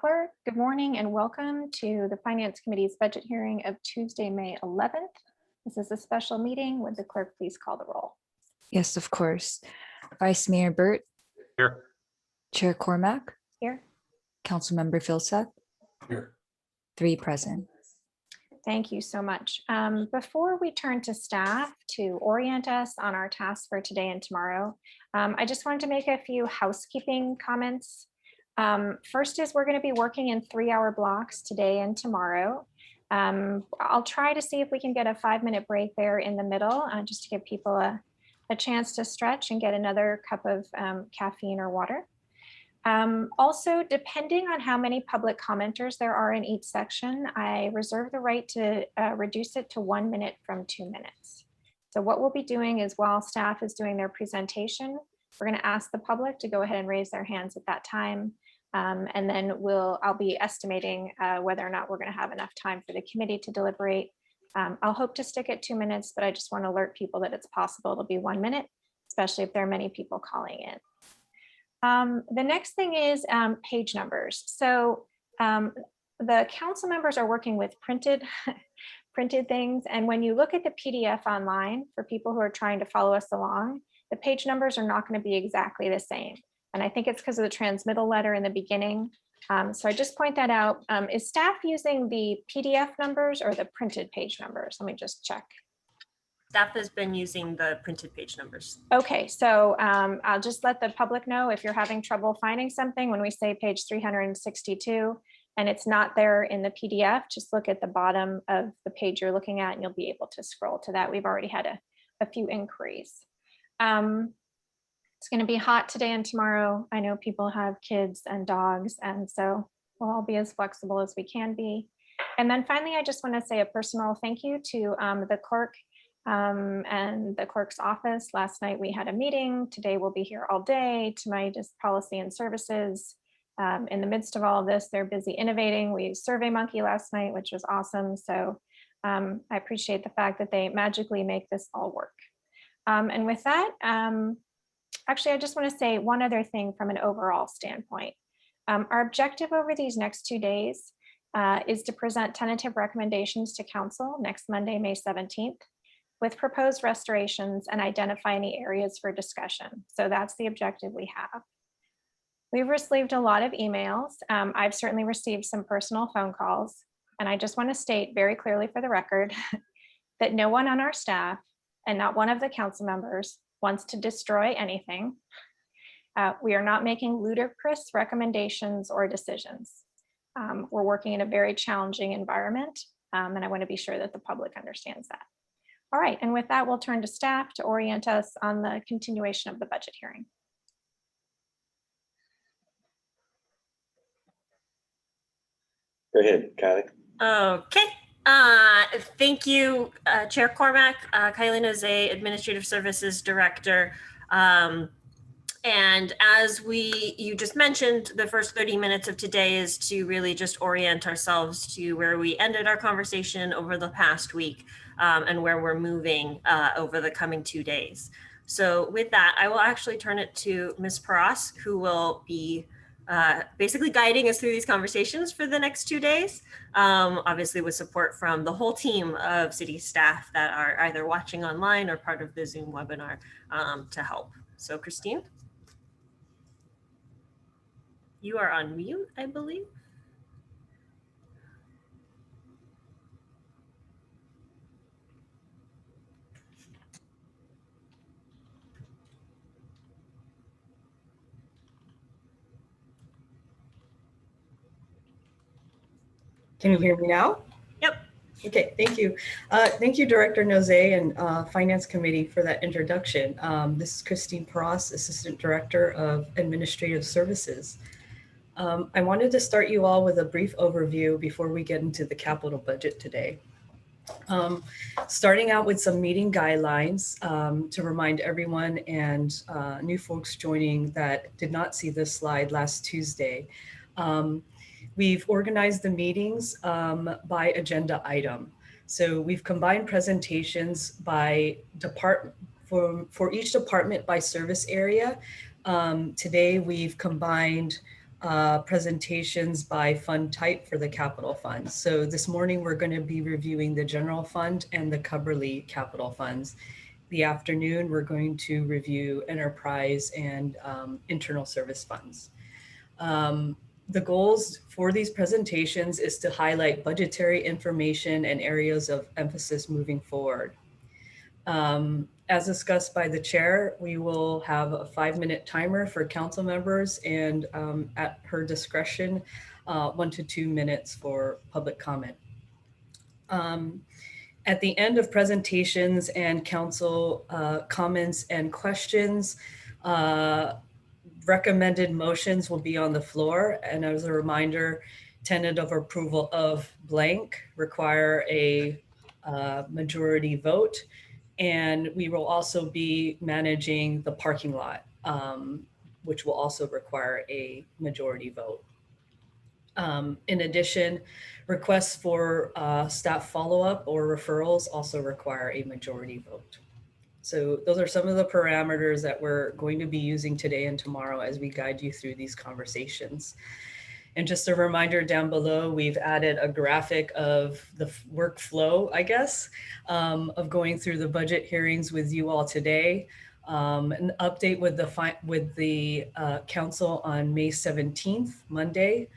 Clerk, good morning and welcome to the Finance Committee's budget hearing of Tuesday, May 11th. This is a special meeting. Would the clerk please call the roll? Yes, of course. Vice Mayor Burt. Here. Chair Cormack. Here. Councilmember Filsath. Here. 3 present. Thank you so much. Before we turn to staff to orient us on our tasks for today and tomorrow, I just wanted to make a few housekeeping comments. First is we're going to be working in 3-hour blocks today and tomorrow. I'll try to see if we can get a 5-minute break there in the middle, just to give people a chance to stretch and get another cup of caffeine or water. Also, depending on how many public commenters there are in each section, I reserve the right to reduce it to 1 minute from 2 minutes. So what we'll be doing is while staff is doing their presentation, we're going to ask the public to go ahead and raise their hands at that time. And then I'll be estimating whether or not we're going to have enough time for the committee to deliberate. I'll hope to stick at 2 minutes, but I just want to alert people that it's possible it'll be 1 minute, especially if there are many people calling in. The next thing is page numbers. So the council members are working with printed things. And when you look at the PDF online, for people who are trying to follow us along, the page numbers are not going to be exactly the same. And I think it's because of the transmittal letter in the beginning. So I just point that out. Is staff using the PDF numbers or the printed page numbers? Let me just check. Staff has been using the printed page numbers. Okay, so I'll just let the public know if you're having trouble finding something when we say page 362 and it's not there in the PDF, just look at the bottom of the page you're looking at and you'll be able to scroll to that. We've already had a few inquiries. It's going to be hot today and tomorrow. I know people have kids and dogs, and so we'll all be as flexible as we can be. And then finally, I just want to say a personal thank you to the clerk and the clerk's office. Last night we had a meeting. Today we'll be here all day. To my just policy and services. In the midst of all of this, they're busy innovating. We used SurveyMonkey last night, which was awesome. So I appreciate the fact that they magically make this all work. And with that, actually, I just want to say one other thing from an overall standpoint. Our objective over these next 2 days is to present tentative recommendations to council next Monday, May 17th, with proposed restorations and identify any areas for discussion. So that's the objective we have. We've received a lot of emails. I've certainly received some personal phone calls, and I just want to state very clearly for the record that no one on our staff and not one of the council members wants to destroy anything. We are not making ludicrous recommendations or decisions. We're working in a very challenging environment, and I want to be sure that the public understands that. All right, and with that, we'll turn to staff to orient us on the continuation of the budget hearing. Go ahead, Kylie. Okay. Thank you, Chair Cormack, Kylie Nose, Administrative Services Director. And as you just mentioned, the first 30 minutes of today is to really just orient ourselves to where we ended our conversation over the past week and where we're moving over the coming 2 days. So with that, I will actually turn it to Ms. Paras, who will be basically guiding us through these conversations for the next 2 days, obviously with support from the whole team of city staff that are either watching online or part of the Zoom webinar to help. So Christine, you are on mute, I believe. Can you hear me now? Yep. Okay, thank you. Thank you, Director Nose and Finance Committee for that introduction. This is Christine Paras, Assistant Director of Administrative Services. I wanted to start you all with a brief overview before we get into the capital budget today. Starting out with some meeting guidelines to remind everyone and new folks joining that did not see this slide last Tuesday. We've organized the meetings by agenda item. So we've combined presentations by department for each department by service area. Today we've combined presentations by fund type for the capital funds. So this morning, we're going to be reviewing the general fund and the Cubberley capital funds. The afternoon, we're going to review enterprise and internal service funds. The goals for these presentations is to highlight budgetary information and areas of emphasis moving forward. As discussed by the chair, we will have a 5-minute timer for council members and at her discretion, 1 to 2 minutes for public comment. At the end of presentations and council comments and questions, recommended motions will be on the floor. And as a reminder, tentative approval of blank require a majority vote. And we will also be managing the parking lot, which will also require a majority vote. In addition, requests for staff follow-up or referrals also require a majority vote. So those are some of the parameters that we're going to be using today and tomorrow as we guide you through these conversations. And just a reminder down below, we've added a graphic of the workflow, I guess, of going through the budget hearings with you all today. An update with the council on May 17th, Monday,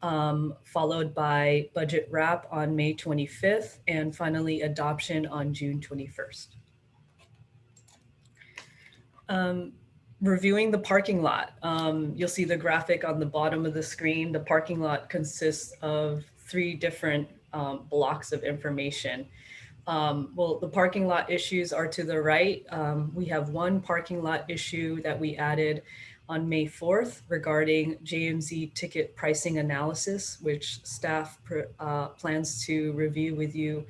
followed by budget wrap on May 25th, and finally adoption on June 21st. Reviewing the parking lot. You'll see the graphic on the bottom of the screen. The parking lot consists of 3 different blocks of information. Well, the parking lot issues are to the right. We have one parking lot issue that we added on May 4th regarding JMZ ticket pricing analysis, which staff plans to review with you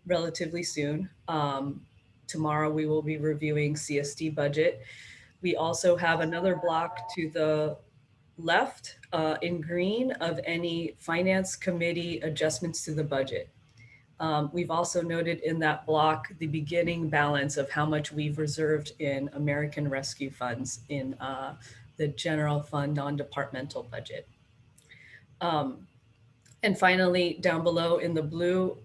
relatively soon. Tomorrow we will be reviewing CSD budget. We also have another block to the left in green of any finance committee adjustments to the budget. We've also noted in that block the beginning balance of how much we've reserved in American Rescue Funds in the general fund non-departmental budget. And finally, down below in the blue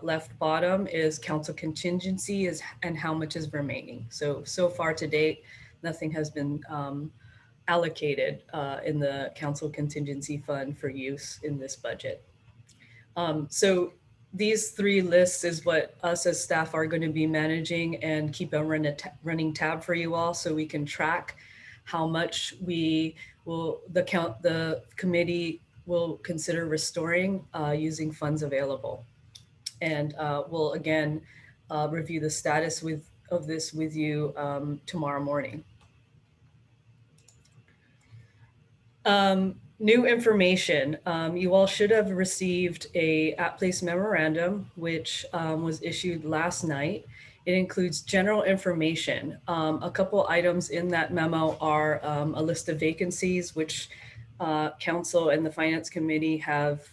left bottom is council contingency and how much is remaining. So far to date, nothing has been allocated in the council contingency fund for use in this budget. So these 3 lists is what us as staff are going to be managing and keep a running tab for you all so we can track how much the committee will consider restoring using funds available. And we'll again review the status of this with you tomorrow morning. New information. You all should have received a at-place memorandum, which was issued last night. It includes general information. A couple items in that memo are a list of vacancies, which council and the finance committee have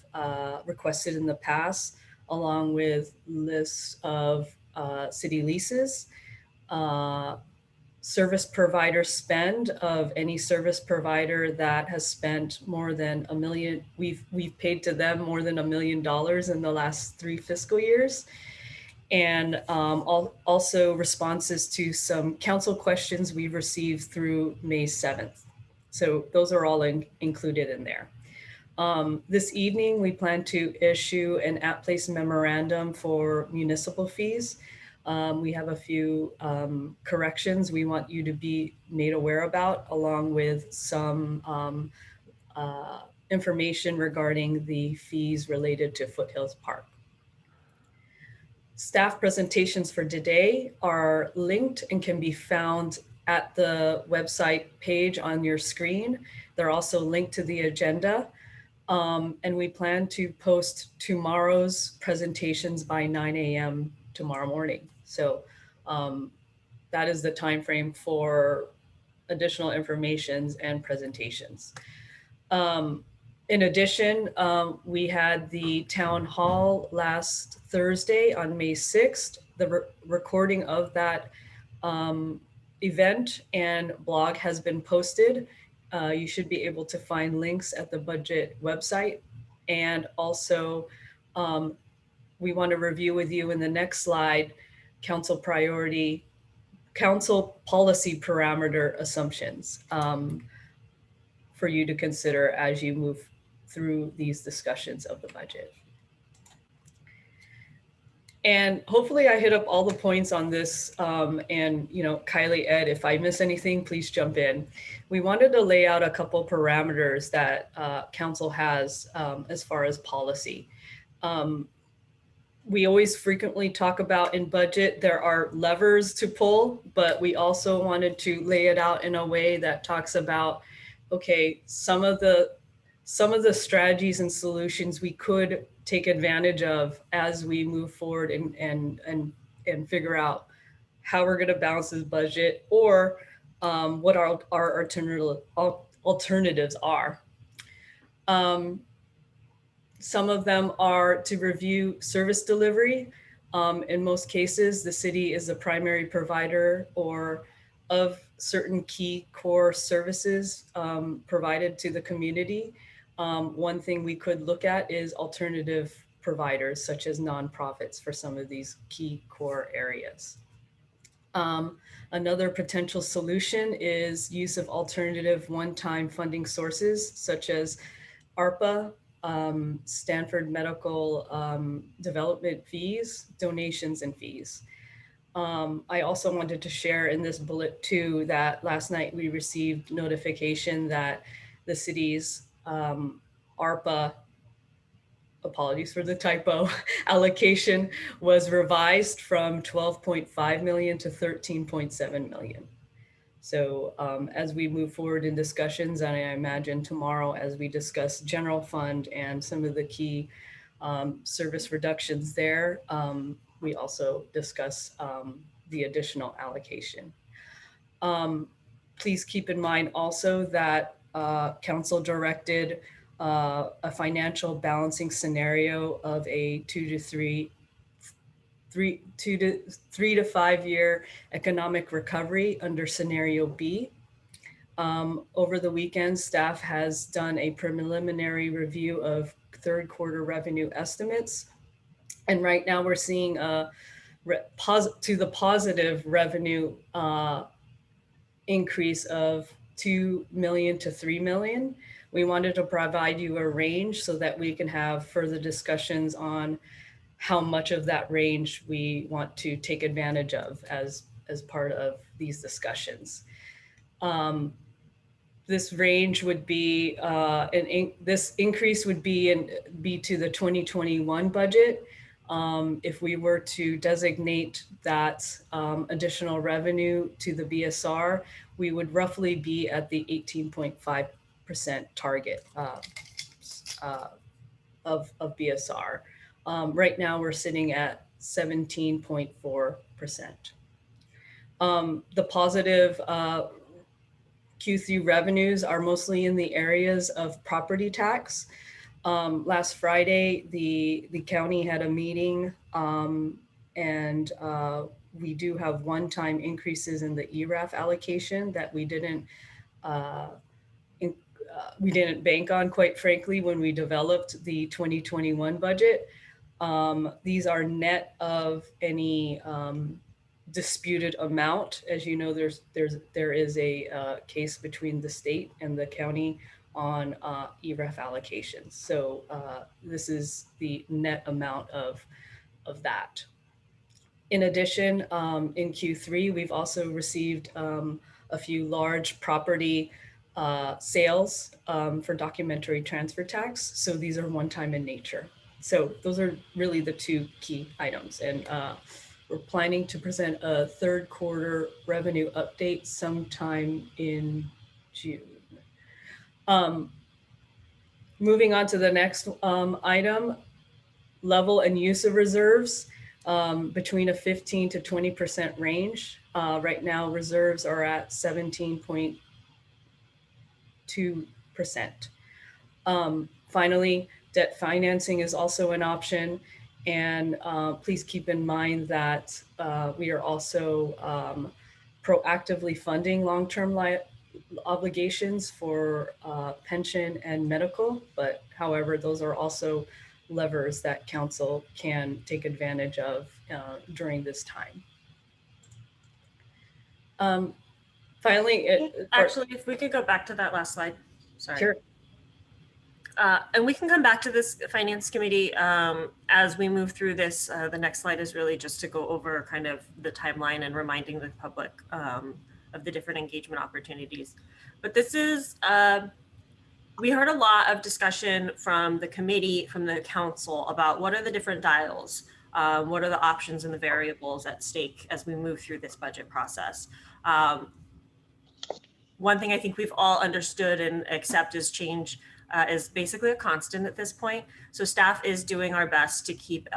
requested in the past, along with lists of city leases, service provider spend of any service provider that has spent more than $1 million. We've paid to them more than $1 million in the last 3 fiscal years. And also responses to some council questions we received through May 7th. So those are all included in there. This evening, we plan to issue an at-place memorandum for municipal fees. We have a few corrections we want you to be made aware about, along with some information regarding the fees related to Foothills Park. Staff presentations for today are linked and can be found at the website page on your screen. They're also linked to the agenda. And we plan to post tomorrow's presentations by 9 a.m. tomorrow morning. So that is the time frame for additional informations and presentations. In addition, we had the town hall last Thursday on May 6th. The recording of that event and blog has been posted. You should be able to find links at the budget website. And also, we want to review with you in the next slide, council policy parameter assumptions for you to consider as you move through these discussions of the budget. And hopefully I hit up all the points on this. And, Kylie, Ed, if I miss anything, please jump in. We wanted to lay out a couple parameters that council has as far as policy. We always frequently talk about in budget, there are levers to pull, but we also wanted to lay it out in a way that talks about, okay, some of the strategies and solutions we could take advantage of as we move forward and figure out how we're going to balance this budget, or what our alternatives are. Some of them are to review service delivery. In most cases, the city is the primary provider of certain key core services provided to the community. One thing we could look at is alternative providers, such as nonprofits, for some of these key core areas. Another potential solution is use of alternative one-time funding sources, such as ARPA, Stanford Medical Development fees, donations, and fees. I also wanted to share in this bullet too that last night we received notification that the city's ARPA, apologies for the typo, allocation was revised from 12.5 million to 13.7 million. So as we move forward in discussions, and I imagine tomorrow as we discuss general fund and some of the key service reductions there, we also discuss the additional allocation. Please keep in mind also that council directed a financial balancing scenario of a 3 to 5 year economic recovery under scenario B. Over the weekend, staff has done a preliminary review of third quarter revenue estimates. And right now we're seeing to the positive revenue increase of 2 million to 3 million. We wanted to provide you a range so that we can have further discussions on how much of that range we want to take advantage of as part of these discussions. This range would be, this increase would be to the 2021 budget. If we were to designate that additional revenue to the BSR, we would roughly be at the 18.5% target of BSR. Right now we're sitting at 17.4%. The positive Q3 revenues are mostly in the areas of property tax. Last Friday, the county had a meeting and we do have one-time increases in the ERAF allocation that we didn't bank on, quite frankly, when we developed the 2021 budget. These are net of any disputed amount. As you know, there is a case between the state and the county on ERAF allocations. So this is the net amount of that. In addition, in Q3, we've also received a few large property sales for documentary transfer tax. So these are one-time in nature. So those are really the two key items. And we're planning to present a third quarter revenue update sometime in June. Moving on to the next item, level and use of reserves between a 15 to 20% range. Right now, reserves are at 17.2%. Finally, debt financing is also an option. And please keep in mind that we are also proactively funding long-term obligations for pension and medical, but however, those are also levers that council can take advantage of during this time. Finally, Actually, if we could go back to that last slide, sorry. Sure. And we can come back to this finance committee as we move through this. The next slide is really just to go over kind of the timeline and reminding the public of the different engagement opportunities. But this is, we heard a lot of discussion from the committee, from the council about what are the different dials, what are the options and the variables at stake as we move through this budget process. One thing I think we've all understood and accept is change is basically a constant at this point. So staff is doing our best to keep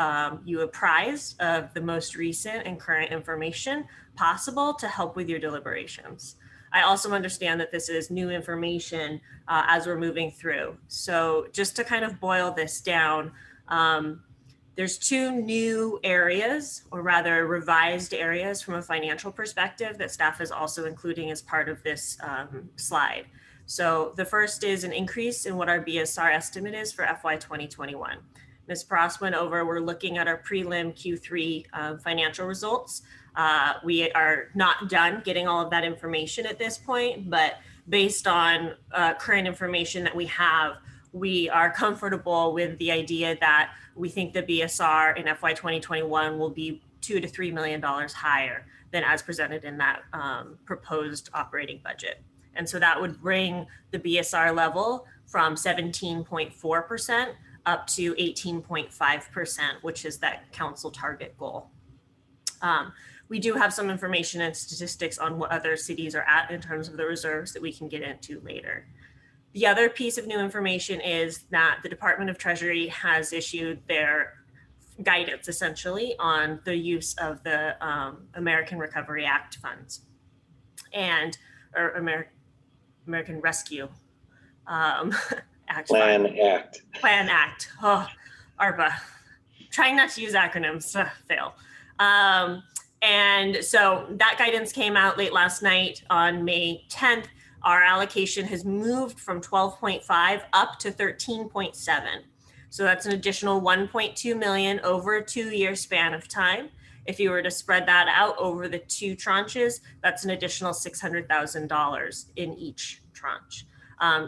you apprised of the most recent and current information possible to help with your deliberations. I also understand that this is new information as we're moving through. So just to kind of boil this down, there's two new areas, or rather revised areas from a financial perspective that staff is also including as part of this slide. So the first is an increase in what our BSR estimate is for FY 2021. Ms. Pross went over, we're looking at our prelim Q3 financial results. We are not done getting all of that information at this point, but based on current information that we have, we are comfortable with the idea that we think the BSR in FY 2021 will be $2 to $3 million higher than as presented in that proposed operating budget. And so that would bring the BSR level from 17.4% up to 18.5%, which is that council target goal. We do have some information and statistics on what other cities are at in terms of the reserves that we can get into later. The other piece of new information is that the Department of Treasury has issued their guidance essentially on the use of the American Recovery Act funds and or American Rescue Act. Plan Act. Oh, ARPA. Trying not to use acronyms. Fail. And so that guidance came out late last night on May 10th. Our allocation has moved from 12.5 up to 13.7. So that's an additional 1.2 million over a 2-year span of time. If you were to spread that out over the 2 tranches, that's an additional $600,000 in each tranche.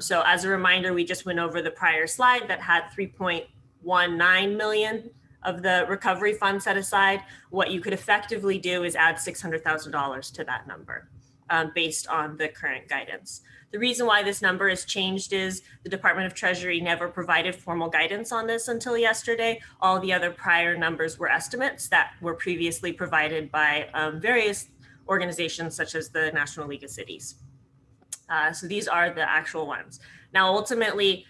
So as a reminder, we just went over the prior slide that had 3.19 million of the recovery fund set aside. What you could effectively do is add $600,000 to that number based on the current guidance. The reason why this number has changed is the Department of Treasury never provided formal guidance on this until yesterday. All the other prior numbers were estimates that were previously provided by various organizations such as the National League of Cities. So these are the actual ones. Now, ultimately,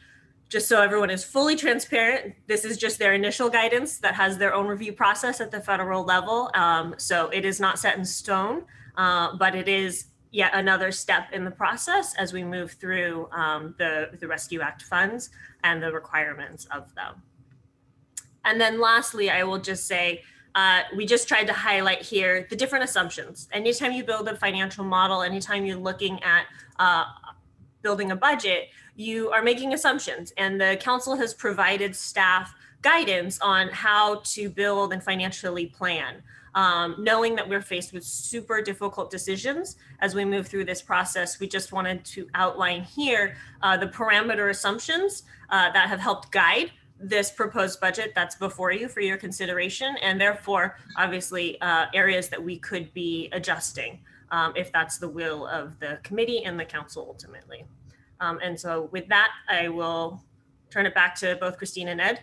just so everyone is fully transparent, this is just their initial guidance that has their own review process at the federal level. So it is not set in stone, but it is yet another step in the process as we move through the Rescue Act funds and the requirements of them. And then lastly, I will just say, we just tried to highlight here the different assumptions. Anytime you build a financial model, anytime you're looking at building a budget, you are making assumptions, and the council has provided staff guidance on how to build and financially plan. Knowing that we're faced with super difficult decisions as we move through this process, we just wanted to outline here the parameter assumptions that have helped guide this proposed budget that's before you for your consideration, and therefore, obviously, areas that we could be adjusting if that's the will of the committee and the council ultimately. And so with that, I will turn it back to both Christine and Ed.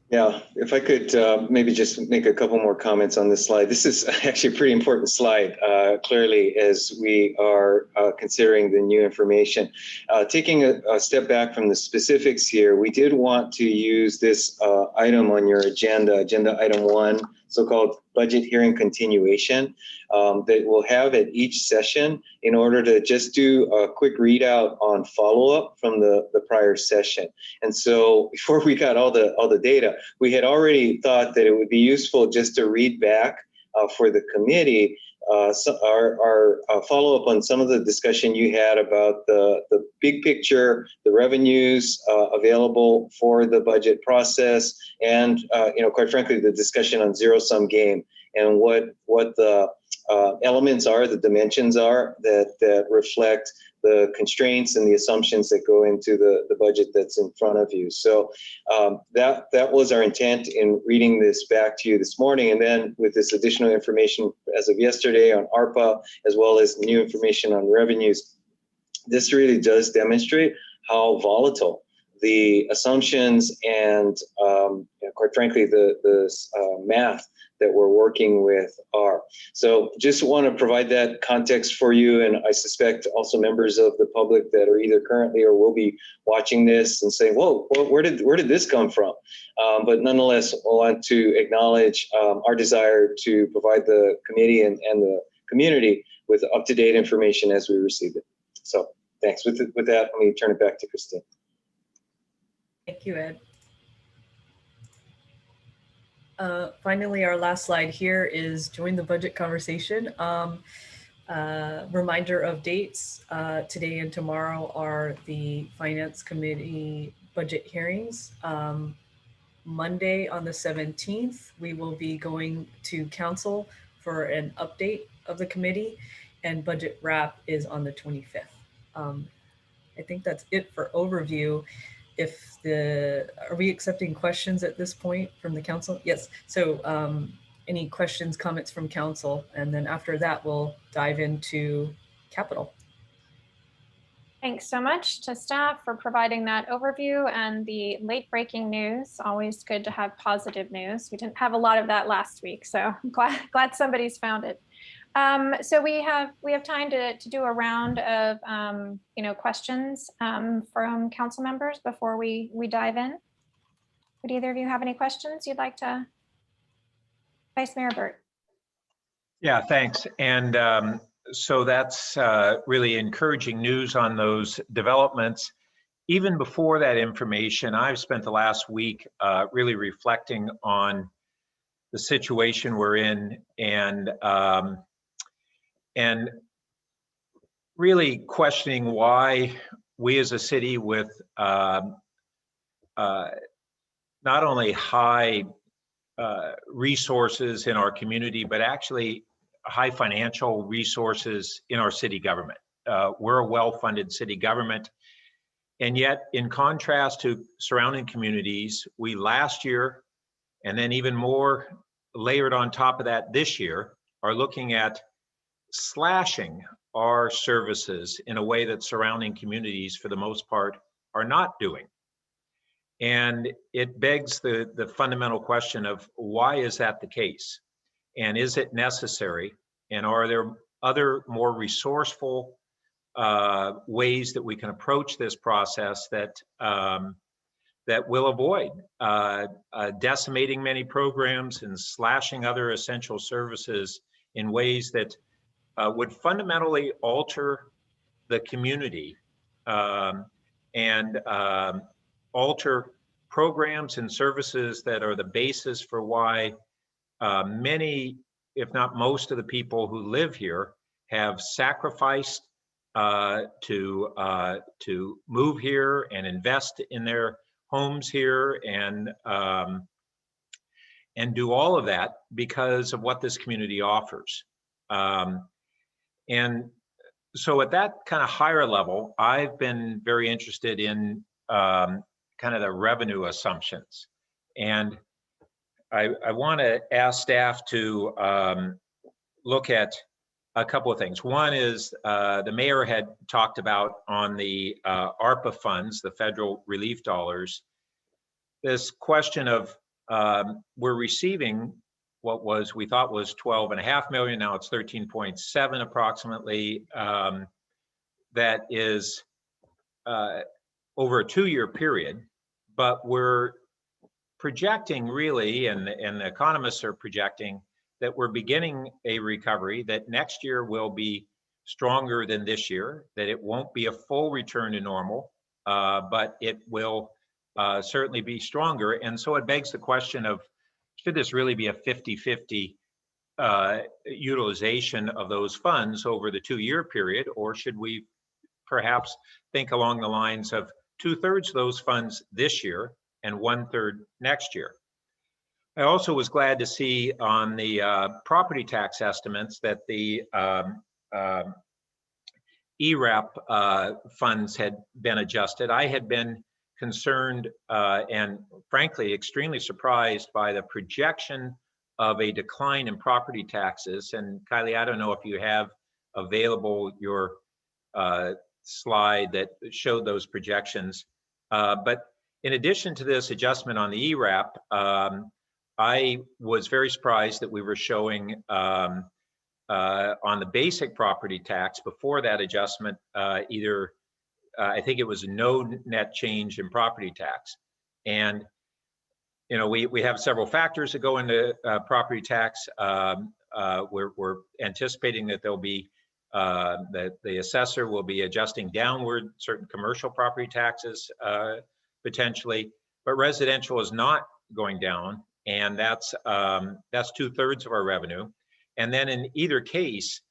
Yeah, if I could maybe just make a couple more comments on this slide. This is actually a pretty important slide, clearly, as we are considering the new information. Taking a step back from the specifics here, we did want to use this item on your agenda item 1, so-called budget hearing continuation, that we'll have at each session in order to just do a quick readout on follow-up from the prior session. And so before we got all the data, we had already thought that it would be useful just to read back for the committee our follow-up on some of the discussion you had about the big picture, the revenues available for the budget process, and quite frankly, the discussion on zero-sum game and what the elements are, the dimensions are that reflect the constraints and the assumptions that go into the budget that's in front of you. So that was our intent in reading this back to you this morning. And then with this additional information as of yesterday on ARPA, as well as new information on revenues, this really does demonstrate how volatile the assumptions and quite frankly, the math that we're working with are. So just want to provide that context for you. And I suspect also members of the public that are either currently or will be watching this and saying, whoa, where did this come from? But nonetheless, I want to acknowledge our desire to provide the committee and the community with up-to-date information as we receive it. So thanks. With that, let me turn it back to Christine. Thank you, Ed. Finally, our last slide here is join the budget conversation. Reminder of dates. Today and tomorrow are the Finance Committee budget hearings. Monday on the 17th, we will be going to Council for an update of the committee, and budget wrap is on the 25th. I think that's it for overview. Are we accepting questions at this point from the council? Yes. So any questions, comments from council? And then after that, we'll dive into capital. Thanks so much to staff for providing that overview and the late breaking news. Always good to have positive news. We didn't have a lot of that last week, so I'm glad somebody's found it. So we have time to do a round of questions from council members before we dive in. Would either of you have any questions you'd like to? Vice Mayor Burt. Yeah, thanks. And so that's really encouraging news on those developments. Even before that information, I've spent the last week really reflecting on the situation we're in and really questioning why we as a city with not only high resources in our community, but actually high financial resources in our city government. We're a well-funded city government. And yet, in contrast to surrounding communities, we last year, and then even more layered on top of that this year, are looking at slashing our services in a way that surrounding communities, for the most part, are not doing. And it begs the fundamental question of why is that the case? And is it necessary? And are there other more resourceful ways that we can approach this process that that will avoid decimating many programs and slashing other essential services in ways that would fundamentally alter the community and alter programs and services that are the basis for why many, if not most of the people who live here have sacrificed to move here and invest in their homes here and do all of that because of what this community offers. And so at that kind of higher level, I've been very interested in kind of the revenue assumptions. And I want to ask staff to look at a couple of things. One is the mayor had talked about on the ARPA funds, the federal relief dollars, this question of we're receiving what we thought was 12.5 million, now it's 13.7 approximately. That is over a 2-year period, but we're projecting really, and the economists are projecting that we're beginning a recovery, that next year will be stronger than this year, that it won't be a full return to normal, but it will certainly be stronger. And so it begs the question of, should this really be a 50-50 utilization of those funds over the 2-year period, or should we perhaps think along the lines of 2/3 of those funds this year and 1/3 next year? I also was glad to see on the property tax estimates that the ERAP funds had been adjusted. I had been concerned and frankly extremely surprised by the projection of a decline in property taxes. And Kylie, I don't know if you have available your slide that showed those projections, but in addition to this adjustment on the ERAP, I was very surprised that we were showing on the basic property tax before that adjustment, I think it was no net change in property tax. And, you know, we have several factors that go into property tax. We're anticipating that there'll be, that the assessor will be adjusting downward certain commercial property taxes potentially, but residential is not going down. And that's 2/3 of our revenue. And then in either case,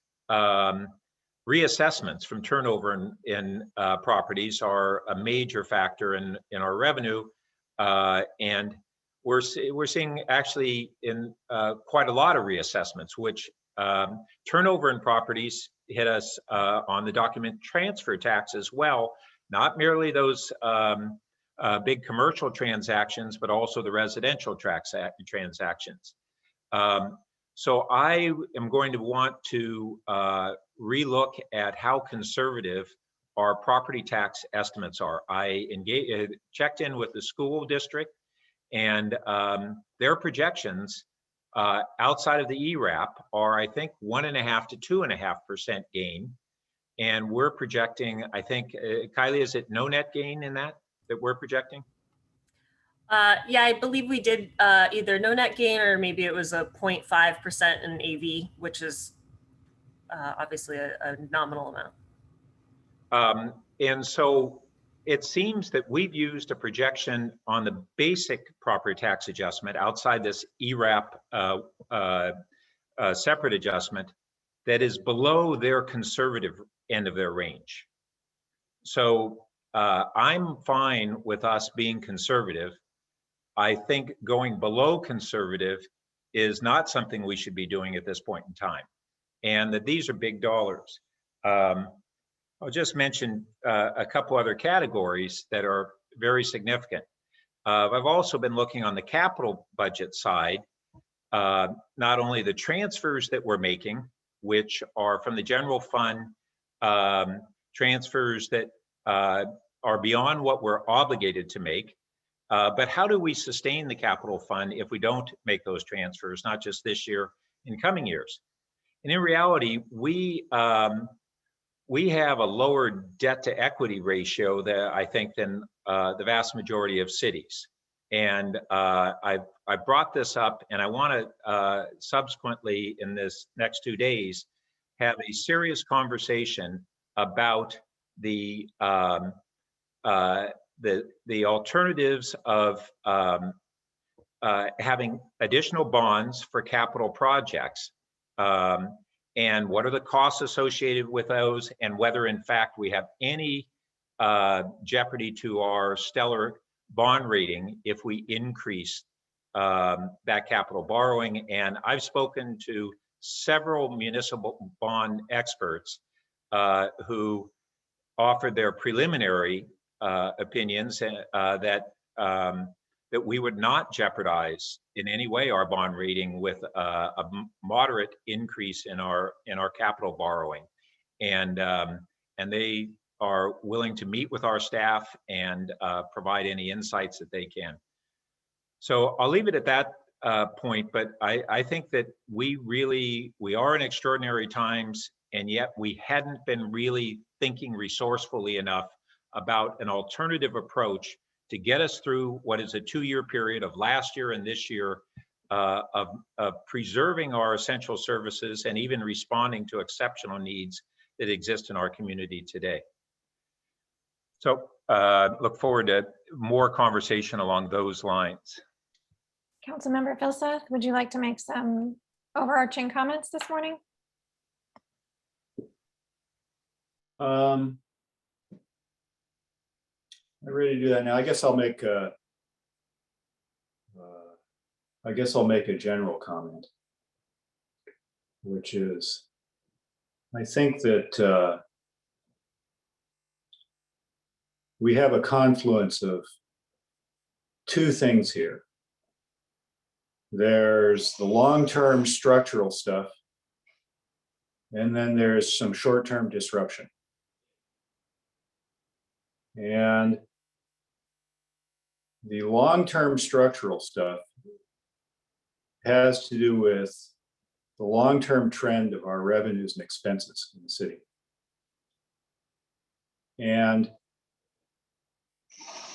reassessments from turnover in properties are a major factor in our revenue. And we're seeing actually in quite a lot of reassessments, which turnover in properties hit us on the document transfer tax as well, not merely those big commercial transactions, but also the residential transactions. So I am going to want to relook at how conservative our property tax estimates are. I checked in with the school district, and their projections outside of the ERAP are, I think, 1.5% to 2.5% gain. And we're projecting, I think, Kylie, is it no net gain in that we're projecting? Yeah, I believe we did either no net gain or maybe it was a 0.5% in AV, which is obviously a nominal amount. And so it seems that we've used a projection on the basic property tax adjustment outside this ERAP separate adjustment that is below their conservative end of their range. So I'm fine with us being conservative. I think going below conservative is not something we should be doing at this point in time, and that these are big dollars. I'll just mention a couple other categories that are very significant. I've also been looking on the capital budget side, not only the transfers that we're making, which are from the general fund, transfers that are beyond what we're obligated to make, but how do we sustain the capital fund if we don't make those transfers, not just this year, in coming years? And in reality, we have a lower debt to equity ratio that I think than the vast majority of cities. And I brought this up, and I want to subsequently in this next 2 days have a serious conversation about the alternatives of having additional bonds for capital projects, and what are the costs associated with those, and whether in fact we have any jeopardy to our stellar bond rating if we increase that capital borrowing. And I've spoken to several municipal bond experts who offered their preliminary opinions that we would not jeopardize in any way our bond rating with a moderate increase in our capital borrowing, and they are willing to meet with our staff and provide any insights that they can. So I'll leave it at that point, but I think that we are in extraordinary times, and yet we hadn't been really thinking resourcefully enough about an alternative approach to get us through what is a 2-year period of last year and this year of preserving our essential services and even responding to exceptional needs that exist in our community today. So look forward to more conversation along those lines. Councilmember Vilsack, would you like to make some overarching comments this morning? I'm ready to do that now. I guess I'll make a general comment, which is, I think that we have a confluence of two things here. There's the long-term structural stuff, and then there's some short-term disruption. And the long-term structural stuff has to do with the long-term trend of our revenues and expenses in the city. And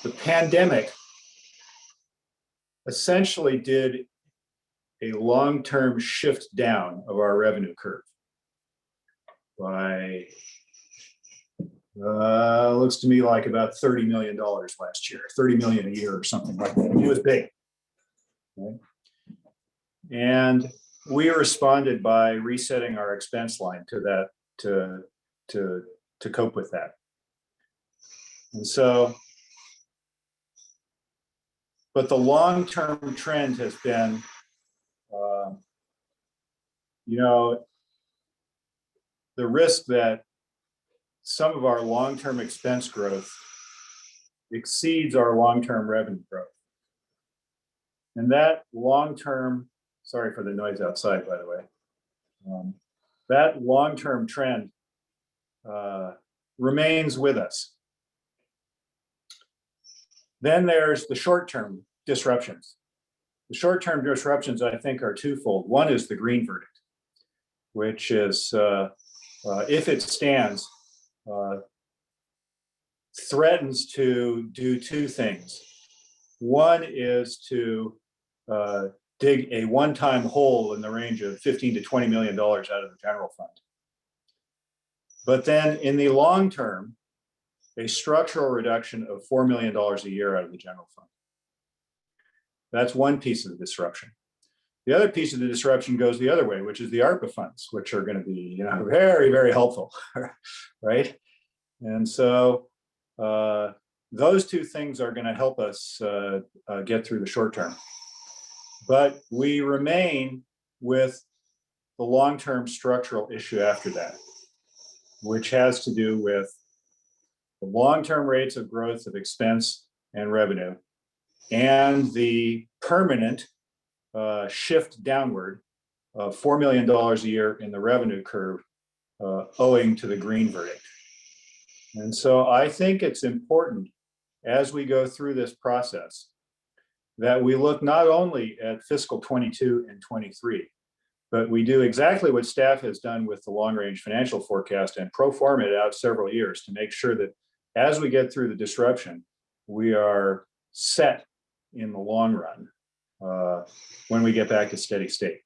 the pandemic essentially did a long-term shift down of our revenue curve by looks to me like about $30 million last year, 30 million a year or something like that. It was big. Right? And we responded by resetting our expense line to that, to cope with that. And so, but the long-term trend has been, the risk that some of our long-term expense growth exceeds our long-term revenue growth. And that long-term, sorry for the noise outside, by the way, that long-term trend remains with us. Then there's the short-term disruptions. The short-term disruptions, I think, are twofold. One is the Green verdict, which is, if it stands, threatens to do two things. One is to dig a one-time hole in the range of $15 to $20 million out of the general fund. But then in the long term, a structural reduction of $4 million a year out of the general fund. That's one piece of the disruption. The other piece of the disruption goes the other way, which is the ARPA funds, which are going to be, very, very helpful, right? And so those two things are going to help us get through the short term. But we remain with the long-term structural issue after that, which has to do with the long-term rates of growth of expense and revenue, and the permanent shift downward of $4 million a year in the revenue curve owing to the Green verdict. And so I think it's important as we go through this process that we look not only at fiscal 22 and 23, but we do exactly what staff has done with the long-range financial forecast and pro forma it out several years to make sure that as we get through the disruption, we are set in the long run when we get back to steady state.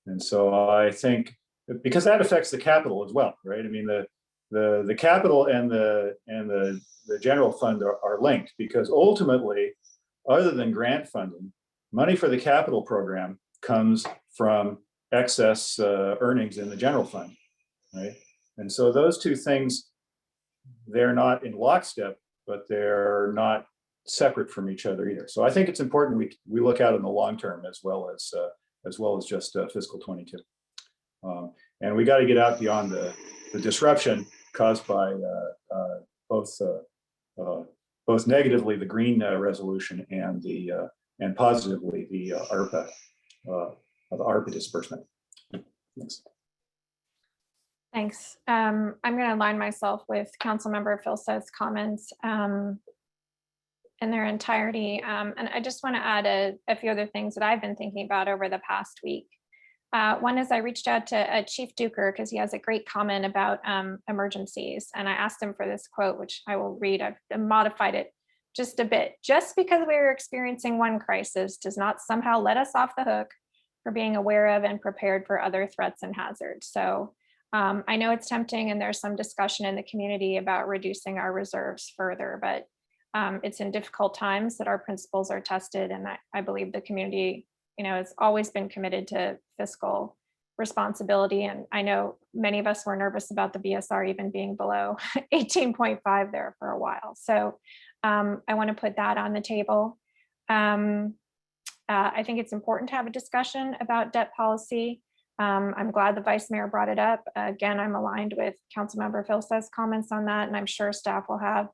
And so I think, because that affects the capital as well, right? I mean, the capital and the general fund are linked, because ultimately, other than grant funding, money for the capital program comes from excess earnings in the general fund, right? And so those two things, they're not in lockstep, but they're not separate from each other either. So I think it's important we look out in the long term as well as just fiscal 22. And we got to get out beyond the disruption caused by both negatively the Green resolution and positively the ARPA disbursement. Thanks. Thanks. I'm going to align myself with Councilmember Filsa's comments in their entirety. And I just want to add a few other things that I've been thinking about over the past week. One is I reached out to Chief Duker because he has a great comment about emergencies. And I asked him for this quote, which I will read. I've modified it just a bit. Just because we are experiencing one crisis does not somehow let us off the hook for being aware of and prepared for other threats and hazards. So I know it's tempting and there's some discussion in the community about reducing our reserves further, but it's in difficult times that our principles are tested. And I believe the community has always been committed to fiscal responsibility. And I know many of us were nervous about the BSR even being below 18.5 there for a while. So I want to put that on the table. I think it's important to have a discussion about debt policy. I'm glad the Vice Mayor brought it up. Again, I'm aligned with Councilmember Filsa's comments on that, and I'm sure staff will have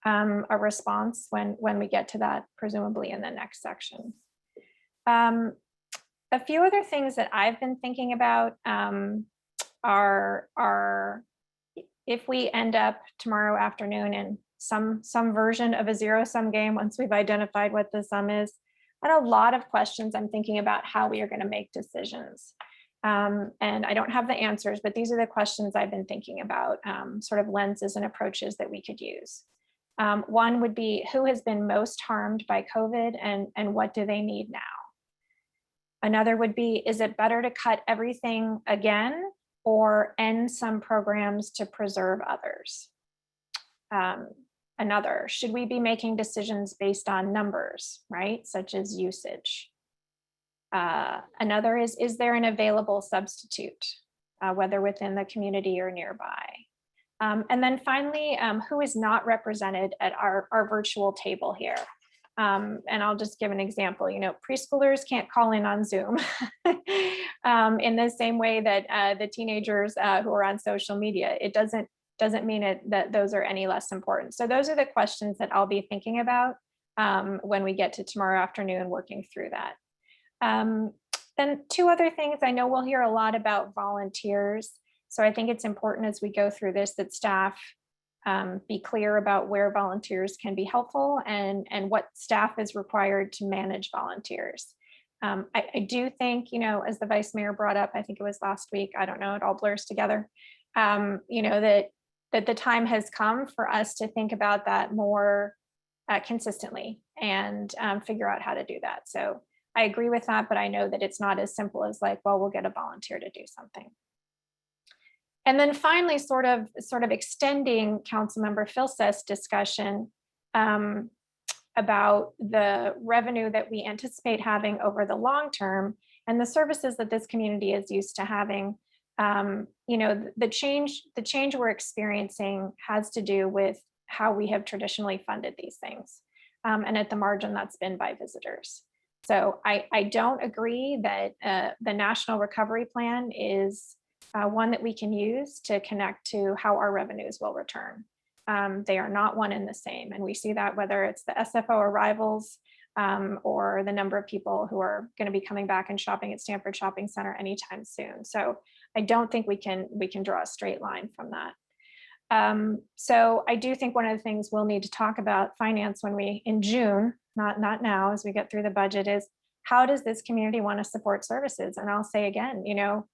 a response when we get to that, presumably in the next section. A few other things that I've been thinking about are if we end up tomorrow afternoon in some version of a zero-sum game, once we've identified what the sum is, and a lot of questions I'm thinking about how we are going to make decisions. And I don't have the answers, but these are the questions I've been thinking about, sort of lenses and approaches that we could use. One would be, who has been most harmed by COVID and what do they need now? Another would be, is it better to cut everything again or end some programs to preserve others? Another, should we be making decisions based on numbers, right? Such as usage. Another is there an available substitute, whether within the community or nearby? And then finally, who is not represented at our virtual table here? And I'll just give an example. Preschoolers can't call in on Zoom in the same way that the teenagers who are on social media. It doesn't mean that those are any less important. So those are the questions that I'll be thinking about when we get to tomorrow afternoon, working through that. Then two other things. I know we'll hear a lot about volunteers. So I think it's important as we go through this that staff be clear about where volunteers can be helpful and what staff is required to manage volunteers. I do think, as the Vice Mayor brought up, I think it was last week, I don't know, it all blurs together, that the time has come for us to think about that more consistently and figure out how to do that. So I agree with that, but I know that it's not as simple as like, well, we'll get a volunteer to do something. And then finally, sort of extending Councilmember Filsa's discussion about the revenue that we anticipate having over the long term and the services that this community is used to having. The change we're experiencing has to do with how we have traditionally funded these things. And at the margin, that's been by visitors. So I don't agree that the National Recovery Plan is one that we can use to connect to how our revenues will return. They are not one and the same. And we see that whether it's the SFO arrivals or the number of people who are going to be coming back and shopping at Stanford Shopping Center anytime soon. So I don't think we can draw a straight line from that. So I do think one of the things we'll need to talk about finance in June, not now, as we get through the budget, is how does this community want to support services? And I'll say again,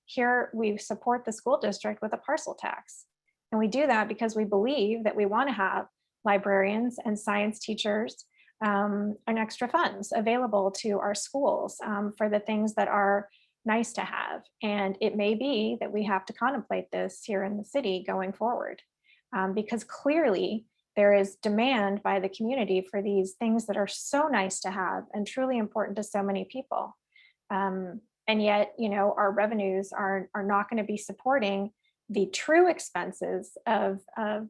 here we support the school district with a parcel tax. And we do that because we believe that we want to have librarians and science teachers and extra funds available to our schools for the things that are nice to have. And it may be that we have to contemplate this here in the city going forward, because clearly there is demand by the community for these things that are so nice to have and truly important to so many people. And yet, our revenues are not going to be supporting the true expenses of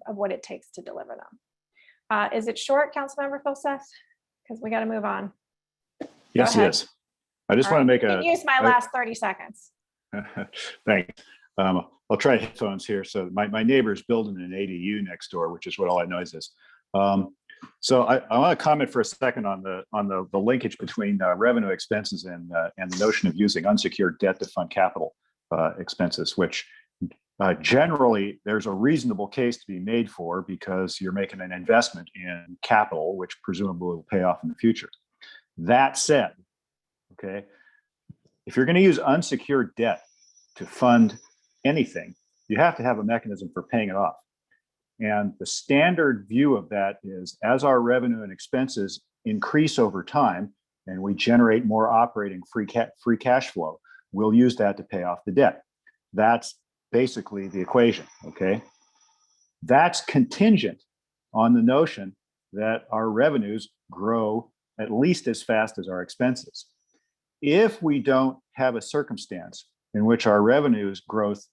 what it takes to deliver them. Is it short, Councilmember Filsa? Because we got to move on. Yes, it is. I just want to make You can use my last 30 seconds. Thanks. I'll try headphones here. So my neighbor's building an ADU next door, which is what all that noise is. So I want to comment for a second on the linkage between revenue expenses and the notion of using unsecured debt to fund capital expenses, which generally there's a reasonable case to be made for because you're making an investment in capital, which presumably will pay off in the future. That said, okay, if you're going to use unsecured debt to fund anything, you have to have a mechanism for paying it off. And the standard view of that is as our revenue and expenses increase over time and we generate more operating free cash flow, we'll use that to pay off the debt. That's basically the equation, okay? That's contingent on the notion that our revenues grow at least as fast as our expenses. if we don't have a circumstance in which our revenues growth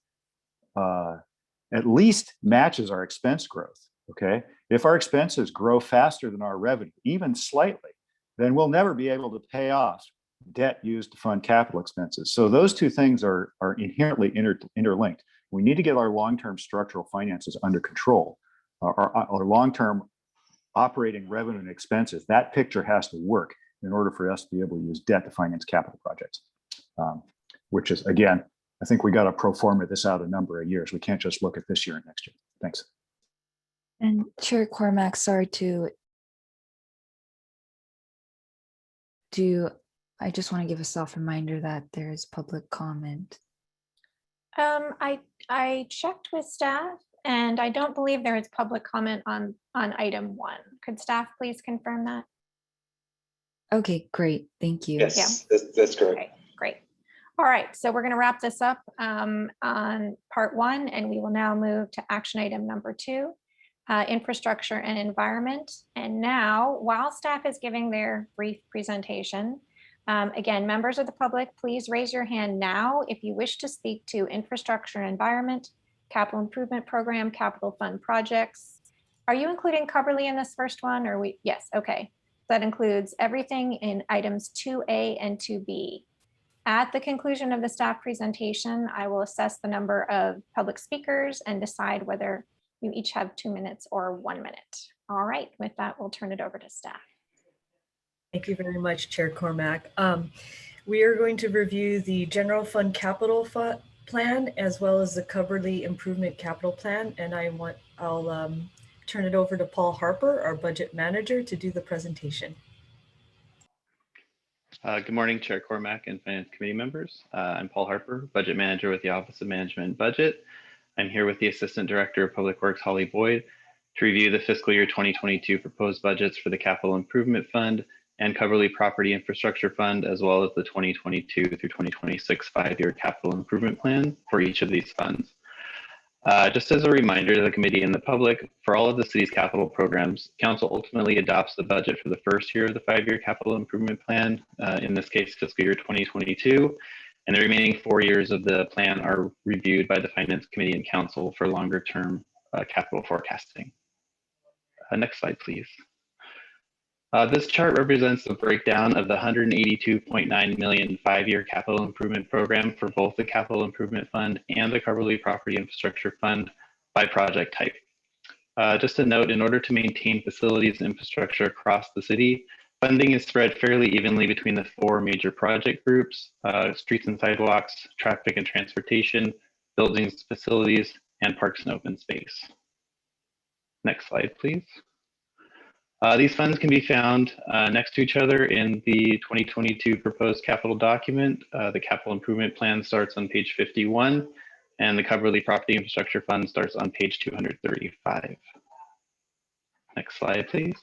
at least matches our expense growth, okay? If our expenses grow faster than our revenue, even slightly, then we'll never be able to pay off debt used to fund capital expenses. So those two things are inherently interlinked. We need to get our long-term structural finances under control. Our long-term operating revenue and expenses, that picture has to work in order for us to be able to use debt to finance capital projects, which is, again, I think we got to pro forma this out a number of years. We can't just look at this year and next year. Thanks. And Chair Cormac, sorry to I just want to give a soft reminder that there is public comment. I checked with staff and I don't believe there is public comment on item 1. Could staff please confirm that? Okay, great. Thank you. Yes, that's correct. Okay, great. All right, so we're going to wrap this up on part 1, and we will now move to action item number 2, infrastructure and environment. And now, while staff is giving their brief presentation, again, members of the public, please raise your hand now if you wish to speak to infrastructure and environment, capital improvement program, capital fund projects. Are you including Cubberley in this first one, or we? Yes, okay. That includes everything in items 2A and 2B. At the conclusion of the staff presentation, I will assess the number of public speakers and decide whether you each have 2 minutes or 1 minute. All right, with that, we'll turn it over to staff. Thank you very much, Chair Cormac. We are going to review the general fund capital plan as well as the Cubberley Improvement Capital Plan, and I'll turn it over to Paul Harper, our budget manager, to do the presentation. Good morning, Chair Cormac and Finance Committee members. I'm Paul Harper, Budget Manager with the Office of Management and Budget. I'm here with the Assistant Director of Public Works, Holly Boyd, to review the fiscal year 2022 proposed budgets for the Capital Improvement Fund and Cubberley Property Infrastructure Fund, as well as the 2022 through 2026 5-year capital improvement plan for each of these funds. Just as a reminder to the committee and the public, for all of the city's capital programs, council ultimately adopts the budget for the first year of the 5-year capital improvement plan, in this case, fiscal year 2022, and the remaining 4 years of the plan are reviewed by the Finance Committee and Council for longer term capital forecasting. Next slide, please. This chart represents the breakdown of the $182.9 million 5-year capital improvement program for both the Capital Improvement Fund and the Cubberley Property Infrastructure Fund by project type. Just a note, in order to maintain facilities and infrastructure across the city, funding is spread fairly evenly between the 4 major project groups: streets and sidewalks, traffic and transportation, buildings, facilities, and parks and open space. Next slide, please. These funds can be found next to each other in the 2022 proposed capital document. The capital improvement plan starts on page 51, and the Cubberley Property Infrastructure Fund starts on page 235. Next slide, please.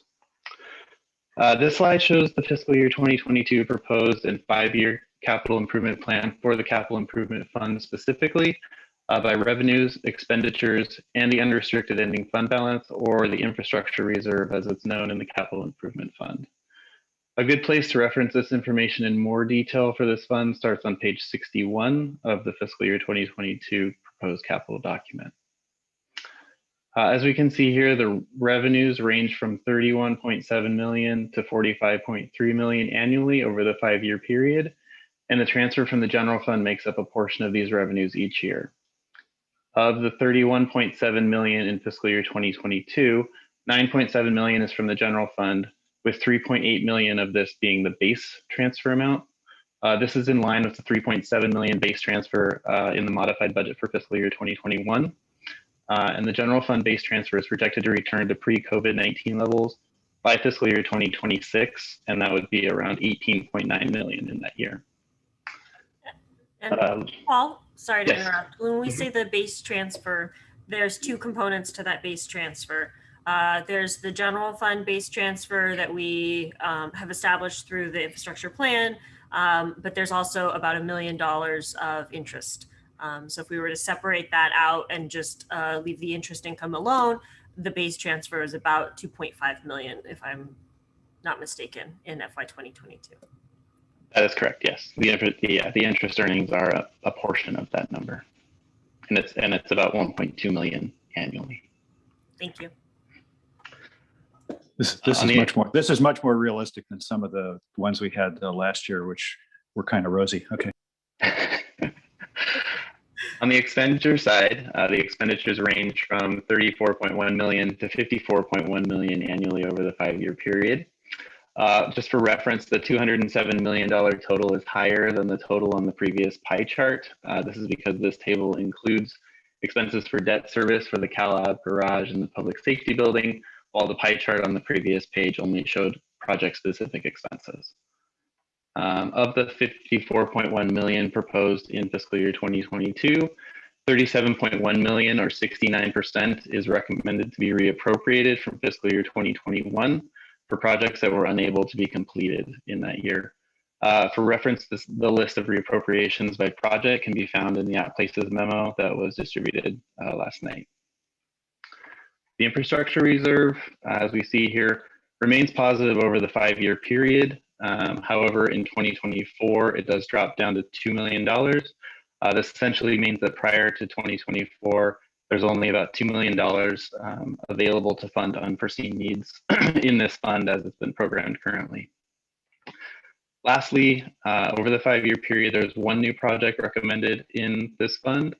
This slide shows the fiscal year 2022 proposed and 5-year capital improvement plan for the Capital Improvement Fund specifically, by revenues, expenditures, and the unrestricted ending fund balance, or the infrastructure reserve as it's known in the Capital Improvement Fund. A good place to reference this information in more detail for this fund starts on page 61 of the fiscal year 2022 proposed capital document. As we can see here, the revenues range from $31.7 million to $45.3 million annually over the 5-year period, and the transfer from the general fund makes up a portion of these revenues each year. Of the $31.7 million in fiscal year 2022, $9.7 million is from the general fund, with $3.8 million of this being the base transfer amount. This is in line with the $3.7 million base transfer in the modified budget for fiscal year 2021. And the general fund base transfer is projected to return to pre-COVID-19 levels by fiscal year 2026, and that would be around $18.9 million in that year. And Paul, sorry to yes. interrupt. When we say the base transfer, there's 2 components to that base transfer. There's the general fund base transfer that we have established through the infrastructure plan, but there's also about $1 million of interest. So if we were to separate that out and just leave the interest income alone, the base transfer is about $2.5 million, if I'm not mistaken, in FY 2022. That is correct. Yes, the interest earnings are a portion of that number, and it's about 1.2 million annually. Thank you. This On is the- much more realistic than some of the ones we had last year, which were kind of rosy. Okay. On the expenditure side, the expenditures range from 34.1 million to 54.1 million annually over the 5-year period. Just for reference, the $207 million total is higher than the total on the previous pie chart. This is because this table includes expenses for debt service for the CalAB garage and the public safety building, while the pie chart on the previous page only showed project-specific expenses. Of the 54.1 million proposed in fiscal year 2022, 37.1 million or 69% is recommended to be reappropriated from fiscal year 2021 for projects that were unable to be completed in that year. For reference, the list of reappropriations by project can be found in the App Places memo that was distributed last night. The infrastructure reserve, as we see here, remains positive over the 5-year period. However, in 2024, it does drop down to $2 million. This essentially means that prior to 2024, there's only about $2 million available to fund unforeseen needs in this fund as it's been programmed currently. Lastly, over the 5-year period, there's one new project recommended in this fund,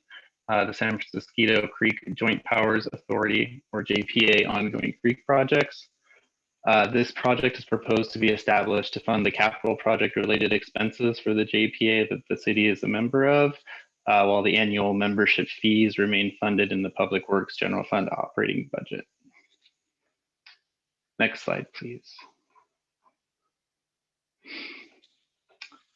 the San Francisco Creek Joint Powers Authority, or JPA, ongoing creek projects. This project is proposed to be established to fund the capital project related expenses for the JPA that the city is a member of, while the annual membership fees remain funded in the Public Works General Fund operating budget. Next slide, please.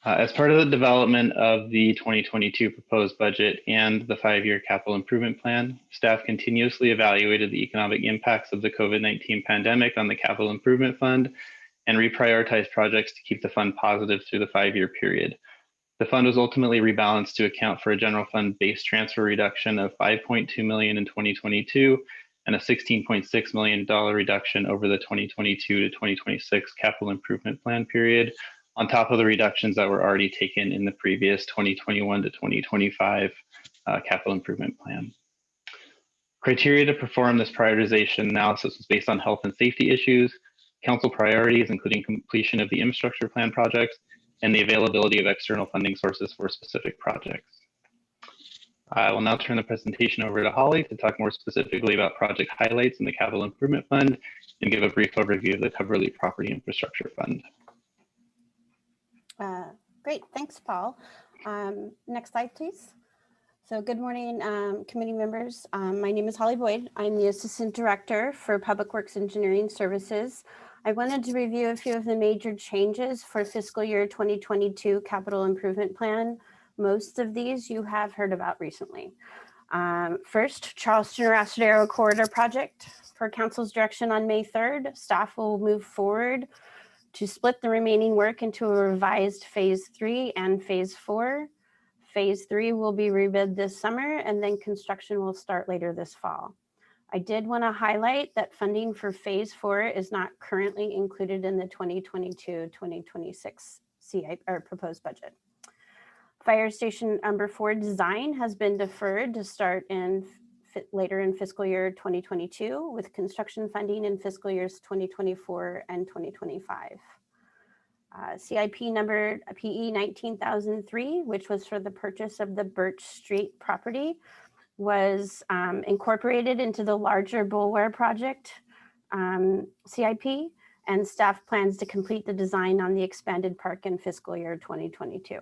As part of the development of the 2022 proposed budget and the 5-year capital improvement plan, staff continuously evaluated the economic impacts of the COVID-19 pandemic on the capital improvement fund and reprioritized projects to keep the fund positive through the 5-year period. The fund was ultimately rebalanced to account for a general fund base transfer reduction of 5.2 million in 2022 and a $16.6 million reduction over the 2022 to 2026 capital improvement plan period, on top of the reductions that were already taken in the previous 2021 to 2025 capital improvement plan. Criteria to perform this prioritization analysis was based on health and safety issues, council priorities, including completion of the infrastructure plan projects, and the availability of external funding sources for specific projects. I will now turn the presentation over to Holly to talk more specifically about project highlights in the Capital Improvement Fund and give a brief overview of the Coverly Property Infrastructure Fund. Great, thanks, Paul. Next slide, please. So good morning, committee members. My name is Holly Boyd. I'm the Assistant Director for Public Works Engineering Services. I wanted to review a few of the major changes for fiscal year 2022 Capital Improvement Plan. Most of these you have heard about recently. First, Charleston-Arrasatero Corridor Project. Per Council's direction on May 3rd, staff will move forward to split the remaining work into a revised Phase 3 and Phase 4. Phase 3 will be rebid this summer, and then construction will start later this fall. I did want to highlight that funding for Phase 4 is not currently included in the 2022-2026 CI or proposed budget. Fire Station number 4 design has been deferred to start later in fiscal year 2022 with construction funding in fiscal years 2024 and 2025. CIP number PE 19003, which was for the purchase of the Birch Street property, was incorporated into the larger Boulware project CIP, and staff plans to complete the design on the expanded park in fiscal year 2022.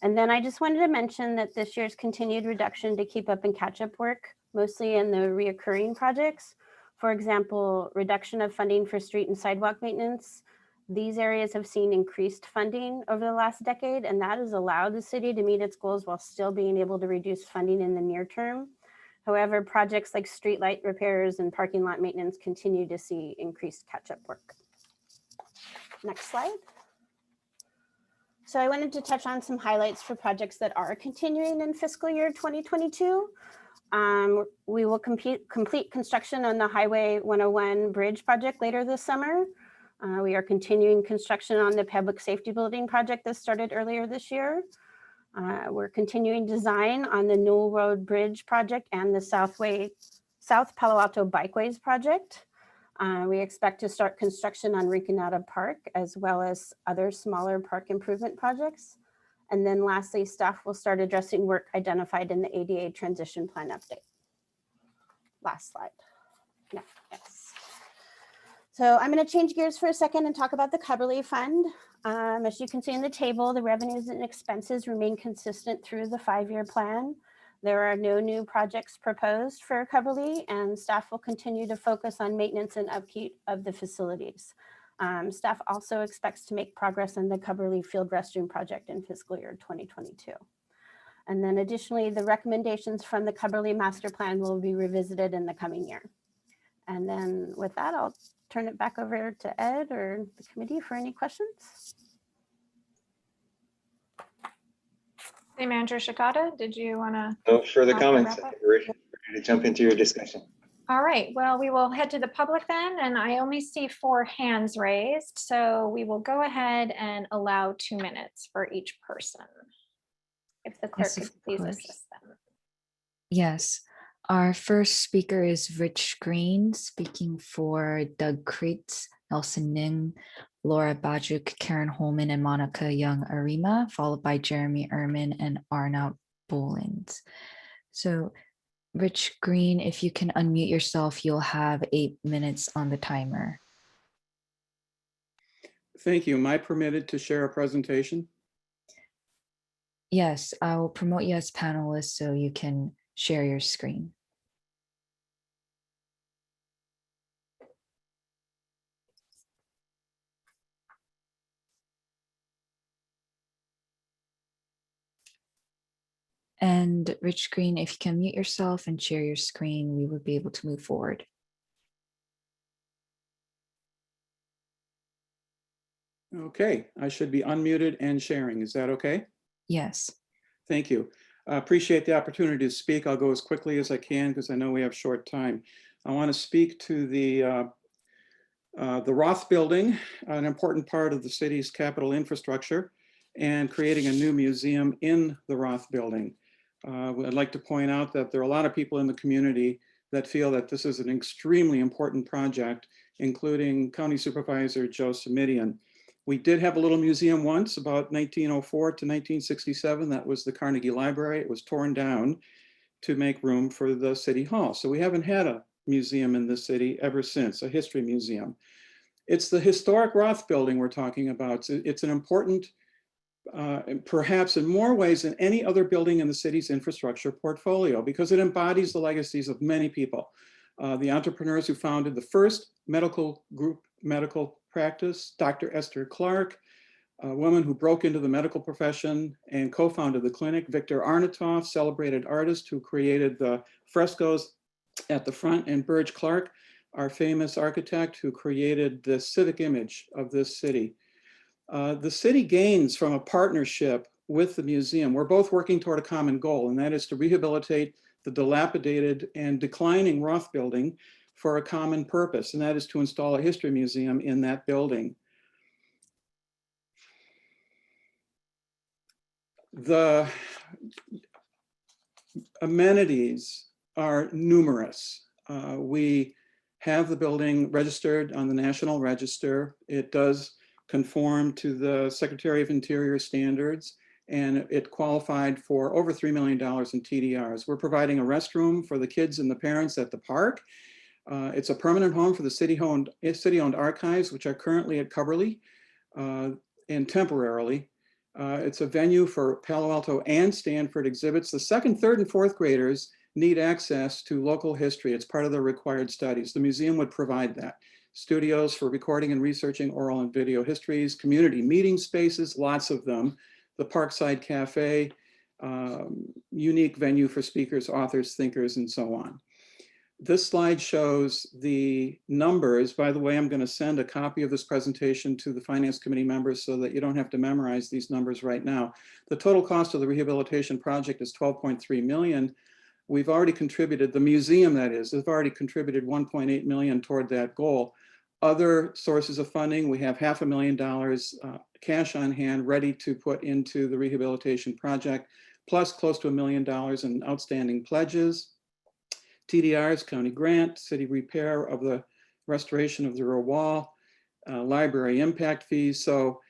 And then I just wanted to mention that this year's continued reduction to keep up and catch up work, mostly in the reoccurring projects. For example, reduction of funding for street and sidewalk maintenance. These areas have seen increased funding over the last decade, and that has allowed the city to meet its goals while still being able to reduce funding in the near term. However, projects like streetlight repairs and parking lot maintenance continue to see increased catch-up work. Next slide. So I wanted to touch on some highlights for projects that are continuing in fiscal year 2022. We will complete construction on the Highway 101 bridge project later this summer. We are continuing construction on the public safety building project that started earlier this year. We're continuing design on the Newell Road Bridge project and the South Palo Alto Bikeways project. We expect to start construction on Rinconada Park as well as other smaller park improvement projects. And then lastly, staff will start addressing work identified in the ADA transition plan update. Last slide. No, yes. So I'm going to change gears for a second and talk about the Cubberley Fund. As you can see in the table, the revenues and expenses remain consistent through the 5-year plan. There are no new projects proposed for Cubberley, and staff will continue to focus on maintenance and upkeep of the facilities. Staff also expects to make progress on the Cubberley Field Restroom project in fiscal year 2022. And then additionally, the recommendations from the Cubberley Master Plan will be revisited in the coming year. And then with that, I'll turn it back over to Ed or the committee for any questions. City Manager Shikata, did you want to? No further comments. wrap up? We're ready to jump into your discussion. All right, well, we will head to the public then, and I only see 4 hands raised, so we will go ahead and allow 2 minutes for each person. If the clerk Yes, could of please course. assist them. Yes. Our first speaker is Rich Green, speaking for Doug Kreitz, Nelson Ning, Laura Bajuk, Karen Holman, and Monica Young Arima, followed by Jeremy Ehrman and Arnaut Bolins. So Rich Green, if you can unmute yourself, you'll have 8 minutes on the timer. Thank you. Am I permitted to share a presentation? Yes, I will promote you as panelist so you can share your screen. And Rich Green, if you can mute yourself and share your screen, we would be able to move forward. Okay, I should be unmuted and sharing. Is that okay? Yes. Thank you. I appreciate the opportunity to speak. I'll go as quickly as I can because I know we have short time. I want to speak to the Roth Building, an important part of the city's capital infrastructure, and creating a new museum in the Roth Building. I'd like to point out that there are a lot of people in the community that feel that this is an extremely important project, including County Supervisor Joe Simitian. We did have a little museum once, about 1904 to 1967. That was the Carnegie Library. It was torn down to make room for the City Hall. So we haven't had a museum in the city ever since, a history museum. It's the historic Roth Building we're talking about. It's an important, perhaps in more ways than any other building in the city's infrastructure portfolio, because it embodies the legacies of many people. The entrepreneurs who founded the first medical practice, Dr. Esther Clark, a woman who broke into the medical profession and co-founded the clinic, Victor Arnautoff, celebrated artist who created the frescoes at the front, and Burge Clark, our famous architect who created the civic image of this city. The city gains from a partnership with the museum. We're both working toward a common goal, and that is to rehabilitate the dilapidated and declining Roth Building for a common purpose, and that is to install a history museum in that building. The amenities are numerous. We have the building registered on the National Register. It does conform to the Secretary of Interior standards, and it qualified for over $3 million in TDRs. We're providing a restroom for the kids and the parents at the park. It's a permanent home for the city-owned archives, which are currently at Cubberley and temporarily. It's a venue for Palo Alto and Stanford exhibits. The 2nd, 3rd, and 4th graders need access to local history. It's part of their required studies. The museum would provide that. Studios for recording and researching oral and video histories, community meeting spaces, lots of them, the Parkside Cafe, unique venue for speakers, authors, thinkers, and so on. This slide shows the numbers. By the way, I'm going to send a copy of this presentation to the Finance Committee members so that you don't have to memorize these numbers right now. The total cost of the rehabilitation project is $12.3 million. We've already contributed, the museum that is, has already contributed $1.8 million toward that goal. other sources of funding. We have $500,000 cash on hand ready to put into the rehabilitation project, plus close to $1 million in outstanding pledges. TDRs, county grant, city repair of the restoration of the rear wall, library impact fees. So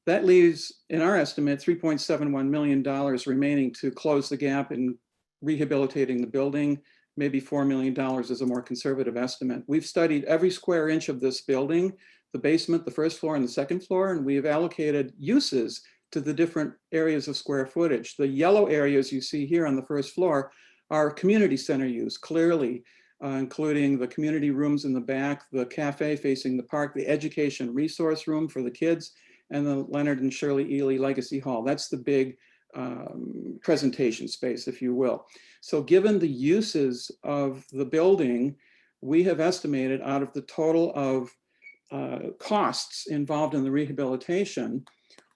that leaves, in our estimate, $3.71 million remaining to close the gap in rehabilitating the building. Maybe $4 million is a more conservative estimate. We've studied every square inch of this building, the basement, the first floor, and the second floor, and we have allocated uses to the different areas of square footage. The yellow areas you see here on the first floor are community center use, clearly, including the community rooms in the back, the cafe facing the park, the education resource room for the kids, and the Leonard and Shirley Ely Legacy Hall. That's the big presentation space, if you will. So given the uses of the building, we have estimated out of the total of costs involved in the rehabilitation,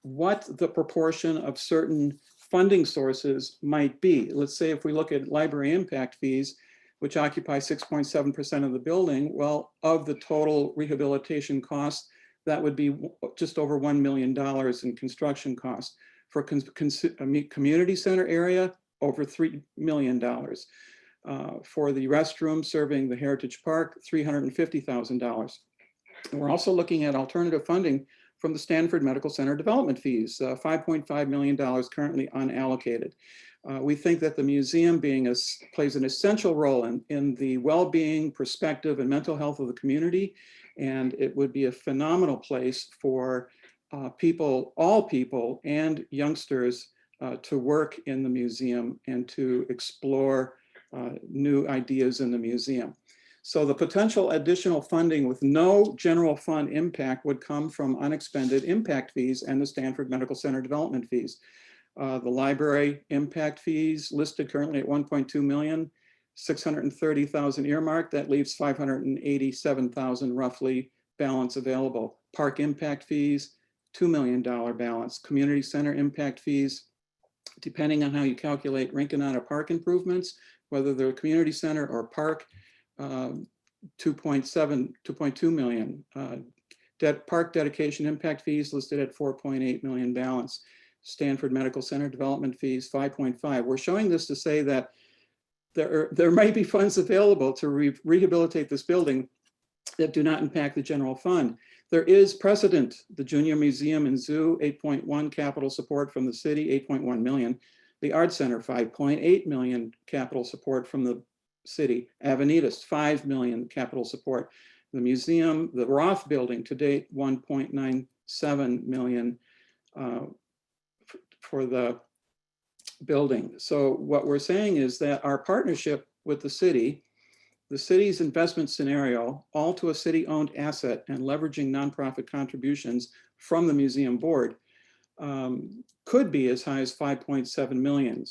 what the proportion of certain funding sources might be. Let's say if we look at library impact fees, which occupy 6.7% of the building, well, of the total rehabilitation costs, that would be just over $1 million in construction costs. For community center area, over $3 million. For the restroom serving the Heritage Park, $350,000. And we're also looking at alternative funding from the Stanford Medical Center development fees, $5.5 million currently unallocated. We think that the museum plays an essential role in the well-being, perspective, and mental health of the community. And it would be a phenomenal place for people, all people and youngsters to work in the museum and to explore new ideas in the museum. So the potential additional funding with no general fund impact would come from unexpended impact fees and the Stanford Medical Center development fees. The library impact fees listed currently at 1.2 million, 630,000 earmarked. That leaves 587,000 roughly balance available. Park impact fees, $2 million balance. Community center impact fees, depending on how you calculate Rinconada Park improvements, whether they're a community center or park, 2.2 million. Park dedication impact fees listed at 4.8 million balance. Stanford Medical Center development fees, 5.5. We're showing this to say that there might be funds available to rehabilitate this building that do not impact the general fund. There is precedent. The Junior Museum and Zoo, 8.1 capital support from the city, 8.1 million. The Art Center, 5.8 million capital support from the city. Avenidas, 5 million capital support. The museum, the Roth building to date, 1.97 million for the building. So what we're saying is that our partnership with the city's investment scenario, all to a city-owned asset and leveraging nonprofit contributions from the museum board, could be as high as 5.7 million,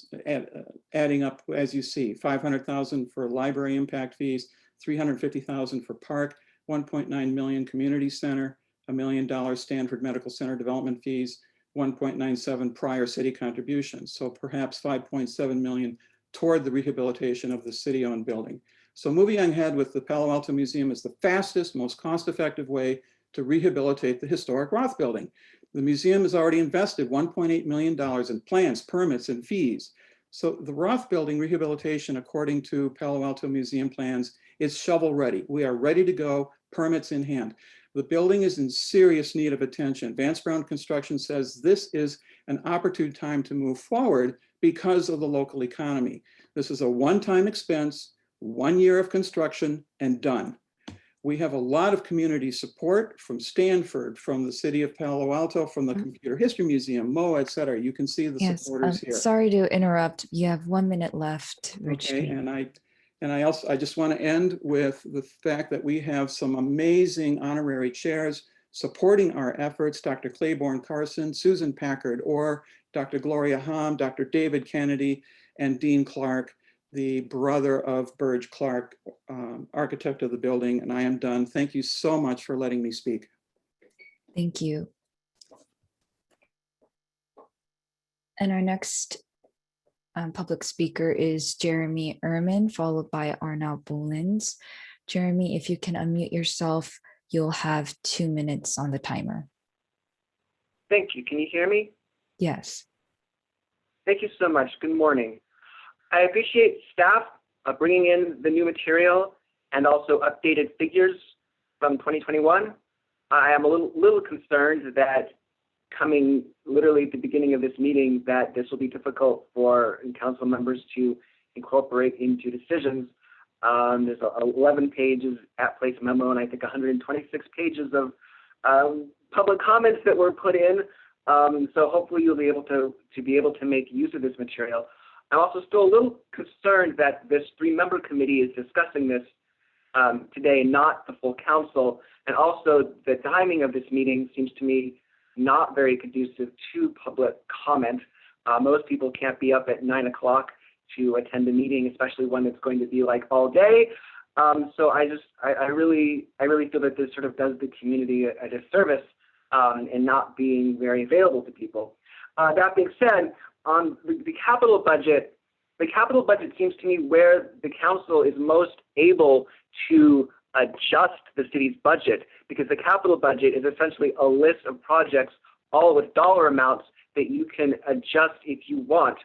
adding up, as you see, 500,000 for library impact fees, 350,000 for park, 1.9 million community center, $1 million Stanford Medical Center development fees, 1.97 prior city contributions. So perhaps 5.7 million toward the rehabilitation of the city-owned building. So moving ahead with the Palo Alto Museum is the fastest, most cost-effective way to rehabilitate the historic Roth building. The museum has already invested $1.8 million in plans, permits, and fees. So the Roth building rehabilitation, according to Palo Alto Museum plans, is shovel ready. We are ready to go, permits in hand. The building is in serious need of attention. Vance Brown Construction says this is an opportune time to move forward because of the local economy. This is a one-time expense, 1 year of construction, and done. We have a lot of community support from Stanford, from the city of Palo Alto, from the Computer History Museum, MOA, et cetera. You can see the supporters here. Sorry to interrupt. You have 1 minute left, Rich. Okay, and I just want to end with the fact that we have some amazing honorary chairs supporting our efforts. Dr. Claiborne Carson, Susan Packard, or Dr. Gloria Hom, Dr. David Kennedy, and Dean Clark, the brother of Burge Clark, architect of the building. And I am done. Thank you so much for letting me speak. Thank you. And our next public speaker is Jeremy Ehrman, followed by Arnaud Boulens. Jeremy, if you can unmute yourself, you'll have 2 minutes on the timer. Thank you. Can you hear me? Yes. Thank you so much. Good morning. I appreciate staff bringing in the new material and also updated figures from 2021. I am a little concerned that coming literally at the beginning of this meeting that this will be difficult for council members to incorporate into decisions. There's 11 pages at place memo and I think 126 pages of public comments that were put in. So hopefully you'll be able to make use of this material. I'm also still a little concerned that this 3-member committee is discussing this today, not the full council. And also the timing of this meeting seems to me not very conducive to public comment. Most people can't be up at 9 o'clock to attend a meeting, especially one that's going to be like all day. So I really feel that this sort of does the community a disservice in not being very available to people. That being said, on the capital budget seems to me where the council is most able to adjust the city's budget, because the capital budget is essentially a list of projects, all with dollar amounts that you can adjust if you want.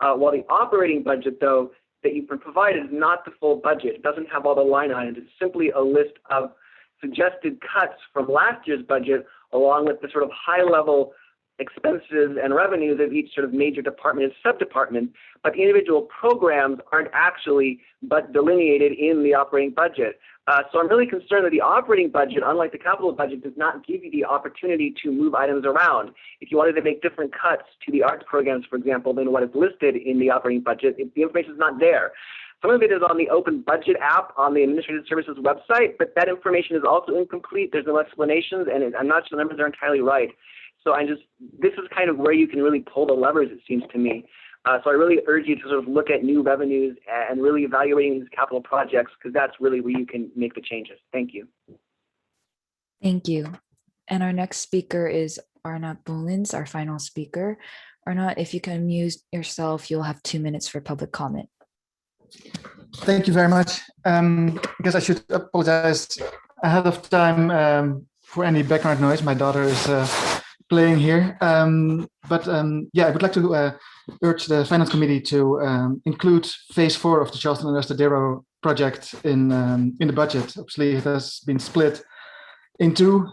While the operating budget, though, that you've been provided is not the full budget. It doesn't have all the line items. It's simply a list of suggested cuts from last year's budget, along with the sort of high-level expenses and revenues of each sort of major department and sub-department, but the individual programs aren't actually but delineated in the operating budget. So I'm really concerned that the operating budget, unlike the capital budget, does not give you the opportunity to move items around. If you wanted to make different cuts to the arts programs, for example, than what is listed in the operating budget, the information is not there. Some of it is on the Open Budget app on the Administrative Services website, but that information is also incomplete. There's no explanations, and I'm not sure the numbers are entirely right. So this is kind of where you can really pull the levers, it seems to me. So I really urge you to sort of look at new revenues and really evaluating these capital projects, because that's really where you can make the changes. Thank you. Thank you. And our next speaker is Arnott Boulins, our final speaker. Arnott, if you can mute yourself, you'll have 2 minutes for public comment. Thank you very much. I guess I should apologize ahead of time for any background noise. My daughter is playing here. Yeah, I would like to urge the Finance Committee to include phase 4 of the Charleston and Estadero project in the budget. Obviously, it has been split in 2.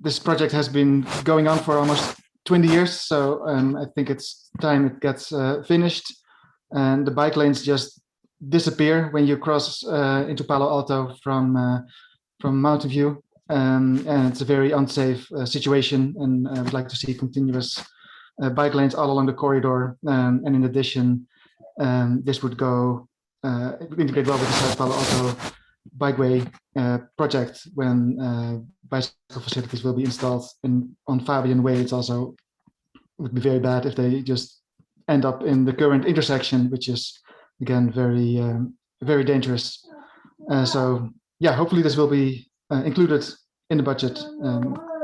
This project has been going on for almost 20 years, so I think it's time it gets finished. And the bike lanes just disappear when you cross into Palo Alto from Mountain View. And it's a very unsafe situation, and I would like to see continuous bike lanes all along the corridor. And in addition, this would go it would integrate well with the South Palo Alto bikeway project when bicycle facilities will be installed. And on Fabian Way, it's also would be very bad if they just end up in the current intersection, which is again very dangerous. So yeah, hopefully this will be included in the budget.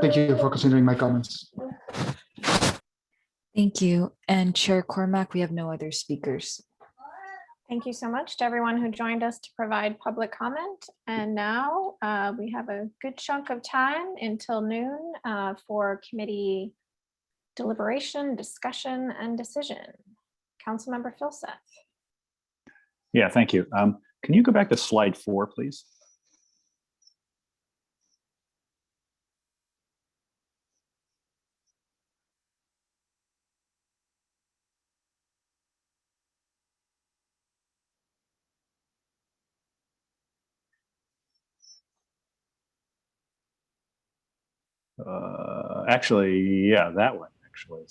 Thank you for considering my comments. Thank you. And Chair Cormack, we have no other speakers. Thank you so much to everyone who joined us to provide public comment. And now we have a good chunk of time until noon for committee deliberation, discussion, and decision. Councilmember Filseth. Yeah, thank you. Can you go back to slide 4, please? Actually, yeah, that one actually.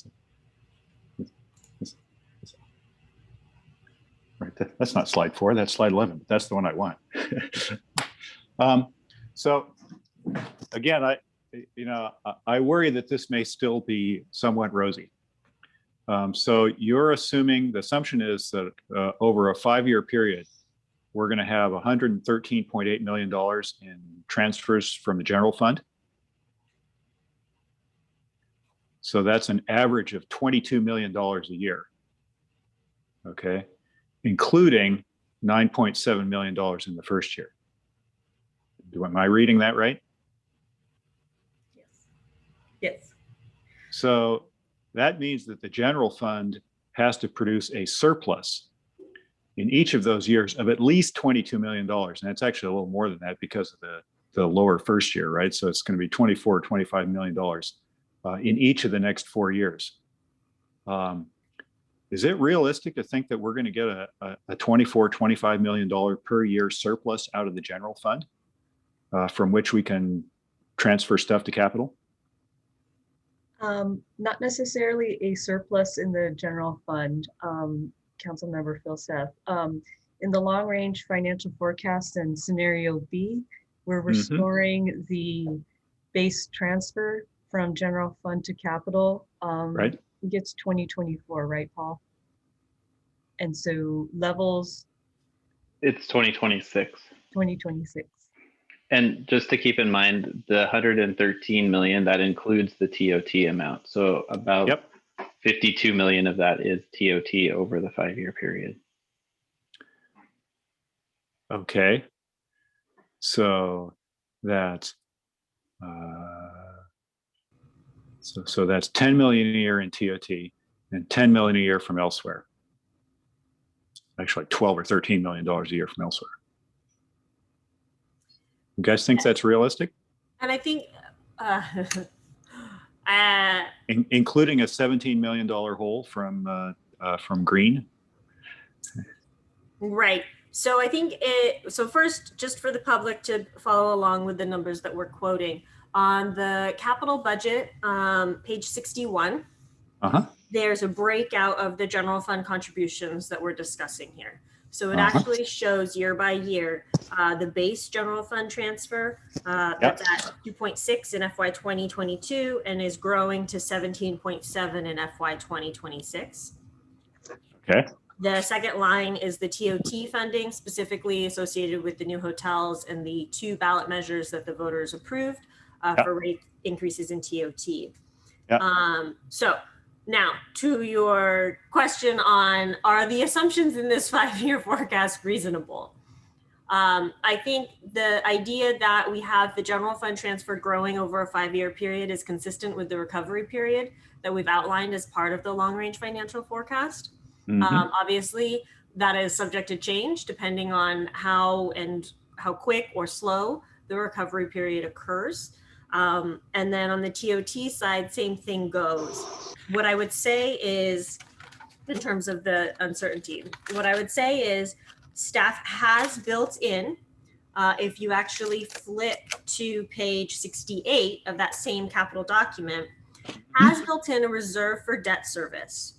Right, that's not slide 4, that's slide 11. That's the one I want. So again, I worry that this may still be somewhat rosy. So you're assuming, the assumption is that over a 5-year period, we're going to have $113.8 million in transfers from the general fund. So that's an average of $22 million a year, okay, including $9.7 million in the first year. Am I reading that right? Yes. Yes. So that means that the general fund has to produce a surplus in each of those years of at least $22 million. And it's actually a little more than that because of the lower first year, right? So it's going to be $24 or $25 million in each of the next 4 years. Is it realistic to think that we're going to get a $24, $25 million per year surplus out of the general fund from which we can transfer stuff to capital? Not necessarily a surplus in the general fund, Councilmember Phil Seth. In the long range financial forecast and scenario B, we're restoring the base transfer from general fund to capital. Right. It gets 2024, right, Paul? And so levels It's 2026. 2026. And just to keep in mind, the 113 million, that includes the TOT amount. So about 52 million of that is TOT over the 5-year period. Okay. So that's so that's 10 million a year in TOT and 10 million a year from elsewhere. Actually, 12 or 13 million dollars a year from elsewhere. You guys think that's realistic? And I think, Including a $17 million hole from Green? right. So I think so first, just for the public to follow along with the numbers that we're quoting, on the capital budget, page 61, there's a breakout of the general fund contributions that we're discussing here. So it actually shows year by year the base general fund transfer that's at 2.6 in FY 2022 and is growing to 17.7 in FY 2026. Okay. The second line is the TOT funding, specifically associated with the new hotels and the 2 ballot measures that the voters approved for rate increases in TOT. So now to your question on, are the assumptions in this 5-year forecast reasonable? I think the idea that we have the general fund transfer growing over a 5-year period is consistent with the recovery period that we've outlined as part of the long range financial forecast. Obviously, that is subject to change depending on how quick or slow the recovery period occurs. And then on the TOT side, same thing goes. What I would say is, in terms of the uncertainty, what I would say is staff has built in, if you actually flip to page 68 of that same capital document, has built in a reserve for debt service.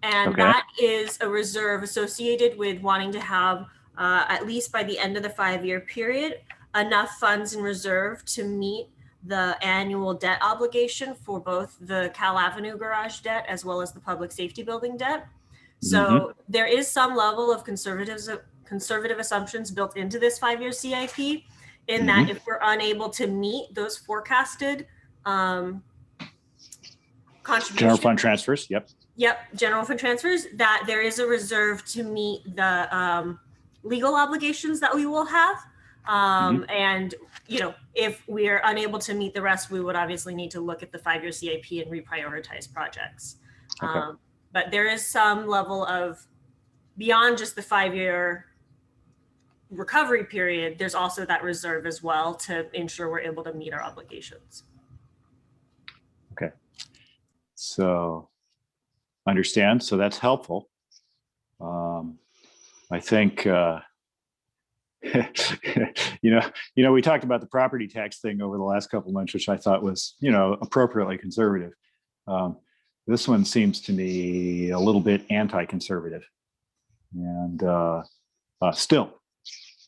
And that is a reserve associated with wanting to have, at least by the end of the 5-year period, enough funds in reserve to meet the annual debt obligation for both the Cal Avenue garage debt as well as the public safety building debt. So there is some level of conservative assumptions built into this 5-year CIP in that if we're unable to meet those forecasted contributions. General fund transfers, General fund transfers, that there is a reserve to meet the legal obligations that we will have. And, you know, if we are unable to meet the rest, we would obviously need to look at the 5-year CIP and reprioritize projects. But there is some level of, beyond just the 5-year recovery period, there's also that reserve as well to ensure we're able to meet our obligations. Okay. So understand. So that's helpful. I think, you know, we talked about the property tax thing over the last couple of months, which I thought was, you know, appropriately conservative. This one seems to me a little bit anti-conservative, and still.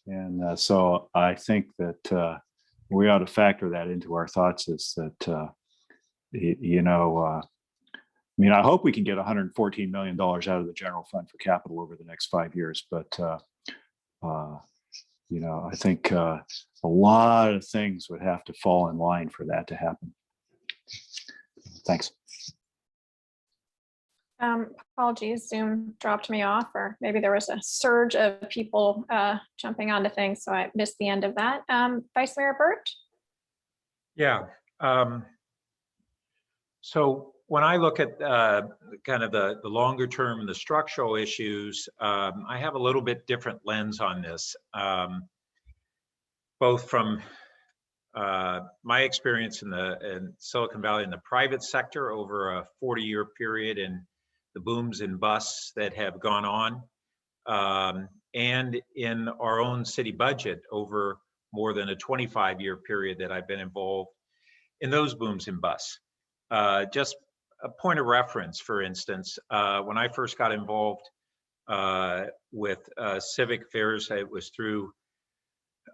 And so I think that we ought to factor that into our thoughts. Is that you know, I mean, I hope we can get $114 million out of the general fund for capital over the next 5 years, but you know, I think a lot of things would have to fall in line for that to happen. Thanks. Apologies, Zoom dropped me off, or maybe there was a surge of people jumping onto things, so I missed the end of that. Vice Mayor Burt? Yeah. So when I look at kind of the longer term and the structural issues, I have a little bit different lens on this, both from my experience in Silicon Valley in the private sector over a 40-year period and the booms and busts that have gone on, and in our own city budget over more than a 25-year period that I've been involved in those booms and busts. Just a point of reference, for instance, when I first got involved with civic affairs, it was through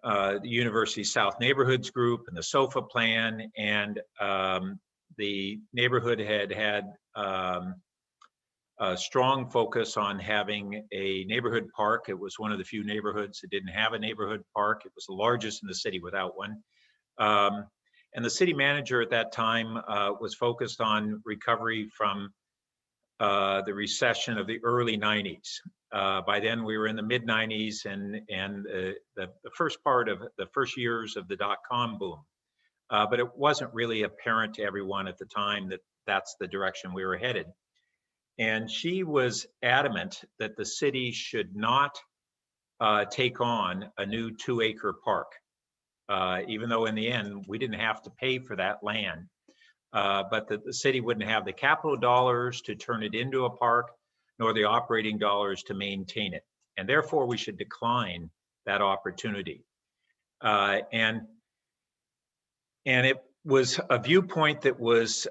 the University South Neighborhoods Group and the SOFA plan, and the neighborhood had a strong focus on having a neighborhood park. It was one of the few neighborhoods that didn't have a neighborhood park. It was the largest in the city without one. And the city manager at that time was focused on recovery from the recession of the early 90s. By then we were in the mid 90s and the first part of the first years of the dot-com boom. But it wasn't really apparent to everyone at the time that that's the direction we were headed. And she was adamant that the city should not take on a new 2-acre park, even though in the end we didn't have to pay for that land. But the city wouldn't have the capital dollars to turn it into a park, nor the operating dollars to maintain it. And therefore we should decline that opportunity. And it was a viewpoint that was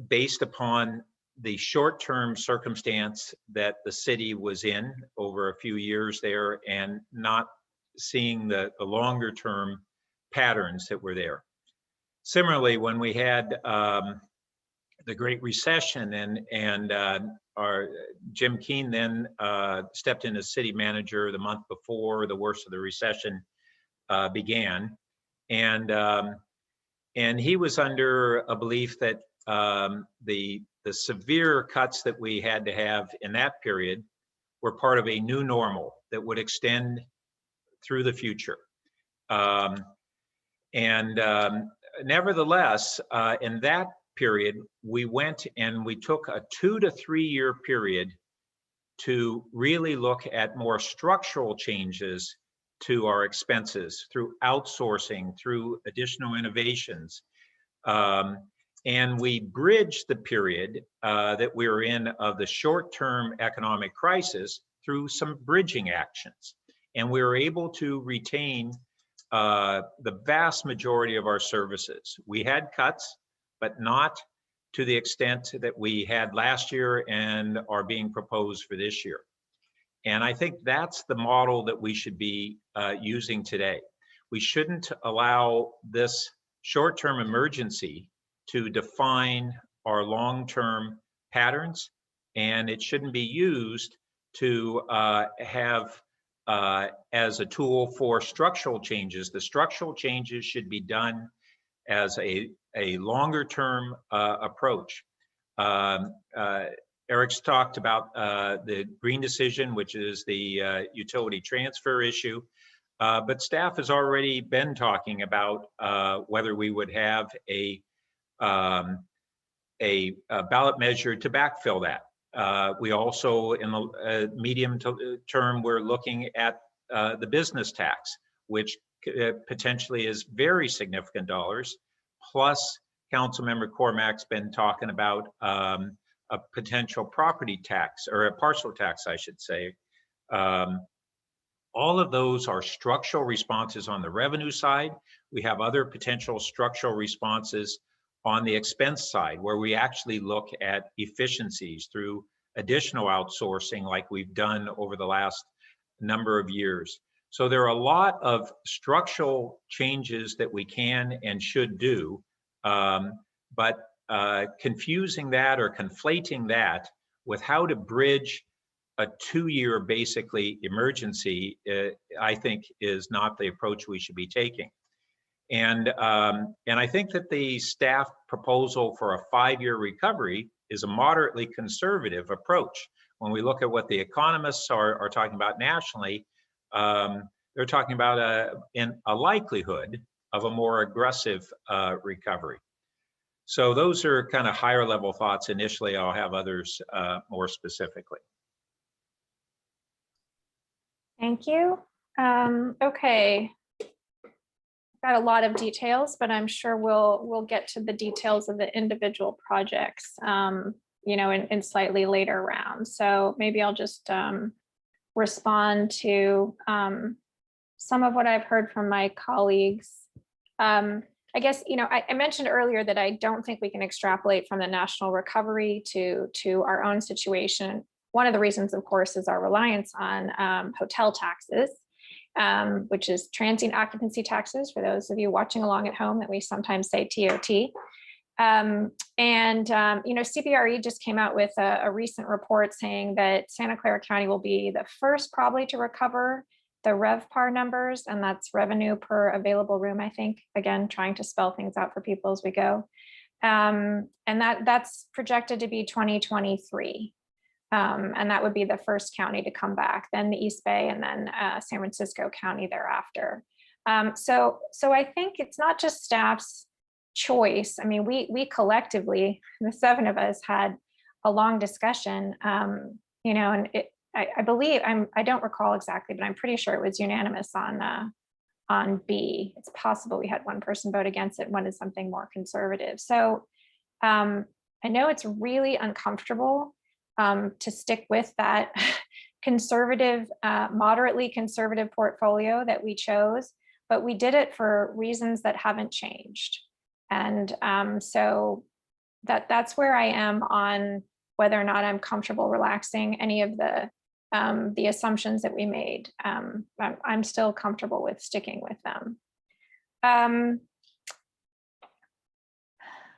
based upon the short-term circumstance that the city was in over a few years there, and not seeing the longer-term patterns that were there. Similarly, when we had the Great Recession and our Jim Keene then stepped in as city manager the month before the worst of the recession began, and he was under a belief that the severe cuts that we had to have in that period were part of a new normal that would extend through the future. Nevertheless, in that period, we went and we took a 2 to 3 year period to really look at more structural changes to our expenses through outsourcing, through additional innovations. And we bridged the period that we were in of the short-term economic crisis through some bridging actions. And we were able to retain the vast majority of our services. We had cuts, but not to the extent that we had last year and are being proposed for this year. And I think that's the model that we should be using today. We shouldn't allow this short-term emergency to define our long-term patterns, and it shouldn't be used to have as a tool for structural changes. The structural changes should be done as a longer-term approach. Eric's talked about the green decision, which is the utility transfer issue, but staff has already been talking about whether we would have a ballot measure to backfill that. We also, in the medium term, we're looking at the business tax, which potentially is very significant dollars. Plus, Councilmember Cormac's been talking about a potential property tax, or a parcel tax, I should say. All of those are structural responses on the revenue side. We have other potential structural responses on the expense side, where we actually look at efficiencies through additional outsourcing like we've done over the last number of years. So there are a lot of structural changes that we can and should do, but confusing that or conflating that with how to bridge a 2-year basically emergency, I think is not the approach we should be taking. And I think that the staff proposal for a 5-year recovery is a moderately conservative approach. When we look at what the economists are talking about nationally, they're talking about a likelihood of a more aggressive recovery. So those are kind of higher level thoughts initially. I'll have others more specifically. Thank you. Okay. Got a lot of details, but I'm sure we'll get to the details of the individual projects, you know, in slightly later rounds. So maybe I'll just respond to some of what I've heard from my colleagues. I guess, you know, I mentioned earlier that I don't think we can extrapolate from the national recovery to our own situation. One of the reasons, of course, is our reliance on hotel taxes, which is transient occupancy taxes, for those of you watching along at home, that we sometimes say TOT. You know, CBRE just came out with a recent report saying that Santa Clara County will be the first probably to recover the RevPAR numbers, and that's revenue per available room, I think, again, trying to spell things out for people as we go. And that's projected to be 2023. And that would be the first county to come back, then the East Bay, and then San Francisco County thereafter. So I think it's not just staff's choice. I mean, we collectively, the 7 of us, had a long discussion, you know, and I believe, I don't recall exactly, but I'm pretty sure it was unanimous on B. It's possible we had one person vote against it, wanted something more conservative. So I know it's really uncomfortable to stick with that conservative, moderately conservative portfolio that we chose, but we did it for reasons that haven't changed. And so that's where I am on whether or not I'm comfortable relaxing any of the assumptions that we made. I'm still comfortable with sticking with them.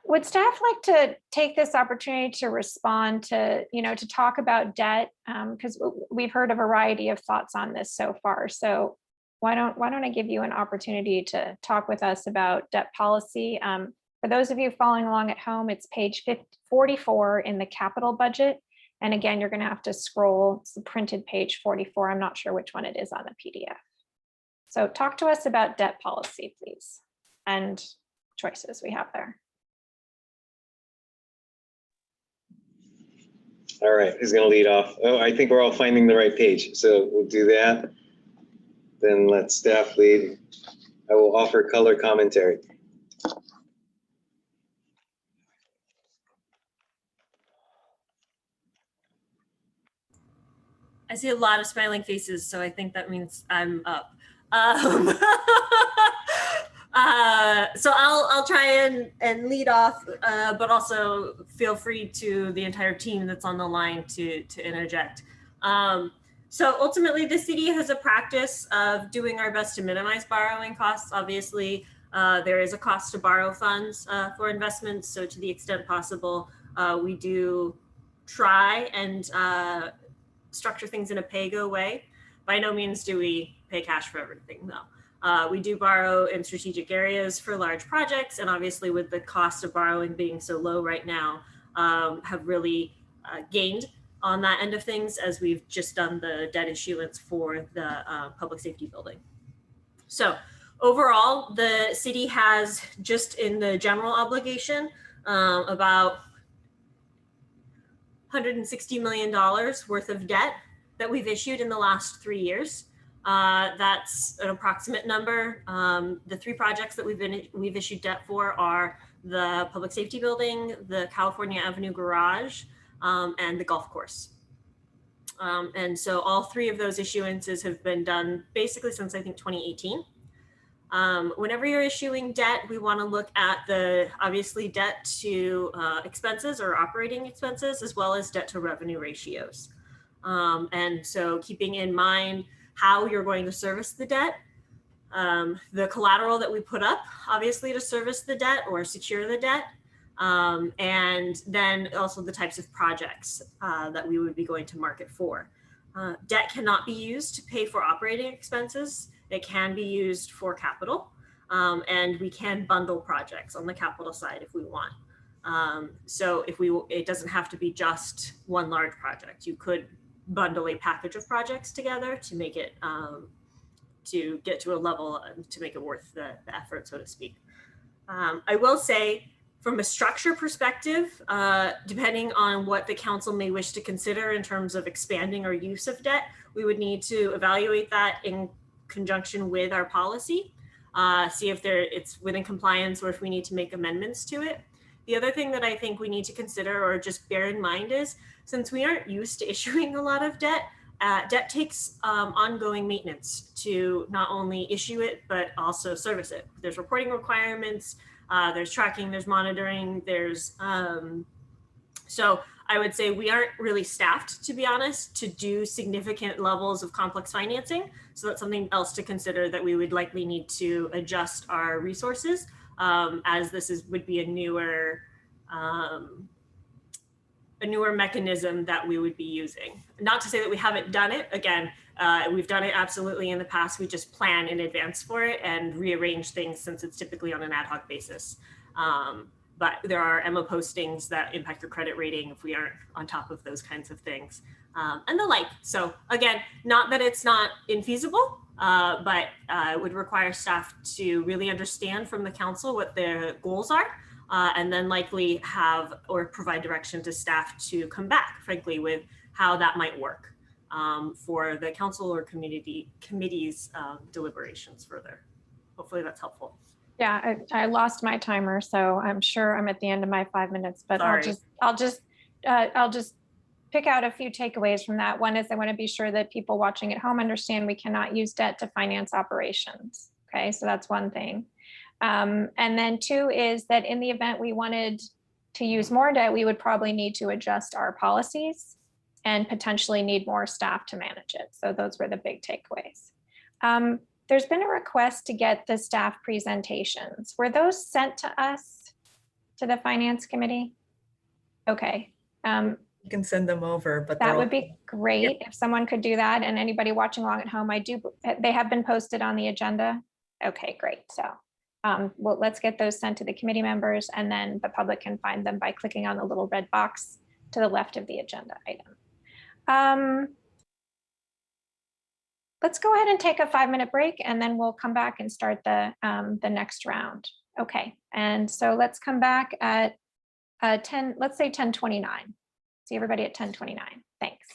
Would staff like to take this opportunity to respond to, you know, to talk about debt? Because we've heard a variety of thoughts on this so far. So why don't I give you an opportunity to talk with us about debt policy? For those of you following along at home, it's page 44 in the capital budget. And again, you're going to have to scroll. It's the printed page 44. I'm not sure which one it is on the PDF. So talk to us about debt policy, please, and choices we have there. All right, who's going to lead off? Oh, I think we're all finding the right page. So we'll do that. Then let staff lead. I will offer color commentary. I see a lot of smiling faces, so I think that means I'm up. So I'll try and lead off, but also feel free to the entire team that's on the line to interject. So ultimately, the city has a practice of doing our best to minimize borrowing costs. Obviously, there is a cost to borrow funds for investments. So to the extent possible, we do try and structure things in a pay-go way. By no means do we pay cash for everything, though. We do borrow in strategic areas for large projects, and obviously with the cost of borrowing being so low right now, have really gained on that end of things, as we've just done the debt issuance for the public safety building. So overall, the city has, just in the general obligation, about $160 million worth of debt that we've issued in the last 3 years. That's an approximate number. The 3 projects that we've issued debt for are the public safety building, the California Avenue garage, and the golf course. And so all 3 of those issuances have been done basically since, I think, 2018. Whenever you're issuing debt, we want to look at the obviously debt to expenses or operating expenses, as well as debt to revenue ratios. And so keeping in mind how you're going to service the debt, the collateral that we put up, obviously, to service the debt or secure the debt, and then also the types of projects that we would be going to market for. Debt cannot be used to pay for operating expenses. It can be used for capital. And we can bundle projects on the capital side if we want. So it doesn't have to be just one large project. You could bundle a package of projects together to make it, to get to a level to make it worth the effort, so to speak. I will say, from a structure perspective, depending on what the council may wish to consider in terms of expanding our use of debt, we would need to evaluate that in conjunction with our policy, see if it's within compliance or if we need to make amendments to it. The other thing that I think we need to consider or just bear in mind is, since we aren't used to issuing a lot of debt, debt takes ongoing maintenance to not only issue it, but also service it. There's reporting requirements, there's tracking, there's monitoring, so I would say we aren't really staffed, to be honest, to do significant levels of complex financing. So that's something else to consider, that we would likely need to adjust our resources, as this would be a newer mechanism that we would be using. Not to say that we haven't done it. Again, we've done it absolutely in the past. We just plan in advance for it and rearrange things, since it's typically on an ad hoc basis. But there are EMA postings that impact your credit rating if we aren't on top of those kinds of things, and the like. So again, not that it's not infeasible, but it would require staff to really understand from the council what their goals are, and then likely have or provide direction to staff to come back, frankly, with how that might work for the council or committee's deliberations further. Hopefully that's helpful. Yeah, I lost my timer, so I'm sure I'm at the end of my 5 minutes, but Sorry. I'll just pick out a few takeaways from that. One is I want to be sure that people watching at home understand we cannot use debt to finance operations. Okay, so that's one thing. And then two is that in the event we wanted to use more debt, we would probably need to adjust our policies and potentially need more staff to manage it. So those were the big takeaways. There's been a request to get the staff presentations. Were those sent to us, to the Finance Committee? Okay. You can send them over, but that would be great if someone could do that. And anybody watching along at home, they have been posted on the agenda. Okay, great. So well, let's get those sent to the committee members, and then the public can find them by clicking on the little red box to the left of the agenda item. Let's go ahead and take a 5-minute break, and then we'll come back and start the next round. Okay, and so let's come back at 10, let's say 10:29. See everybody at 10:29. Thanks.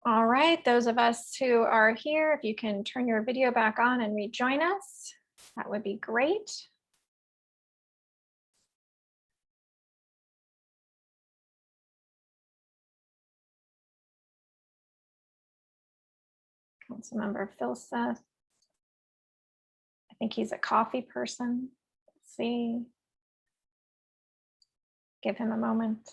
All right, those of us who are here, if you can turn your video back on and rejoin us, that would be great. Councilmember Filsath. I think he's a coffee person. Let's see. Give him a moment.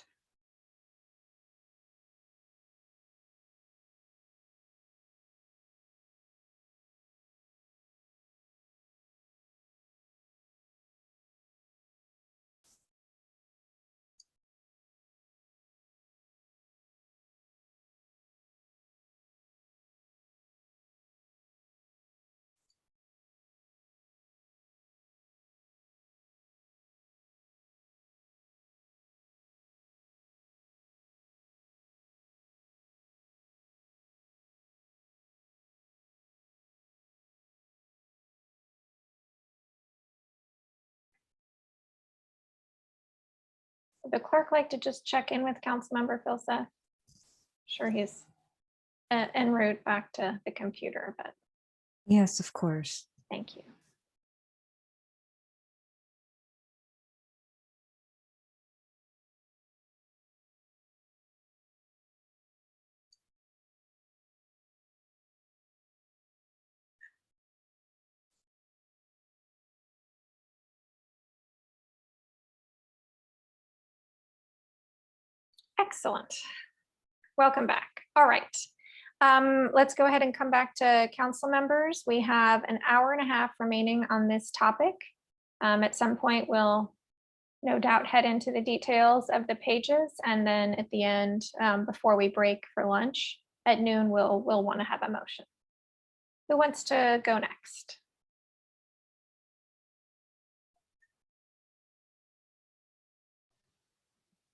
Would the clerk like to just check in with Councilmember Filsath? Sure, he's en route back to the computer, but Yes, of course. thank you. Excellent. Welcome back. All right. Let's go ahead and come back to council members. We have an hour and a half remaining on this topic. At some point, we'll no doubt head into the details of the pages. And then at the end, before we break for lunch at noon, we'll want to have a motion. Who wants to go next?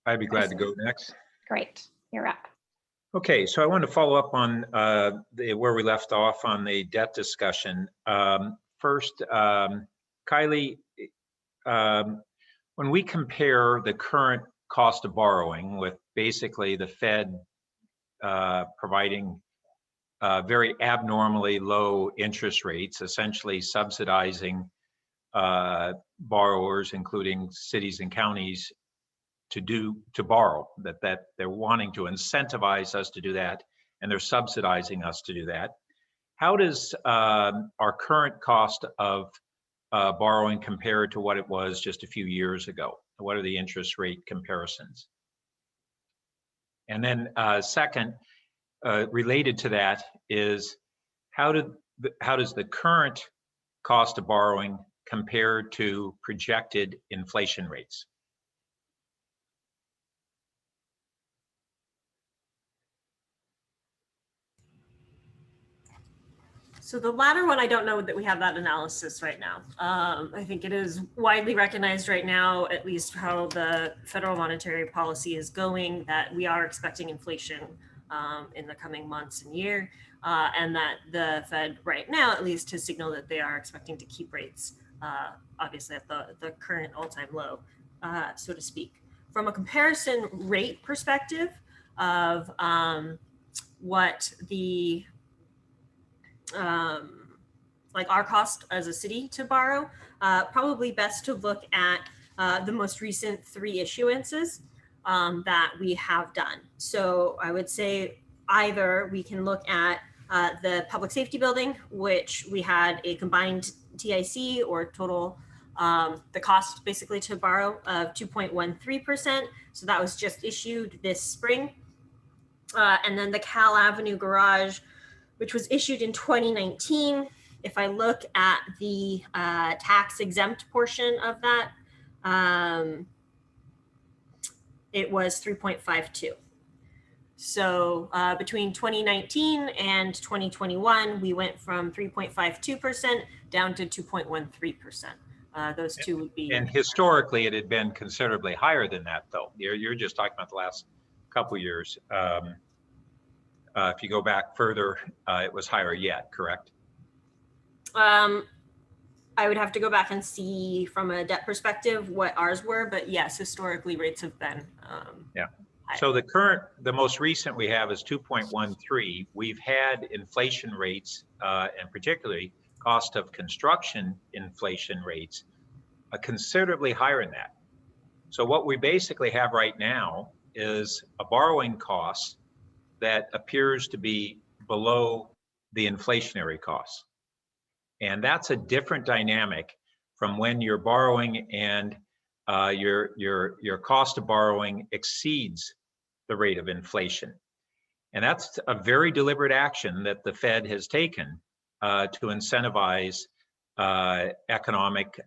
I'd be glad to go next. Great, you're up. Okay, so I wanted to follow up on where we left off on the debt discussion. First, Kylie, when we compare the current cost of borrowing with basically the Fed providing very abnormally low interest rates, essentially subsidizing borrowers, including cities and counties, to borrow, that they're wanting to incentivize us to do that, and they're subsidizing us to do that. How does our current cost of borrowing compare to what it was just a few years ago? What are the interest rate comparisons? And then second, related to that is how does the current cost of borrowing compare to projected inflation rates? So the latter one, I don't know that we have that analysis right now. I think it is widely recognized right now, at least how the federal monetary policy is going, that we are expecting inflation in the coming months and year, and that the Fed right now, at least, has signaled that they are expecting to keep rates, obviously at the current all-time low, so to speak. From a comparison rate perspective of what the like our cost as a city to borrow, probably best to look at the most recent 3 issuances that we have done. So I would say either we can look at the public safety building, which we had a combined TIC or total, the cost basically to borrow of 2.13%. So that was just issued this spring. And then the Cal Avenue garage, which was issued in 2019. If I look at the tax exempt portion of that, it was 3.52. So between 2019 and 2021, we went from 3.52% down to 2.13%. Those two would be. And historically, it had been considerably higher than that, though. You're just talking about the last couple of years. If you go back further, it was higher yet, correct? I would have to go back and see from a debt perspective what ours were, but yes, historically rates have been So the most recent we have is 2.13. We've had inflation rates, and particularly cost of construction inflation rates, considerably higher than that. So what we basically have right now is a borrowing cost that appears to be below the inflationary costs. And that's a different dynamic from when you're borrowing and your cost of borrowing exceeds the rate of inflation. And that's a very deliberate action that the Fed has taken to incentivize economic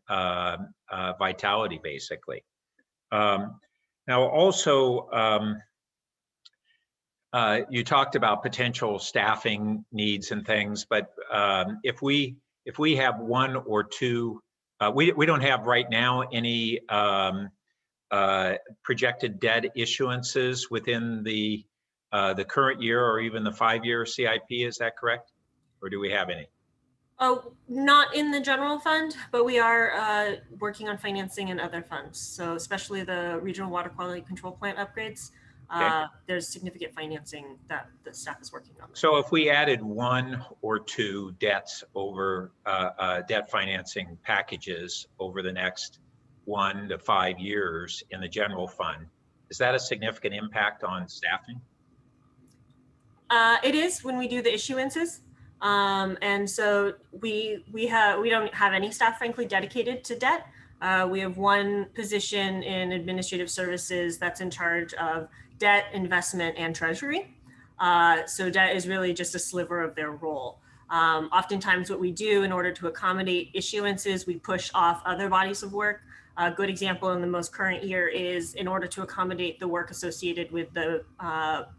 vitality, basically. Now, also, you talked about potential staffing needs and things, but if we have one or two, we don't have right now any projected debt issuances within the current year or even the 5-year CIP. Is that correct? Or do we have any? Oh, not in the general fund, but we are working on financing in other funds. So especially the regional water quality control plant upgrades. Okay. There's significant financing that the staff is working on. So if we added one or two debts over debt financing packages over the next 1 to 5 years in the general fund, is that a significant impact on staffing? It is when we do the issuances. And so we don't have any staff, frankly, dedicated to debt. We have one position in administrative services that's in charge of debt, investment, and treasury. So debt is really just a sliver of their role. Oftentimes what we do in order to accommodate issuances, we push off other bodies of work. A good example in the most current year is in order to accommodate the work associated with the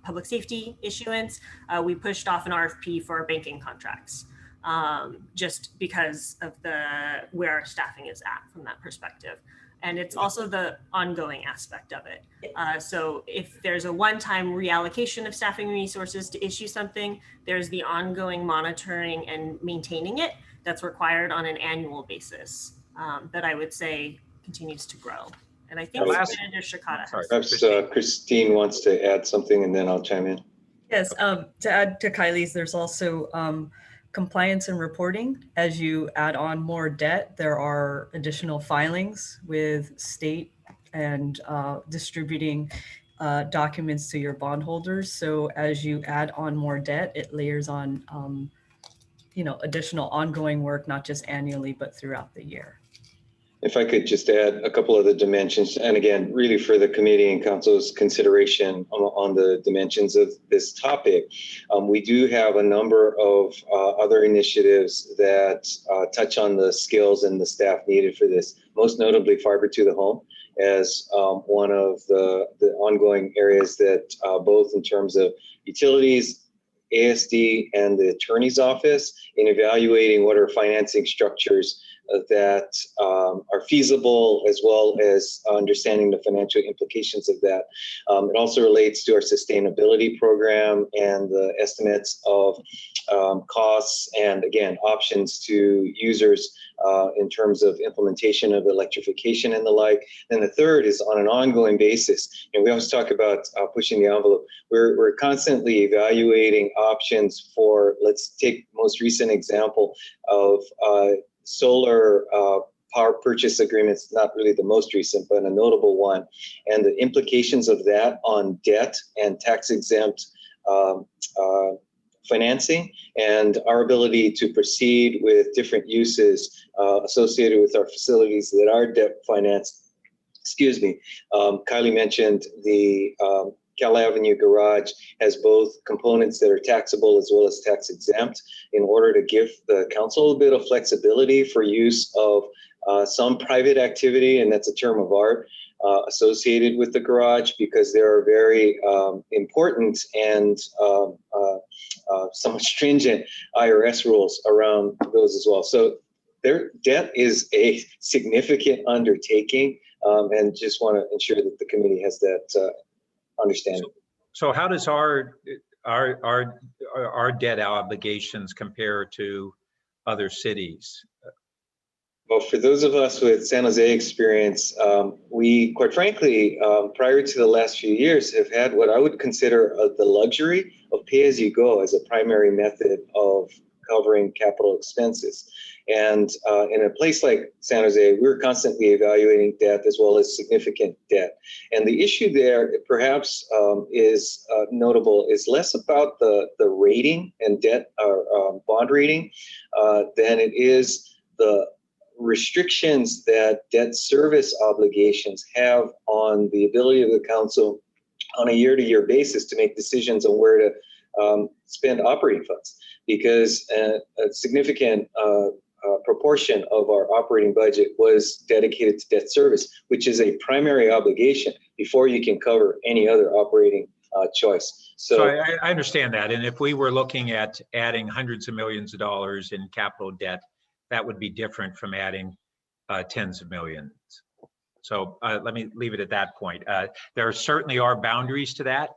public safety issuance, we pushed off an RFP for our banking contracts, just because of where our staffing is at from that perspective. And it's also the ongoing aspect of it. So if there's a one-time reallocation of staffing resources to issue something, there's the ongoing monitoring and maintaining it that's required on an annual basis that I would say continues to grow. And I think Manager Shikata has. Perhaps Christine wants to add something and then I'll chime in. Yes, to add to Kylie's, there's also compliance and reporting. As you add on more debt, there are additional filings with state and distributing documents to your bondholders. So as you add on more debt, it layers on additional ongoing work, not just annually, but throughout the year. If I could just add a couple of the dimensions, and again, really for the committee and council's consideration on the dimensions of this topic, we do have a number of other initiatives that touch on the skills and the staff needed for this, most notably fiber to the home as one of the ongoing areas that both in terms of utilities, ASD, and the attorney's office in evaluating what are financing structures that are feasible, as well as understanding the financial implications of that. It also relates to our sustainability program and the estimates of costs and, again, options to users in terms of implementation of electrification and the like. And the third is on an ongoing basis. And we always talk about pushing the envelope. We're constantly evaluating options for, let's take most recent example of solar power purchase agreements, not really the most recent, but a notable one, and the implications of that on debt and tax exempt financing, and our ability to proceed with different uses associated with our facilities that are debt financed. Excuse me. Kylie mentioned the Cal Avenue garage has both components that are taxable as well as tax exempt in order to give the council a bit of flexibility for use of some private activity, and that's a term of art, associated with the garage, because there are very important and somewhat stringent IRS rules around those as well. So their debt is a significant undertaking, and just want to ensure that the committee has that understanding. So how does our debt obligations compare to other cities? Well, for those of us with San Jose experience, we, quite frankly, prior to the last few years, have had what I would consider the luxury of pay-as-you-go as a primary method of covering capital expenses. And in a place like San Jose, we're constantly evaluating debt as well as significant debt. And the issue there, perhaps, is notable, is less about the rating and debt or bond rating than it is the restrictions that debt service obligations have on the ability of the council on a year-to-year basis to make decisions on where to spend operating funds, because a significant proportion of our operating budget was dedicated to debt service, which is a primary obligation before you can cover any other operating choice. So I understand that. And if we were looking at adding hundreds of millions of dollars in capital debt, that would be different from adding tens of millions. So let me leave it at that point. There certainly are boundaries to that.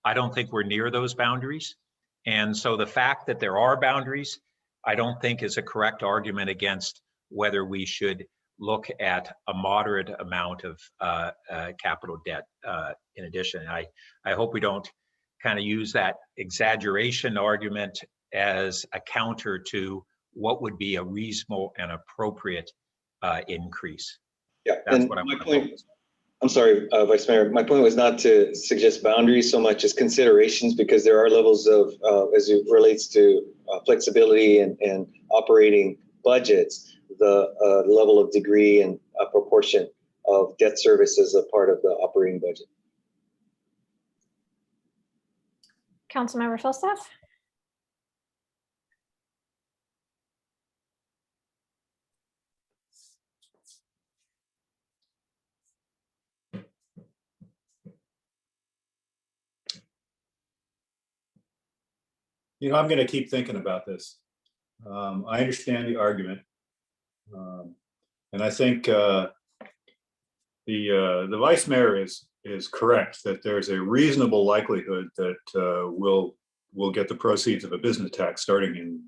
I don't think we're near those boundaries. And so the fact that there are boundaries, I don't think is a correct argument against whether we should look at a moderate amount of capital debt in addition. I hope we don't kind of use that exaggeration argument as a counter to what would be a reasonable and appropriate increase. Yeah, that's and what my point. I'm sorry, Vice Mayor. My point was not to suggest boundaries so much as considerations, because there are levels of, as it relates to flexibility and operating budgets, the level of degree and proportion of debt service as a part of the operating budget. Councilmember Filstaff. You know, I'm going to keep thinking about this. I understand the argument. And I think the Vice Mayor is correct that there's a reasonable likelihood that we'll get the proceeds of a business tax starting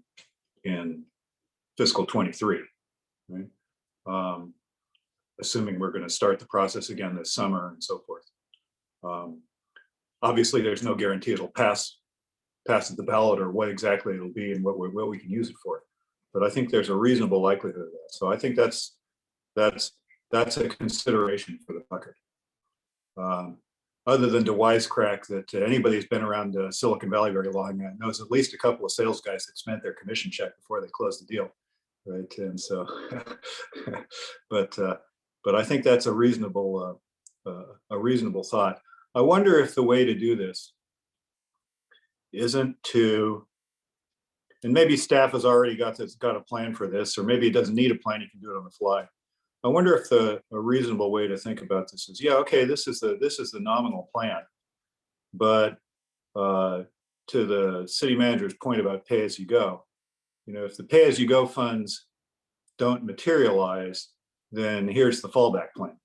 in fiscal 23, right? Assuming we're going to start the process again this summer and so forth. Obviously, there's no guarantee it'll pass at the ballot or what exactly it'll be and what we can use it for. But I think there's a reasonable likelihood of that. So I think that's a consideration for the bucket. Other than to wisecrack that anybody who's been around Silicon Valley very long knows at least a couple of sales guys that spent their commission check before they closed the deal, right? And so, but I think that's a reasonable thought. I wonder if the way to do this isn't to, and maybe staff has already got a plan for this, or maybe it doesn't need a plan, you can do it on the fly. I wonder if a reasonable way to think about this is, yeah, okay, this is the nominal plan, but to the city manager's point about pay as you go, you know, if the pay as you go funds don't materialize, then here's the fallback plan,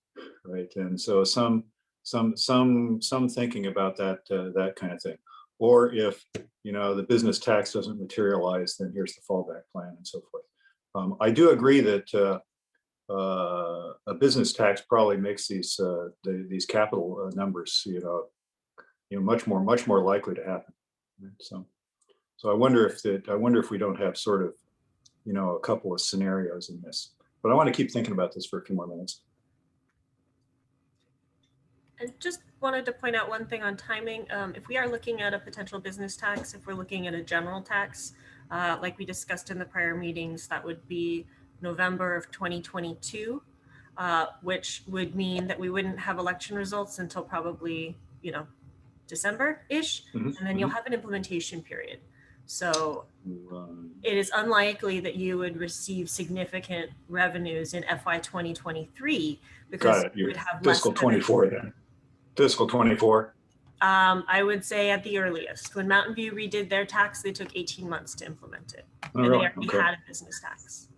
right? And so some thinking about that kind of thing. Or if, you know, the business tax doesn't materialize, then here's the fallback plan and so forth. I do agree that a business tax probably makes these capital numbers, much more likely to happen. So I wonder if we don't have sort of, a couple of scenarios in this. But I want to keep thinking about this for a few more minutes. And just wanted to point out one thing on timing. If we are looking at a potential business tax, if we're looking at a general tax, like we discussed in the prior meetings, that would be November of 2022, which would mean that we wouldn't have election results until probably, December-ish, and then you'll have an implementation period. So it is unlikely that you would receive significant revenues in FY 2023 because you would have fiscal 24 then. Fiscal 24. I would say at the earliest. When Mountain View redid their tax, they took 18 months to implement it. Oh, and really? they already Okay. had a business tax.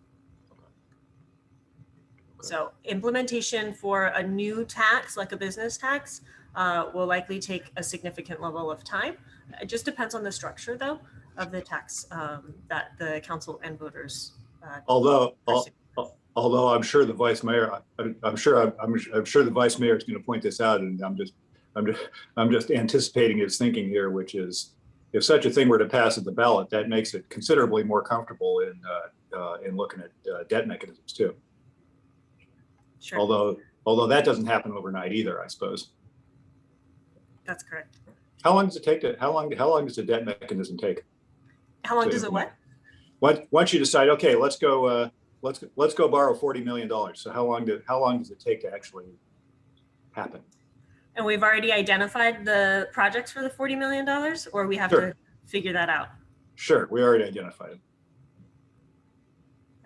So implementation for a new tax, like a business tax, will likely take a significant level of time. It just depends on the structure, though, of the tax that the council and voters. although I'm sure the vice mayor, I'm sure the vice mayor is going to point this out, and I'm just anticipating his thinking here, which is, if such a thing were to pass at the ballot, that makes it considerably more comfortable in looking at debt mechanisms too. Sure. Although that doesn't happen overnight either, I suppose. That's correct. How long does it take to? How long does a debt mechanism take? How long does it what? Once you decide, okay, let's go borrow $40 million. So how long does it take to actually happen? And we've already identified the projects for the $40 million, or we have Sure. to figure that out? Sure, we already identified it.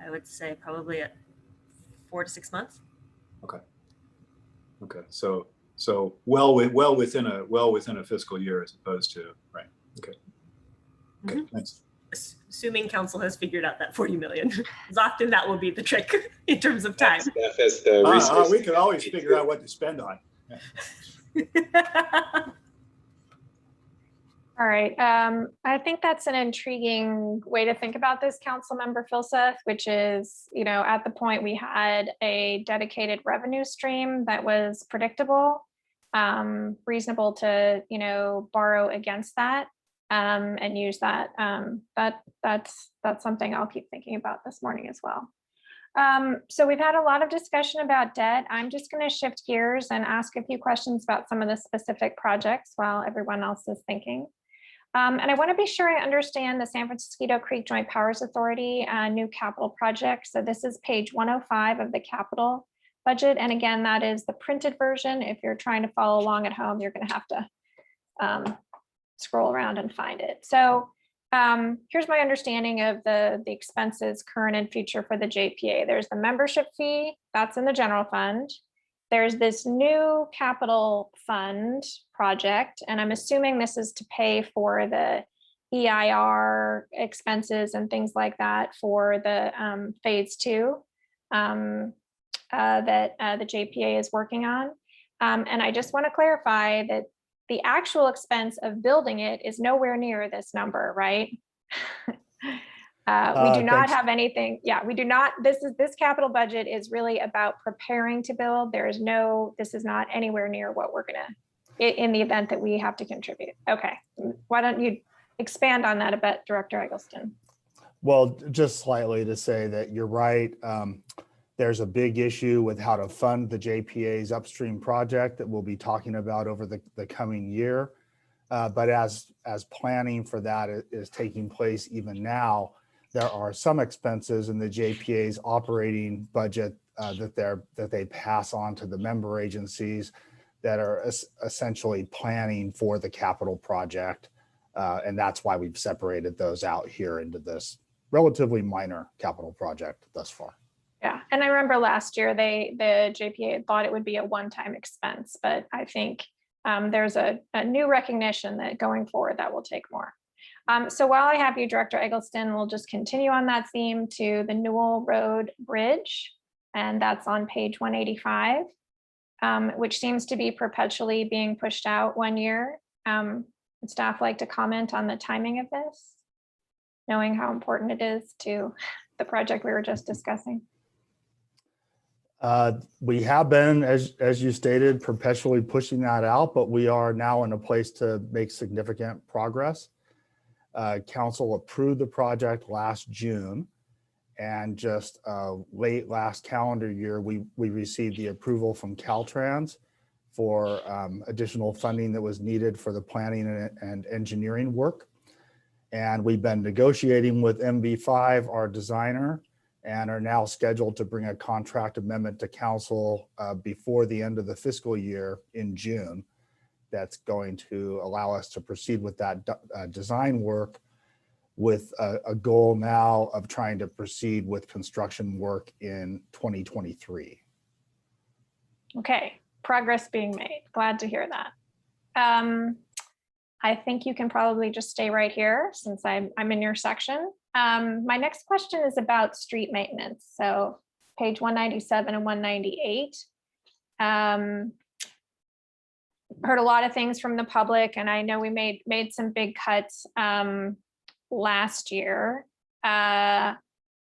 I would say probably at 4 to 6 months. Okay, so well within a fiscal year as opposed to, right? Okay. Okay, thanks. Assuming council has figured out that 40 million, because often that will be the trick in terms of time. Staff has the resources. We can always figure out what to spend on. All right. I think that's an intriguing way to think about this, Councilmember Filseth, which is, at the point we had a dedicated revenue stream that was predictable, reasonable to, borrow against that and use that. That's something I'll keep thinking about this morning as well. So we've had a lot of discussion about debt. I'm just going to shift gears and ask a few questions about some of the specific projects while everyone else is thinking. And I want to be sure I understand the San Francisco Creek Joint Powers Authority new capital project. So this is page 105 of the capital budget. And again, that is the printed version. If you're trying to follow along at home, you're going to have to scroll around and find it. So here's my understanding of the expenses current and future for the JPA. There's the membership fee, that's in the general fund. There's this new capital fund project, and I'm assuming this is to pay for the EIR expenses and things like that for the phase 2 that the JPA is working on. And I just want to clarify that the actual expense of building it is nowhere near this number, right? We do not have anything. Yeah, we do not. This capital budget is really about preparing to build. This is not anywhere near what we're gonna, in the event that we have to contribute. Okay, why don't you expand on that a bit, Director Eggleston? Well, just slightly to say that you're right. There's a big issue with how to fund the JPA's upstream project that we'll be talking about over the coming year. But as planning for that is taking place even now, there are some expenses in the JPA's operating budget that they pass on to the member agencies that are essentially planning for the capital project. And that's why we've separated those out here into this relatively minor capital project thus far. Yeah, and I remember last year the JPA thought it would be a one-time expense, but I think there's a new recognition that going forward that will take more. So while I have you, Director Eggleston, we'll just continue on that theme to the Newell Road Bridge, and that's on page 185, which seems to be perpetually being pushed out 1 year. Would staff like to comment on the timing of this, knowing how important it is to the project we were just discussing? We have been, as you stated, perpetually pushing that out, but we are now in a place to make significant progress. Council approved the project last June, and just late last calendar year, we received the approval from Caltrans for additional funding that was needed for the planning and engineering work. And we've been negotiating with MB5, our designer, and are now scheduled to bring a contract amendment to council before the end of the fiscal year in June. That's going to allow us to proceed with that design work with a goal now of trying to proceed with construction work in 2023. Okay, progress being made. Glad to hear that. I think you can probably just stay right here since I'm in your section. My next question is about street maintenance. So page 197 and 198. Heard a lot of things from the public, and I know we made some big cuts last year.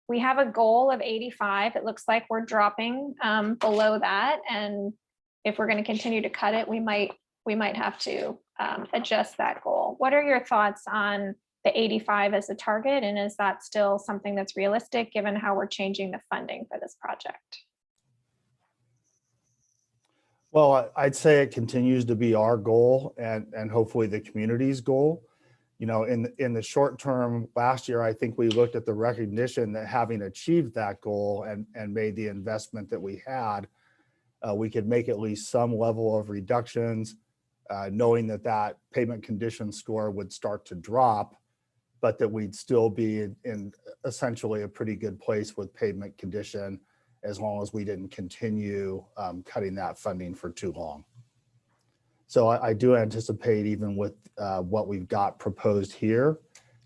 we have a goal of 85. It looks like we're dropping below that. And if we're going to continue to cut it, we might have to adjust that goal. What are your thoughts on the 85 as a target? And is that still something that's realistic given how we're changing the funding for this project? Well, I'd say it continues to be our goal and hopefully the community's goal. You know, in the short term, last year, I think we looked at the recognition that having achieved that goal and made the investment that we had, we could make at least some level of reductions, knowing that that payment condition score would start to drop, but that we'd still be in essentially a pretty good place with payment condition as long as we didn't continue cutting that funding for too long. So I do anticipate, even with what we've got proposed here,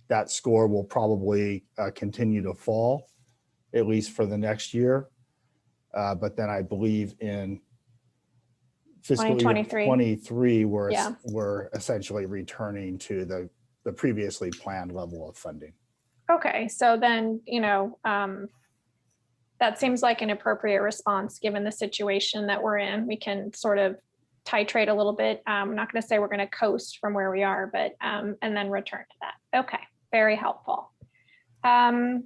that score will probably continue to fall, at least for the next year. But then I believe in fiscal year 23, we're essentially returning to the previously planned level of funding. Okay, so then, you know, that seems like an appropriate response given the situation that we're in. We can sort of titrate a little bit. I'm not going to say we're going to coast from where we are, but and then return to that. Okay, very helpful. I've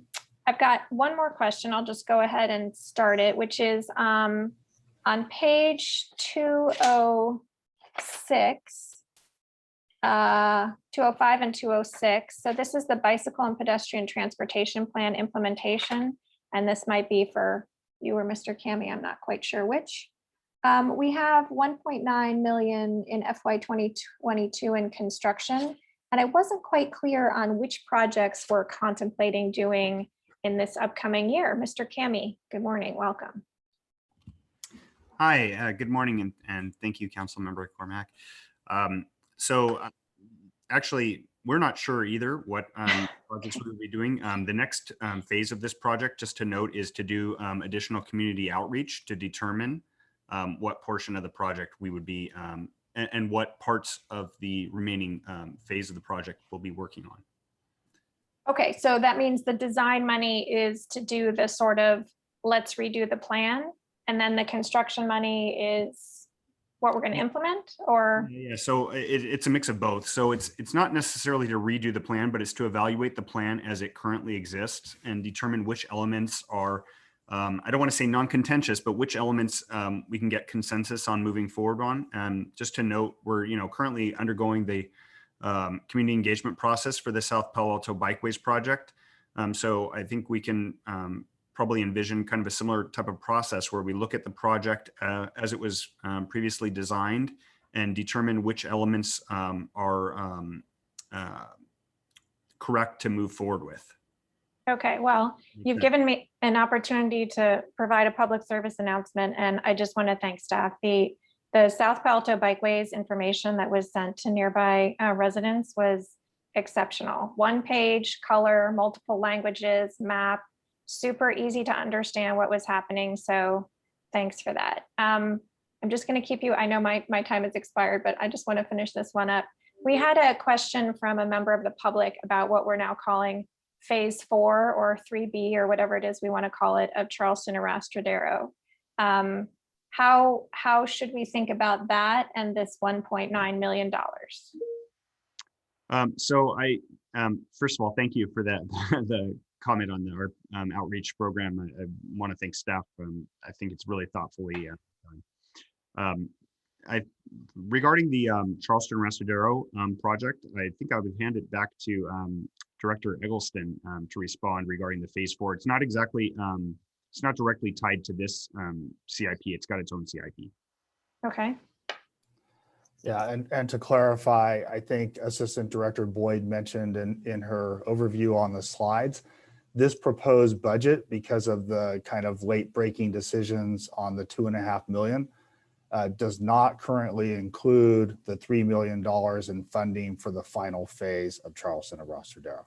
got one more question. I'll just go ahead and start it, which is on page 206, 205 and 206. So this is the bicycle and pedestrian transportation plan implementation. And this might be for you or Mr. Kami, I'm not quite sure which. We have 1.9 million in FY 2022 in construction. And I wasn't quite clear on which projects we're contemplating doing in this upcoming year. Mr. Kami, good morning, welcome. Hi, good morning, and thank you, Councilmember Cormack. Actually, we're not sure either what projects we'll be doing. The next phase of this project, just to note, is to do additional community outreach to determine what portion of the project we would be and what parts of the remaining phase of the project we'll be working on. Okay, so that means the design money is to do the sort of let's redo the plan, and then the construction money is what we're going to implement, or? Yeah, so it's a mix of both. So it's not necessarily to redo the plan, but it's to evaluate the plan as it currently exists and determine which elements are, I don't want to say non-contentious, but which elements we can get consensus on moving forward on. Just to note, we're currently undergoing the community engagement process for the South Palo Alto Bikeways project. So I think we can probably envision kind of a similar type of process where we look at the project as it was previously designed and determine which elements are correct to move forward with. Okay, well, you've given me an opportunity to provide a public service announcement, and I just want to thank staff. The South Palo Alto Bikeways information that was sent to nearby residents was exceptional. One page, color, multiple languages, map, super easy to understand what was happening. So thanks for that. I'm just going to keep you, I know my time has expired, but I just want to finish this one up. We had a question from a member of the public about what we're now calling phase 4 or 3B or whatever it is we want to call it of Charleston Arrastradero. How should we think about that and this $1.9 million? So first of all, thank you for the comment on our outreach program. I want to thank staff. I think it's really thoughtfully done. Regarding the Charleston Arrastradero project, I think I would hand it back to Director Eggleston to respond regarding the phase 4. It's not exactly, it's not directly tied to this CIP. It's got its own CIP. Okay. Yeah, and to clarify, I think Assistant Director Boyd mentioned in her overview on the slides, this proposed budget, because of the kind of late breaking decisions on the $2.5 million, does not currently include the $3 million in funding for the final phase of Charleston Arrastradero.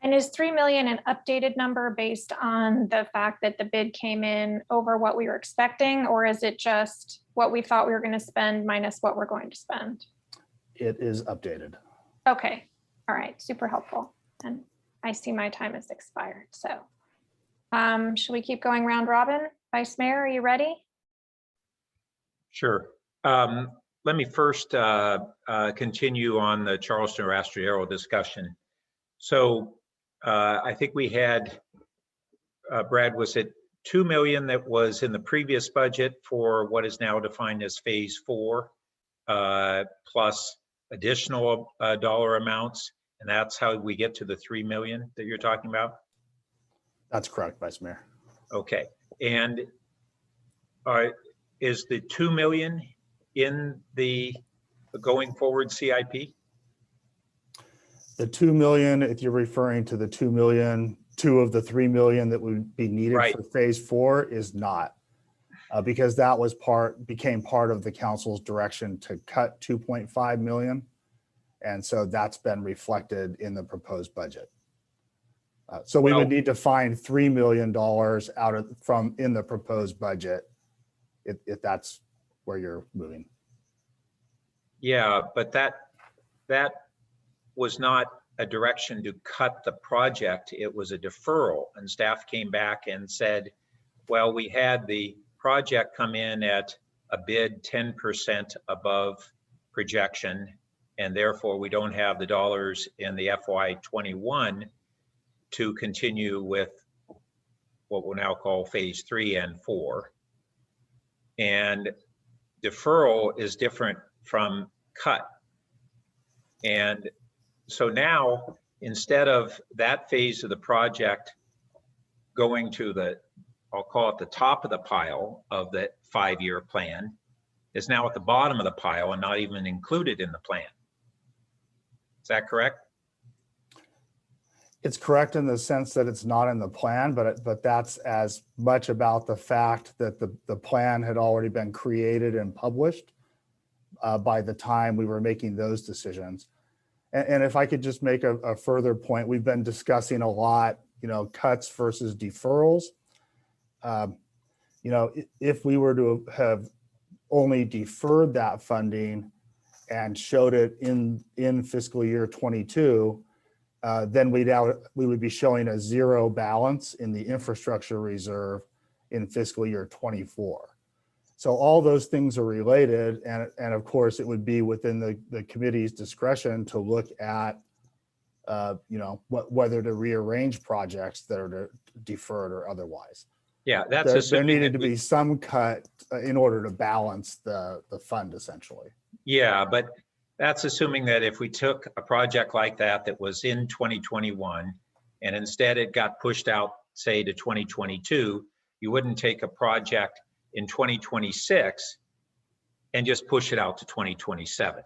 And is 3 million an updated number based on the fact that the bid came in over what we were expecting, or is it just what we thought we were going to spend minus what we're going to spend? It is updated. Okay, all right, super helpful. And I see my time has expired, so Shall we keep going round robin? Vice Mayor, are you ready? Sure. Let me first continue on the Charleston Rastreaero discussion. So I think we had, Brad, was it 2 million that was in the previous budget for what is now defined as phase 4, plus additional dollar amounts, and that's how we get to the 3 million that you're talking about? That's correct, Vice Mayor. Okay, and is the 2 million in the going forward CIP? The 2 million, if you're referring to the 2 million, 2 of the 3 million that would be needed Right. for phase 4 is not, because that was became part of the council's direction to cut 2.5 million. And so that's been reflected in the proposed budget. So we would need to find $3 million in the proposed budget if that's where you're moving. Yeah, but that was not a direction to cut the project. It was a deferral, and staff came back and said, well, we had the project come in at a bid 10% above projection, and therefore we don't have the dollars in the FY21 to continue with what we'll now call phase 3 and 4. And deferral is different from cut. And so now, instead of that phase of the project going to the, I'll call it the top of the pile of the 5-year plan, is now at the bottom of the pile and not even included in the plan. Is that correct? It's correct in the sense that it's not in the plan, but that's as much about the fact that the plan had already been created and published by the time we were making those decisions. And if I could just make a further point, we've been discussing a lot, cuts versus deferrals. If we were to have only deferred that funding and showed it in fiscal year 22, then we would be showing a 0 balance in the infrastructure reserve in fiscal year 24. So all those things are related, and of course it would be within the committee's discretion to look at whether to rearrange projects that are deferred or otherwise. Yeah, that's there needed to be some cut in order to balance the fund essentially. Yeah, but that's assuming that if we took a project like that was in 2021 and instead it got pushed out, say, to 2022, you wouldn't take a project in 2026 and just push it out to 2027.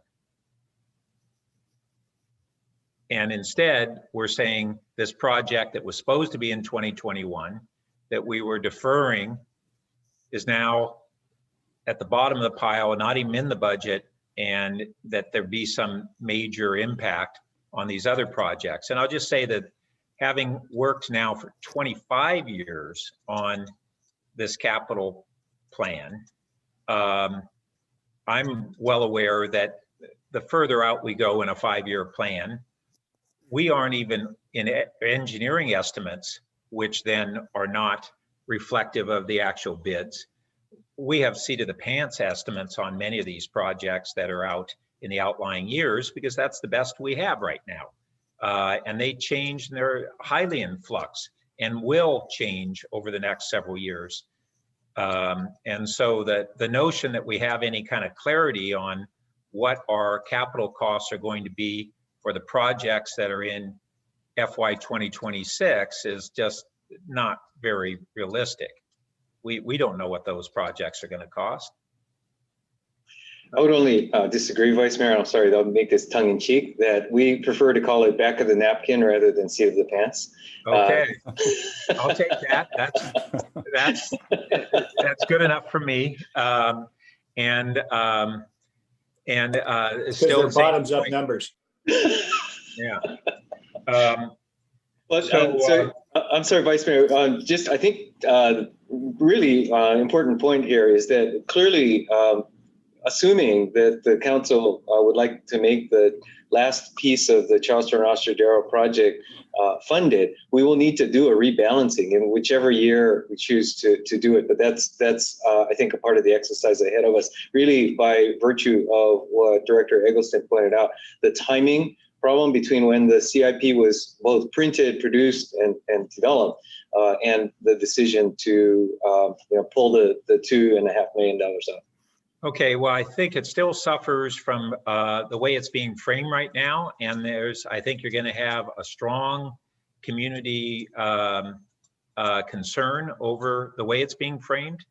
And instead, we're saying this project that was supposed to be in 2021 that we were deferring is now at the bottom of the pile and not even in the budget, and that there be some major impact on these other projects. And I'll just say that having worked now for 25 years on this capital plan, I'm well aware that the further out we go in a 5-year plan, we aren't even in engineering estimates, which then are not reflective of the actual bids. We have seat of the pants estimates on many of these projects that are out in the outlying years because that's the best we have right now. And they change, and they're highly in flux and will change over the next several years. And so the notion that we have any kind of clarity on what our capital costs are going to be for the projects that are in FY 2026 is just not very realistic. We don't know what those projects are going to cost. I would only disagree, Vice Mayor. I'm sorry, I'll make this tongue in cheek, that we prefer to call it back of the napkin rather than seat of the pants. Okay, I'll take that. That's good enough for me. And still bottoms up numbers. Yeah. I'm sorry, Vice Mayor. I think really important point here is that clearly, assuming that the council would like to make the last piece of the Charleston Ostradero project funded, we will need to do a rebalancing in whichever year we choose to do it. But that's I think a part of the exercise ahead of us, really by virtue of what Director Eggleston pointed out, the timing problem between when the CIP was both printed, produced, and developed, and the decision to pull the $2.5 million out. Okay, well, I think it still suffers from the way it's being framed right now. And I think you're going to have a strong community concern over the way it's being framed,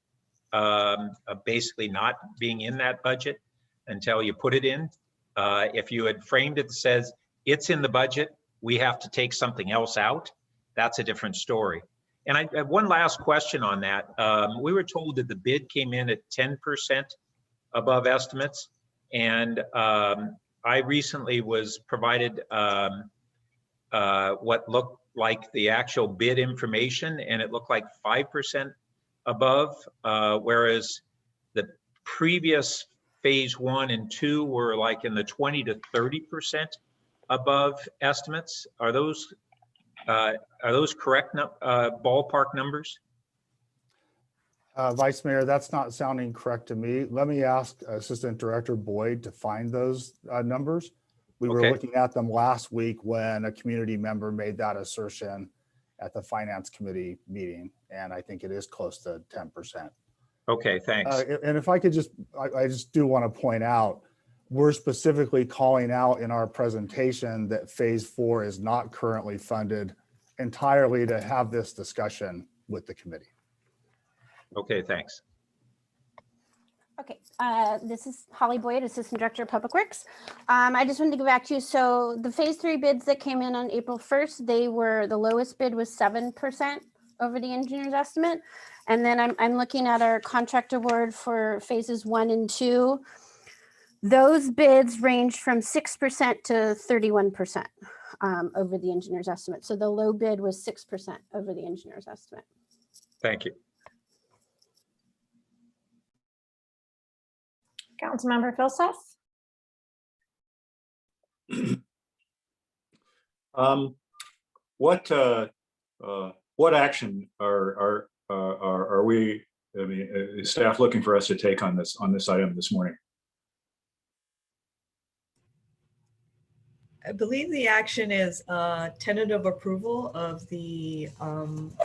basically not being in that budget until you put it in. If you had framed it that says it's in the budget, we have to take something else out, that's a different story. And I have one last question on that. We were told that the bid came in at 10% above estimates. And I recently was provided what looked like the actual bid information, and it looked like 5% above, whereas the previous phase 1 and 2 were like in the 20 to 30% above estimates. Are those correct ballpark numbers? Vice Mayor, that's not sounding correct to me. Let me ask Assistant Director Boyd to find those numbers. We were looking at them last week when a community member made that assertion at the Finance Committee meeting, and I think it is close to 10%. Okay, thanks. And if I could I just do want to point out, we're specifically calling out in our presentation that phase 4 is not currently funded entirely to have this discussion with the committee. Okay, thanks. Okay, this is Holly Boyd, Assistant Director of Public Works. I just wanted to go back to you. So the phase 3 bids that came in on April 1st, the lowest bid was 7% over the engineer's estimate. And then I'm looking at our contract award for phases 1 and 2. Those bids ranged from 6% to 31% over the engineer's estimate. So the low bid was 6% over the engineer's estimate. Thank you. Councilmember Philseth? What action are we? I mean, is staff looking for us to take on this item this morning? I believe the action is tentative approval of the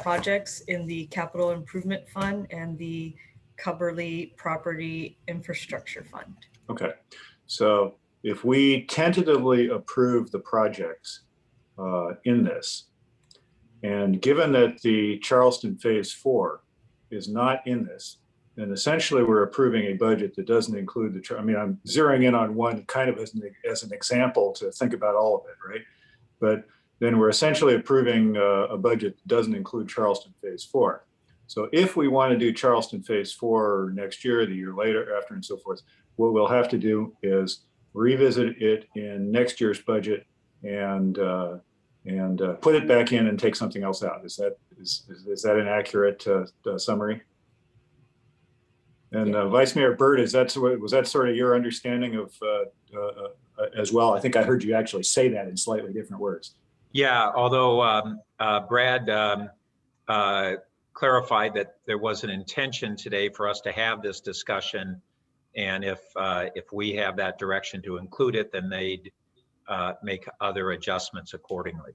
projects in the Capital Improvement Fund and the Cubberley Property Infrastructure Fund. Okay, so if we tentatively approve the projects in this, and given that the Charleston Phase 4 is not in this, then essentially we're approving a budget that doesn't include the, I mean, I'm zeroing in on one kind of as an example to think about all of it, right? But then we're essentially approving a budget that doesn't include Charleston Phase 4. So if we want to do Charleston Phase 4 next year, the year later, after, and so forth, what we'll have to do is revisit it in next year's budget and put it back in and take something else out. Is that an accurate summary? And Vice Mayor Byrd, was that sort of your understanding of as well? I think I heard you actually say that in slightly different words. Yeah, although Brad clarified that there was an intention today for us to have this discussion, and if we have that direction to include it, then they'd make other adjustments accordingly.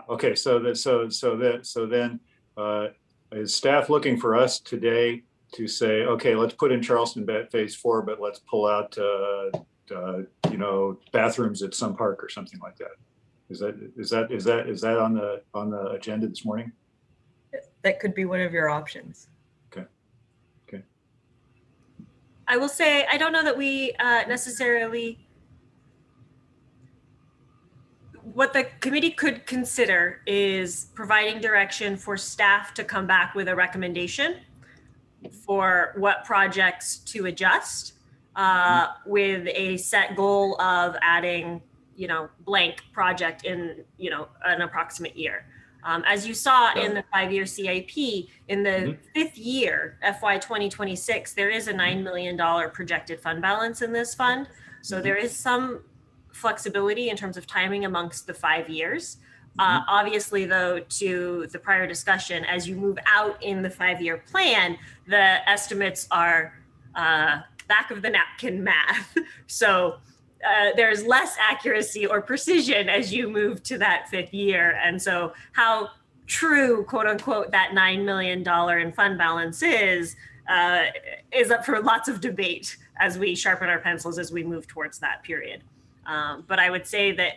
Okay, so then is staff looking for us today to say, okay, let's put in Charleston Phase 4, but let's pull out bathrooms at some park or something like that? Is that on the agenda this morning? That could be one of your options. Okay. I will say, I don't know that we necessarily, what the committee could consider is providing direction for staff to come back with a recommendation for what projects to adjust with a set goal of adding, blank project in, an approximate year. As you saw in the 5-year CIP, in the 5th year, FY 2026, there is a $9 million projected fund balance in this fund. So there is some flexibility in terms of timing amongst the 5 years. Obviously, though, to the prior discussion, as you move out in the 5-year plan, the estimates are back of the napkin math. So there's less accuracy or precision as you move to that 5th year. And so how true, quote unquote, that $9 million in fund balance is up for lots of debate as we sharpen our pencils as we move towards that period. But I would say that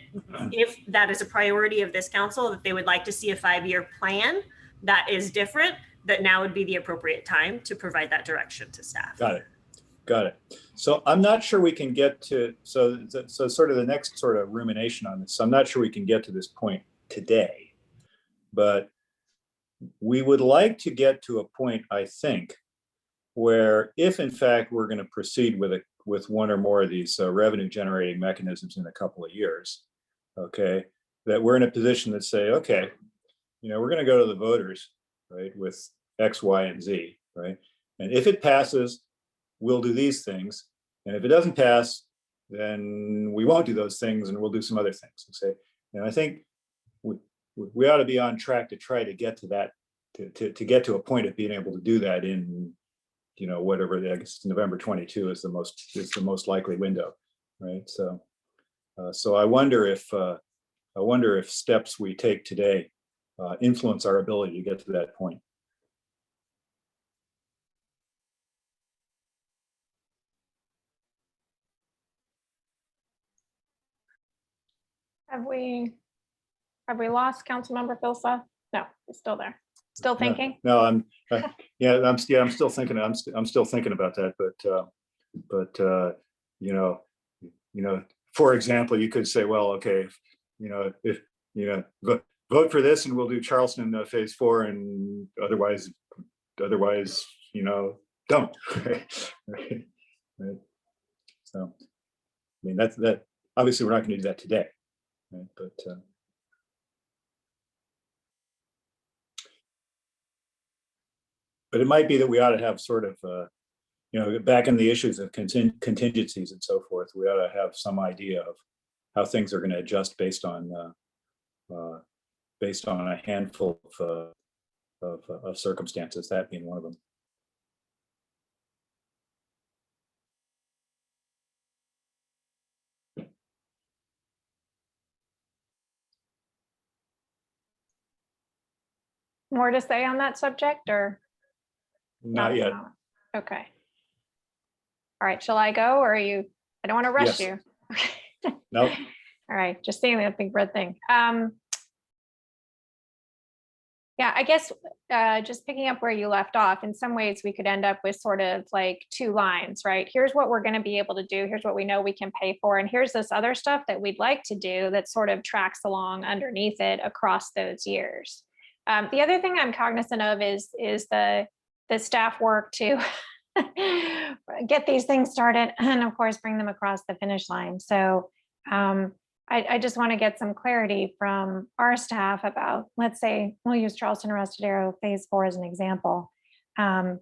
if that is a priority of this council, that they would like to see a 5-year plan that is different, that now would be the appropriate time to provide that direction to staff. Got it. Got it. So I'm not sure we can get to, so sort of the next sort of rumination on this. So I'm not sure we can get to this point today, but we would like to get to a point, I think, where if in fact we're going to proceed with one or more of these revenue generating mechanisms in a couple of years, okay, that we're in a position to say, okay, you know, we're going to go to the voters, right, with X, Y, and Z, right? And if it passes, we'll do these things. And if it doesn't pass, then we won't do those things and we'll do some other things. Okay? And I think we ought to be on track to try to get to that, to get to a point of being able to do that in, you know, whatever, I guess November 22 is the most likely window, right? So, so I wonder if steps we take today influence our ability to get to that point. Have we lost Councilmember Filsa? No, he's still there. Still thinking? No, I'm still thinking. I'm still thinking about that. But you know, for example, you could say, well, okay, if vote for this, and we'll do Charleston phase 4, and otherwise, you know, don't. Right. So, I mean, that. Obviously, we're not going to do that today. Right? But it might be that we ought to have sort of, you know, back in the issues of contingencies and so forth, we ought to have some idea of how things are going to adjust based on a handful of circumstances, that being one of them. More to say on that subject, or? Not yet. Okay. All right, shall I go, or are you, I don't want to rush Yes. you. Nope. All right, just seeing that big red thing. Yeah, I guess just picking up where you left off, in some ways we could end up with sort of like 2 lines, right? Here's what we're going to be able to do. Here's what we know we can pay for. And here's this other stuff that we'd like to do that sort of tracks along underneath it across those years. The other thing I'm cognizant of is the staff work to get these things started and of course bring them across the finish line. So I just want to get some clarity from our staff about, let's say, we'll use Charleston Arrestadero phase 4 as an example. Even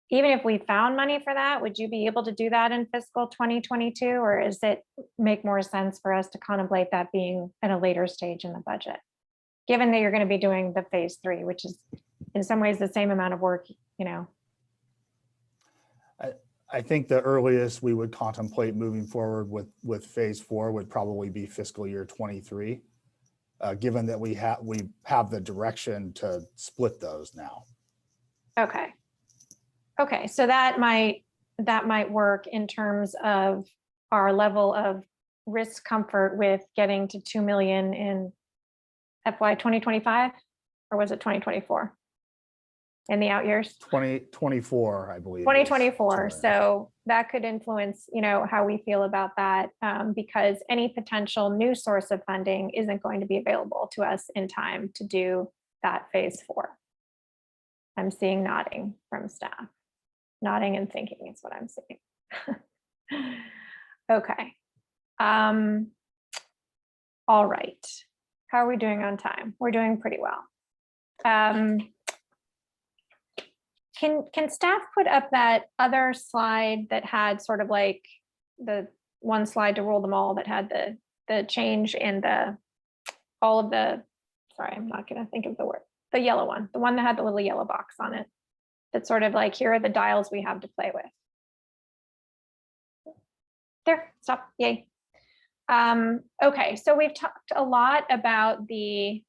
if we found money for that, would you be able to do that in fiscal 2022, or is it make more sense for us to contemplate that being at a later stage in the budget? Given that you're going to be doing the phase 3, which is in some ways the same amount of work, you know. I think the earliest we would contemplate moving forward with phase 4 would probably be fiscal year 23, given that we have the direction to split those now. Okay. Okay, so that might work in terms of our level of risk comfort with getting to 2 million in FY 2025, or was it 2024? In the out years? 2024, I believe. 2024. So that could influence, you know, how we feel about that, because any potential new source of funding isn't going to be available to us in time to do that phase 4. I'm seeing nodding from staff. Nodding and thinking is what I'm seeing. Okay. All right. How are we doing on time? We're doing pretty well. Can staff put up that other slide that had sort of like the one slide to rule them all that had the the change in all of the, sorry, I'm not gonna think of the word, the yellow one, the one that had the little yellow box on it. That's sort of like, here are the dials we have to play with. There, stop, yay. Okay, so we've talked a lot about the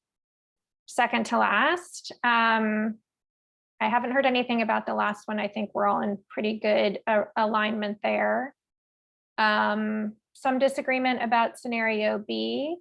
second to last. I haven't heard anything about the last one. I think we're all in pretty good alignment there. Some disagreement about scenario B.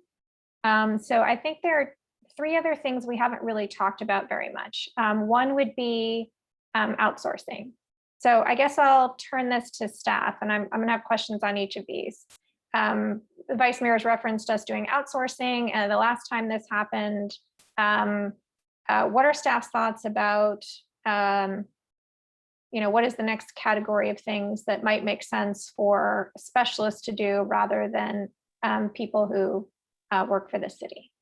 So I think there are 3 other things we haven't really talked about very much. One would be outsourcing. So I guess I'll turn this to staff, and I'm gonna have questions on each of these. The Vice Mayor's referenced us doing outsourcing, and the last time this happened, what are staff's thoughts about, what is the next category of things that might make sense for specialists to do rather than people who work for the city?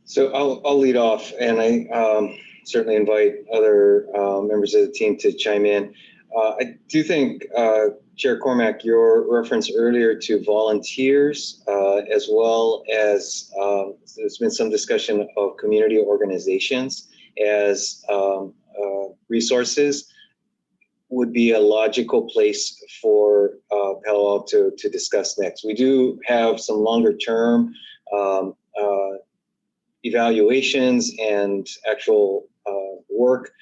So I'll lead off, and I certainly invite other members of the team to chime in. I do think, Chair Cormack, your reference earlier to volunteers, as well as there's been some discussion of community organizations as resources, would be a logical place for Palo Alto to discuss next. We do have some longer term evaluations and actual work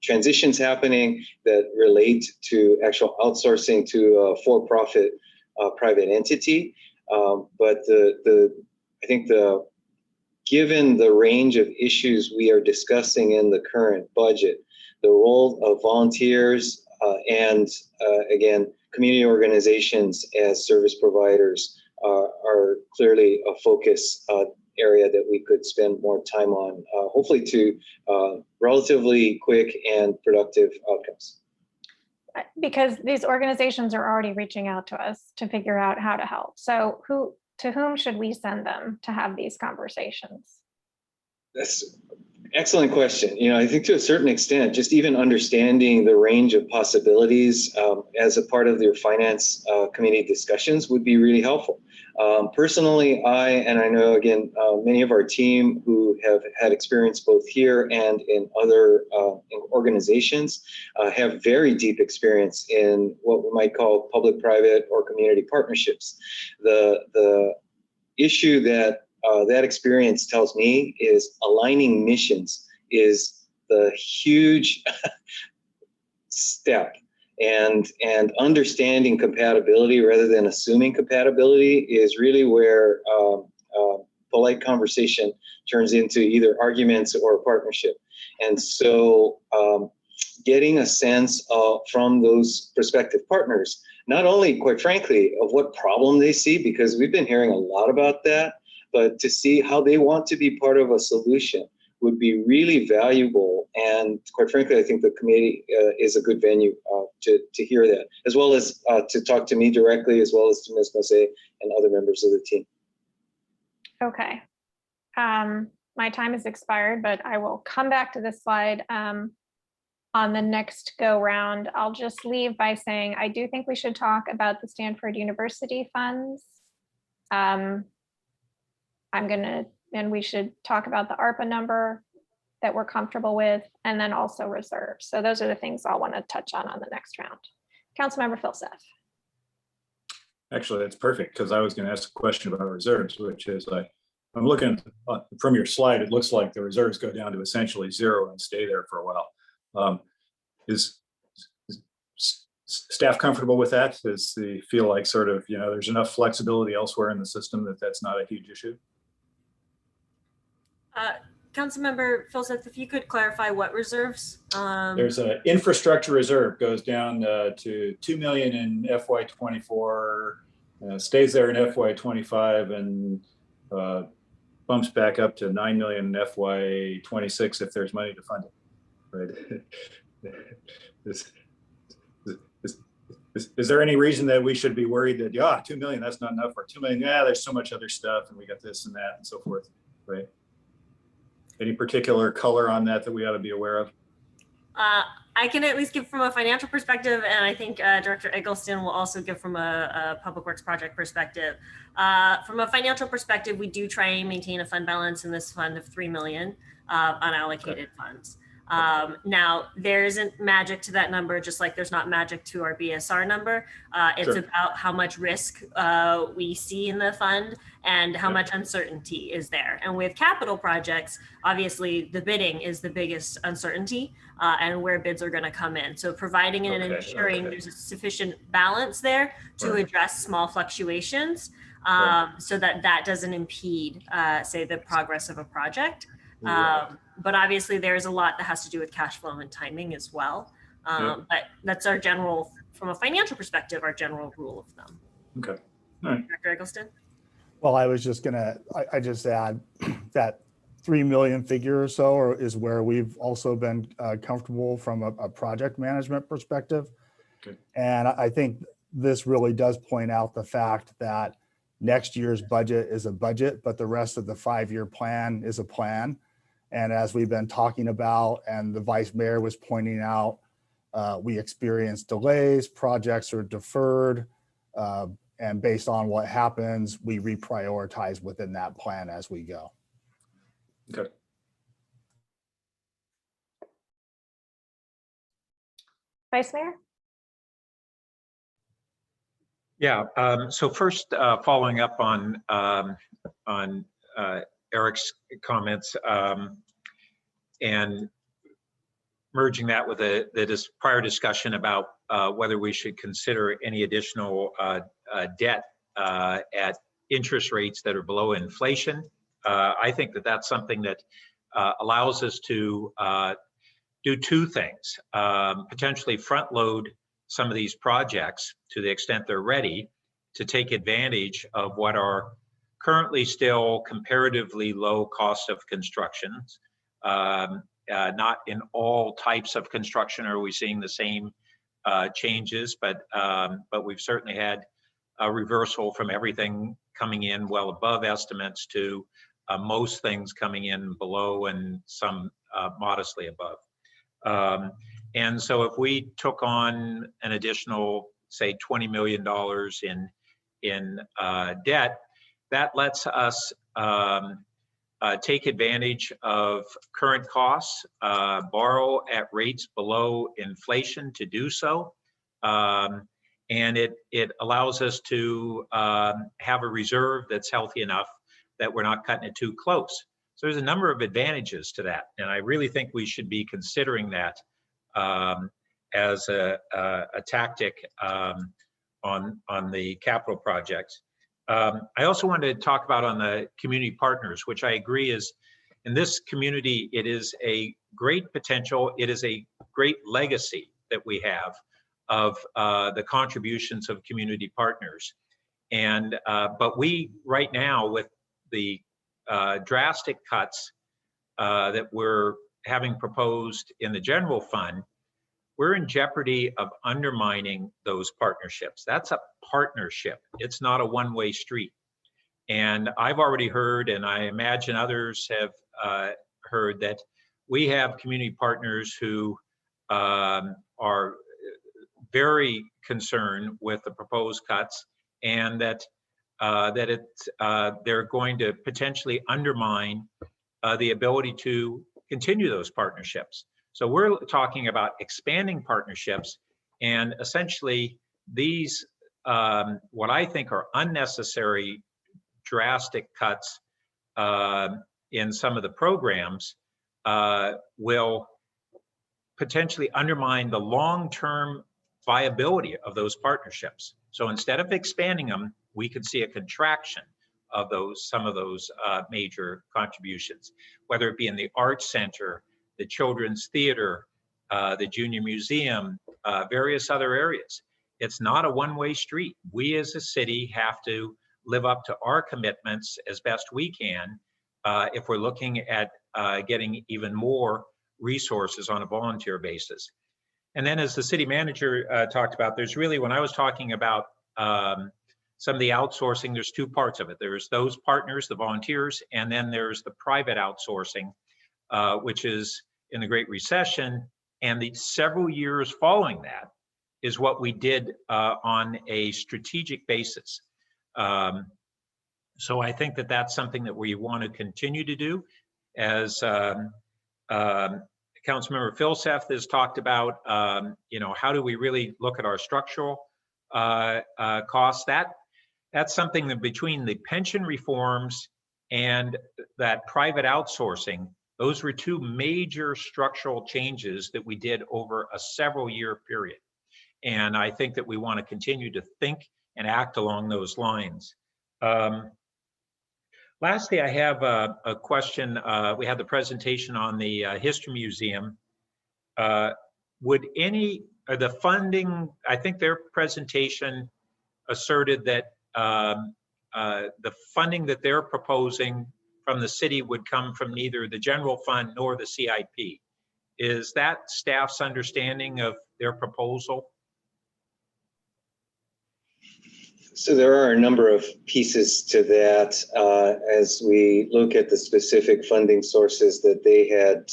transitions happening that relate to actual outsourcing to a for-profit private entity. But I think given the range of issues we are discussing in the current budget, the role of volunteers and again, community organizations as service providers are clearly a focus area that we could spend more time on, hopefully to relatively quick and productive outcomes. Because these organizations are already reaching out to us to figure out how to help. So to whom should we send them to have these conversations? That's excellent question. I think to a certain extent, just even understanding the range of possibilities as a part of your finance committee discussions would be really helpful. Personally, I know again, many of our team who have had experience both here and in other organizations have very deep experience in what we might call public-private or community partnerships. The issue that that experience tells me is aligning missions is the huge step, and understanding compatibility rather than assuming compatibility is really where polite conversation turns into either arguments or a partnership. And so getting a sense from those prospective partners, not only, quite frankly, of what problem they see, because we've been hearing a lot about that, but to see how they want to be part of a solution would be really valuable. And quite frankly, I think the committee is a good venue to hear that, as well as to talk to me directly, as well as to Ms. Mose and other members of the team. Okay. My time has expired, but I will come back to this slide on the next go round. I'll just leave by saying, I do think we should talk about the Stanford University funds. And we should talk about the ARPA number that we're comfortable with, and then also reserves. So those are the things I'll want to touch on the next round. Councilmember Filsath. Actually, that's perfect, because I was going to ask a question about reserves, which is I'm looking from your slide, it looks like the reserves go down to essentially 0 and stay there for a while. Is staff comfortable with that? Does they feel like sort of, there's enough flexibility elsewhere in the system that that's not a huge issue? Councilmember Filsath, if you could clarify what reserves? There's an infrastructure reserve, goes down to 2 million in FY24, stays there in FY25, and bumps back up to 9 million in FY26 if there's money to fund it. Right? Is there any reason that we should be worried that 2 million, that's not enough, or 2 million, there's so much other stuff and we got this and that and so forth, right? Any particular color on that we ought to be aware of? I can at least give from a financial perspective, and I think Director Eggleston will also give from a Public Works project perspective. From a financial perspective, we do try and maintain a fund balance in this fund of $3 million unallocated funds. Now, there isn't magic to that number, just like there's not magic to our BSR number. It's about how much risk we see in the fund and how much uncertainty is there. And with capital projects, obviously the bidding is the biggest uncertainty and where bids are going to come in. So providing and ensuring there's a sufficient balance there to address small fluctuations so that that doesn't impede, say, the progress of a project. But obviously there's a lot that has to do with cash flow and timing as well. But that's our general, from a financial perspective, our general rule of thumb. Okay. All right. Director Eggleston? Well, I was just gonna, I just add that 3 million figure or so is where we've also been comfortable from a project management perspective. Okay. And I think this really does point out the fact that next year's budget is a budget, but the rest of the 5-year plan is a plan. And as we've been talking about, and the Vice Mayor was pointing out, we experienced delays, projects are deferred, and based on what happens, we reprioritize within that plan as we go. Okay. Vice Mayor? Yeah, so first, following up on Eric's comments and merging that with the prior discussion about whether we should consider any additional debt at interest rates that are below inflation. I think that that's something that allows us to do two things, potentially front load some of these projects to the extent they're ready to take advantage of what are currently still comparatively low cost of constructions. Not in all types of construction are we seeing the same changes, but we've certainly had a reversal from everything coming in well above estimates to most things coming in below and some modestly above. And so if we took on an additional, say, $20 million in debt, that lets us take advantage of current costs, borrow at rates below inflation to do so. And it allows us to have a reserve that's healthy enough that we're not cutting it too close. So there's a number of advantages to that. And I really think we should be considering that as a tactic on the capital projects. I also wanted to talk about on the community partners, which I agree is, in this community, it is a great potential. It is a great legacy that we have of the contributions of community partners. And, but we, right now, with the drastic cuts that we're having proposed in the general fund, we're in jeopardy of undermining those partnerships. That's a partnership. It's not a one-way street. And I've already heard, and I imagine others have heard, that we have community partners who are very concerned with the proposed cuts, and that they're going to potentially undermine the ability to continue those partnerships. So we're talking about expanding partnerships, and essentially these, what I think are unnecessary drastic cuts in some of the programs will potentially undermine the long-term viability of those partnerships. So instead of expanding them, we could see a contraction of some of those major contributions, whether it be in the Arts Center, the Children's Theater, the Junior Museum, various other areas. It's not a one-way street. We as a city have to live up to our commitments as best we can if we're looking at getting even more resources on a volunteer basis. And then, as the city manager talked about, there's really, when I was talking about some of the outsourcing, there's two parts of it. There's those partners, the volunteers, and then there's the private outsourcing, which is, in the Great Recession, And the several years following that is what we did on a strategic basis. So I think that that's something that we want to continue to do. As Councilmember Philseth has talked about, how do we really look at our structural costs? That's something that between the pension reforms and that private outsourcing, those were two major structural changes that we did over a several-year period. And I think that we want to continue to think and act along those lines. Lastly, I have a question. We had the presentation on the History Museum. Would the funding, I think their presentation asserted that the funding that they're proposing from the city would come from neither the general fund nor the CIP. Is that staff's understanding of their proposal? So there are a number of pieces to that as we look at the specific funding sources that they had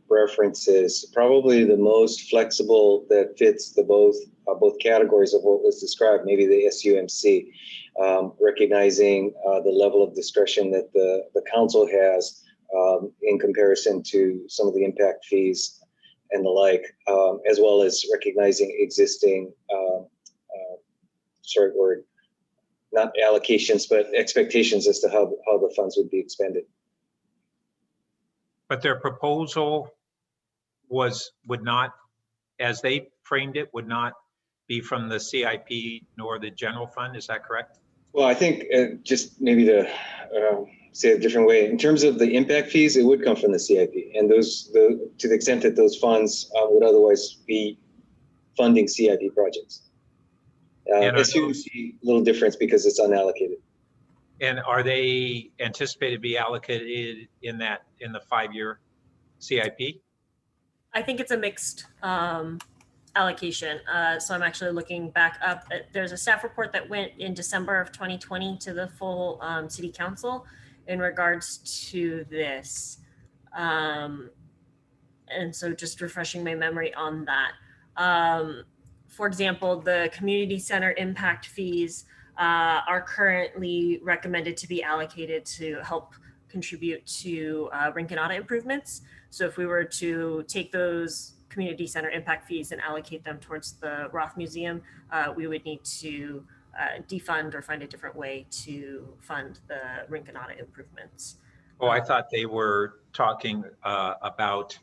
references. Probably the most flexible that fits the both categories of what was described, maybe the SUMC, recognizing the level of discretion that the council has in comparison to some of the impact fees and the like, as well as recognizing existing not allocations, but expectations as to how the funds would be expended. But their proposal would not, as they framed it, would not be from the CIP nor the general fund. Is that correct? Well, I think just maybe to say it a different way, in terms of the impact fees, it would come from the CIP, and to the extent that those funds would otherwise be funding CIP projects. SUMC, a little difference because it's unallocated. And are they anticipated to be allocated in the 5-year CIP? I think it's a mixed allocation. So I'm actually looking back up. There's a staff report that went in December of 2020 to the full city council in regards to this. And so just refreshing my memory on that. For example, the community center impact fees are currently recommended to be allocated to help contribute to Rinconada improvements. So if we were to take those community center impact fees and allocate them towards the Roth Museum, we would need to defund or find a different way to fund the Rinconada improvements. Oh, I thought they were talking about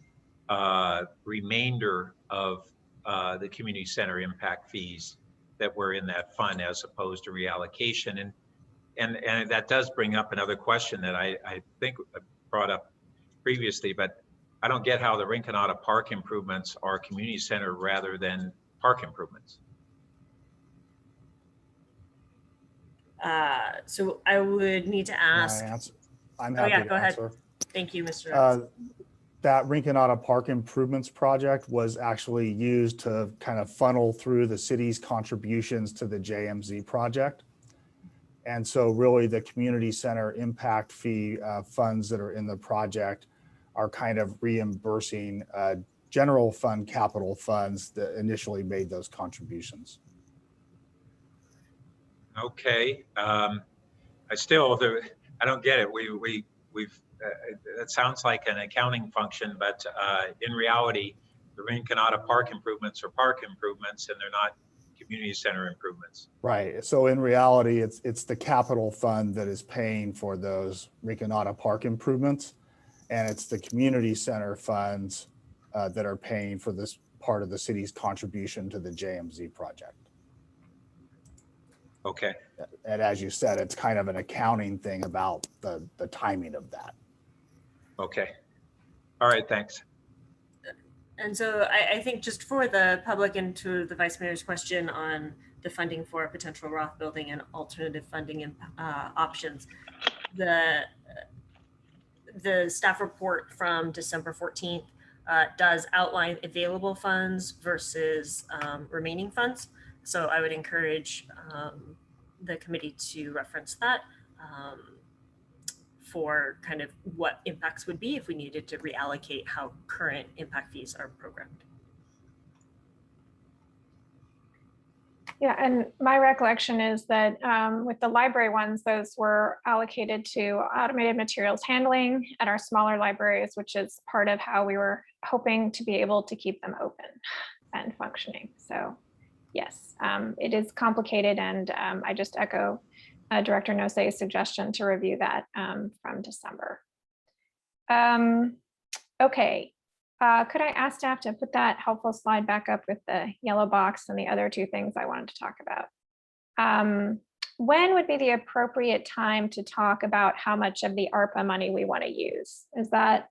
remainder of the community center impact fees that were in that fund as opposed to reallocation. And that does bring up another question that I think I brought up previously, but I don't get how the Rinconada Park improvements are community center rather than park improvements. So I would need to ask. I'm happy to answer. Thank you, Mr. Jones. That Rinconada Park Improvements project was actually used to kind of funnel through the city's contributions to the JMZ project. And so really the community center impact fee funds that are in the project are kind of reimbursing general fund capital funds that initially made those contributions. Okay, I don't get it. It sounds like an accounting function, but in reality, the Rinconada Park improvements are park improvements and they're not community center improvements. Right. So in reality, it's the capital fund that is paying for those Rinconada Park improvements, and it's the community center funds that are paying for this part of the city's contribution to the JMZ project. Okay. And as you said, it's kind of an accounting thing about the timing of that. Okay. All right, thanks. And so I think just for the public and to the Vice Mayor's question on the funding for a potential Roth building and alternative funding options, the staff report from December 14th does outline available funds versus remaining funds. So I would encourage the committee to reference that. for kind of what impacts would be if we needed to reallocate how current impact fees are programmed. Yeah, and my recollection is that with the library ones, those were allocated to automated materials handling at our smaller libraries, which is part of how we were hoping to be able to keep them open and functioning. So yes, it is complicated, and I just echo Director Nosse's suggestion to review that from December. Okay. Could I ask staff to put that helpful slide back up with the yellow box and the other two things I wanted to talk about? When would be the appropriate time to talk about how much of the ARPA money we want to use? Is that,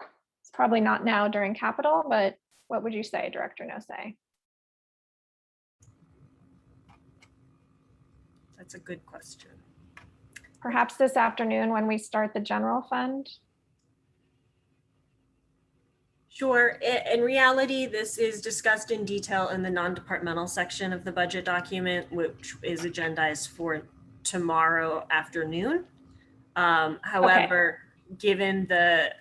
it's probably not now during capital, but what would you say, Director Nosse? That's a good question. Perhaps this afternoon when we start the general fund? Sure. In reality, this is discussed in detail in the non-departmental section of the budget document, which is agendized for tomorrow afternoon. However, given the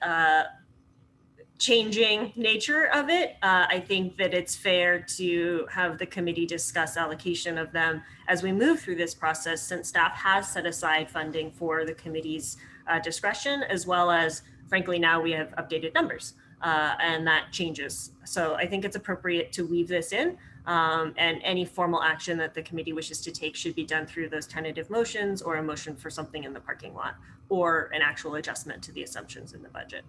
changing nature of it, I think that it's fair to have the committee discuss allocation of them as we move through this process, since staff has set aside funding for the committee's discretion, as well as, frankly, now we have updated numbers. And that changes. So I think it's appropriate to weave this in, and any formal action that the committee wishes to take should be done through those tentative motions or a motion for something in the parking lot or an actual adjustment to the assumptions in the budget.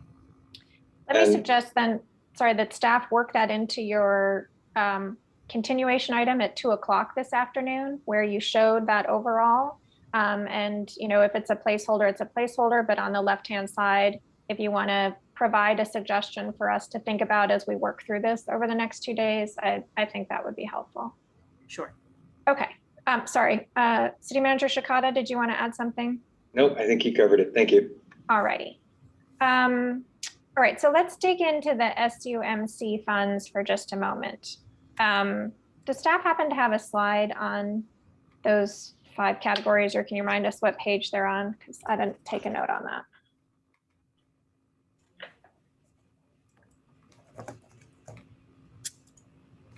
Let me suggest then, sorry, that staff work that into your continuation item at 2 o'clock this afternoon, where you showed that overall. And, you know, if it's a placeholder, it's a placeholder, but on the left-hand side, if you want to provide a suggestion for us to think about as we work through this over the next 2 days, I think that would be helpful. Sure. Okay. Sorry. City Manager Shikata, did you want to add something? Nope, I think you covered it. Thank you. All righty. All right, so let's dig into the SUMC funds for just a moment. Does staff happen to have a slide on those 5 categories, or can you remind us what page they're on? Because I didn't take a note on that.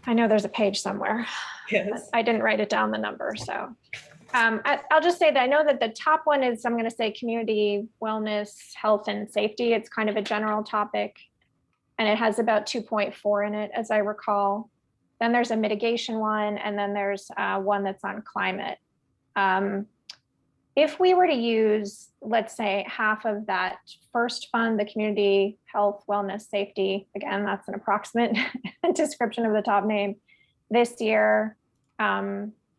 I know there's a page somewhere. Yes. I didn't write it down, the number, so. I'll just say that I know that the top one is, I'm going to say community wellness, health and safety. It's kind of a general topic, and it has about 2.4 in it, as I recall. Then there's a mitigation one, and then there's one that's on climate. If we were to use, let's say, half of that first fund, the community health, wellness, safety, again, that's an approximate description of the top name, this year,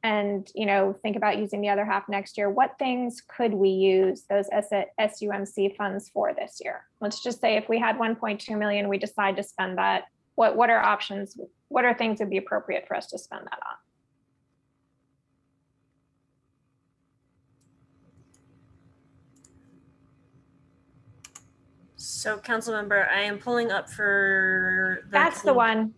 and, you know, think about using the other half next year, what things could we use those SUMC funds for this year? Let's just say if we had 1.2 million, we decide to spend that, what are options? What are things that would be appropriate for us to spend that on? So, council member, I am pulling up for that's the one.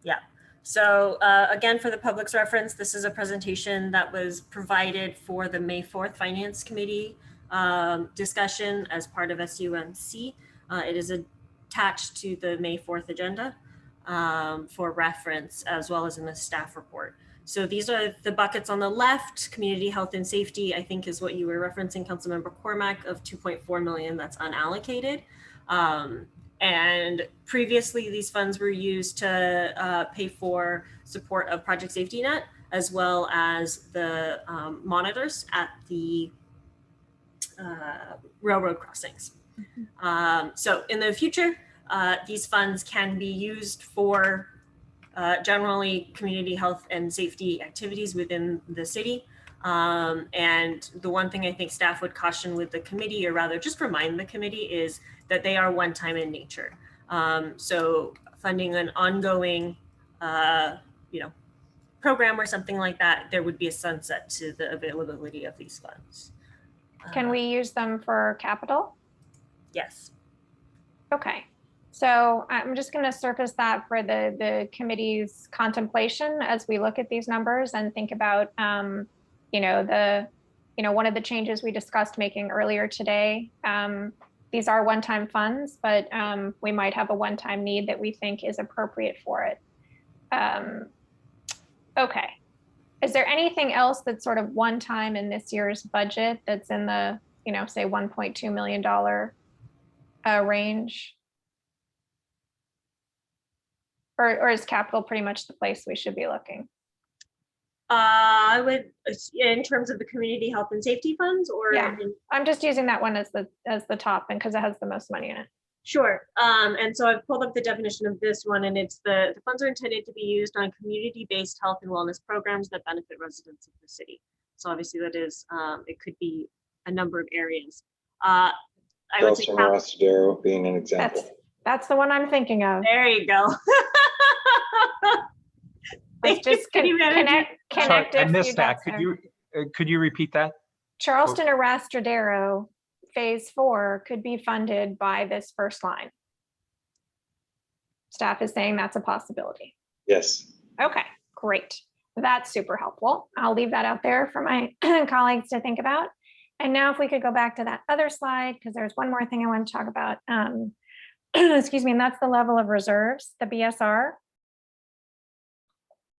Yeah. So again, for the public's reference, this is a presentation that was provided for the May 4th Finance Committee discussion as part of SUMC. It is attached to the May 4th agenda for reference, as well as in the staff report. So these are the buckets on the left. Community health and safety, I think, is what you were referencing, Councilmember Cormack, of 2.4 million that's unallocated. And previously, these funds were used to pay for support of Project Safety Net, as well as the monitors at the railroad crossings. So in the future, these funds can be used for generally community health and safety activities within the city. And the one thing I think staff would caution with the committee, or rather just remind the committee, is that they are one-time in nature. So funding an ongoing, program or something like that, there would be a sunset to the availability of these funds. Can we use them for capital? Yes. Okay. So I'm just going to surface that for the committee's contemplation as we look at these numbers and think about, one of the changes we discussed making earlier today. These are one-time funds, but we might have a one-time need that we think is appropriate for it. Okay. Is there anything else that's sort of one-time in this year's budget that's in the, say $1.2 million range? Or is capital pretty much the place we should be looking? I would, in terms of the community health and safety funds, or Yeah, I'm just using that one as the top, and because it has the most money in it. Sure. And so I've pulled up the definition of this one, and it's the funds are intended to be used on community-based health and wellness programs that benefit residents of the city. So obviously that is, it could be a number of areas. I would say Rostadero being an example. That's the one I'm thinking of. There you go. Let's just connect. Sorry, I missed that. Could you repeat that? Charleston Arrastradero phase 4 could be funded by this first line. Staff is saying that's a possibility. Yes. Okay, great. That's super helpful. I'll leave that out there for my colleagues to think about. And now if we could go back to that other slide, because there's one more thing I want to talk about. Excuse me, and that's the level of reserves, the BSR,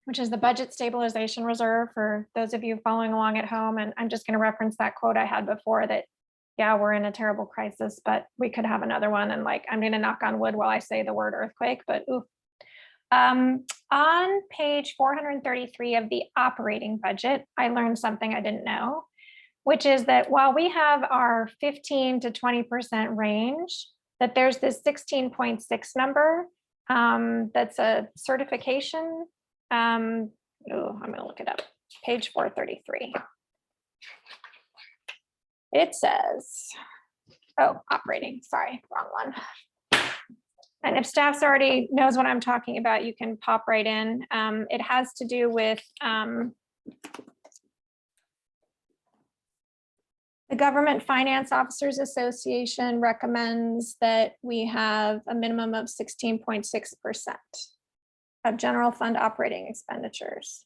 which is the budget stabilization reserve for those of you following along at home. And I'm just going to reference that quote I had before that, yeah, we're in a terrible crisis, but we could have another one. And like, I'm going to knock on wood while I say the word earthquake, but ooh. On page 433 of the operating budget, I learned something I didn't know, which is that while we have our 15 to 20% range, that there's this 16.6 number that's a certification. I'm gonna look it up, page 433. It says, operating, sorry, wrong one. And if staff's already knows what I'm talking about, you can pop right in. It has to do with the Government Finance Officers Association recommends that we have a minimum of 16.6% of general fund operating expenditures,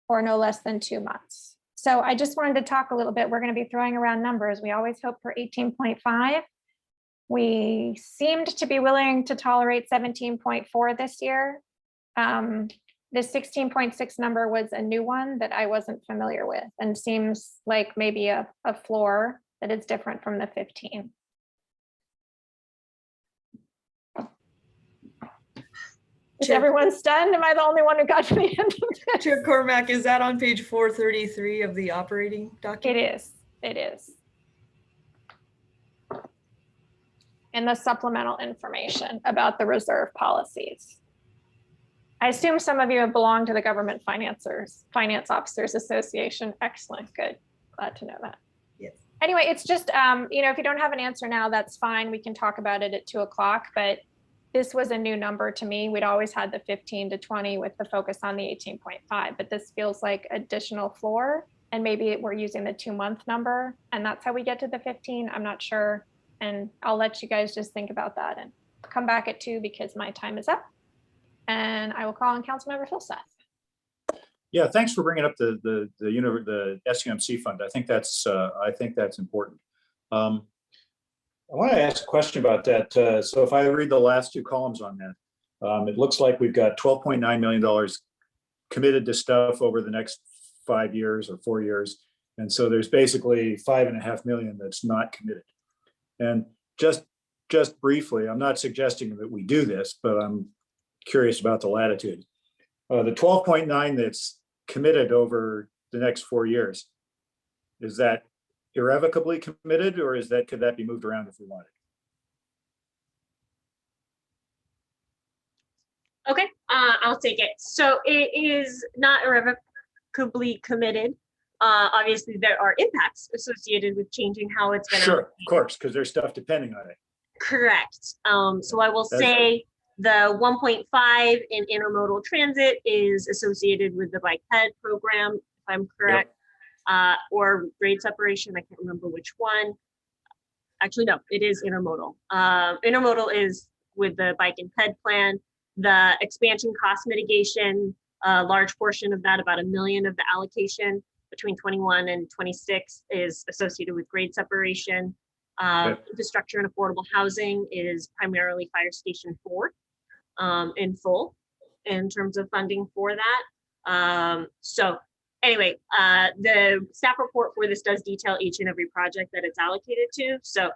or no less than 2 months. So I just wanted to talk a little bit. We're going to be throwing around numbers. We always hope for 18.5. We seemed to be willing to tolerate 17.4 this year. The 16.6 number was a new one that I wasn't familiar with and seems like maybe a floor that is different from the 15. Is everyone stunned? Am I the only one who got to the end of this? Chair Cormack, is that on page 433 of the operating document? It is. It is. And the supplemental information about the reserve policies. I assume some of you have belonged to the Government Finance Officers Association. Excellent, good, glad to know that. Yes. Anyway, it's just, if you don't have an answer now, that's fine. We can talk about it at 2 o'clock, but this was a new number to me. We'd always had the 15 to 20 with the focus on the 18.5, but this feels like additional floor, and maybe we're using the 2-month number and that's how we get to the 15. I'm not sure. And I'll let you guys just think about that and come back at 2 because my time is up. And I will call on Councilmember Filsath. Yeah, thanks for bringing up the SUMC fund. I think that's important. I want to ask a question about that. So if I read the last 2 columns on that, it looks like we've got $12.9 million committed to stuff over the next 5 years or 4 years, and so there's basically $5.5 million that's not committed. And just briefly, I'm not suggesting that we do this, but I'm curious about the latitude. The 12.9 that's committed over the next 4 years, is that irrevocably committed, or could that be moved around if we wanted? Okay, I'll take it. So it is not irrevocably committed. Obviously, there are impacts associated with changing how it's going to. Sure, of course, because there's stuff depending on it. Correct. So I will say the 1.5 in intermodal transit is associated with the bike ped program, if I'm correct, or grade separation. I can't remember which one. Actually, no, it is intermodal. Intermodal is with the bike and ped plan. The expansion cost mitigation, a large portion of that, about $1 million of the allocation. The between 21 and 26 is associated with grade separation. Infrastructure and affordable housing is primarily Fire Station 4 in full in terms of funding for that. So anyway, the staff report for this does detail each and every project that it's allocated to. So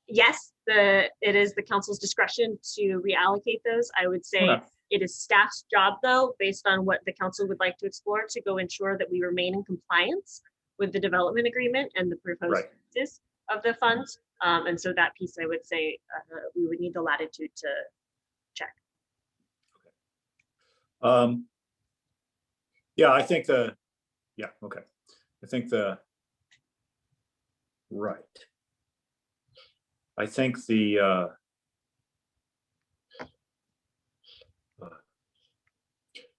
yes, it is the council's discretion to reallocate those. I would say it is staff's job, though, based on what the council would like to explore, to go ensure that we remain in compliance with the development agreement and the proposed uses of the funds. And so that piece, I would say, we would need the latitude to check. Yeah, I think I think the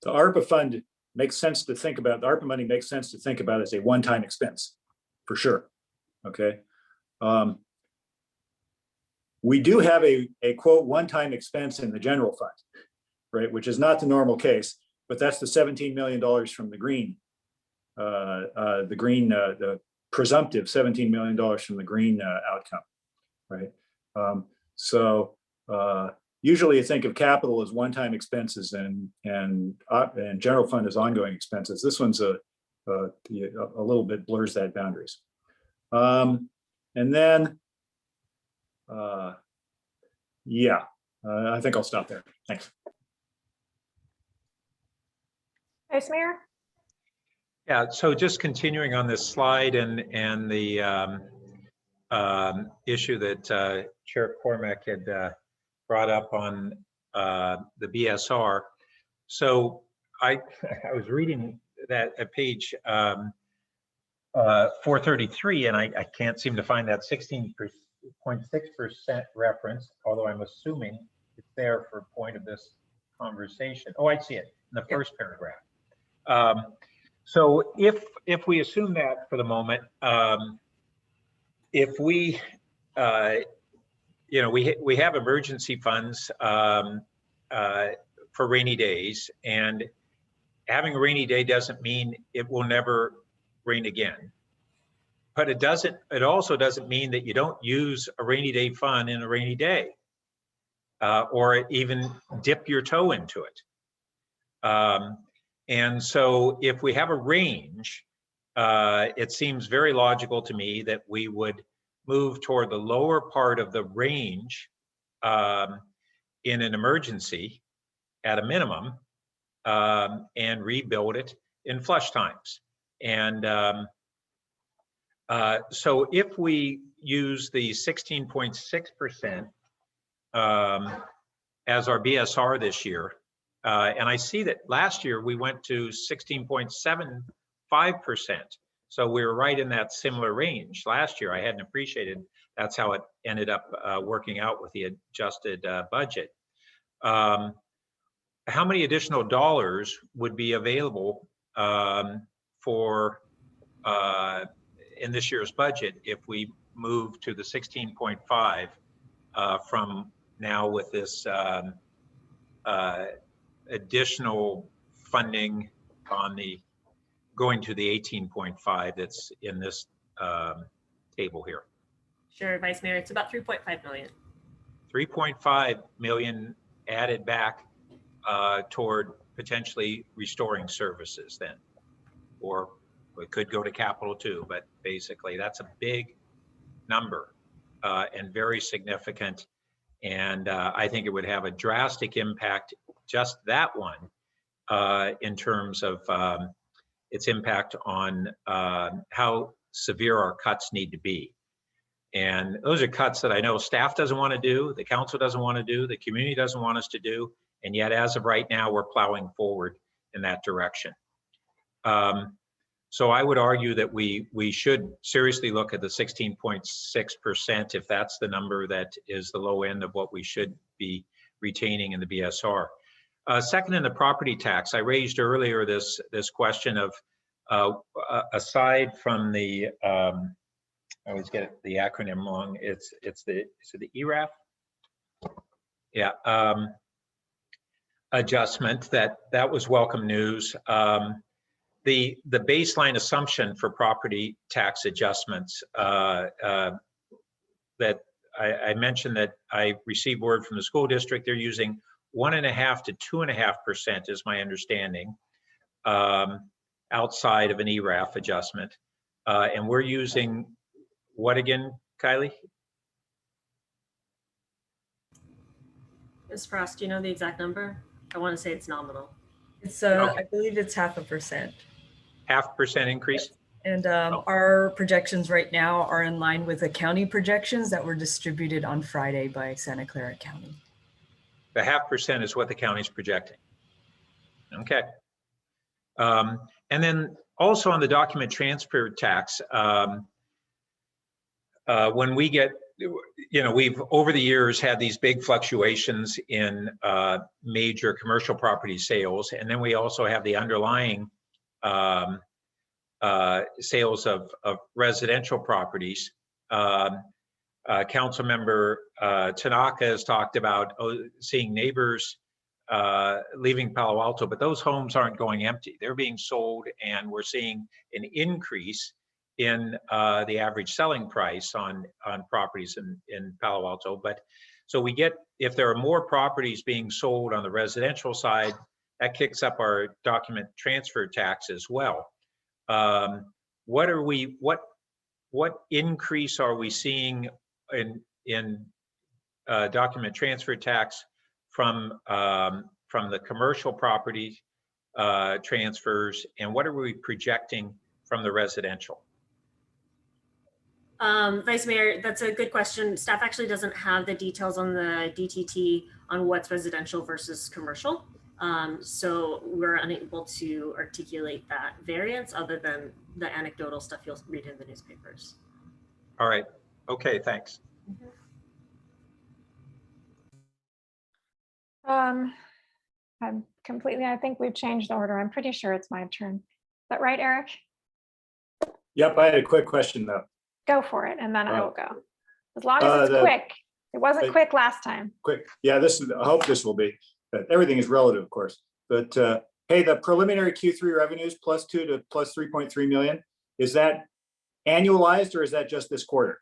ARPA fund makes sense to think about. The ARPA money makes sense to think about as a one-time expense, for sure. Okay. We do have a quote one-time expense in the general fund, right, which is not the normal case, but that's the $17 million from the green, the presumptive $17 million from the green outcome, right? Usually you think of capital as one-time expenses and general fund as ongoing expenses. This one's a little bit blurs that boundaries. I think I'll stop there. Thanks. Vice Mayor? Yeah, so just continuing on this slide and the issue that Chair Cormack had brought up on the BSR. So I was reading that at page 433, and I can't seem to find that 16.6% reference, although I'm assuming it's there for point of this conversation. Oh, I see it in the first paragraph. So if we assume that for the moment, if we we have emergency funds for rainy days, and having a rainy day doesn't mean it will never rain again. But it also doesn't mean that you don't use a rainy day fund in a rainy day, or even dip your toe into it. And so if we have a range, it seems very logical to me that we would move toward the lower part of the range in an emergency at a minimum, and rebuild it in flush times. And so if we use the 16.6% as our BSR this year, and I see that last year we went to 16.75%. So we were right in that similar range last year. I hadn't appreciated that's how it ended up working out with the adjusted budget. How many additional dollars would be available for in this year's budget if we move to the 16.5 from now with this additional funding on the going to the 18.5 that's in this table here? Sure, Vice Mayor, it's about 3.5 million. 3.5 million added back toward potentially restoring services then, or it could go to capital too, but basically that's a big number and very significant. And I think it would have a drastic impact, just that one, in terms of its impact on how severe our cuts need to be. And those are cuts that I know staff doesn't want to do, the council doesn't want to do, the community doesn't want us to do, and yet as of right now, we're plowing forward in that direction. So I would argue that we should seriously look at the 16.6% if that's the number that is the low end of what we should be retaining in the BSR. Second, in the property tax, I raised earlier this question of aside from the I always get the acronym wrong. Is it the ERAF? Yeah, adjustment that was welcome news. the baseline assumption for property tax adjustments that I mentioned that I received word from the school district, they're using 1.5% to 2.5% is my understanding, outside of an ERAF adjustment. And we're using what again, Kylie? Ms. Frost, do you know the exact number? I want to say it's nominal. It's, Okay. I believe it's 0.5%. 0.5% increase? And our projections right now are in line with the county projections that were distributed on Friday by Santa Clara County. The 0.5% is what the county's projecting. Okay. And then also on the document transfer tax, when we get, we've over the years had these big fluctuations in major commercial property sales, and then we also have the underlying sales of residential properties. Councilmember Tanaka has talked about seeing neighbors leaving Palo Alto, but those homes aren't going empty. They're being sold, and we're seeing an increase in the average selling price on properties in Palo Alto. But so we get, if there are more properties being sold on the residential side, that kicks up our document transfer tax as well. What increase are we seeing in document transfer tax from the commercial property transfers, and what are we projecting from the residential? Vice Mayor, that's a good question. Staff actually doesn't have the details on the DTT on what's residential versus commercial. So we're unable to articulate that variance other than the anecdotal stuff you'll read in the newspapers. All right. Okay, thanks. I'm completely, I think we've changed the order. I'm pretty sure it's my turn. Is that right, Eric? Yep, I had a quick question though. Go for it, and then I will go. As long as it's quick. It wasn't quick last time. Quick, yeah, I hope this will be, but everything is relative, of course. But hey, the preliminary Q3 revenues +2 to +3.3 million, is that annualized or is that just this quarter?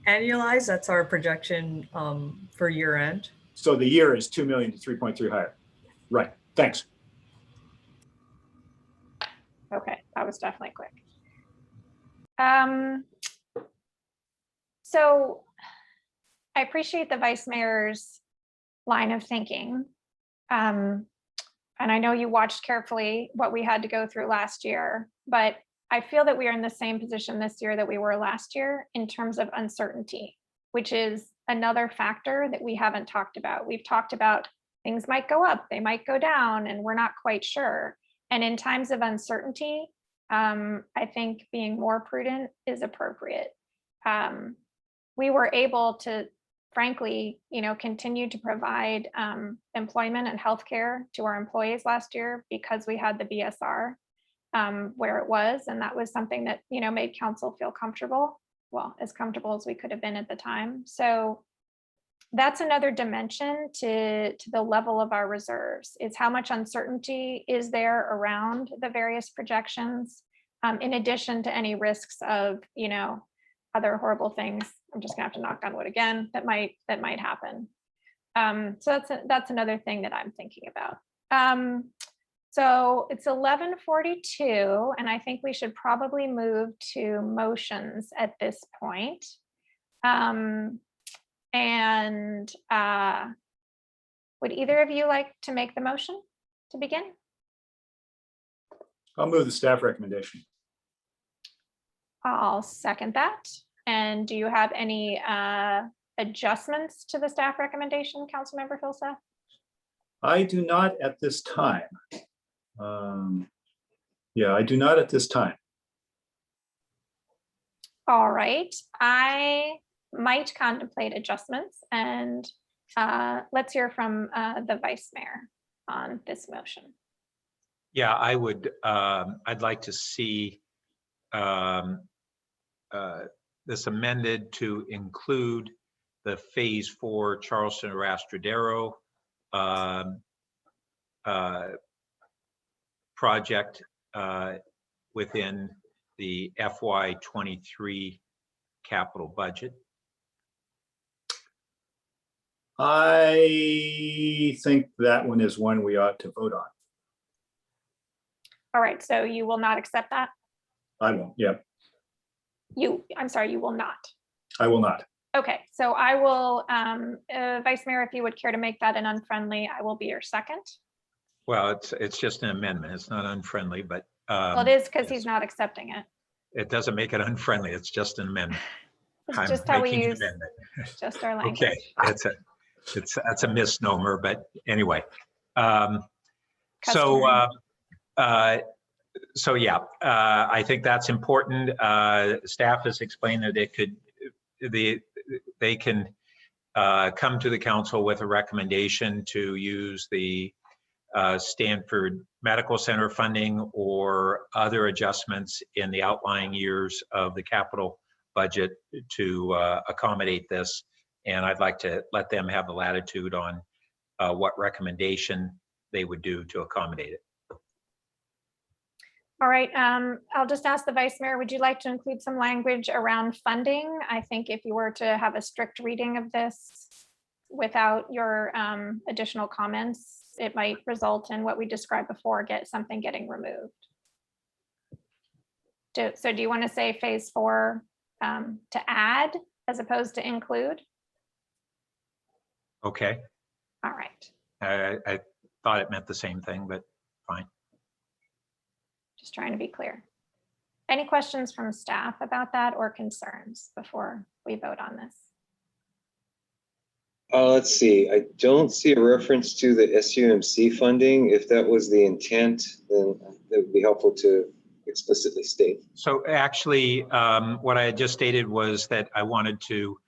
Annualized, that's our projection for year end. So the year is 2 million to 3.3 higher. Right, thanks. Okay, that was definitely quick. So I appreciate the Vice Mayor's line of thinking. And I know you watched carefully what we had to go through last year, but I feel that we are in the same position this year that we were last year in terms of uncertainty, which is another factor that we haven't talked about. We've talked about things might go up, they might go down, and we're not quite sure. And in times of uncertainty, I think being more prudent is appropriate. We were able to, frankly, continue to provide employment and healthcare to our employees last year because we had the BSR where it was, and that was something that made council feel comfortable, well, as comfortable as we could have been at the time. So that's another dimension to the level of our reserves, is how much uncertainty is there around the various projections, in addition to any risks of other horrible things. I'm just gonna have to knock on wood again, that might happen. So that's another thing that I'm thinking about. So it's 11:42, and I think we should probably move to motions at this point. And would either of you like to make the motion to begin? I'll move the staff recommendation. I'll second that. And do you have any adjustments to the staff recommendation, Councilmember Filsath? I do not at this time. Yeah, I do not at this time. All right, I might contemplate adjustments, and let's hear from the Vice Mayor on this motion. Yeah, I would. I'd like to see this amended to include the Phase 4 Charleston Arastradero project within the FY23 capital budget? I think that one is one we ought to vote on. All right, so you will not accept that? I won't, yeah, I'm sorry, you will not. I will not. Okay, so I will, Vice Mayor, if you would care to make that an unfriendly, I will be your second. Well, it's just an amendment. It's not unfriendly, but Well, it is because he's not accepting it. it doesn't make it unfriendly. It's just an amendment. It's I'm just how we making an use, amendment. just our language. Okay, that's a misnomer, but anyway. So yeah, I think that's important. Staff has explained that they can come to the council with a recommendation to use the Stanford Medical Center funding or other adjustments in the outlying years of the capital budget to accommodate this. And I'd like to let them have the latitude on what recommendation they would do to accommodate it. All right, I'll just ask the Vice Mayor, would you like to include some language around funding? I think if you were to have a strict reading of this without your additional comments, it might result in what we described before, something getting removed. So do you want to say phase 4 to add as opposed to include? Okay. All right. I thought it meant the same thing, but fine. Just trying to be clear. Any questions from staff about that or concerns before we vote on this? Let's see. I don't see a reference to the SUMC funding. If that was the intent, then it would be helpful to explicitly state. So actually, what I had just stated was that I wanted to,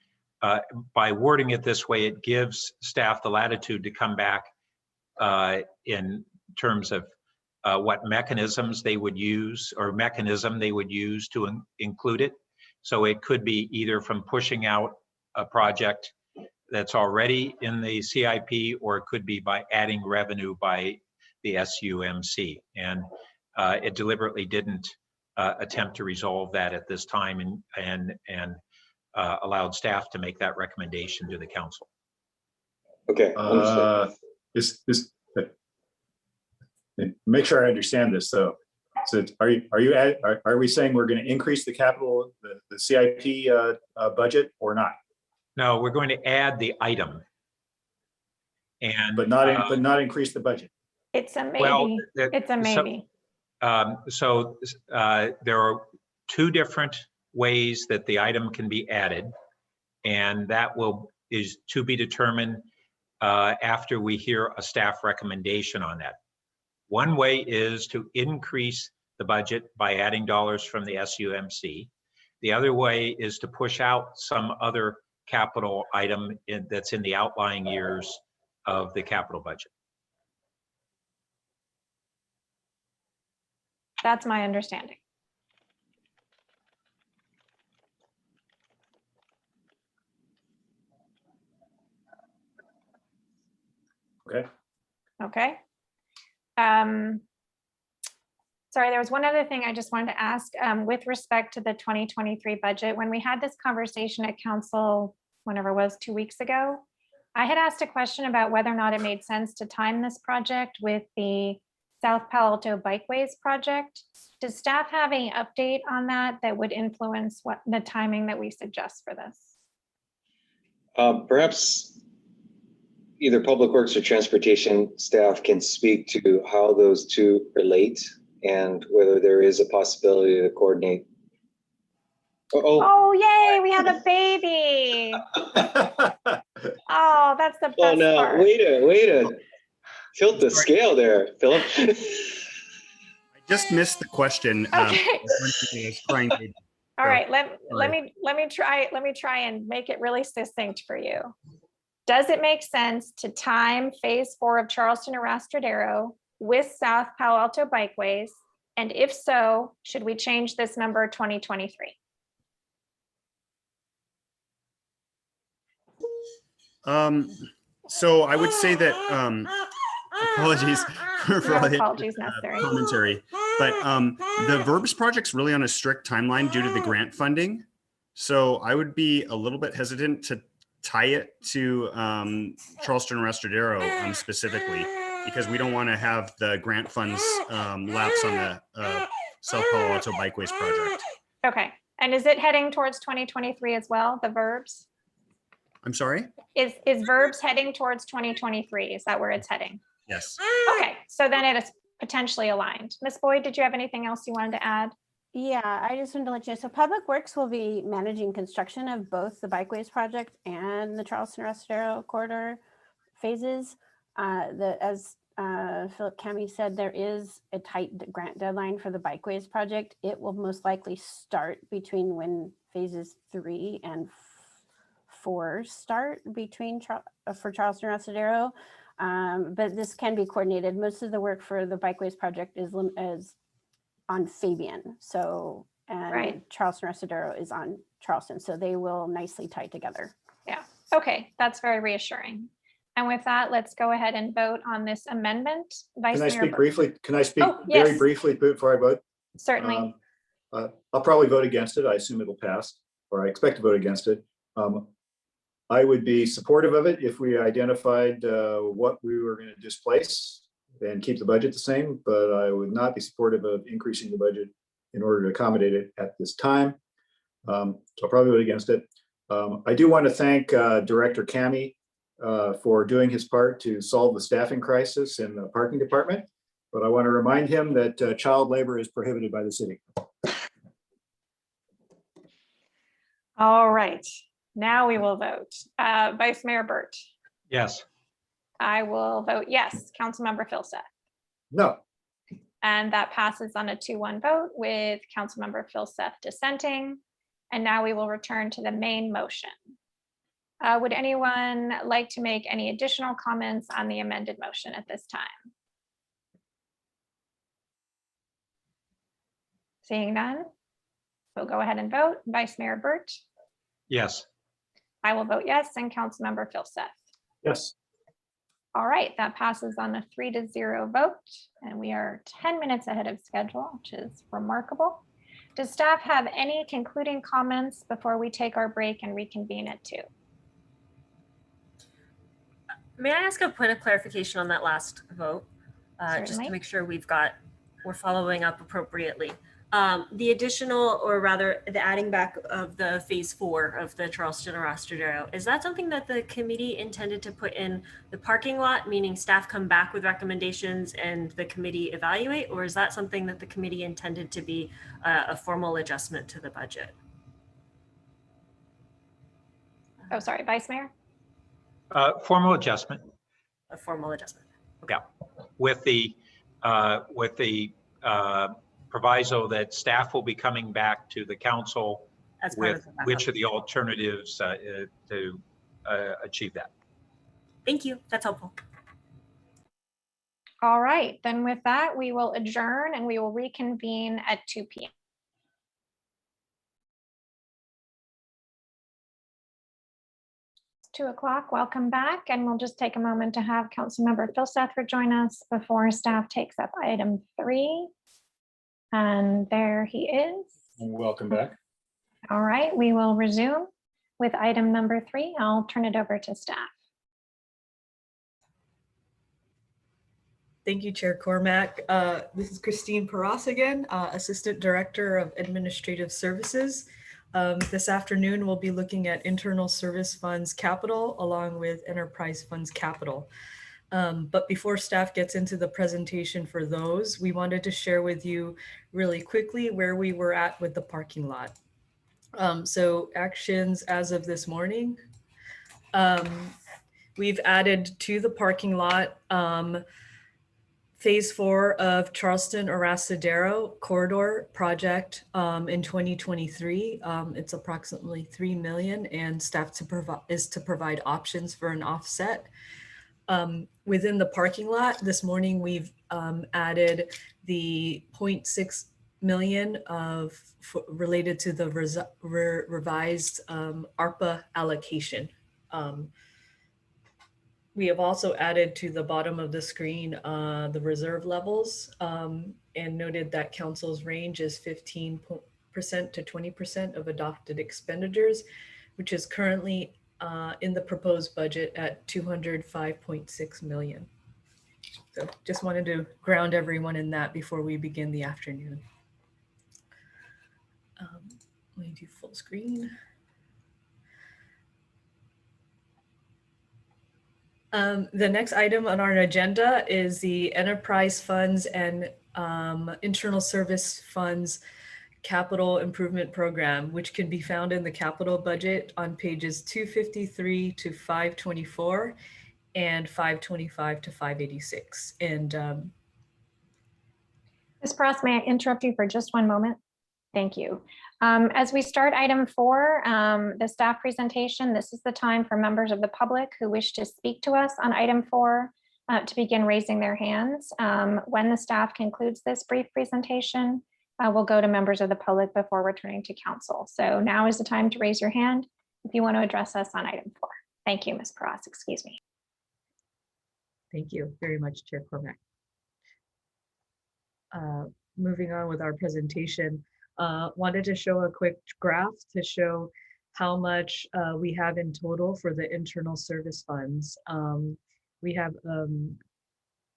by wording it this way, it gives staff the latitude to come back in terms of what mechanisms they would use or mechanism they would use to include it. So it could be either from pushing out a project that's already in the CIP, or it could be by adding revenue by the SUMC. And it deliberately didn't attempt to resolve that at this time and allowed staff to make that recommendation to the council. Okay. Make sure I understand this though. So are we saying we're going to increase the capital, the CIP budget or not? No, we're going to add the item. And but not increase the budget. It's a maybe. Well, it's a maybe. So there are two different ways that the item can be added, and that is to be determined after we hear a staff recommendation on that. One way is to increase the budget by adding dollars from the SUMC. The other way is to push out some other capital item that's in the outlying years of the capital budget. That's my understanding. Okay. Okay. Sorry, there was one other thing I just wanted to ask with respect to the 2023 budget. When we had this conversation at council, whenever it was 2 weeks ago, I had asked a question about whether or not it made sense to time this project with the South Palo Alto Bikeways project. Does staff have any update on that would influence what the timing that we suggest for this? Perhaps either Public Works or Transportation staff can speak to how those two relate and whether there is a possibility to coordinate. Oh, yay, we have a baby. Oh, that's the best part. Way to tilt the scale there, Philip. I just missed the question. Okay. All right, let me try and make it really succinct for you. Does it make sense to time phase 4 of Charleston Arrastradero with South Palo Alto Bikeways? And if so, should we change this number 2023? So I would say that Apologies for all No the apologies necessary. commentary. But the Verbs project's really on a strict timeline due to the grant funding. So I would be a little bit hesitant to tie it to Charleston Restradero specifically, because we don't want to have the grant funds lapse on the South Palo Alto Bikeways project. Okay, and is it heading towards 2023 as well, the Verbs? I'm sorry? Is Verbs heading towards 2023? Is that where it's heading? Yes. Okay, so then it is potentially aligned. Ms. Boyd, did you have anything else you wanted to add? Yeah, I just wanted to let you know. So Public Works will be managing construction of both the Bikeways project and the Charleston Restradero corridor phases. As Philip Cami said, there is a tight grant deadline for the Bikeways project. It will most likely start between when phases 3 and 4 start for Charleston Restradero. But this can be coordinated. Most of the work for the Bikeways project is on Fabian. So, and Right. Charleston Restradero is on Charleston. So they will nicely tie together. Yeah, okay, that's very reassuring. And with that, let's go ahead and vote on this amendment. Vice Can I Mayor speak Bur- briefly? Can I speak Oh, very yes. briefly before I vote? Certainly. I'll probably vote against it. I assume it'll pass, or I expect to vote against it. I would be supportive of it if we identified what we were going to displace and keep the budget the same, but I would not be supportive of increasing the budget in order to accommodate it at this time. So I'll probably vote against it. I do want to thank Director Cami for doing his part to solve the staffing crisis in the parking department, but I want to remind him that child labor is prohibited by the city. All right, now we will vote. Vice Mayor Burt. Yes. I will vote yes. Councilmember Philseth. No. And that passes on a 2-1 vote with Councilmember Philseth dissenting. And now we will return to the main motion. Would anyone like to make any additional comments on the amended motion at this time? Seeing none, we'll go ahead and vote. Vice Mayor Burt. Yes. I will vote yes, and Councilmember Philseth. Yes. All right, that passes on a 3-0 vote, and we are 10 minutes ahead of schedule, which is remarkable. Does staff have any concluding comments before we take our break and reconvene at 2? May I ask a point of clarification on that last vote? Just Certainly. to make sure we're following up appropriately. The additional, or rather the adding back of the phase 4 of the Charleston Restradero, is that something that the committee intended to put in the parking lot, meaning staff come back with recommendations and the committee evaluate, or is that something that the committee intended to be a formal adjustment to the budget? Oh, sorry, Vice Mayor? Formal adjustment. A formal adjustment. Yeah, with the proviso that staff will be coming back to the council As part with of the backup. which of the alternatives to achieve that. Thank you, that's helpful. All right, then with that, we will adjourn and we will reconvene at 2 p.m. 2 o'clock, welcome back, and we'll just take a moment to have Councilmember Philseth join us before staff takes up item 3. And there he is. Welcome back. All right, we will resume with item number 3. I'll turn it over to staff. Thank you, Chair Cormack. This is Christine Paras again, Assistant Director of Administrative Services. This afternoon, we'll be looking at internal service funds capital along with enterprise funds capital. But before staff gets into the presentation for those, we wanted to share with you really quickly where we were at with the parking lot. So actions as of this morning, we've added to the parking lot phase 4 of Charleston Restradero corridor project in 2023. It's approximately $3 million, and staff is to provide options for an offset. Within the parking lot this morning, we've added the 0.6 million related to the revised ARPA allocation. We have also added to the bottom of the screen the reserve levels and noted that council's range is 15% to 20% of adopted expenditures, which is currently in the proposed budget at 205.6 million. So just wanted to ground everyone in that before we begin the afternoon. Let me do full screen. The next item on our agenda is the enterprise funds and internal service funds capital improvement program, which can be found in the capital budget on pages 253 to 524 and 525 to 586. And Ms. Pross, may I interrupt you for just one moment? Thank you. As we start item 4, the staff presentation, this is the time for members of the public who wish to speak to us on item 4 to begin raising their hands. When the staff concludes this brief presentation, we'll go to members of the public before returning to council. So now is the time to raise your hand if you want to address us on item 4. Thank you, Ms. Pross, excuse me. thank you very much, Chair Cormack. Moving on with our presentation, wanted to show a quick graph to show how much we have in total for the internal service funds. We have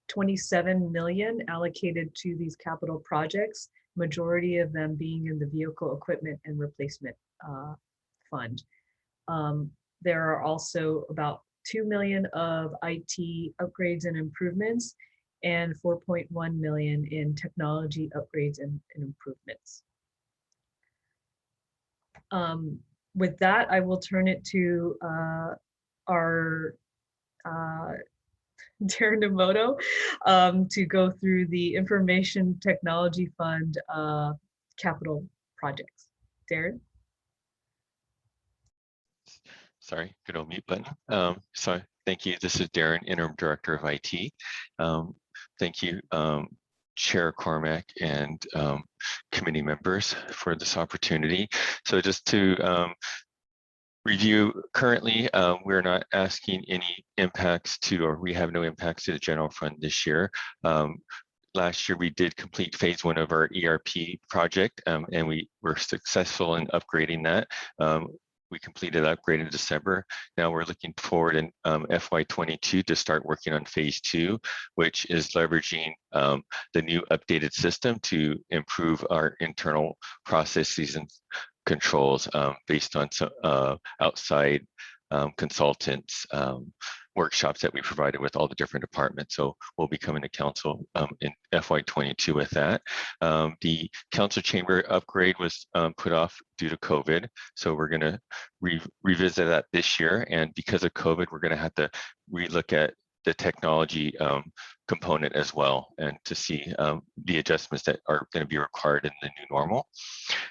27 million allocated to these capital projects, majority of them being in the vehicle equipment and replacement fund. There are also about 2 million of IT upgrades and improvements and 4.1 million in technology upgrades and improvements. With that, I will turn it to our Darren Demoto to go through the Information Technology Fund capital projects. Darren? Sorry, good old mute button. So thank you. This is Darren, Interim Director of IT. Thank you, Chair Cormack and committee members for this opportunity. So just to review, currently we're not asking any impacts to, or we have no impacts to the general fund this year. Last year, we did complete phase 1 of our ERP project, and we were successful in upgrading that. We completed the upgrade in December. Now we're looking forward in FY22 to start working on phase 2, which is leveraging the new updated system to improve our internal processes and controls based on some outside consultants workshops that we provided with all the different departments. So we'll be coming to council in FY22 with that. The council chamber upgrade was put off due to COVID. So we're gonna revisit that this year. And because of COVID, we're gonna have to relook at the technology component as well, and to see the adjustments that are gonna be required in the new normal.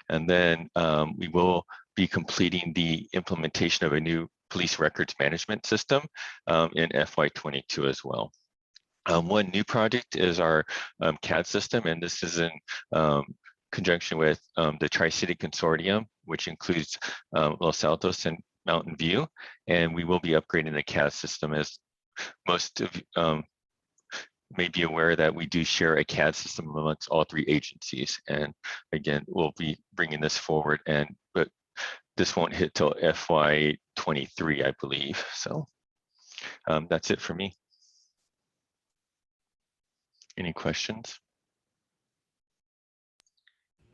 And then we will be completing the implementation of a new police records management system in FY22 as well. One new project is our CAD system, and this is in conjunction with the Tri-City Consortium, which includes Los Altos and Mountain View, and we will be upgrading the CAD system. As most of may be aware that we do share a CAD system amongst all 3 agencies, and again, we'll be bringing this forward, but this won't hit till FY23, I believe. So that's it for me. Any questions?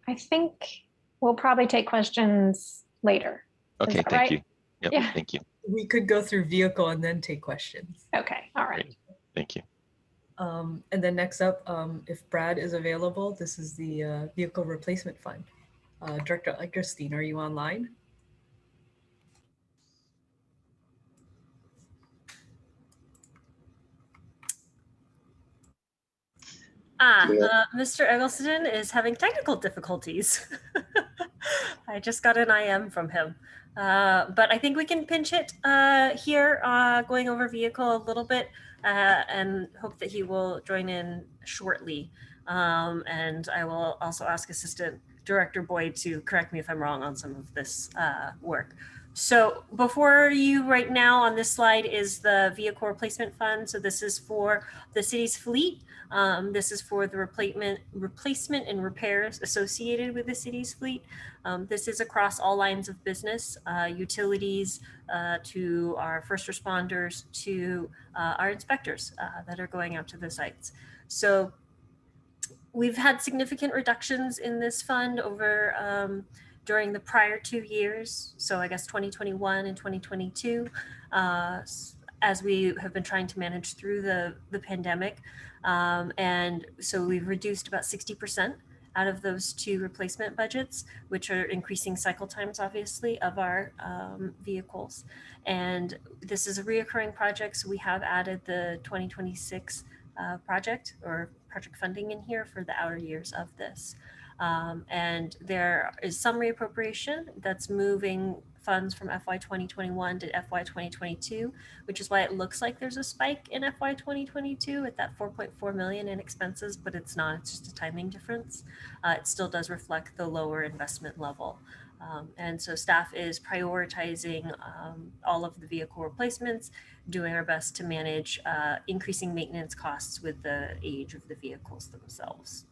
I think we'll probably take questions later. Okay, thank right? you. Yep, Yeah. thank you. We could go through vehicle and then take questions. Okay, all right. Great. Thank you. And then next up, if Brad is available, this is the Vehicle Replacement Fund. Director Eckerstein, are you online? Mr. Eggleston is having technical difficulties. I just got an IM from him. But I think we can pinch it here, going over vehicle a little bit, and hope that he will join in shortly. And I will also ask Assistant Director Boyd to correct me if I'm wrong on some of this work. So before you right now on this slide is the vehicle replacement fund. So this is for the city's fleet. This is for the replacement and repairs associated with the city's fleet. This is across all lines of business, utilities, to our first responders, to our inspectors that are going out to the sites. So we've had significant reductions in this fund over during the prior 2 years. So I guess 2021 and 2022, as we have been trying to manage through the pandemic. And so we've reduced about 60% out of those 2 replacement budgets, which are increasing cycle times, obviously, of our vehicles. And this is a reoccurring project. So we have added the 2026 project funding in here for the outer years of this. And there is some reappropriation that's moving funds from FY 2021 to FY 2022, which is why it looks like there's a spike in FY 2022 at that 4.4 million in expenses, but it's not, it's just a timing difference. It still does reflect the lower investment level. And so staff is prioritizing all of the vehicle replacements, doing our best to manage increasing maintenance costs with the age of the vehicles themselves.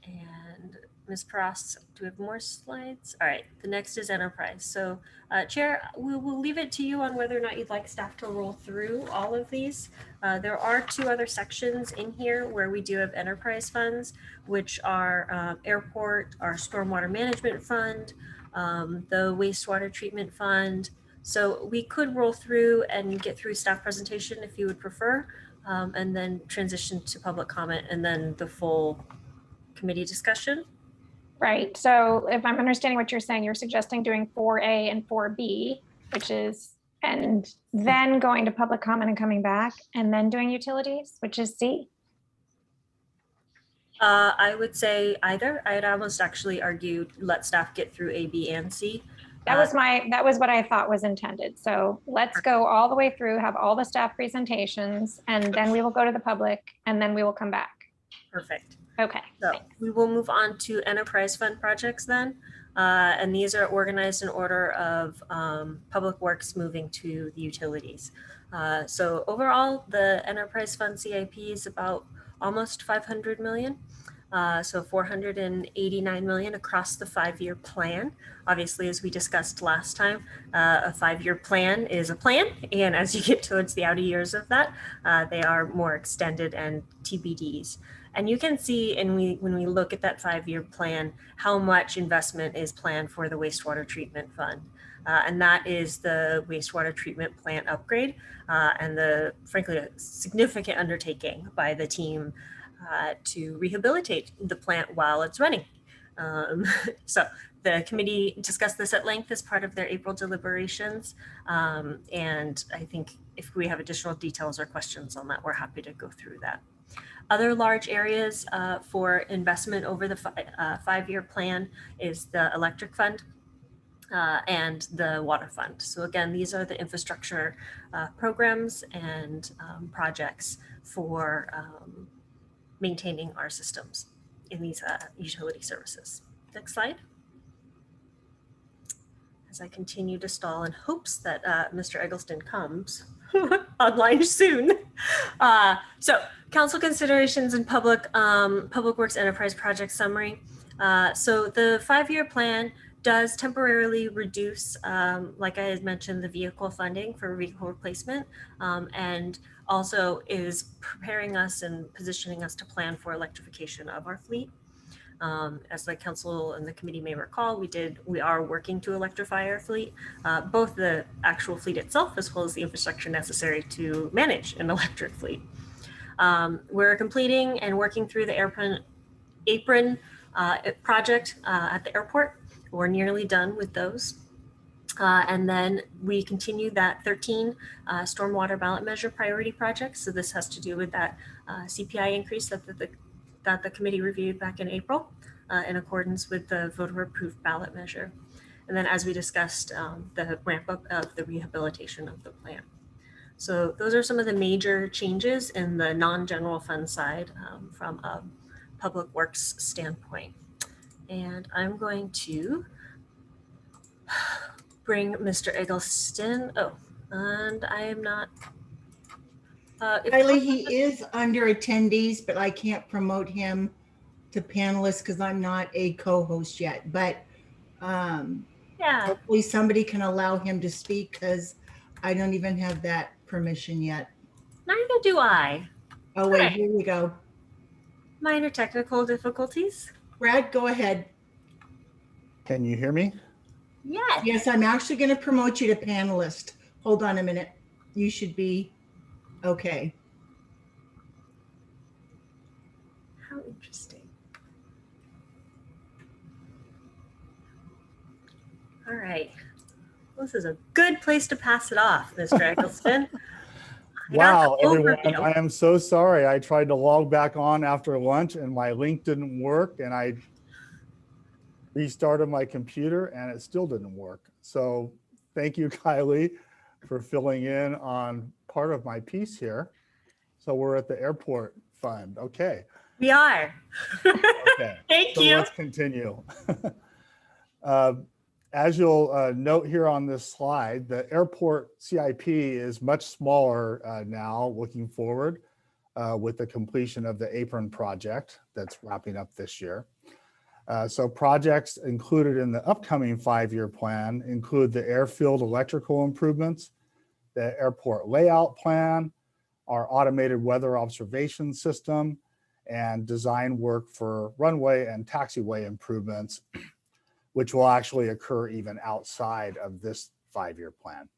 And Ms. Peras, do we have more slides? All right, the next is enterprise. So Chair, we'll leave it to you on whether or not you'd like staff to roll through all of these. There are 2 other sections in here where we do have enterprise funds, which are airport, our stormwater management fund, the wastewater treatment fund. So we could roll through and get through staff presentation if you would prefer, and then transition to public comment and then the full committee discussion. Right. So if I'm understanding what you're saying, you're suggesting doing 4A and 4B, which is, and then going to public comment and coming back, and then doing utilities, which is C. I would say either. I'd almost actually argue let staff get through A, B, and C. That was what I thought was intended. So let's go all the way through, have all the staff presentations, and then we will go to the public, and then we will come back. Perfect. Okay. So we will move on to enterprise fund projects then. And these are organized in order of public works moving to the utilities. So overall, the enterprise fund CIP is about almost 500 million. So 489 million across the 5-year plan. Obviously, as we discussed last time, a 5-year plan is a plan. And as you get towards the outer years of that, they are more extended and TBDs. And you can see, and when we look at that 5-year plan, how much investment is planned for the wastewater treatment fund. And that is the wastewater treatment plant upgrade and frankly, a significant undertaking by the team to rehabilitate the plant while it's running. So the committee discussed this at length as part of their April deliberations. And I think if we have additional details or questions on that, we're happy to go through that. Other large areas for investment over the 5-year plan is the electric fund and the water fund. So again, these are the infrastructure programs and projects for maintaining our systems in these utility services. Next slide. As I continue to stall in hopes that Mr. Eggleston comes online soon. So council considerations and public works enterprise project summary. So the 5-year plan does temporarily reduce, like I had mentioned, the vehicle funding for vehicle replacement, and also is preparing us and positioning us to plan for electrification of our fleet. As the council and the committee may recall, we are working to electrify our fleet, both the actual fleet itself as well as the infrastructure necessary to manage an electric fleet. We're completing and working through the apron project at the airport. We're nearly done with those. And then we continue that 13 stormwater ballot measure priority projects. So this has to do with that CPI increase that the committee reviewed back in April in accordance with the voter approved ballot measure. And then as we discussed, the ramp up of the rehabilitation of the plan. So those are some of the major changes in the non-general fund side from a public works standpoint. And I'm going to bring Mr. Eggleston. Oh, and I am not. Kylie, he is under attendees, but I can't promote him to panelist because I'm not a co-host yet. But yeah, hopefully somebody can allow him to speak because I don't even have that permission yet. Neither do I. Oh, wait, Right. here we go. Minor technical difficulties. Brad, go ahead. Can you hear me? Yes. Yes, I'm actually going to promote you to panelist. Hold on a minute. You should be okay. How interesting. All right. This is a good place to pass it off, Mr. Eggleston. Wow, everyone, I am so sorry. I tried to log back on after lunch and my link didn't work, and I restarted my computer and it still didn't work. So thank you, Kylie, for filling in on part of my piece here. So we're at the airport fund. Okay. We are. Okay. Thank So you. let's continue. As you'll note here on this slide, the airport CIP is much smaller now looking forward with the completion of the apron project that's wrapping up this year. So projects included in the upcoming 5-year plan include the airfield electrical improvements, the airport layout plan, our automated weather observation system, and design work for runway and taxiway improvements, which will actually occur even outside of this 5-year plan.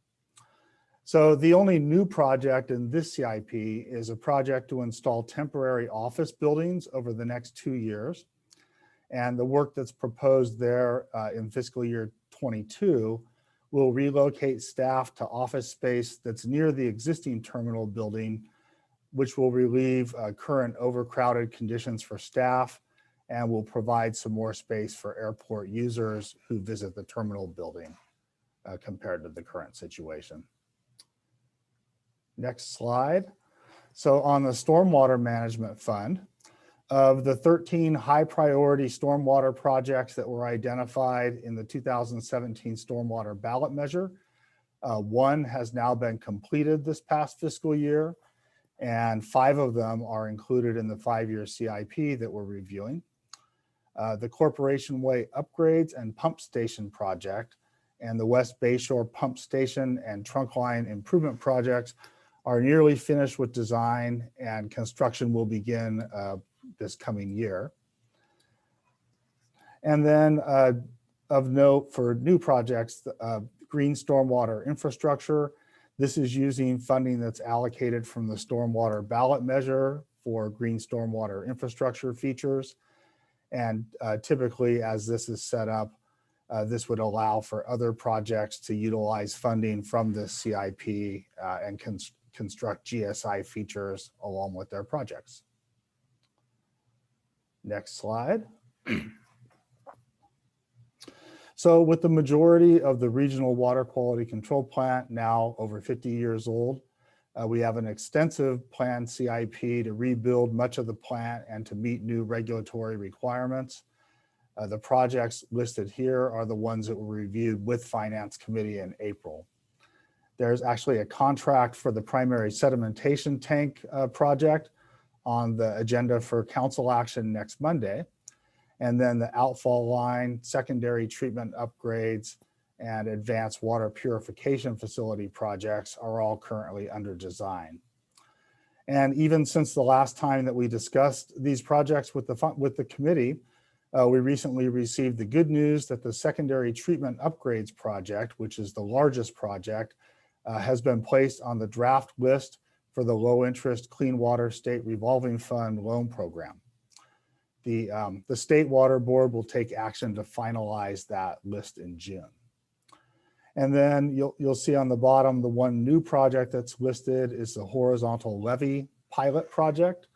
So the only new project in this CIP is a project to install temporary office buildings over the next 2 years. And the work that's proposed there in fiscal year 22 will relocate staff to office space that's near the existing terminal building, which will relieve current overcrowded conditions for staff and will provide some more space for airport users who visit the terminal building compared to the current situation. Next slide. So on the Stormwater Management Fund, of the 13 high priority stormwater projects that were identified in the 2017 stormwater ballot measure, 1 has now been completed this past fiscal year, and 5 of them are included in the 5-year CIP that we're reviewing. The Corporation Way upgrades and pump station project and the West Bayshore pump station and trunk line improvement projects are nearly finished with design, and construction will begin this coming year. And then of note for new projects, green stormwater infrastructure. This is using funding that's allocated from the stormwater ballot measure for green stormwater infrastructure features. And typically, as this is set up, this would allow for other projects to utilize funding from this CIP and construct GSI features along with their projects. Next slide. So with the majority of the regional water quality control plant now over 50 years old, we have an extensive planned CIP to rebuild much of the plant and to meet new regulatory requirements. The projects listed here are the ones that were reviewed with Finance Committee in April. There's actually a contract for the primary sedimentation tank project on the agenda for council action next Monday. And then the outfall line, secondary treatment upgrades, and advanced water purification facility projects are all currently under design. And even since the last time that we discussed these projects with the committee, we recently received the good news that the secondary treatment upgrades project, which is the largest project, has been placed on the draft list for the low interest Clean Water State Revolving Fund loan program. The State Water Board will take action to finalize that list in June. And then you'll see on the bottom, the one new project that's listed is the horizontal levee pilot project.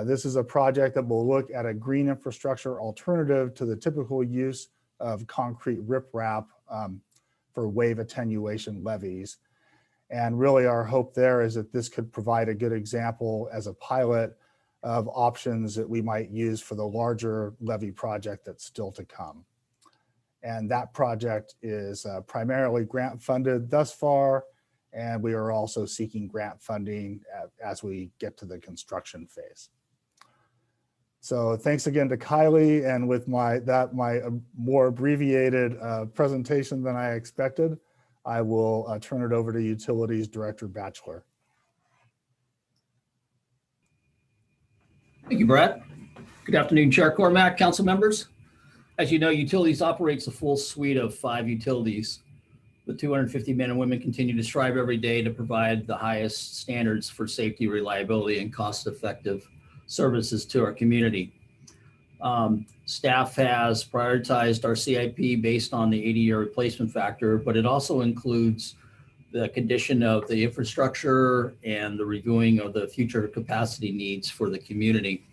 This is a project that will look at a green infrastructure alternative to the typical use of concrete riprap for wave attenuation levees. And really our hope there is that this could provide a good example as a pilot of options that we might use for the larger levee project that's still to come. And that project is primarily grant funded thus far. And we are also seeking grant funding as we get to the construction phase. So thanks again to Kylie, and with my more abbreviated presentation than I expected, I will turn it over to Utilities Director Batchelor. Thank you, Brett. Good afternoon, Chair Cormack, council members. As you know, Utilities operates a full suite of 5 utilities. The 250 men and women continue to strive every day to provide the highest standards for safety, reliability, and cost-effective services to our community. Staff has prioritized our CIP based on the 80-year replacement factor, but it also includes the condition of the infrastructure and the reviewing of the future capacity needs for the community.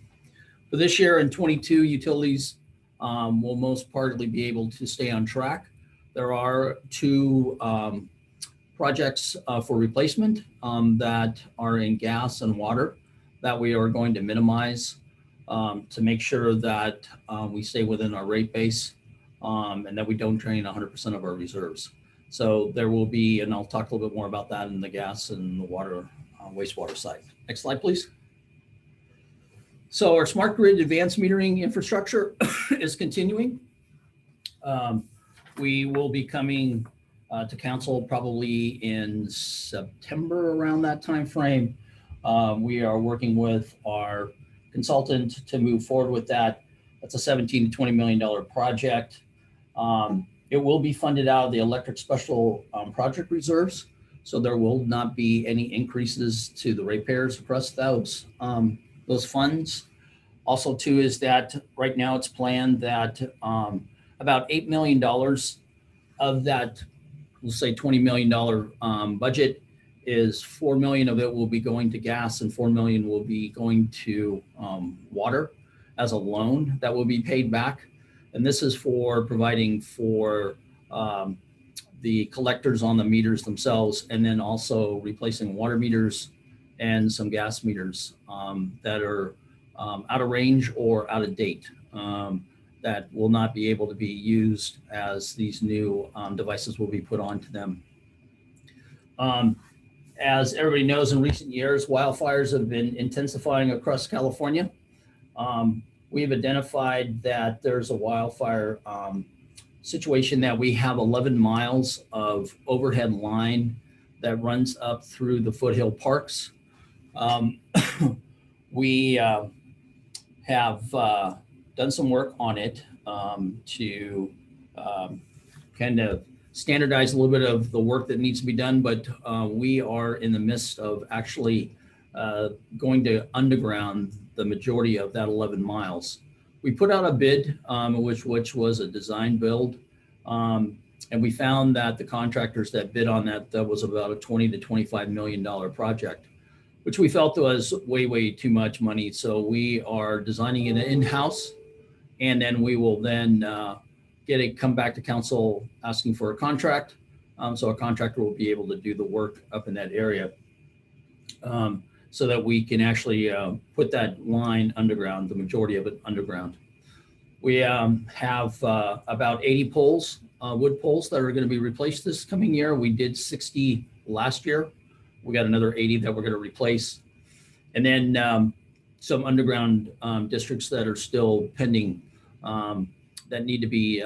For this year in 22, Utilities will most partly be able to stay on track. There are 2 projects for replacement that are in gas and water that we are going to minimize to make sure that we stay within our rate base and that we don't drain 100% of our reserves. So there will be, and I'll talk a little bit more about that in the gas and the water, wastewater side. Next slide, please. So our smart grid advanced metering infrastructure is continuing. We will be coming to council probably in September, around that time frame. We are working with our consultant to move forward with that. That's a $17 to $20 million project. It will be funded out of the electric special project reserves. So there will not be any increases to the ratepayers across those funds. Also too is that right now it's planned that about $8 million of that, we'll say $20 million budget, is $4 million of it will be going to gas and $4 million will be going to water as a loan that will be paid back. And this is for providing for the collectors on the meters themselves, and then also replacing water meters and some gas meters that are out of range or out of date that will not be able to be used as these new devices will be put onto them. As everybody knows, in recent years, wildfires have been intensifying across California. We've identified that there's a wildfire situation that we have 11 miles of overhead line that runs up through the foothill parks. We have done some work on it to kind of standardize a little bit of the work that needs to be done, but we are in the midst of actually going to underground the majority of that 11 miles. We put out a bid, which was a design build, and we found that the contractors that bid on that was about a $20 to $25 million project, which we felt was way too much money. So we are designing it in-house, and then we will then come back to council asking for a contract. So a contractor will be able to do the work up in that area so that we can actually put that line underground, the majority of it underground. We have about 80 poles, wood poles that are going to be replaced this coming year. We did 60 last year. We got another 80 that we're going to replace. And then some underground districts that are still pending that need to be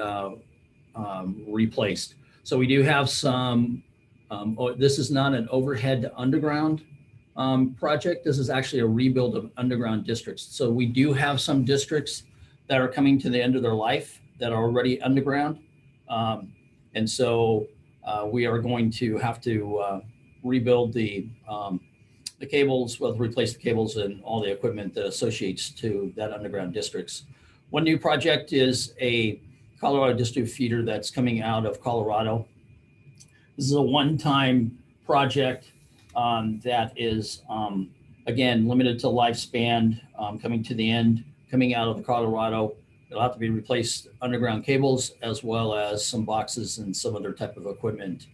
replaced. So we do have some, this is not an overhead to underground project. This is actually a rebuild of underground districts. So we do have some districts that are coming to the end of their life that are already underground. And so we are going to have to rebuild the cables, well, replace the cables and all the equipment that associates to that underground districts. One new project is a Colorado district feeder that's coming out of Colorado. This is a one-time project that is, again, limited to lifespan, coming to the end, coming out of the Colorado. It'll have to be replaced underground cables as well as some boxes and some other type of equipment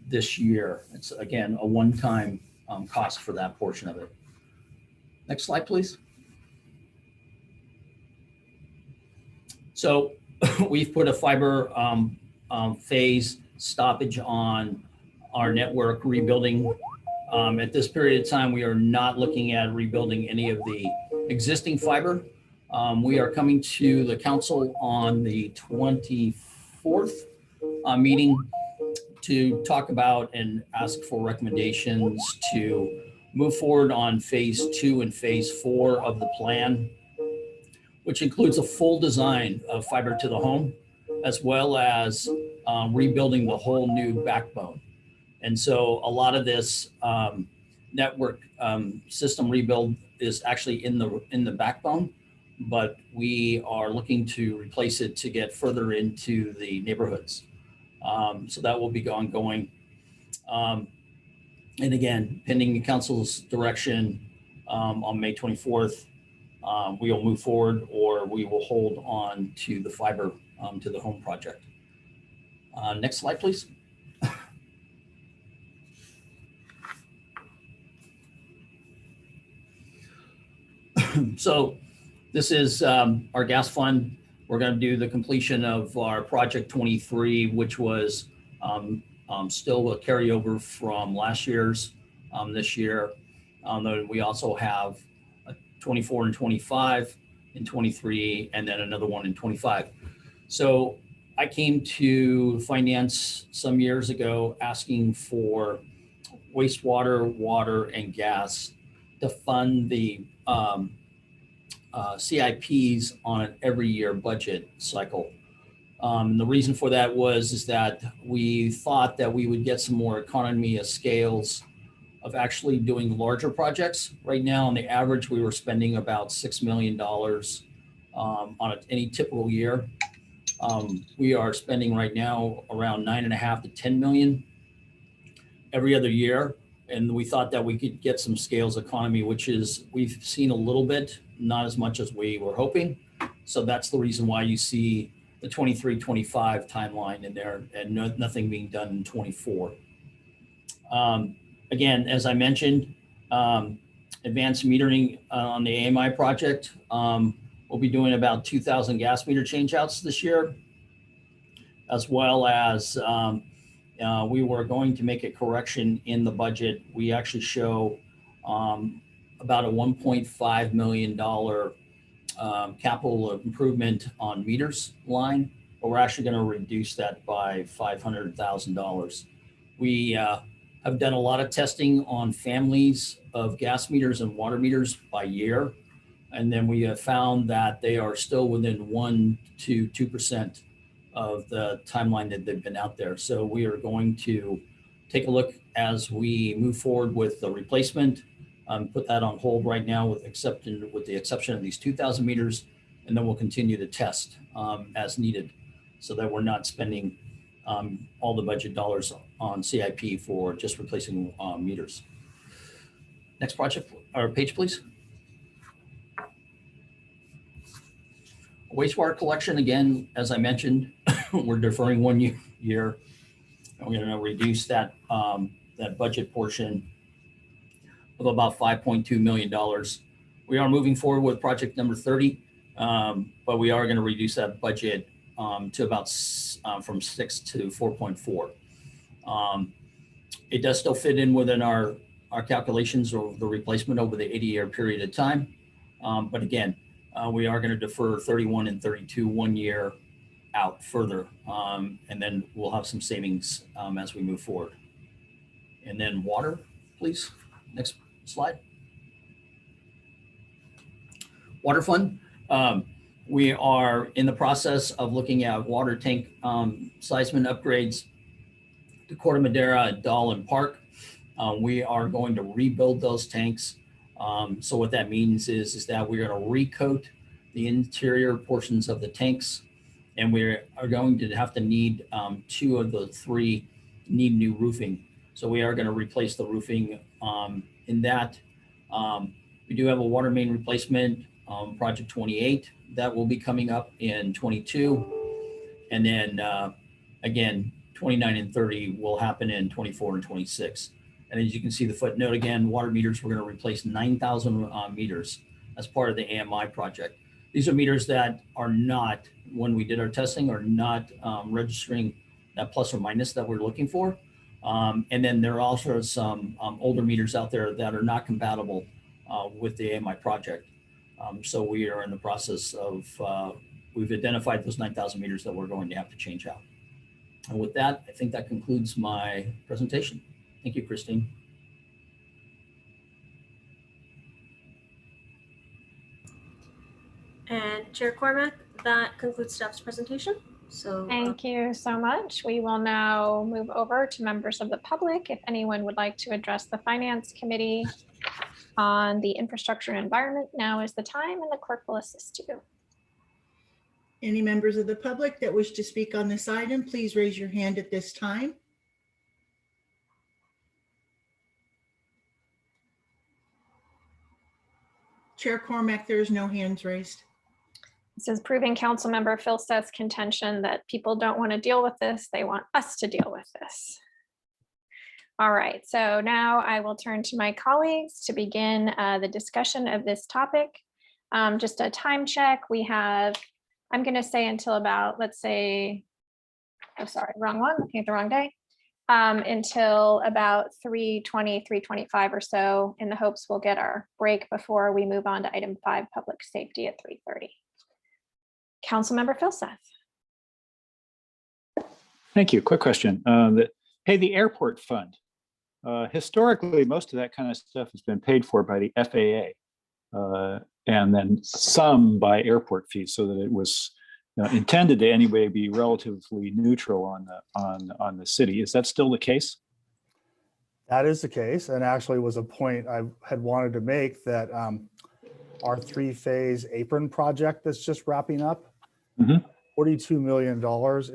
this year. It's, again, a one-time cost for that portion of it. Next slide, please. So we've put a fiber phase stoppage on our network rebuilding. At this period of time, we are not looking at rebuilding any of the existing fiber. We are coming to the council on the 24th meeting to talk about and ask for recommendations to move forward on phase 2 and phase 4 of the plan, which includes a full design of fiber to the home, as well as rebuilding the whole new backbone. And so a lot of this network system rebuild is actually in the backbone, but we are looking to replace it to get further into the neighborhoods. So that will be ongoing. And again, pending council's direction on May 24th, we will move forward, or we will hold on to the fiber to the home project. Next slide, please. So this is our gas fund. We're going to do the completion of our project 23, which was still a carryover from last year's this year. Then we also have a 24 and 25 and 23, and then another one in 25. So I came to finance some years ago asking for wastewater, water, and gas to fund the CIPs on an every year budget cycle. The reason for that is that we thought that we would get some more economy of scales of actually doing larger projects. Right now, on the average, we were spending about $6 million on any typical year. We are spending right now around 9.5 to 10 million every other year. And we thought that we could get some scales economy, which is, we've seen a little bit, not as much as we were hoping. So that's the reason why you see the 23-25 timeline in there and nothing being done in 24. Again, as I mentioned, advanced metering on the AMI project, we'll be doing about 2,000 gas meter changeouts this year, as well as we were going to make a correction in the budget. We actually show about a $1.5 million capital improvement on meters line, but we're actually going to reduce that by $500,000. We have done a lot of testing on families of gas meters and water meters by year, and then we have found that they are still within 1 to 2% of the timeline that they've been out there. So we are going to take a look as we move forward with the replacement. Put that on hold right now with the exception of these 2,000 meters, and then we'll continue to test as needed, so that we're not spending all the budget dollars on CIP for just replacing meters. Next project or page, please. Wastewater collection, again, as I mentioned, we're deferring 1 year, and we're going to reduce that that budget portion of about $5.2 million. We are moving forward with project number 30, but we are going to reduce that budget to about from 6 to 4.4. It does still fit in within our calculations of the replacement over the 80-year period of time. But again, we are going to defer 31 and 32 1 year out further, and then we'll have some savings as we move forward. And then water, please. Next slide. Water fund. We are in the process of looking at water tank seismic upgrades to Corte Madera, Dahl, and Park. We are going to rebuild those tanks. So what that means is that we're going to recoat the interior portions of the tanks, and we are going to have to need 2 of the 3 need new roofing. So we are going to replace the roofing in that. We do have a water main replacement, project 28, that will be coming up in 22. And then again, 29 and 30 will happen in 24 and 26. And as you can see the footnote again, water meters, we're going to replace 9,000 meters as part of the AMI project. These are meters that are not, when we did our testing, are not registering that plus or minus that we're looking for. And then there are also some older meters out there that are not compatible with the AMI project. So we are in the process of, we've identified those 9,000 meters that we're going to have to change out. And with that, I think that concludes my presentation. Thank you, Christine. And Chair Cormack, that concludes staff's presentation. So thank you so much. We will now move over to members of the public. If anyone would like to address the Finance Committee on the infrastructure and environment, now is the time, and the clerk will assist you. Any members of the public that wish to speak on this item, please raise your hand at this time. Chair Cormack, there is no hands raised. This is proving Councilmember Philstett's contention that people don't want to deal with this. They want us to deal with this. All right, so now I will turn to my colleagues to begin the discussion of this topic. Just a time check. We have, I'm going to say until about, let's say, oh, sorry, wrong one, looking at the wrong day. Until about 3:20, 3:25 or so, in the hopes we'll get our break before we move on to item 5, public safety at 3:30. Councilmember Philstett. Thank you. Quick question. Hey, the airport fund. Historically, most of that kind of stuff has been paid for by the FAA, and then some by airport fees, so that it was intended to anyway be relatively neutral on the city. Is that still the case? That is the case, and actually was a point I had wanted to make, that our 3-phase apron project that's just wrapping up, $42 million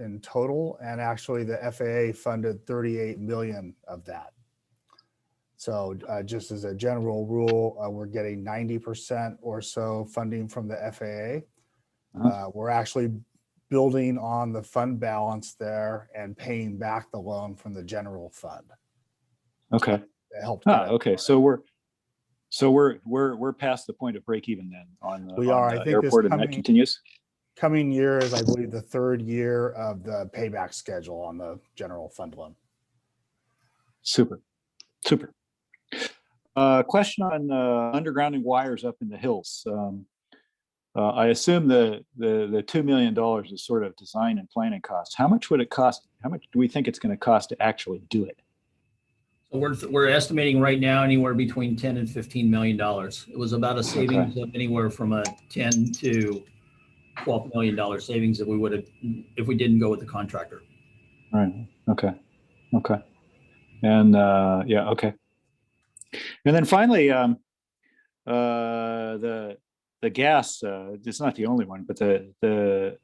in total, and actually the FAA funded 38 million of that. So just as a general rule, we're getting 90% or so funding from the FAA. We're actually building on the fund balance there and paying back the loan from the general fund. Okay. To help. Okay. So we're past the point of break even then on the, we are. I think airport, this and that continues. Coming year is, I believe, the 3rd year of the payback schedule on the general fund loan. Super. Question on undergrounding wires up in the hills. I assume the $2 million is sort of design and planning costs. How much would it cost? How much do we think it's going to cost to actually do it? So we're estimating right now anywhere between $10 and $15 million. It was about a savings of anywhere from a $10 to $12 million savings that we would have if we didn't go with the contractor. Right. Okay. And yeah. Okay. And then finally, the gas. It's not the only one, but the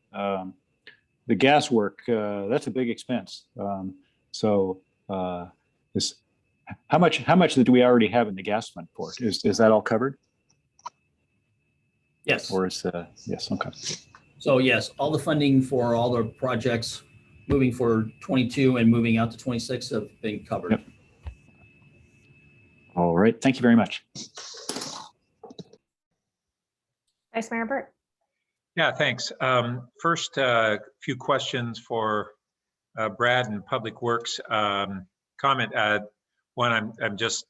gas work. That's a big expense. So how much do we already have in the gas fund for it? Is that all covered? Yes. Or is yes. Okay. So yes, all the funding for all the projects moving for 22 and moving out to 26 have been covered. Yep. All right. Thank you very much. Vice Mayor Burt. Yeah, thanks. First, a few questions for Brad and Public Works. Comment. One, I'm just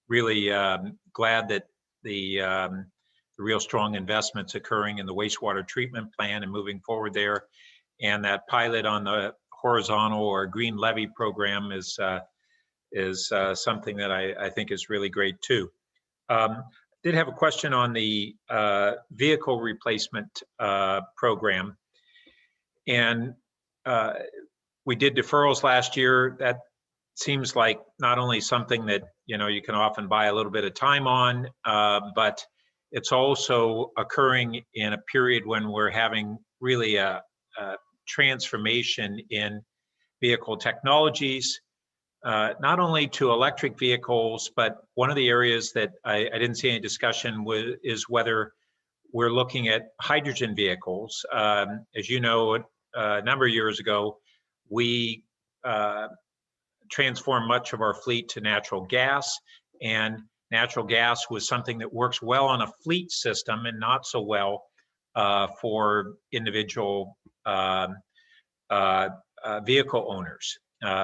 really glad that the real strong investments occurring in the wastewater treatment plan and moving forward there, and that pilot on the horizontal or green levee program is something that I think is really great too. Did have a question on the vehicle replacement program, and we did deferrals last year. That seems like not only something that you can often buy a little bit of time on, but it's also occurring in a period when we're having really a transformation in vehicle technologies, not only to electric vehicles, but one of the areas that I didn't see any discussion with is whether we're looking at hydrogen vehicles. As you know, a number of years ago, we transformed much of our fleet to natural gas, and natural gas was something that works well on a fleet system and not so well for individual vehicle owners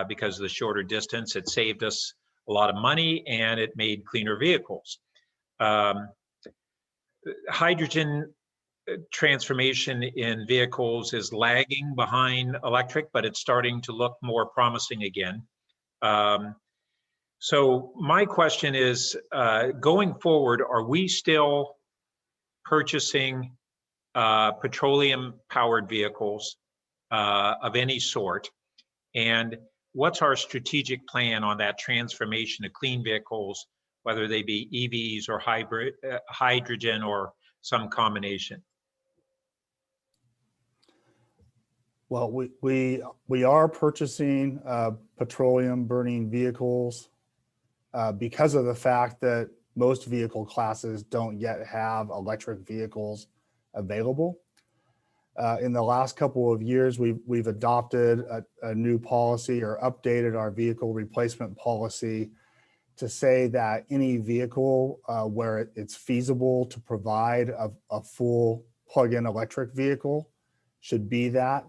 because of the shorter distance. It saved us a lot of money and it made cleaner vehicles. Hydrogen transformation in vehicles is lagging behind electric, but it's starting to look more promising again. So my question is, going forward, are we still purchasing petroleum-powered vehicles of any sort? And what's our strategic plan on that transformation to clean vehicles, whether they be EVs or hybrid, hydrogen or some combination? Well, we are purchasing petroleum burning vehicles because of the fact that most vehicle classes don't yet have electric vehicles available. In the last couple of years, we've adopted a new policy or updated our vehicle replacement policy to say that any vehicle where it's feasible to provide a full plug-in electric vehicle should be that.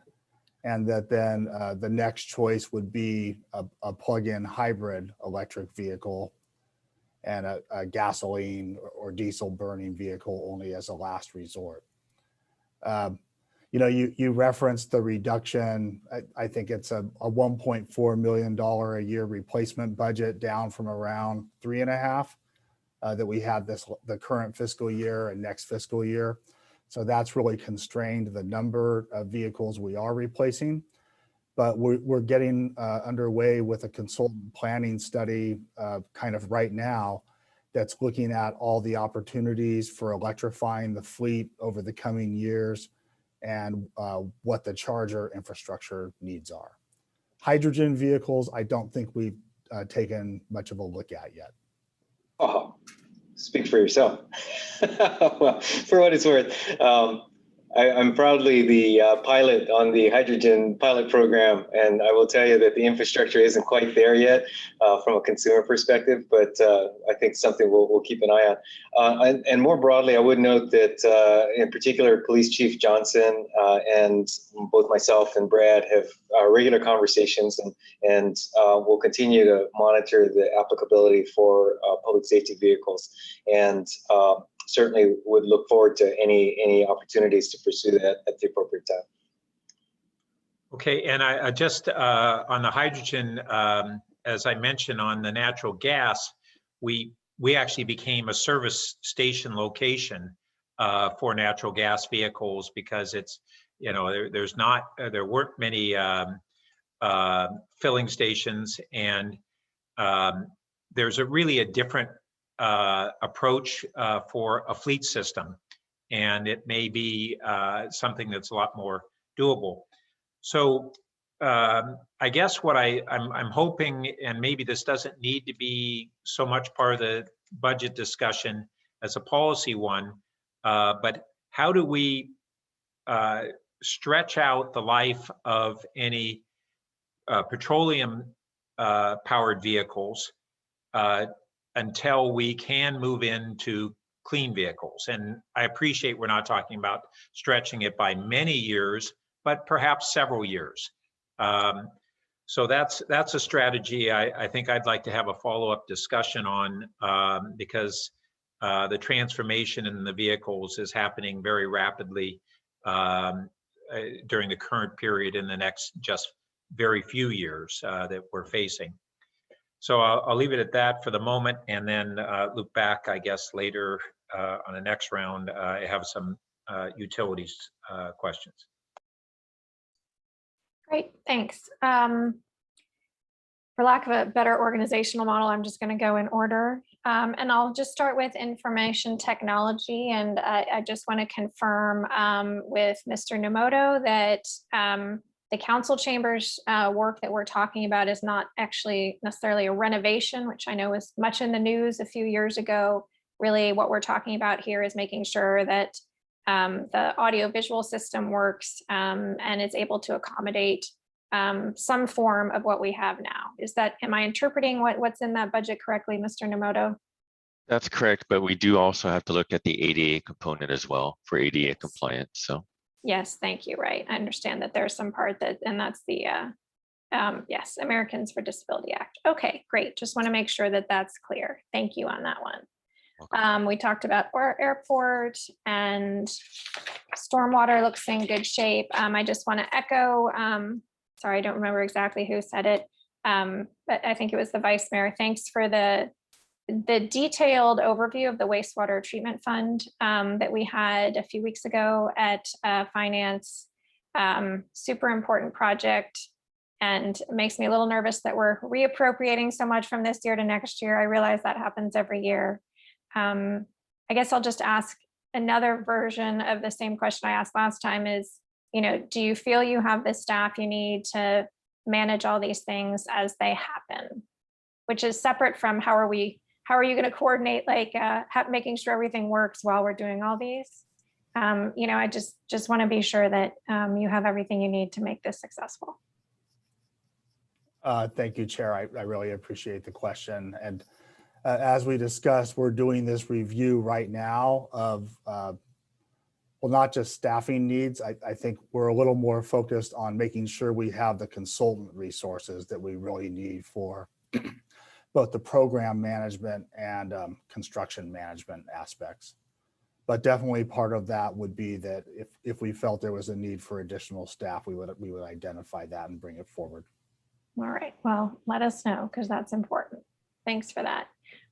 And that then the next choice would be a plug-in hybrid electric vehicle and a gasoline or diesel burning vehicle only as a last resort. You know, you referenced the reduction. I think it's a $1.4 million a year replacement budget, down from around 3.5 that we had the current fiscal year and next fiscal year. So that's really constrained the number of vehicles we are replacing. But we're getting underway with a consultant planning study kind of right now that's looking at all the opportunities for electrifying the fleet over the coming years and what the charger infrastructure needs are. Hydrogen vehicles, I don't think we've taken much of a look at yet. Oh, speak for yourself. Well, for what it's worth, I'm proudly the pilot on the hydrogen pilot program, and I will tell you that the infrastructure isn't quite there yet from a consumer perspective, but I think something we'll keep an eye on. And more broadly, I would note that in particular, Police Chief Johnson and both myself and Brad have regular conversations, and we'll continue to monitor the applicability for public safety vehicles, and certainly would look forward to any opportunities to pursue that at the appropriate time. Okay, and I just on the hydrogen, as I mentioned on the natural gas, we actually became a service station location for natural gas vehicles because it's, you know, there weren't many filling stations, and there's really a different approach for a fleet system, and it may be something that's a lot more doable. So I guess what I'm hoping, and maybe this doesn't need to be so much part of the budget discussion as a policy one, but how do we stretch out the life of any petroleum powered vehicles until we can move into clean vehicles? And I appreciate we're not talking about stretching it by many years, but perhaps several years. So that's a strategy I think I'd like to have a follow-up discussion on, because the transformation in the vehicles is happening very rapidly during the current period in the next just very few years that we're facing. So I'll leave it at that for the moment, and then loop back, I guess, later on the next round. I have some utilities questions. Great, thanks. For lack of a better organizational model, I'm just going to go in order. And I'll just start with information technology. And I just want to confirm with Mr. Nomoto that the council chambers work that we're talking about is not actually necessarily a renovation, which I know was much in the news a few years ago. Really what we're talking about here is making sure that the audio-visual system works and is able to accommodate some form of what we have now. Am I interpreting what's in that budget correctly, Mr. Nomoto? That's correct, but we do also have to look at the ADA component as well for ADA compliance. So Yes, thank you. Right. I understand that there's some part that, and that's the, yes, Americans for Disability Act. Okay, great. Just want to make sure that that's clear. Thank you on that one. We talked about our airport and stormwater looks in good shape. I just want to echo, sorry, I don't remember exactly who said it, but I think it was the Vice Mayor. Thanks for the detailed overview of the wastewater treatment fund that we had a few weeks ago at Finance. Super important project, and it makes me a little nervous that we're reappropriating so much from this year to next year. I realize that happens every year. I guess I'll just ask another version of the same question I asked last time is, do you feel you have the staff you need to manage all these things as they happen? Which is separate from how are you going to coordinate, like making sure everything works while we're doing all these? I just want to be sure that you have everything you need to make this successful. Thank you, Chair. I really appreciate the question. And as we discussed, we're doing this review right now of, well, not just staffing needs. I think we're a little more focused on making sure we have the consultant resources that we really need for both the program management and construction management aspects. But definitely part of that would be that if we felt there was a need for additional staff, we would identify that and bring it forward. All right, well, let us know because that's important. Thanks for that.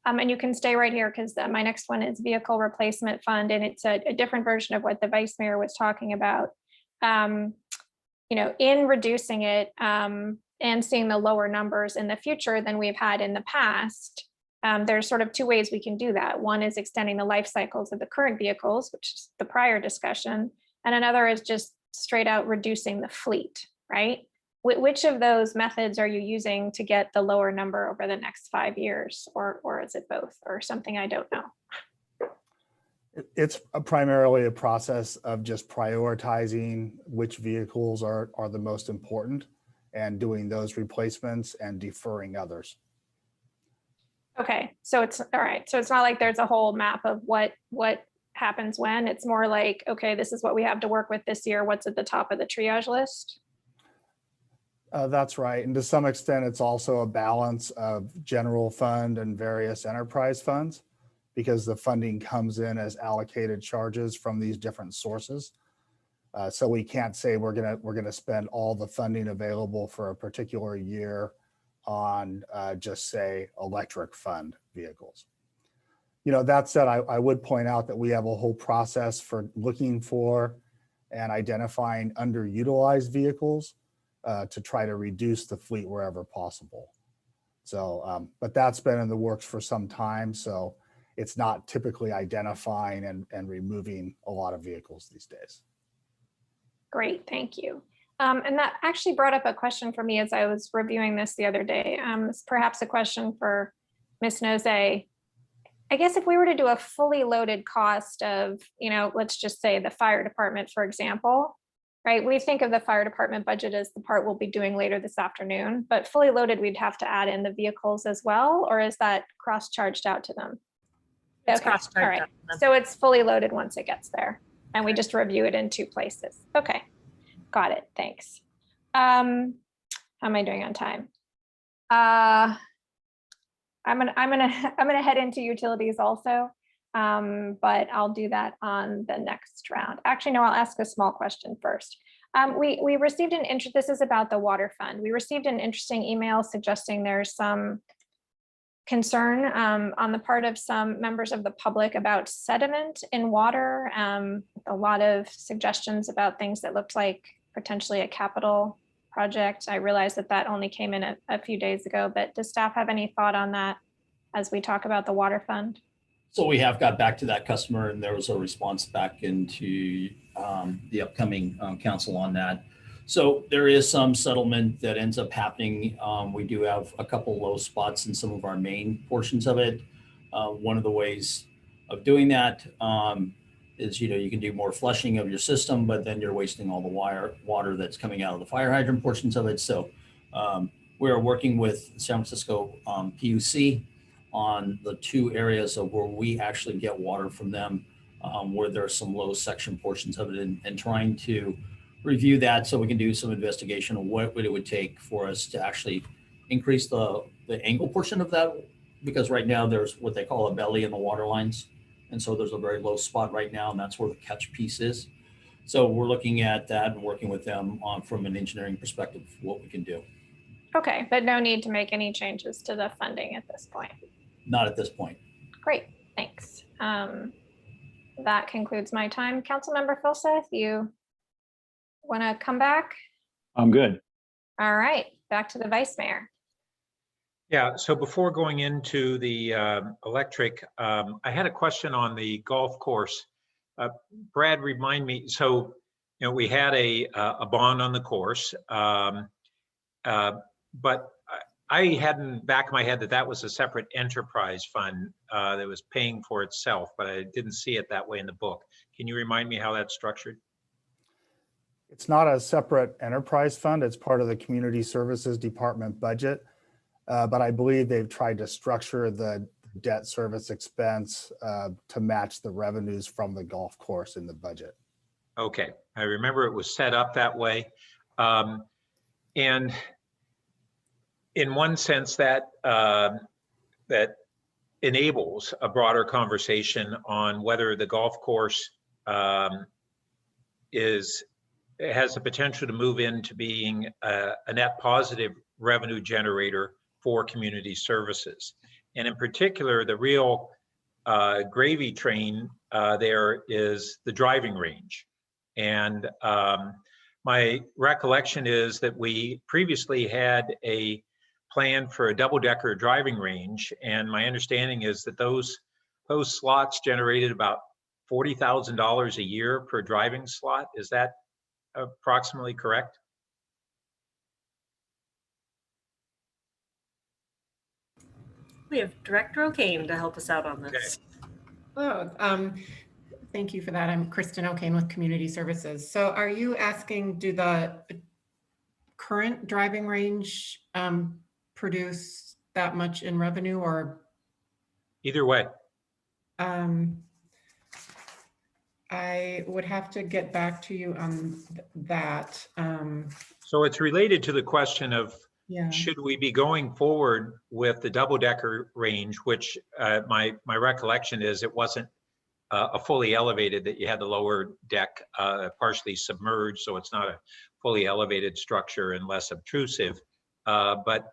And you can stay right here because my next one is vehicle replacement fund, and it's a different version of what the Vice Mayor was talking about. In reducing it and seeing the lower numbers in the future than we've had in the past, there's sort of two ways we can do that. One is extending the life cycles of the current vehicles, which is the prior discussion, and another is just straight out reducing the fleet, right? Which of those methods are you using to get the lower number over the next 5 years, or is it both, or something I don't know? It's primarily a process of just prioritizing which vehicles are the most important and doing those replacements and deferring others. Okay, so it's all right. So it's not like there's a whole map of what happens when. It's more like, okay, this is what we have to work with this year. What's at the top of the triage list? That's right. And to some extent, it's also a balance of general fund and various enterprise funds, because the funding comes in as allocated charges from these different sources. So we can't say we're gonna spend all the funding available for a particular year on just say electric fund vehicles. That said, I would point out that we have a whole process for looking for and identifying underutilized vehicles to try to reduce the fleet wherever possible. So, but that's been in the works for some time. So it's not typically identifying and removing a lot of vehicles these days. Great, thank you. And that actually brought up a question for me as I was reviewing this the other day. It's perhaps a question for Ms. Nose. I guess if we were to do a fully loaded cost of, let's just say the fire department, for example, right? We think of the fire department budget as the part we'll be doing later this afternoon, but fully loaded, we'd have to add in the vehicles as well, or is that cross-charged out to them? It's Okay, cross-charged all right. out to them. So it's fully loaded once it gets there, and we just review it in two places. Okay, got it, thanks. How am I doing on time? I'm gonna head into utilities also. But I'll do that on the next round. Actually, no, I'll ask a small question first. We received an interest, this is about the water fund. We received an interesting email suggesting there's some concern on the part of some members of the public about sediment in water. A lot of suggestions about things that looked like potentially a capital project. I realized that only came in a few days ago, but does staff have any thought on that as we talk about the water fund? So we have got back to that customer, and there was a response back into the upcoming council on that. So there is some settlement that ends up happening. We do have a couple low spots in some of our main portions of it. One of the ways of doing that is, you can do more flushing of your system, but then you're wasting all the water that's coming out of the fire hydrant portions of it. So we're working with San Francisco PUC on the 2 areas of where we actually get water from them, where there are some low section portions of it, and trying to review that so we can do some investigation of what it would take for us to actually increase the angle portion of that, because right now there's what they call a belly in the water lines. And so there's a very low spot right now, and that's where the catch piece is. So we're looking at that and working with them on from an engineering perspective, what we can do. Okay, but no need to make any changes to the funding at this point. Not at this point. Great, thanks. That concludes my time. Councilmember Filseth, you want to come back? I'm good. All right, back to the Vice Mayor. Yeah, so before going into the electric, I had a question on the golf course. Brad, remind me, so, you know, we had a bond on the course, but I had in the back of my head that was a separate enterprise fund that was paying for itself, but I didn't see it that way in the book. Can you remind me how that's structured? It's not a separate enterprise fund. It's part of the Community Services Department budget. But I believe they've tried to structure the debt service expense to match the revenues from the golf course in the budget. Okay, I remember it was set up that way. And in one sense that that enables a broader conversation on whether the golf course has the potential to move into being a net positive revenue generator for community services. And in particular, the real gravy train there is the driving range. And my recollection is that we previously had a plan for a double-decker driving range. And my understanding is that those slots generated about $40,000 a year per driving slot. Is that approximately correct? We have Director O'Kane to help us out on this. Hello, thank you for that. I'm Kristen O'Kane with Community Services. So are you asking, do the current driving range produce that much in revenue, or? Either way. I would have to get back to you on that. So it's related to the question of, Yeah. should we be going forward with the double-decker range, which my recollection is it wasn't a fully elevated, that you had the lower deck partially submerged, so it's not a fully elevated structure and less obtrusive. But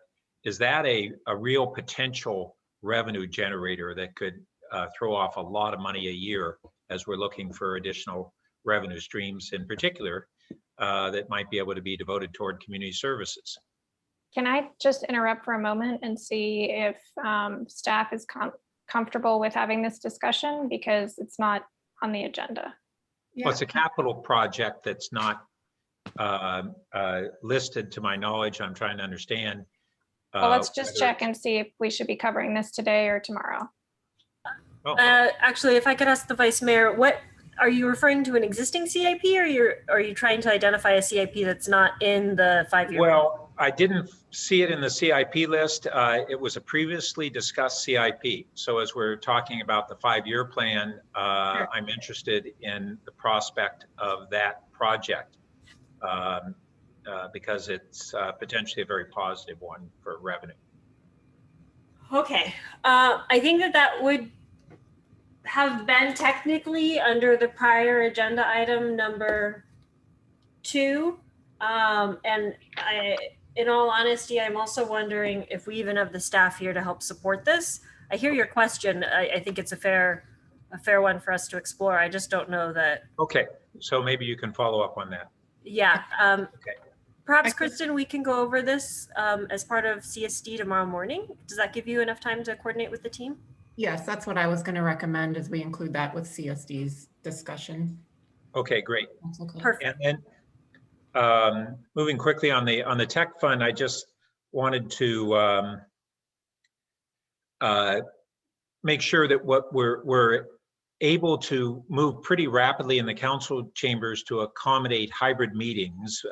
is that a real potential revenue generator that could throw off a lot of money a year as we're looking for additional revenue streams in particular that might be able to be devoted toward community services? Can I just interrupt for a moment and see if staff is comfortable with having this discussion, because it's not on the agenda? Well, it's a capital project that's not listed to my knowledge. I'm trying to understand. Well, let's just whether check and see if we should be covering this today or tomorrow. Actually, if I could ask the Vice Mayor, what are you referring to, an existing CIP, or are you trying to identify a CIP that's not in the 5-year? Well, I didn't see it in the CIP list. It was a previously discussed CIP. So as we're talking about the 5-year plan, I'm interested in the prospect of that project because it's potentially a very positive one for revenue. Okay, I think that would have been technically under the prior agenda item number 2. And in all honesty, I'm also wondering if we even have the staff here to help support this. I hear your question. I think it's a fair one for us to explore. I just don't know that. Okay, so maybe you can follow up on that. Yeah. Okay. Perhaps, Kristen, we can go over this as part of CSD tomorrow morning. Does that give you enough time to coordinate with the team? Yes, that's what I was going to recommend, as we include that with CSD's discussion. Okay, great. Perfect. And then moving quickly on the tech fund, I just wanted to make sure that what we're able to move pretty rapidly in the council chambers to accommodate hybrid meetings,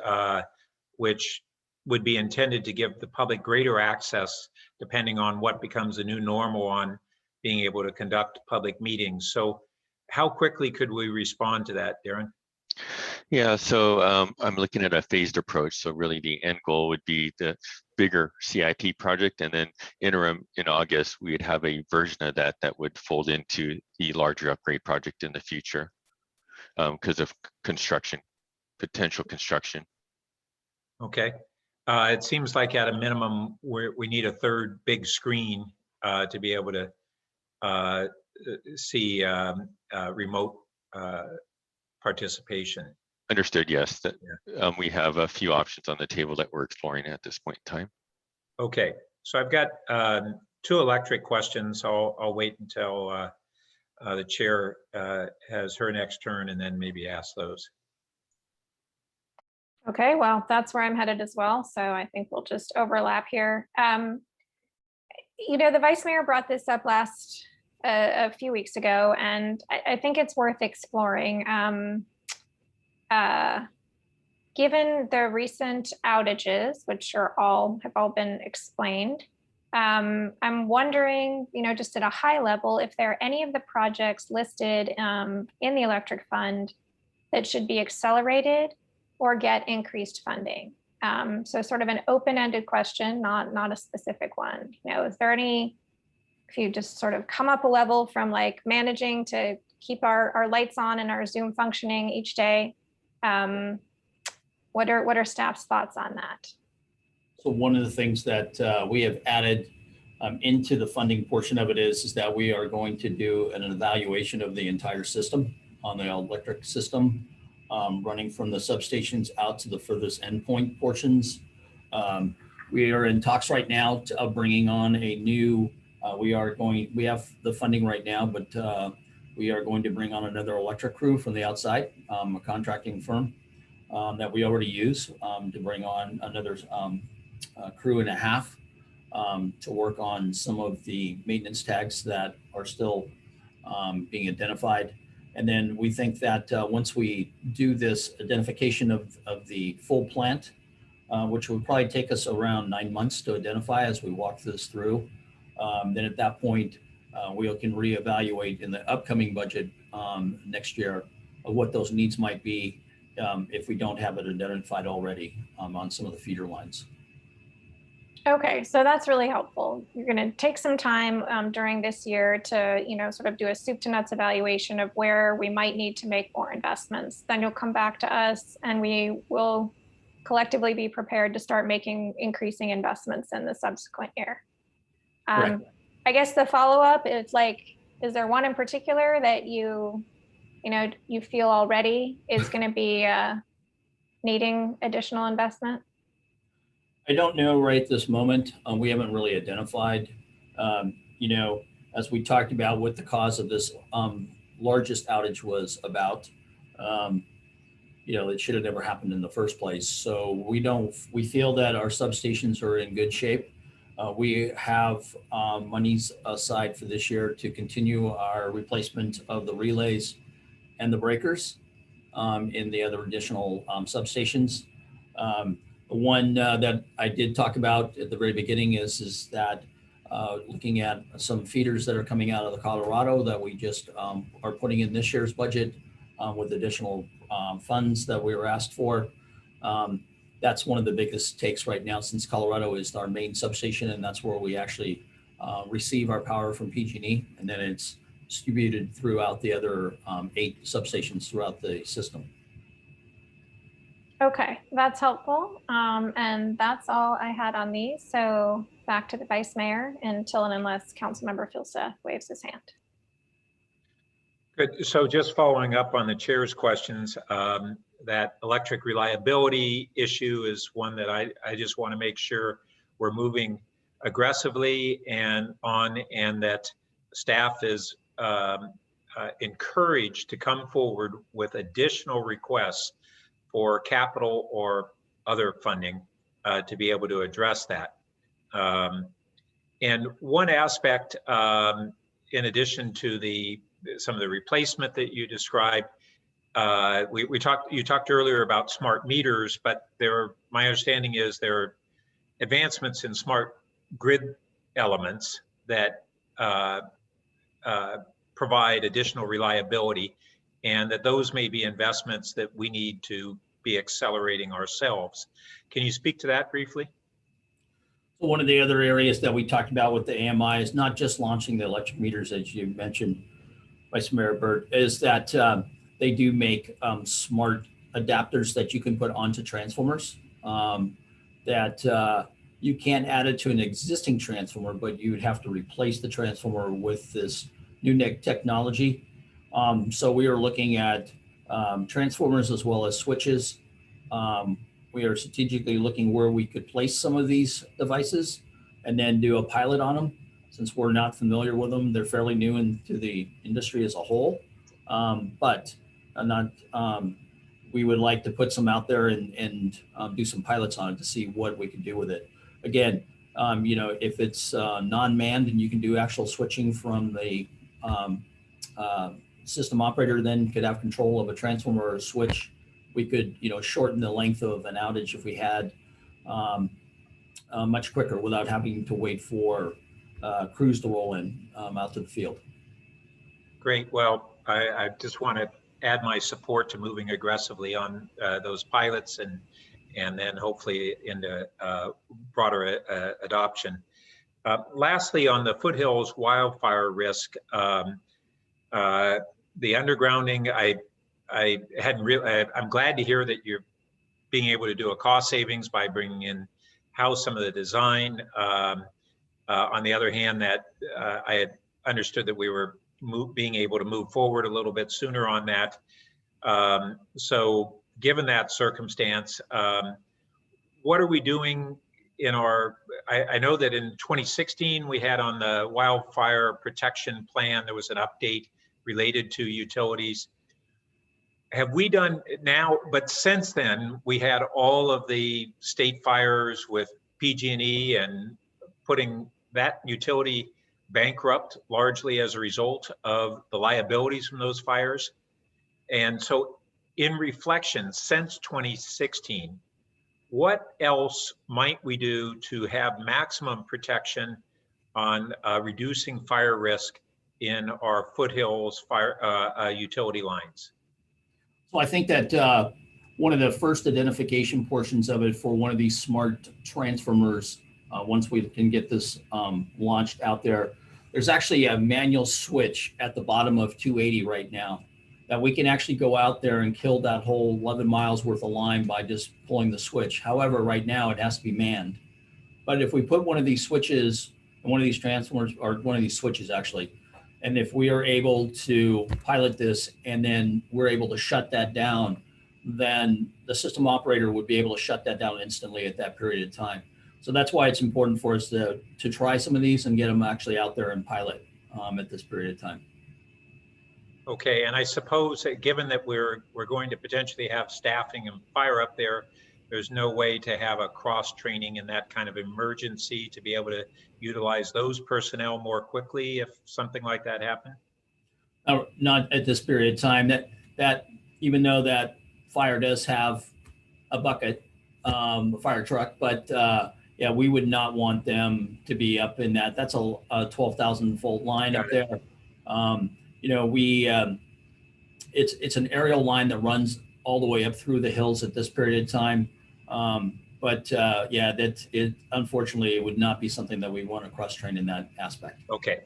which would be intended to give the public greater access, depending on what becomes the new normal on being able to conduct public meetings. So how quickly could we respond to that, Darren? Yeah, so I'm looking at a phased approach. So really the end goal would be the bigger CIP project, and then interim in August, we'd have a version of that that would fold into the larger upgrade project in the future because of construction, potential construction. Okay. It seems like at a minimum, we need a third big screen to be able to see remote participation. Understood, yes. That, we have a few options on the table that we're exploring at this point in time. Okay, so I've got 2 electric questions. I'll wait until the chair has her next turn and then maybe ask those. Okay, well, that's where I'm headed as well. So I think we'll just overlap here. You know, the vice mayor brought this up a few weeks ago, and I think it's worth exploring. Given the recent outages, which have all been explained, I'm wondering, you know, just at a high level, if there are any of the projects listed in the electric fund that should be accelerated or get increased funding. So sort of an open-ended question, not a specific one. You know, is there any, if you just sort of come up a level from like managing to keep our lights on and our Zoom functioning each day, what are staff's thoughts on that? So one of the things that we have added into the funding portion of it is that we are going to do an evaluation of the entire system on the electric system, running from the substations out to the furthest endpoint portions. We are in talks right now of bringing on a new, we have the funding right now, but we are going to bring on another electric crew from the outside, a contracting firm that we already use to bring on another crew and a half to work on some of the maintenance tags that are still being identified. And then we think that once we do this identification of the full plant, which will probably take us around 9 months to identify as we walk this through, then at that point, we can reevaluate in the upcoming budget next year of what those needs might be if we don't have it identified already on some of the feeder lines. Okay, so that's really helpful. You're going to take some time during this year to, you know, sort of do a soup to nuts evaluation of where we might need to make more investments. Then you'll come back to us and we will collectively be prepared to start making increasing investments in the subsequent year. I guess the follow-up is like, is there one in particular that you feel already is going to be needing additional investment? I don't know right this moment. We haven't really identified, you know, as we talked about what the cause of this largest outage was about, you know, it should have never happened in the first place. So we feel that our substations are in good shape. We have monies aside for this year to continue our replacement of the relays and the breakers in the other additional substations. One that I did talk about at the very beginning is that looking at some feeders that are coming out of the Colorado that we just are putting in this year's budget with additional funds that we were asked for. That's one of the biggest takes right now, since Colorado is our main substation, and that's where we actually receive our power from PG&E, and then it's distributed throughout the other 8 substations throughout the system. Okay, that's helpful. And that's all I had on these. So back to the Vice Mayor until and unless Councilmember Filsa waves his hand. Good. So just following up on the chair's questions, that electric reliability issue is one that I just want to make sure we're moving aggressively and that staff is encouraged to come forward with additional requests for capital or other funding to be able to address that. And one aspect, in addition to some of the replacement that you described, you talked earlier about smart meters, but my understanding is there are advancements in smart grid elements that provide additional reliability, and that those may be investments that we need to be accelerating ourselves. Can you speak to that briefly? So one of the other areas that we talked about with the AMI is not just launching the electric meters, as you mentioned, Vice Mayor Burt, is that they do make smart adapters that you can put onto transformers that you can't add it to an existing transformer, but you would have to replace the transformer with this new technology. So we are looking at transformers as well as switches. We are strategically looking where we could place some of these devices and then do a pilot on them. Since we're not familiar with them, they're fairly new into the industry as a whole. We would like to put some out there and do some pilots on it to see what we can do with it. Again, if it's non-manned and you can do actual switching from the system operator, then could have control of a transformer or a switch. We could, shorten the length of an outage if we had much quicker without having to wait for crews to roll in out to the field. Great. Well, I just want to add my support to moving aggressively on those pilots and then hopefully into broader adoption. Lastly, on the foothills wildfire risk, the undergrounding, I'm glad to hear that you're being able to do a cost savings by bringing in house some of the design. On the other hand, that I had understood that we were being able to move forward a little bit sooner on that. So given that circumstance, what are we doing in I know that in 2016, we had on the wildfire protection plan, there was an update related to utilities. Have we done now, but since then, we had all of the state fires with PG&E and putting that utility bankrupt largely as a result of the liabilities from those fires. And so in reflection, since 2016, what else might we do to have maximum protection on reducing fire risk in our foothills fire utility lines? So I think that one of the first identification portions of it for one of these smart transformers, once we can get this launched out there, there's actually a manual switch at the bottom of 280 right now that we can actually go out there and kill that whole 11 miles worth of line by just pulling the switch. However, right now it has to be manned. But if we put one of these switches, one of these transformers, or one of these switches actually, and if we are able to pilot this and then we're able to shut that down, then the system operator would be able to shut that down instantly at that period of time. So that's why it's important for us to try some of these and get them actually out there and pilot at this period of time. Okay, and I suppose that given that we're going to potentially have staffing and fire up there, there's no way to have a cross training in that kind of emergency to be able to utilize those personnel more quickly if something like that happened? Not at this period of time. That even though that fire does have a bucket, a fire truck, but yeah, we would not want them to be up in that. That's a 12,000 volt line up there. It's an aerial line that runs all the way up through the hills at this period of time. Yeah, it unfortunately would not be something that we want to cross train in that aspect. Okay,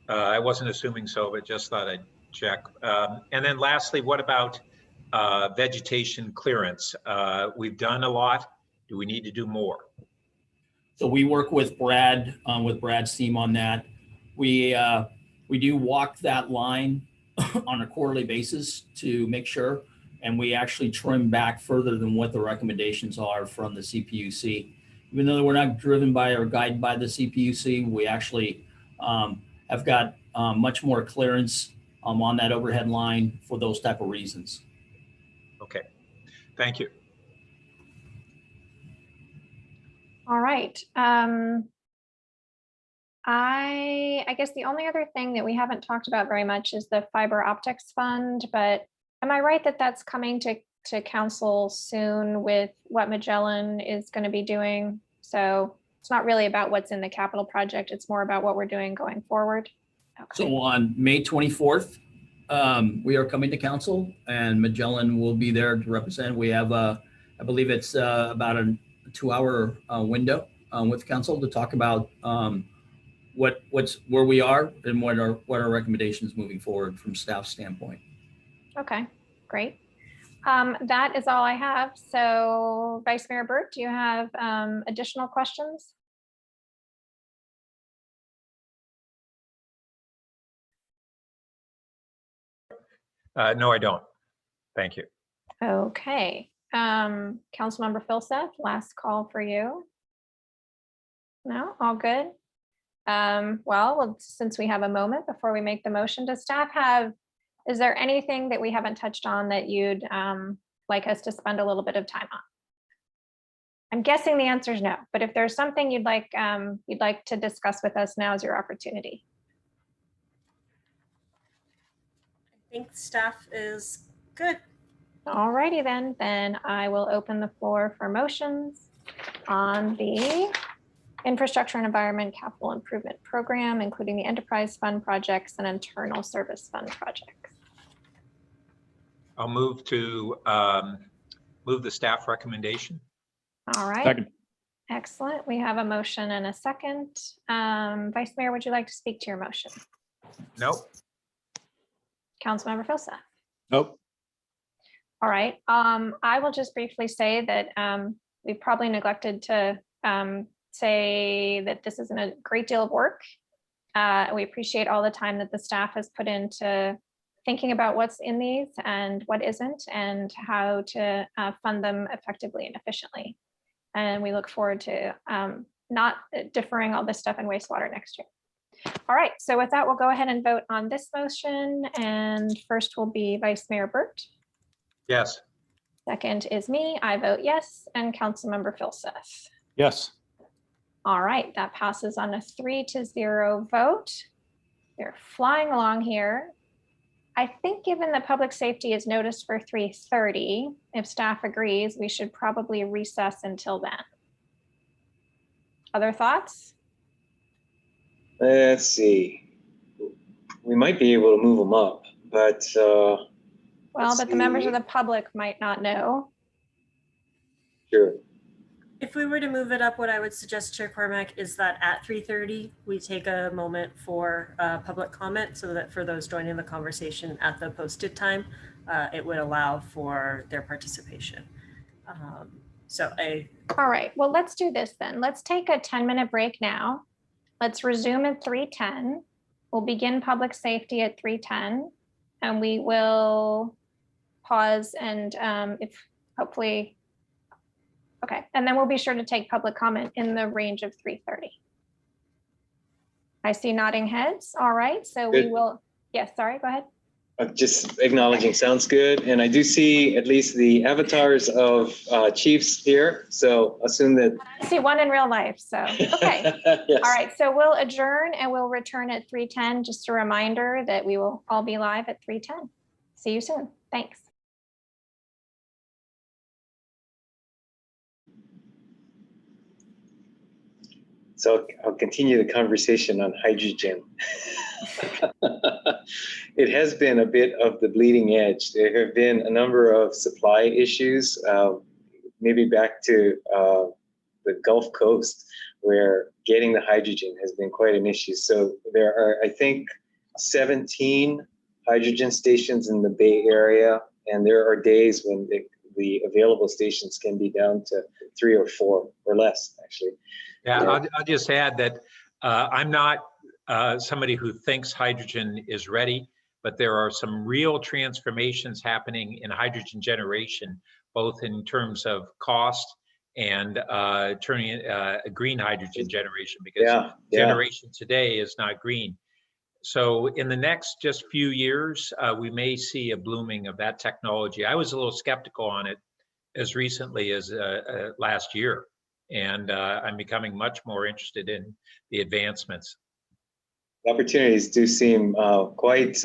I wasn't assuming so, but just thought I'd check. And then lastly, what about vegetation clearance? We've done a lot. Do we need to do more? So we work with Brad's team on that. We do walk that line on a quarterly basis to make sure, and we actually trim back further than what the recommendations are from the CPUC. Even though we're not driven by or guided by the CPUC, we actually have got much more clearance on that overhead line for those type of reasons. Okay, thank you. All right. I guess the only other thing that we haven't talked about very much is the fiber optics fund, but am I right that that's coming to council soon with what Magellan is going to be doing? So it's not really about what's in the capital project. It's more about what we're doing going forward. So on May 24th, we are coming to council and Magellan will be there to represent. We have, I believe it's about a 2-hour window with council to talk about where we are and what our recommendations moving forward from staff standpoint. Okay, great. That is all I have. So Vice Mayor Burt, do you have additional questions? No, I don't. Thank you. Okay. Councilmember Filseth, last call for you. No, all good. Well, since we have a moment before we make the motion, does staff have, is there anything that we haven't touched on that you'd like us to spend a little bit of time on? I'm guessing the answer is no, but if there's something you'd like to discuss with us, now is your opportunity. I think staff is good. All righty then I will open the floor for motions on the Infrastructure and Environment Capital Improvement Program, including the Enterprise Fund projects and Internal Service Fund projects. I'll move to move the staff recommendation. All right. Second. Excellent. We have a motion and a second. Vice Mayor, would you like to speak to your motion? Nope. Councilmember Filseth? Nope. All right. I will just briefly say that we probably neglected to say that this isn't a great deal of work. We appreciate all the time that the staff has put into thinking about what's in these and what isn't, and how to fund them effectively and efficiently. And we look forward to not deferring all this stuff in wastewater next year. All right, so with that, we'll go ahead and vote on this motion. And first will be Vice Mayor Burt. Yes. Second is me. I vote yes. And Councilmember Filseth. Yes. All right, that passes on a 3-0 vote. They're flying along here. I think given that public safety is noticed for 3:30, if staff agrees, we should probably recess until then. Other thoughts? Let's see. We might be able to move them up, but well, but the members of the public might not know. Sure. If we were to move it up, what I would suggest, Chair Cormack, is that at 3:30, we take a moment for public comment so that for those joining the conversation at the posted time, it would allow for their participation. All right, well, let's do this then. Let's take a 10-minute break now. Let's resume at 3:10. We'll begin public safety at 3:10, and we will pause and if hopefully, okay, and then we'll be sure to take public comment in the range of 3:30. I see nodding heads. All right, so we will, yes, sorry, go ahead. Just acknowledging sounds good. And I do see at least the avatars of chiefs here. So assume that. I see one in real life, so, okay. Yes. All right, so we'll adjourn and we'll return at 3:10. Just a reminder that we will all be live at 3:10. See you soon. Thanks. So I'll continue the conversation on hydrogen. It has been a bit of the bleeding edge. There have been a number of supply issues, maybe back to the Gulf Coast, where getting the hydrogen has been quite an issue. So there are, I think, 17 hydrogen stations in the Bay Area, and there are days when the available stations can be down to 3 or 4 or less, actually. Yeah, I'll just add that I'm not somebody who thinks hydrogen is ready, but there are some real transformations happening in hydrogen generation, both in terms of cost and turning green hydrogen generation, because generation today is not green. So in the next just few years, we may see a blooming of that technology. I was a little skeptical on it as recently as last year. And I'm becoming much more interested in the advancements. Opportunities do seem quite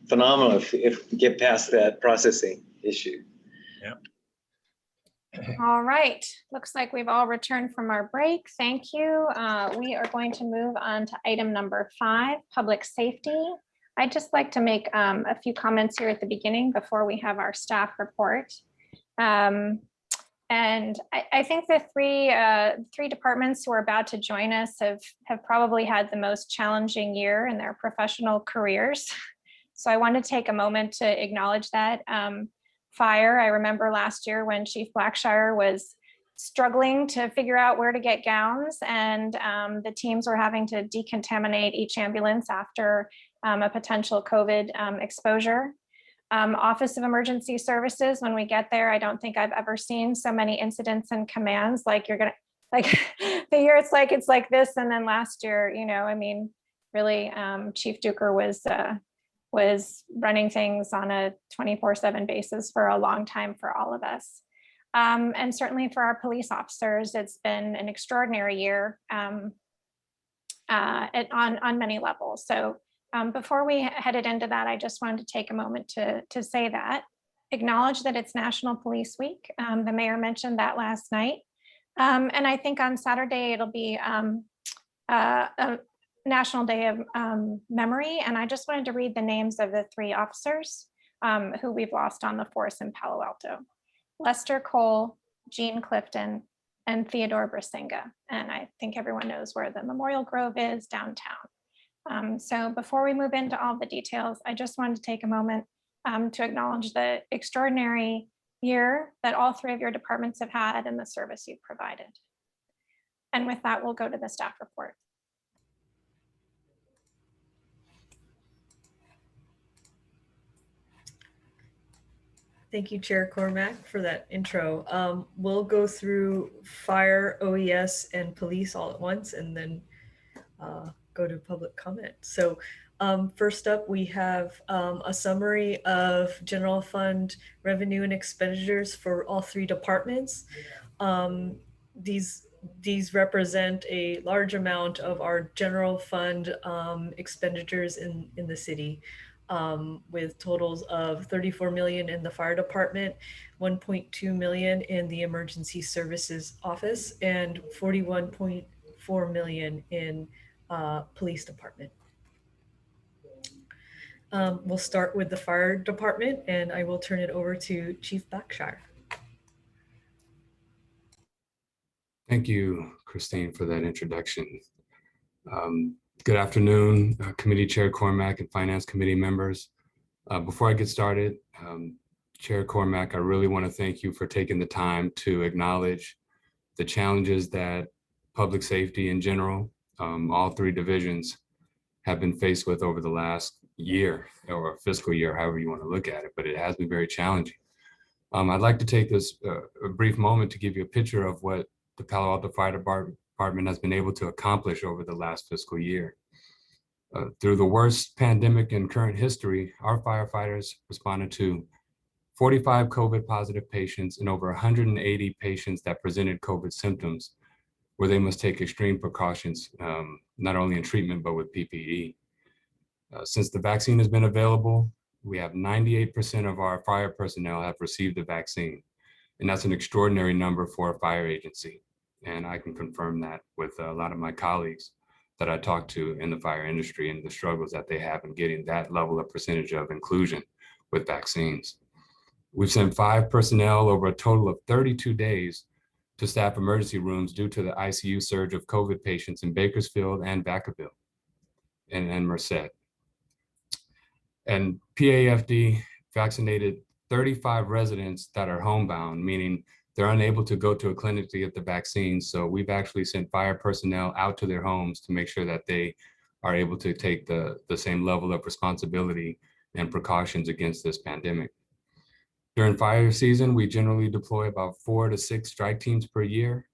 phenomenal if we get past that processing issue. All right, looks like we've all returned from our break. Thank you. We are going to move on to item number 5, public safety. I'd just like to make a few comments here at the beginning before we have our staff report. And I think the three departments who are about to join us have probably had the most challenging year in their professional careers. So I want to take a moment to acknowledge that. Fire, I remember last year when Chief Blackshire was struggling to figure out where to get gowns, and the teams were having to decontaminate each ambulance after a potential COVID exposure. Office of Emergency Services, when we get there, I don't think I've ever seen so many incidents and commands. Like you're gonna, like the year it's like this, and then last year, you know, I mean, really, Chief Duker was running things on a 24/7 basis for a long time for all of us. And certainly for our police officers, it's been an extraordinary year on many levels. So before we headed into that, I just wanted to take a moment to say that, acknowledge that it's National Police Week. The mayor mentioned that last night. And I think on Saturday, it'll be a National Day of Memory. And I just wanted to read the names of the 3 officers who we've lost on the force in Palo Alto: Lester Cole, Gene Clifton, and Theodore Brasinga. And I think everyone knows where the Memorial Grove is downtown. So before we move into all the details, I just wanted to take a moment to acknowledge the extraordinary year that all 3 of your departments have had and the service you've provided. And with that, we'll go to the staff report. Thank you, Chair Cormack, for that intro. We'll go through fire, OES, and police all at once, and then go to public comment. So first up, we have a summary of general fund revenue and expenditures for all 3 departments. These represent a large amount of our general fund expenditures in the city, with totals of 34 million in the fire department, 1.2 million in the emergency services office, and 41.4 million in police department. We'll start with the fire department, and I will turn it over to Chief Blackshire. Thank you, Christine, for that introduction. Good afternoon, Committee Chair Cormack and Finance Committee members. Before I get started, Chair Cormack, I really want to thank you for taking the time to acknowledge the challenges that public safety in general, all 3 divisions, have been faced with over the last year or fiscal year, however you want to look at it, but it has been very challenging. I'd like to take this a brief moment to give you a picture of what the Palo Alto Fire Department has been able to accomplish over the last fiscal year. Through the worst pandemic in current history, our firefighters responded to 45 COVID positive patients and over 180 patients that presented COVID symptoms, where they must take extreme precautions, not only in treatment, but with PPE. Since the vaccine has been available, we have 98% of our fire personnel have received the vaccine. And that's an extraordinary number for a fire agency. And I can confirm that with a lot of my colleagues that I talk to in the fire industry and the struggles that they have in getting that level of percentage of inclusion with vaccines. We've sent 5 personnel over a total of 32 days to staff emergency rooms due to the ICU surge of COVID patients in Bakersfield and Vacaville and Merced. And PAFD vaccinated 35 residents that are homebound, meaning they're unable to go to a clinic to get the vaccine. So we've actually sent fire personnel out to their homes to make sure that they are able to take the same level of responsibility and precautions against this pandemic. During fire season, we generally deploy about 4 to 6 strike teams per year.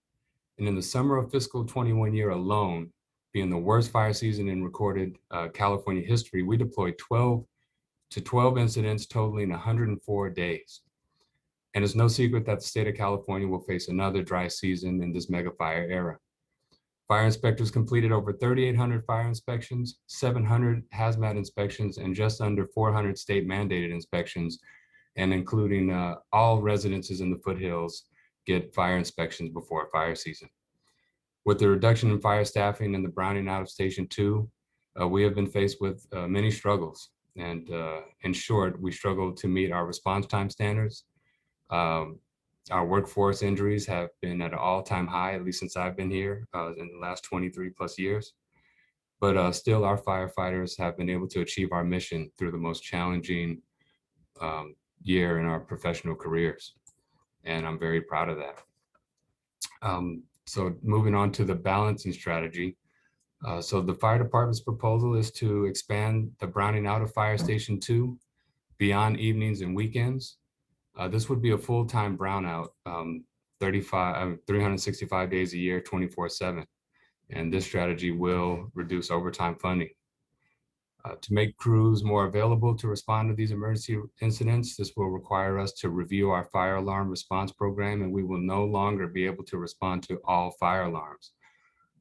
And in the summer of fiscal 21 year alone, being the worst fire season in recorded California history, we deployed 12 incidents totaling 104 days. And it's no secret that the state of California will face another dry season in this mega fire era. Fire inspectors completed over 3,800 fire inspections, 700 hazmat inspections, and just under 400 state mandated inspections, and including all residences in the foothills get fire inspections before fire season. With the reduction in fire staffing and the browning out of Station 2, we have been faced with many struggles. And in short, we struggle to meet our response time standards. Our workforce injuries have been at an all-time high, at least since I've been here in the last 23 plus years. But still, our firefighters have been able to achieve our mission through the most challenging year in our professional careers. And I'm very proud of that. So moving on to the balancing strategy. So the fire department's proposal is to expand the browning out of Fire Station 2 beyond evenings and weekends. This would be a full-time brownout, 365 days a year, 24/7. And this strategy will reduce overtime funding. To make crews more available to respond to these emergency incidents, this will require us to review our fire alarm response program, and we will no longer be able to respond to all fire alarms.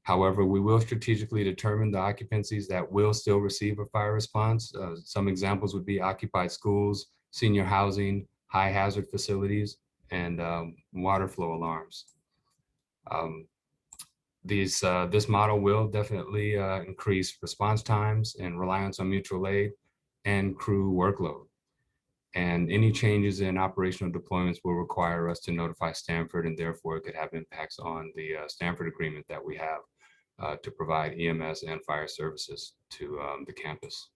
However, we will strategically determine the occupancies that will still receive a fire response. Some examples would be occupied schools, senior housing, high hazard facilities, and water flow alarms. This model will definitely increase response times and reliance on mutual aid and crew workload. And any changes in operational deployments will require us to notify Stanford, and therefore it could have impacts on the Stanford agreement that we have to provide EMS and fire services to the campus.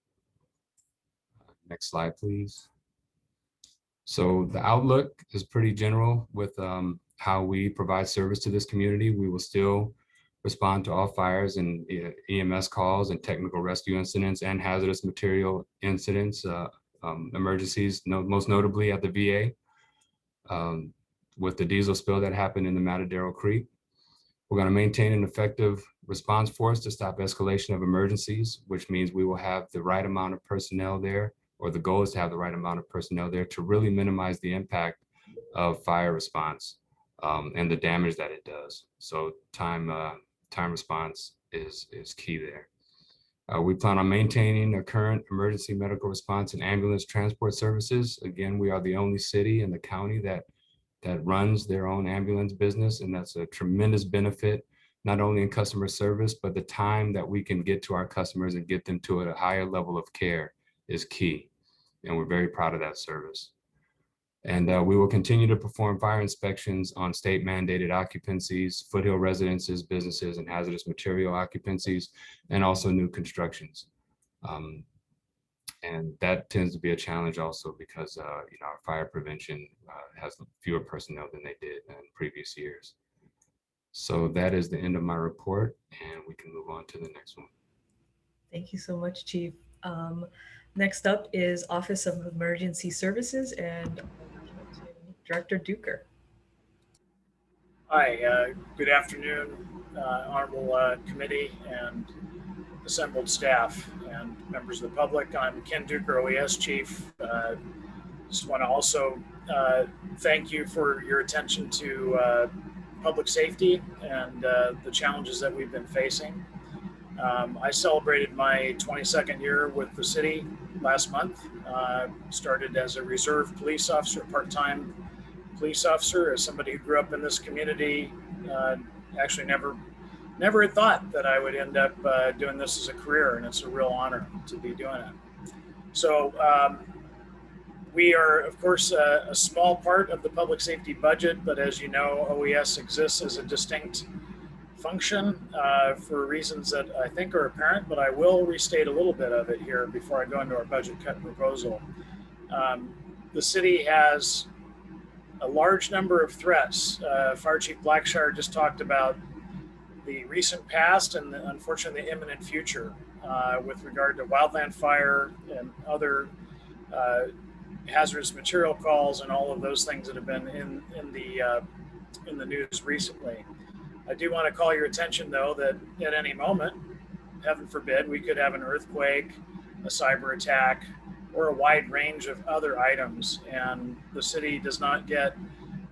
Next slide, please. So the outlook is pretty general with how we provide service to this community. We will still respond to all fires and EMS calls and technical rescue incidents and hazardous material incidents, emergencies, most notably at the VA with the diesel spill that happened in the Matadero Creek. We're going to maintain an effective response force to stop escalation of emergencies, which means we will have the right amount of personnel there, or the goal is to have the right amount of personnel there to really minimize the impact of fire response and the damage that it does. So time response is key there. We plan on maintaining a current emergency medical response and ambulance transport services. Again, we are the only city in the county that runs their own ambulance business, and that's a tremendous benefit, not only in customer service, but the time that we can get to our customers and get them to a higher level of care is key. And we're very proud of that service. And we will continue to perform fire inspections on state mandated occupancies, foothill residences, businesses, and hazardous material occupancies, and also new constructions. And that tends to be a challenge also because our fire prevention has fewer personnel than they did in previous years. So that is the end of my report, and we can move on to the next one. Thank you so much, Chief. Next up is Office of Emergency Services and Director Duker. Hi, good afternoon, Honorable Committee and assembled staff and members of the public. I'm Ken Duker, OES Chief. Just want to also thank you for your attention to public safety and the challenges that we've been facing. I celebrated my 22nd year with the city last month. Started as a reserve police officer, part-time police officer. As somebody who grew up in this community, actually never had thought that I would end up doing this as a career, and it's a real honor to be doing it. So we are, of course, a small part of the public safety budget, but as you know, OES exists as a distinct function for reasons that I think are apparent, but I will restate a little bit of it here before I go into our budget cut proposal. The city has a large number of threats. Fire Chief Blackshire just talked about the recent past and unfortunately the imminent future with regard to wildland fire and other hazardous material calls and all of those things that have been in the news recently. I do want to call your attention, though, that at any moment, heaven forbid, we could have an earthquake, a cyber attack, or a wide range of other items. And the city does not get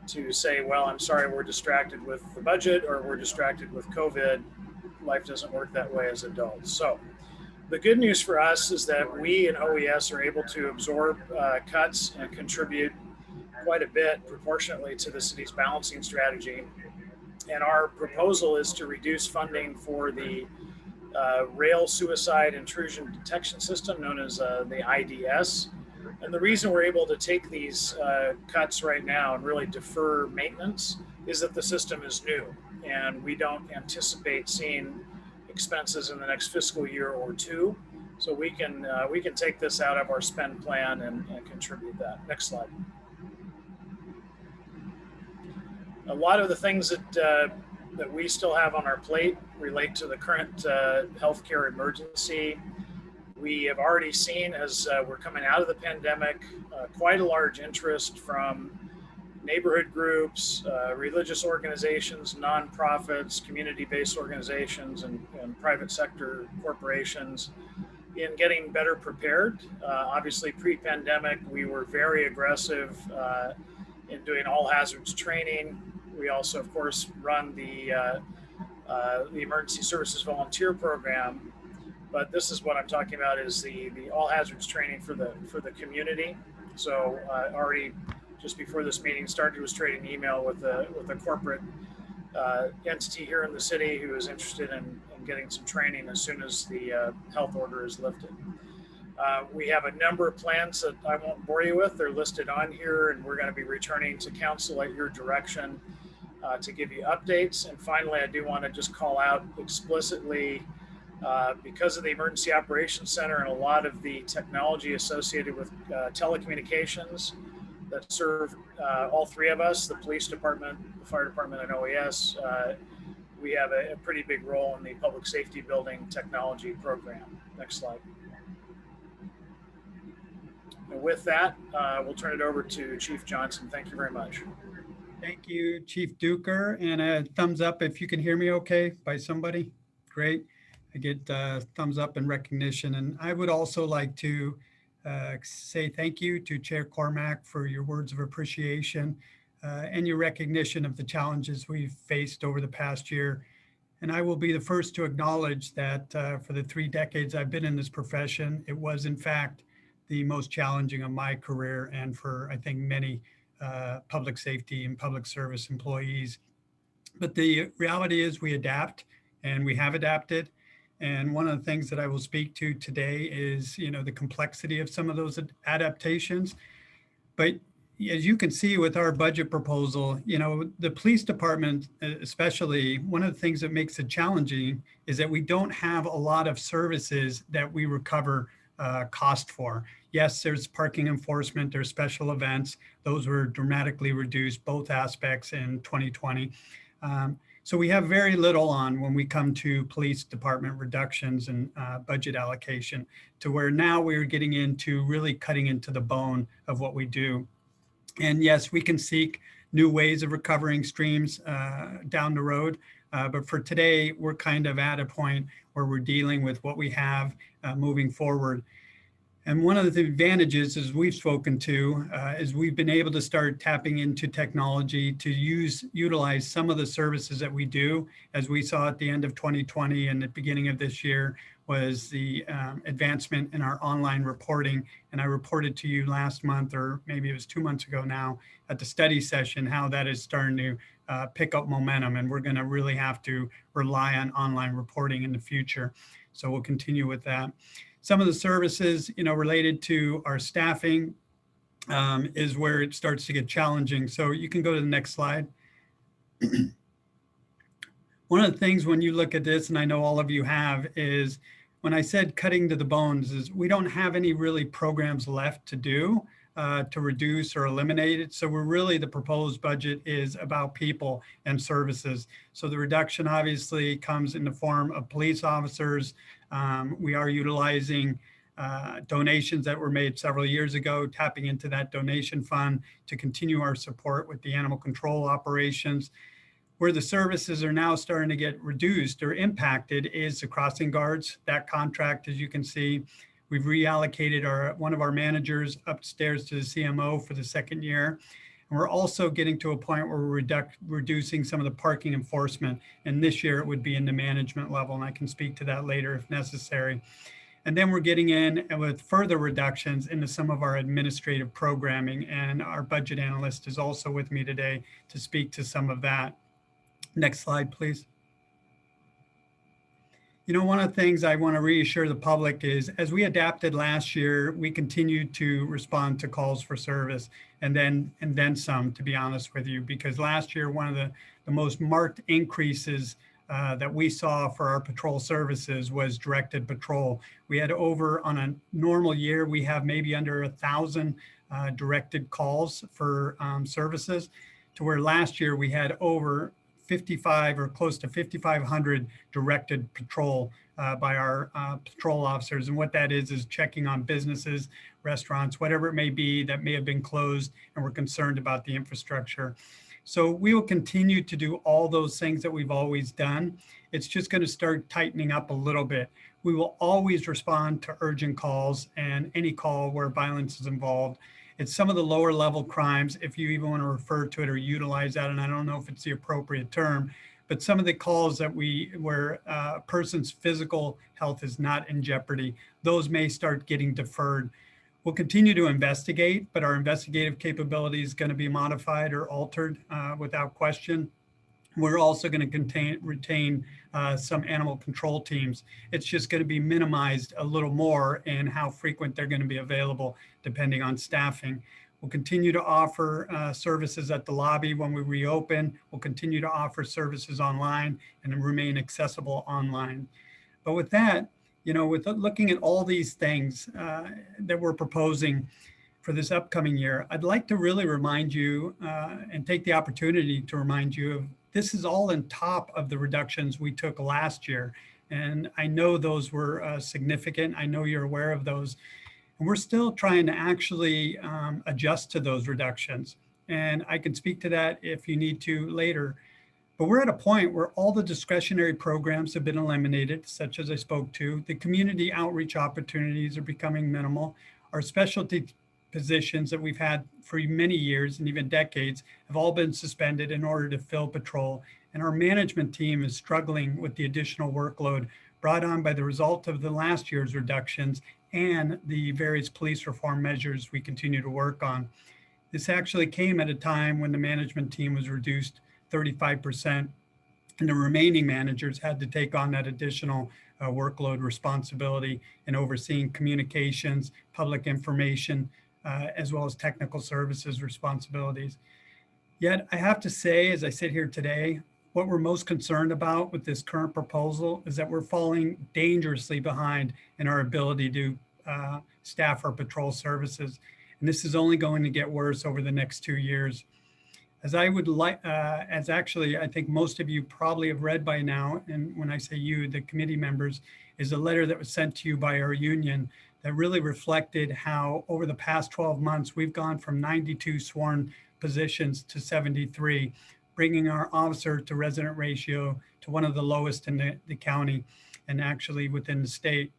to say, well, I'm sorry, we're distracted with the budget or we're distracted with COVID. life doesn't work that way as adults. So the good news for us is that we and OES are able to absorb cuts and contribute quite a bit proportionately to the city's balancing strategy. And our proposal is to reduce funding for the rail suicide intrusion detection system known as the IDS. And the reason we're able to take these cuts right now and really defer maintenance is that the system is new and we don't anticipate seeing expenses in the next fiscal year or two. So we can take this out of our spend plan and contribute that. Next slide. A lot of the things that we still have on our plate relate to the current healthcare emergency. We have already seen, as we're coming out of the pandemic, quite a large interest from neighborhood groups, religious organizations, nonprofits, community-based organizations, and private sector corporations in getting better prepared. Obviously, pre-pandemic, we were very aggressive in doing all hazards training. We also, of course, run the Emergency Services Volunteer Program. But this is what I'm talking about is the all hazards training for the community. So already just before this meeting started was trading email with a corporate entity here in the city who is interested in getting some training as soon as the health order is lifted. We have a number of plans that I won't bore you with. They're listed on here, and we're going to be returning to council at your direction to give you updates. And finally, I do want to just call out explicitly because of the Emergency Operations Center and a lot of the technology associated with telecommunications that serve all three of us, the police department, the fire department, and OES, we have a pretty big role in the public safety building technology program. Next slide. And with that, we'll turn it over to Chief Johnson. Thank you very much. Thank you, Chief Duker, and a thumbs up if you can hear me okay by somebody. Great. I get thumbs up and recognition. And I would also like to say thank you to Chair Cormack for your words of appreciation and your recognition of the challenges we've faced over the past year. And I will be the first to acknowledge that for the 3 decades I've been in this profession, it was in fact the most challenging of my career and for, I think, many public safety and public service employees. But the reality is we adapt, and we have adapted. And one of the things that I will speak to today is, the complexity of some of those adaptations. But as you can see with our budget proposal, the police department, especially, one of the things that makes it challenging is that we don't have a lot of services that we recover cost for. Yes, there's parking enforcement, there's special events. Those were dramatically reduced, both aspects in 2020. So we have very little on when we come to police department reductions and budget allocation, to where now we're getting into really cutting into the bone of what we do. And yes, we can seek new ways of recovering streams down the road. But for today, we're kind of at a point where we're dealing with what we have moving forward. And one of the advantages, as we've spoken to, is we've been able to start tapping into technology to utilize some of the services that we do. As we saw at the end of 2020 and the beginning of this year was the advancement in our online reporting. And I reported to you last month, or maybe it was 2 months ago now, at the study session, how that is starting to pick up momentum. And we're going to really have to rely on online reporting in the future. So we'll continue with that. Some of the services, related to our staffing is where it starts to get challenging. So you can go to the next slide. One of the things when you look at this, and I know all of you have, is when I said cutting to the bones, is we don't have any really programs left to do to reduce or eliminate it. So we're really, the proposed budget is about people and services. So the reduction obviously comes in the form of police officers. We are utilizing donations that were made several years ago, tapping into that donation fund to continue our support with the animal control operations. Where the services are now starting to get reduced or impacted is the crossing guards. That contract, as you can see, we've reallocated one of our managers upstairs to the CMO for the second year. And we're also getting to a point where we're reducing some of the parking enforcement. And this year it would be in the management level, and I can speak to that later if necessary. And then we're getting in with further reductions into some of our administrative programming. And our budget analyst is also with me today to speak to some of that. Next slide, please. You know, one of the things I want to reassure the public is as we adapted last year, we continued to respond to calls for service and then some, to be honest with you, because last year, one of the most marked increases that we saw for our patrol services was directed patrol. We had over, on a normal year, we have maybe under 1,000 directed calls for services, to where last year we had over 55 or close to 5,500 directed patrol by our patrol officers. And what that is checking on businesses, restaurants, whatever it may be that may have been closed, and we're concerned about the infrastructure. So we will continue to do all those things that we've always done. It's just going to start tightening up a little bit. We will always respond to urgent calls and any call where violence is involved. It's some of the lower level crimes, if you even want to refer to it or utilize that, and I don't know if it's the appropriate term, but some of the calls that where a person's physical health is not in jeopardy, those may start getting deferred. We'll continue to investigate, but our investigative capability is going to be modified or altered without question. We're also going to retain some animal control teams. It's just going to be minimized a little more in how frequent they're going to be available depending on staffing. We'll continue to offer services at the lobby when we reopen. We'll continue to offer services online and remain accessible online. But with that, you know, with looking at all these things that we're proposing for this upcoming year, I'd like to really remind you and take the opportunity to remind you of this is all on top of the reductions we took last year. And I know those were significant. I know you're aware of those. And we're still trying to actually adjust to those reductions. And I can speak to that if you need to later. But we're at a point where all the discretionary programs have been eliminated, such as I spoke to. The community outreach opportunities are becoming minimal. Our specialty positions that we've had for many years and even decades have all been suspended in order to fill patrol. And our management team is struggling with the additional workload brought on by the result of the last year's reductions and the various police reform measures we continue to work on. This actually came at a time when the management team was reduced 35%, and the remaining managers had to take on that additional workload responsibility in overseeing communications, public information, as well as technical services responsibilities. Yet I have to say, as I sit here today, what we're most concerned about with this current proposal is that we're falling dangerously behind in our ability to staff our patrol services. And this is only going to get worse over the next 2 years. As I would like, as actually I think most of you probably have read by now, and when I say you, the committee members, is a letter that was sent to you by our union that really reflected how over the past 12 months, we've gone from 92 sworn positions to 73, bringing our officer to resident ratio to one of the lowest in the county and actually within the state.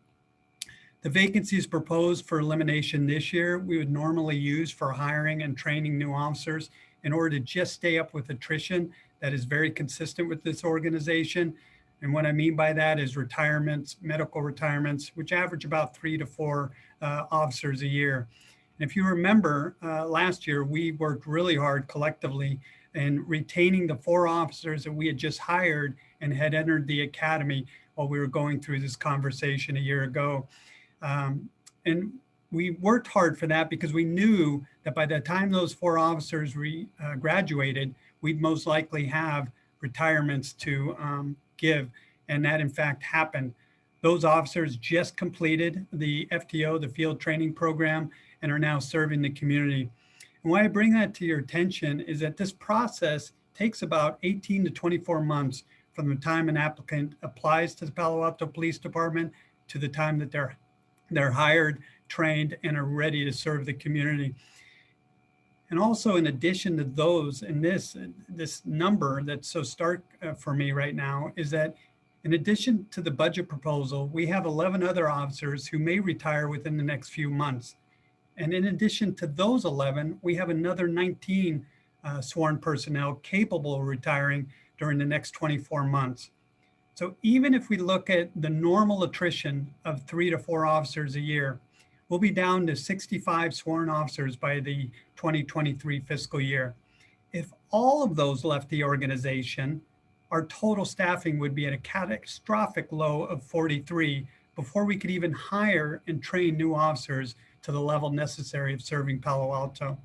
The vacancies proposed for elimination this year, we would normally use for hiring and training new officers in order to just stay up with attrition that is very consistent with this organization. And what I mean by that is retirements, medical retirements, which average about 3 to 4 officers a year. And if you remember, last year, we worked really hard collectively in retaining the 4 officers that we had just hired and had entered the academy while we were going through this conversation a year ago. And we worked hard for that because we knew that by the time those 4 officers graduated, we'd most likely have retirements to give. And that in fact happened. Those officers just completed the FTO, the field training program, and are now serving the community. And why I bring that to your attention is that this process takes about 18 to 24 months from the time an applicant applies to the Palo Alto Police Department to the time that they're hired, trained, and are ready to serve the community. And also in addition to those, and this number that's so stark for me right now is that in addition to the budget proposal, we have 11 other officers who may retire within the next few months. And in addition to those 11, we have another 19 sworn personnel capable of retiring during the next 24 months. So even if we look at the normal attrition of 3 to 4 officers a year, we'll be down to 65 sworn officers by the 2023 fiscal year. If all of those left the organization, our total staffing would be at a catastrophic low of 43 before we could even hire and train new officers to the level necessary of serving Palo Alto.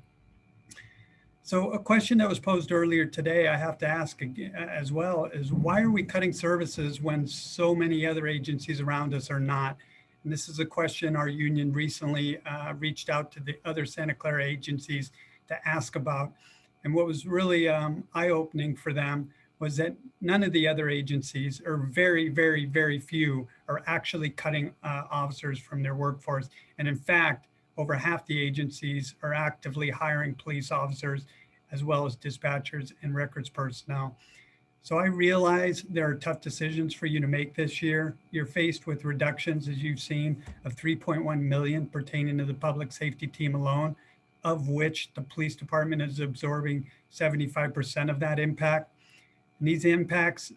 So a question that was posed earlier today, I have to ask again, as well, is why are we cutting services when so many other agencies around us are not? And this is a question our union recently reached out to the other Santa Clara agencies to ask about. And what was really eye-opening for them was that none of the other agencies, or very, very, very few, are actually cutting officers from their workforce. And in fact, over half the agencies are actively hiring police officers as well as dispatchers and records personnel. So I realize there are tough decisions for you to make this year. You're faced with reductions, as you've seen, of 3.1 million pertaining to the public safety team alone, of which the police department is absorbing 75% of that impact. And these impacts,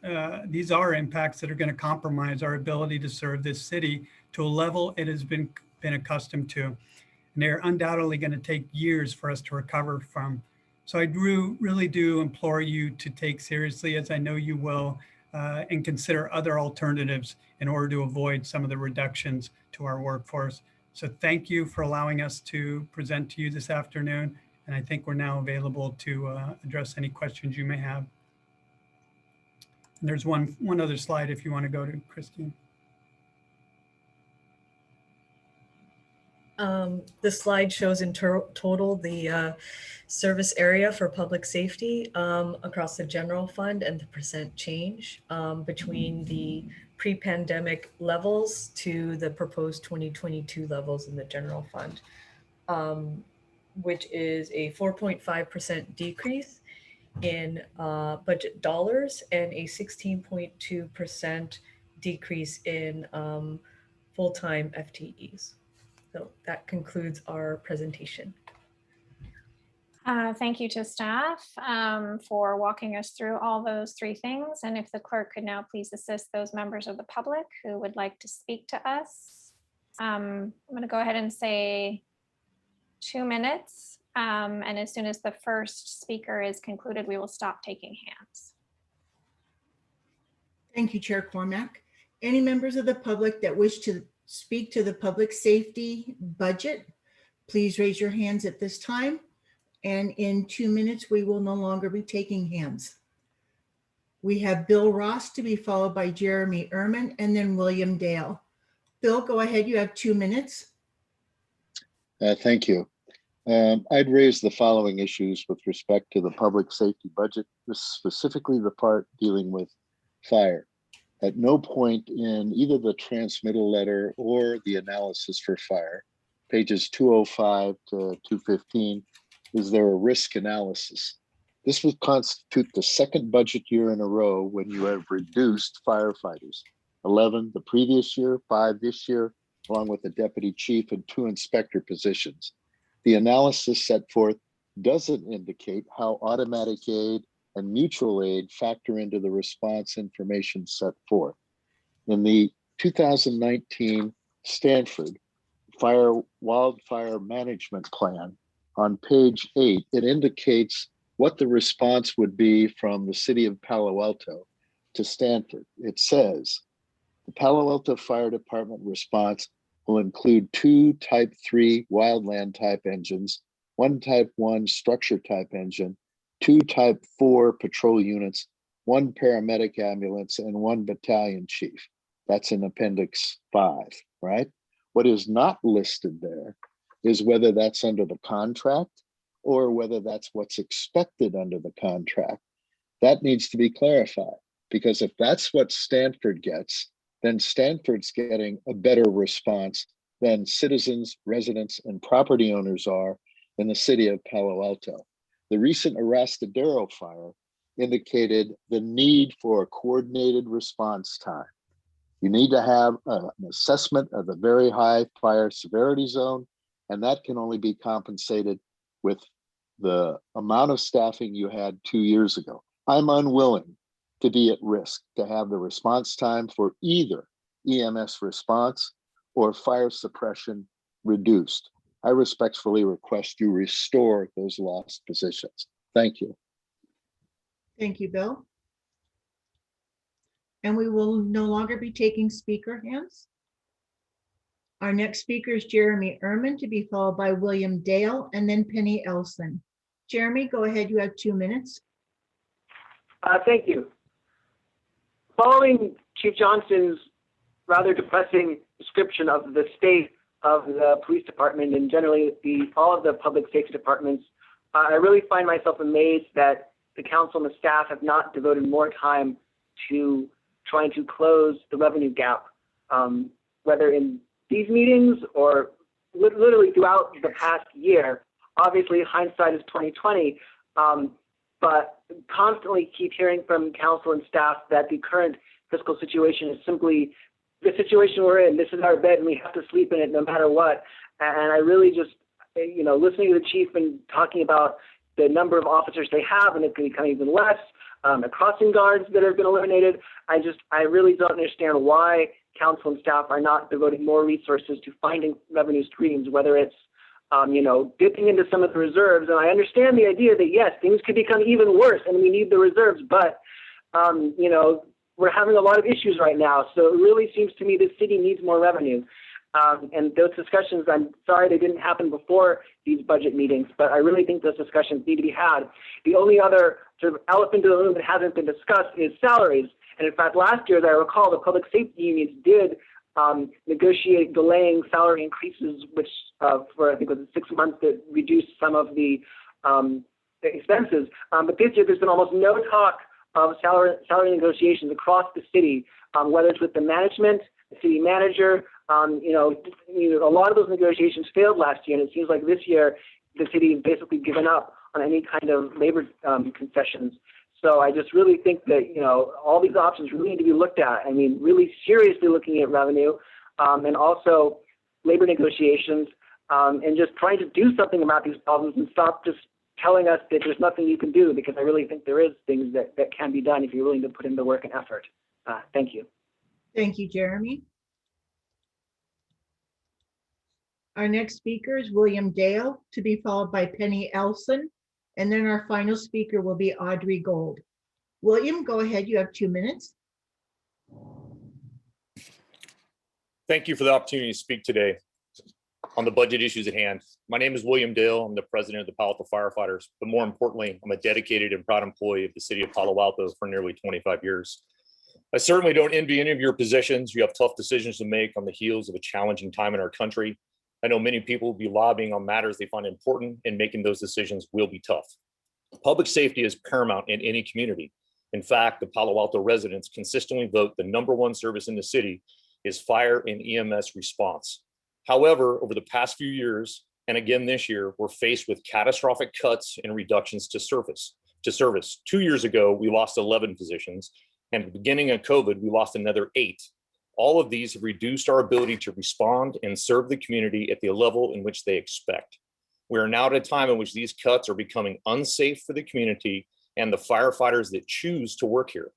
these are impacts that are going to compromise our ability to serve this city to a level it has been accustomed to. And they're undoubtedly going to take years for us to recover from. So I really do implore you to take seriously, as I know you will, and consider other alternatives in order to avoid some of the reductions to our workforce. So thank you for allowing us to present to you this afternoon. And I think we're now available to address any questions you may have. And there's one other slide if you want to go to, Christine. The slide shows in total the service area for public safety across the general fund and the percent change between the pre-pandemic levels to the proposed 2022 levels in the general fund, which is a 4.5% decrease in budget dollars and a 16.2% decrease in full-time FTEs. So that concludes our presentation. Thank you to staff for walking us through all those three things. And if the clerk could now please assist those members of the public who would like to speak to us. I'm going to go ahead and say 2 minutes. And as soon as the first speaker is concluded, we will stop taking hands. Thank you, Chair Cormack. Any members of the public that wish to speak to the public safety budget, please raise your hands at this time. And in 2 minutes, we will no longer be taking hands. We have Bill Ross to be followed by Jeremy Ehrman and then William Dale. Bill, go ahead. You have 2 minutes. Thank you. I'd raise the following issues with respect to the public safety budget, specifically the part dealing with fire. At no point in either the transmittal letter or the analysis for fire, pages 205 to 215, is there a risk analysis. This would constitute the second budget year in a row when you have reduced firefighters. 11 the previous year, 5 this year, along with the deputy chief and 2 inspector positions. The analysis set forth doesn't indicate how automatic aid and mutual aid factor into the response information set forth. In the 2019 Stanford Wildfire Management Plan, on page 8, it indicates what the response would be from the city of Palo Alto to Stanford. It says, the Palo Alto Fire Department response will include 2 Type 3 wildland type engines, 1 Type 1 structure type engine, 2 Type 4 patrol units, 1 paramedic ambulance, and 1 battalion chief. That's in Appendix 5, right? What is not listed there is whether that's under the contract or whether that's what's expected under the contract. That needs to be clarified, because if that's what Stanford gets, then Stanford's getting a better response than citizens, residents, and property owners are in the city of Palo Alto. The recent Arastadero fire indicated the need for a coordinated response time. You need to have an assessment of the very high fire severity zone, and that can only be compensated with the amount of staffing you had 2 years ago. I'm unwilling to be at risk to have the response time for either EMS response or fire suppression reduced. I respectfully request you restore those lost positions. Thank you. Thank you, Bill. And we will no longer be taking speaker hands. Our next speaker is Jeremy Ehrman, to be followed by William Dale and then Penny Elson. Jeremy, go ahead. You have 2 minutes. Thank you. Following Chief Johnston's rather depressing description of the state of the police department and generally all of the public safety departments, I really find myself amazed that the council and the staff have not devoted more time to trying to close the revenue gap, whether in these meetings or literally throughout the past year. Obviously, hindsight is 2020, but constantly keep hearing from council and staff that the current fiscal situation is simply the situation we're in. This is our bed and we have to sleep in it no matter what. And I really just, listening to the chief and talking about the number of officers they have and it can become even less, the crossing guards that have been eliminated. I really don't understand why council and staff are not devoting more resources to finding revenue streams, whether it's dipping into some of the reserves. And I understand the idea that yes, things could become even worse and we need the reserves, but we're having a lot of issues right now. So it really seems to me the city needs more revenue. And those discussions, I'm sorry they didn't happen before these budget meetings, but I really think those discussions need to be had. The only other sort of elephant in the room that hasn't been discussed is salaries. And in fact, last year, as I recall, the public safety unions did negotiate delaying salary increases, which for I think it was 6 months that reduced some of the expenses. But this year, there's been almost no talk of salary negotiations across the city, whether it's with the management, the city manager. A lot of those negotiations failed last year, and it seems like this year the city has basically given up on any kind of labor concessions. So I just really think that all these options really need to be looked at. I mean, really seriously looking at revenue and also labor negotiations and just trying to do something about these problems and stop just telling us that there's nothing you can do, because I really think there is things that can be done if you're willing to put in the work and effort. Thank you. Thank you, Jeremy. Our next speaker is William Dale, to be followed by Penny Elson, and then our final speaker will be Audrey Gold. William, go ahead. You have 2 minutes. Thank you for the opportunity to speak today on the budget issues at hand. My name is William Dale. I'm the president of the Palo Alto Firefighters, but more importantly, I'm a dedicated and proud employee of the city of Palo Alto for nearly 25 years. I certainly don't envy any of your positions. You have tough decisions to make on the heels of a challenging time in our country. I know many people will be lobbying on matters they find important, and making those decisions will be tough. Public safety is paramount in any community. In fact, the Palo Alto residents consistently vote the #1 service in the city is fire and EMS response. However, over the past few years, and again this year, we're faced with catastrophic cuts and reductions to service. 2 years ago, we lost 11 positions, and at the beginning of COVID, we lost another 8. All of these have reduced our ability to respond and serve the community at the level in which they expect. We are now at a time in which these cuts are becoming unsafe for the community and the firefighters that choose to work here.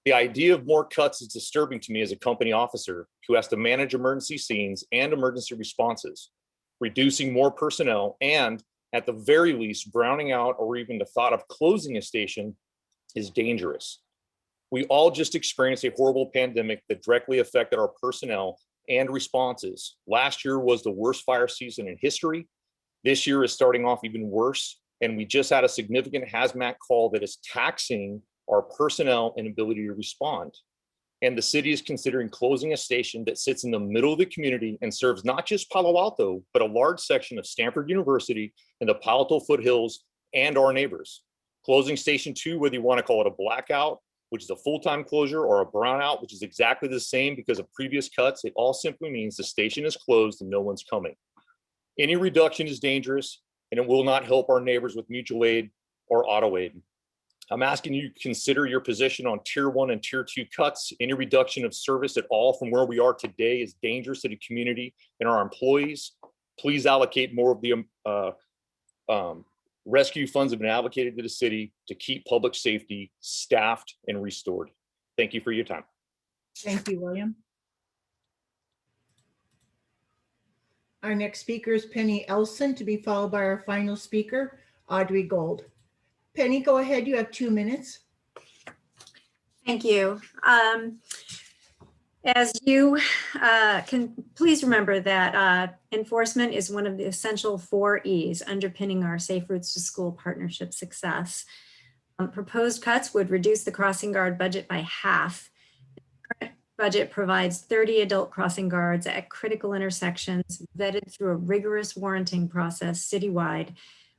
The idea of more cuts is disturbing to me as a company officer who has to manage emergency scenes and emergency responses. Reducing more personnel and, at the very least, browning out or even the thought of closing a station is dangerous. We all just experienced a horrible pandemic that directly affected our personnel and responses. Last year was the worst fire season in history. This year is starting off even worse. And we just had a significant hazmat call that is taxing our personnel and ability to respond. And the city is considering closing a station that sits in the middle of the community and serves not just Palo Alto, but a large section of Stanford University and the Palo Alto foothills and our neighbors. Closing Station 2, whether you want to call it a blackout, which is a full-time closure, or a brownout, which is exactly the same because of previous cuts, it all simply means the station is closed and no one's coming. Any reduction is dangerous, and it will not help our neighbors with mutual aid or auto aid. I'm asking you to consider your position on Tier 1 and Tier 2 cuts. Any reduction of service at all from where we are today is dangerous to the community and our employees. Please allocate more of the Rescue funds have been allocated to the city to keep public safety staffed and restored. Thank you for your time. Thank you, William. Our next speaker is Penny Elson, to be followed by our final speaker, Audrey Gold. Penny, go ahead. You have 2 minutes. Thank you. As you can please remember that enforcement is one of the essential 4 E's underpinning our Safe Routes to School partnership success. Proposed cuts would reduce the crossing guard budget by half. The current budget provides 30 adult crossing guards at critical intersections vetted through a rigorous warranting process citywide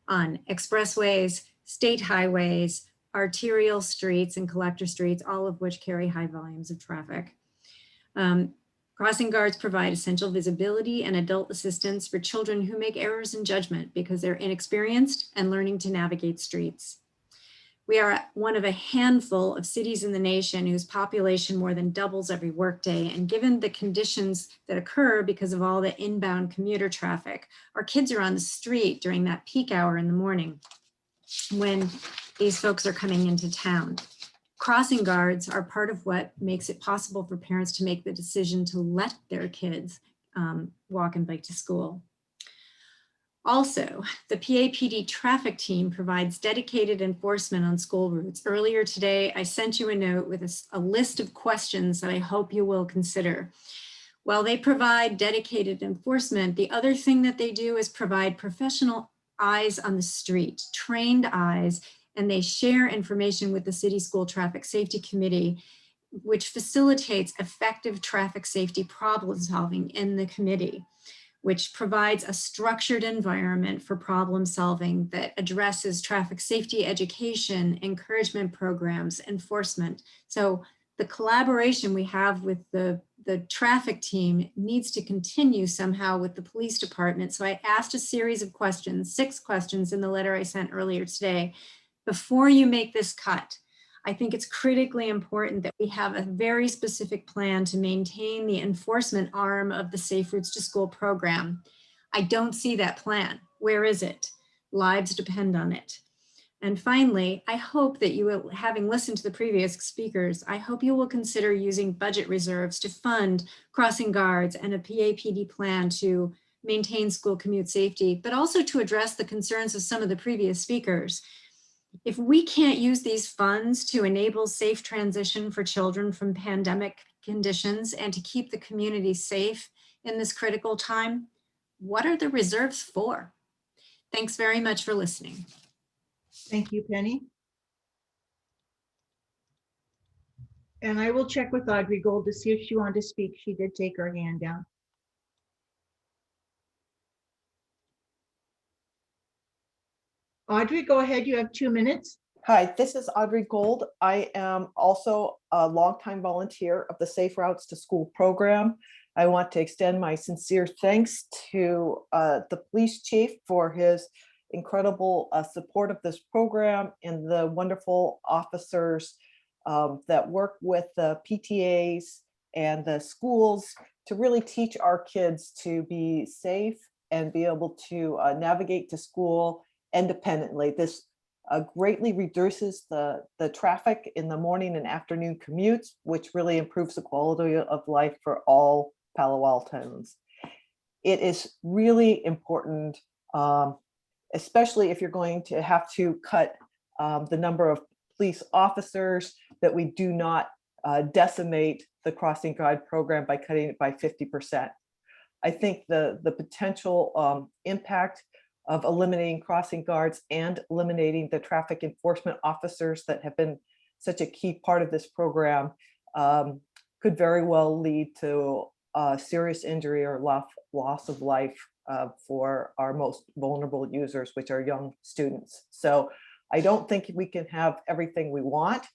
on expressways, state highways, arterial streets, and collector streets, all of which carry high volumes of traffic. Crossing guards provide essential visibility and adult assistance for children who make errors in judgment because they're inexperienced and learning to navigate streets. We are one of a handful of cities in the nation whose population more than doubles every workday. And given the conditions that occur because of all the inbound commuter traffic, our kids are on the street during that peak hour in the morning when these folks are coming into town. Crossing guards are part of what makes it possible for parents to make the decision to let their kids walk and bike to school. Also, the PAPD traffic team provides dedicated enforcement on school routes. Earlier today, I sent you a note with a list of questions that I hope you will consider. While they provide dedicated enforcement, the other thing that they do is provide professional eyes on the street, trained eyes, and they share information with the City School Traffic Safety Committee, which facilitates effective traffic safety problem solving in the committee, which provides a structured environment for problem solving that addresses traffic safety education, encouragement programs, enforcement. So the collaboration we have with the traffic team needs to continue somehow with the police department. So I asked a series of questions, 6 questions in the letter I sent earlier today. Before you make this cut, I think it's critically important that we have a very specific plan to maintain the enforcement arm of the Safe Routes to School program. I don't see that plan. Where is it? Lives depend on it. And finally, I hope that you will, having listened to the previous speakers, I hope you will consider using budget reserves to fund crossing guards and a PAPD plan to maintain school commute safety, but also to address the concerns of some of the previous speakers. If we can't use these funds to enable safe transition for children from pandemic conditions and to keep the community safe in this critical time, what are the reserves for? Thanks very much for listening. Thank you, Penny. And I will check with Audrey Gold to see if she wanted to speak. She did take her hand down. Audrey, go ahead. You have 2 minutes. Hi, this is Audrey Gold. I am also a longtime volunteer of the Safe Routes to School program. I want to extend my sincere thanks to the police chief for his incredible support of this program and the wonderful officers that work with the PTAs and the schools to really teach our kids to be safe and be able to navigate to school independently. This greatly reduces the traffic in the morning and afternoon commutes, which really improves the quality of life for all Palo Altans. It is really important, especially if you're going to have to cut the number of police officers, that we do not decimate the crossing guard program by cutting it by 50%. I think the potential impact of eliminating crossing guards and eliminating the traffic enforcement officers that have been such a key part of this program could very well lead to serious injury or loss of life for our most vulnerable users, which are young students. So I don't think we can have everything we want,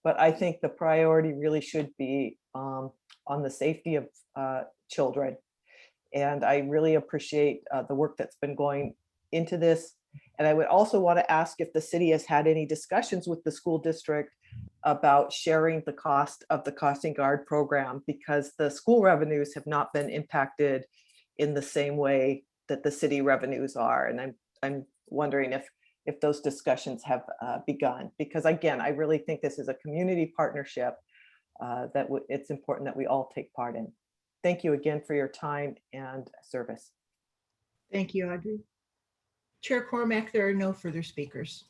but I think the priority really should be on the safety of children. And I really appreciate the work that's been going into this. And I would also want to ask if the city has had any discussions with the school district about sharing the cost of the crossing guard program, because the school revenues have not been impacted in the same way that the city revenues are. And I'm wondering if if those discussions have begun. Because again, I really think this is a community partnership that it's important that we all take part in. Thank you again for your time and service. Thank you, Audrey. Chair Cormack, there are no further speakers.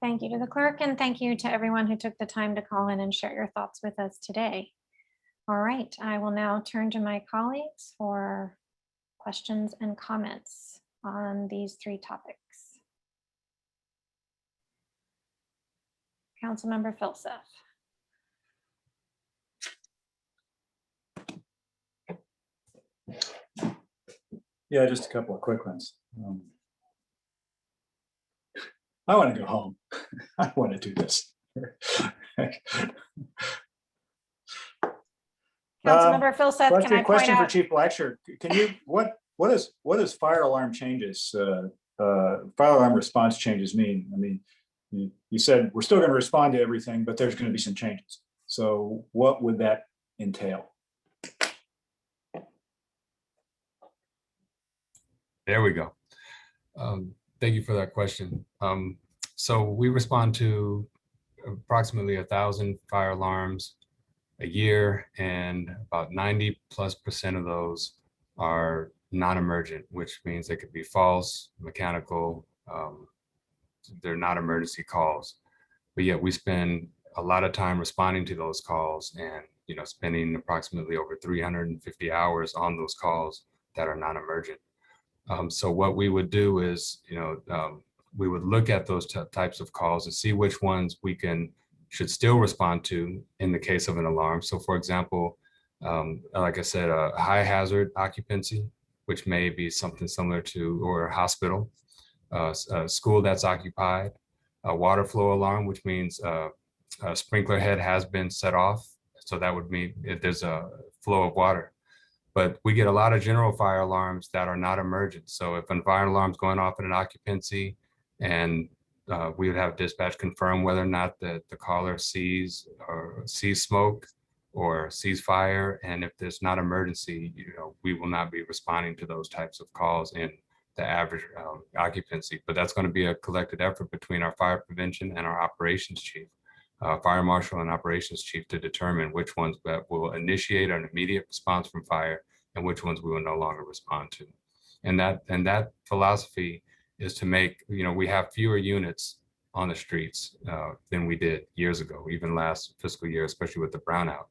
Thank you to the clerk, and thank you to everyone who took the time to call in and share your thoughts with us today. All right, I will now turn to my colleagues for questions and comments on these three topics. Councilmember Filseth. Yeah, just a couple of quick ones. I want to go home. I want to do this. Councilmember Filseth, can I point question for out? Chief Blacksher? Can you what does fire alarm changes, fire alarm response changes mean? I mean, you said we're still going to respond to everything, but there's going to be some changes. So what would that entail? There we go. Thank you for that question. So we respond to approximately 1,000 fire alarms a year, and about 90+% of those are non-emergent, which means they could be false, mechanical. They're not emergency calls, but yet we spend a lot of time responding to those calls, and spending approximately over 350 hours on those calls that are non-emergent. So what we would do is, we would look at those types of calls and see which ones we should still respond to in the case of an alarm. So for example, like I said, a high hazard occupancy, which may be something similar to, or a hospital, a school that's occupied, a water flow alarm, which means a sprinkler head has been set off. So that would mean if there's a flow of water. But we get a lot of general fire alarms that are not emergent. So if a fire alarm is going off in an occupancy, and we would have dispatch confirm whether or not the caller sees smoke or sees fire. And if there's not emergency, we will not be responding to those types of calls in the average occupancy. But that's going to be a collected effort between our fire prevention and our operations chief, fire marshal and operations chief, to determine which ones that will initiate an immediate response from fire and which ones we will no longer respond to. And that philosophy is to make, we have fewer units on the streets than we did years ago, even last fiscal year, especially with the brownout.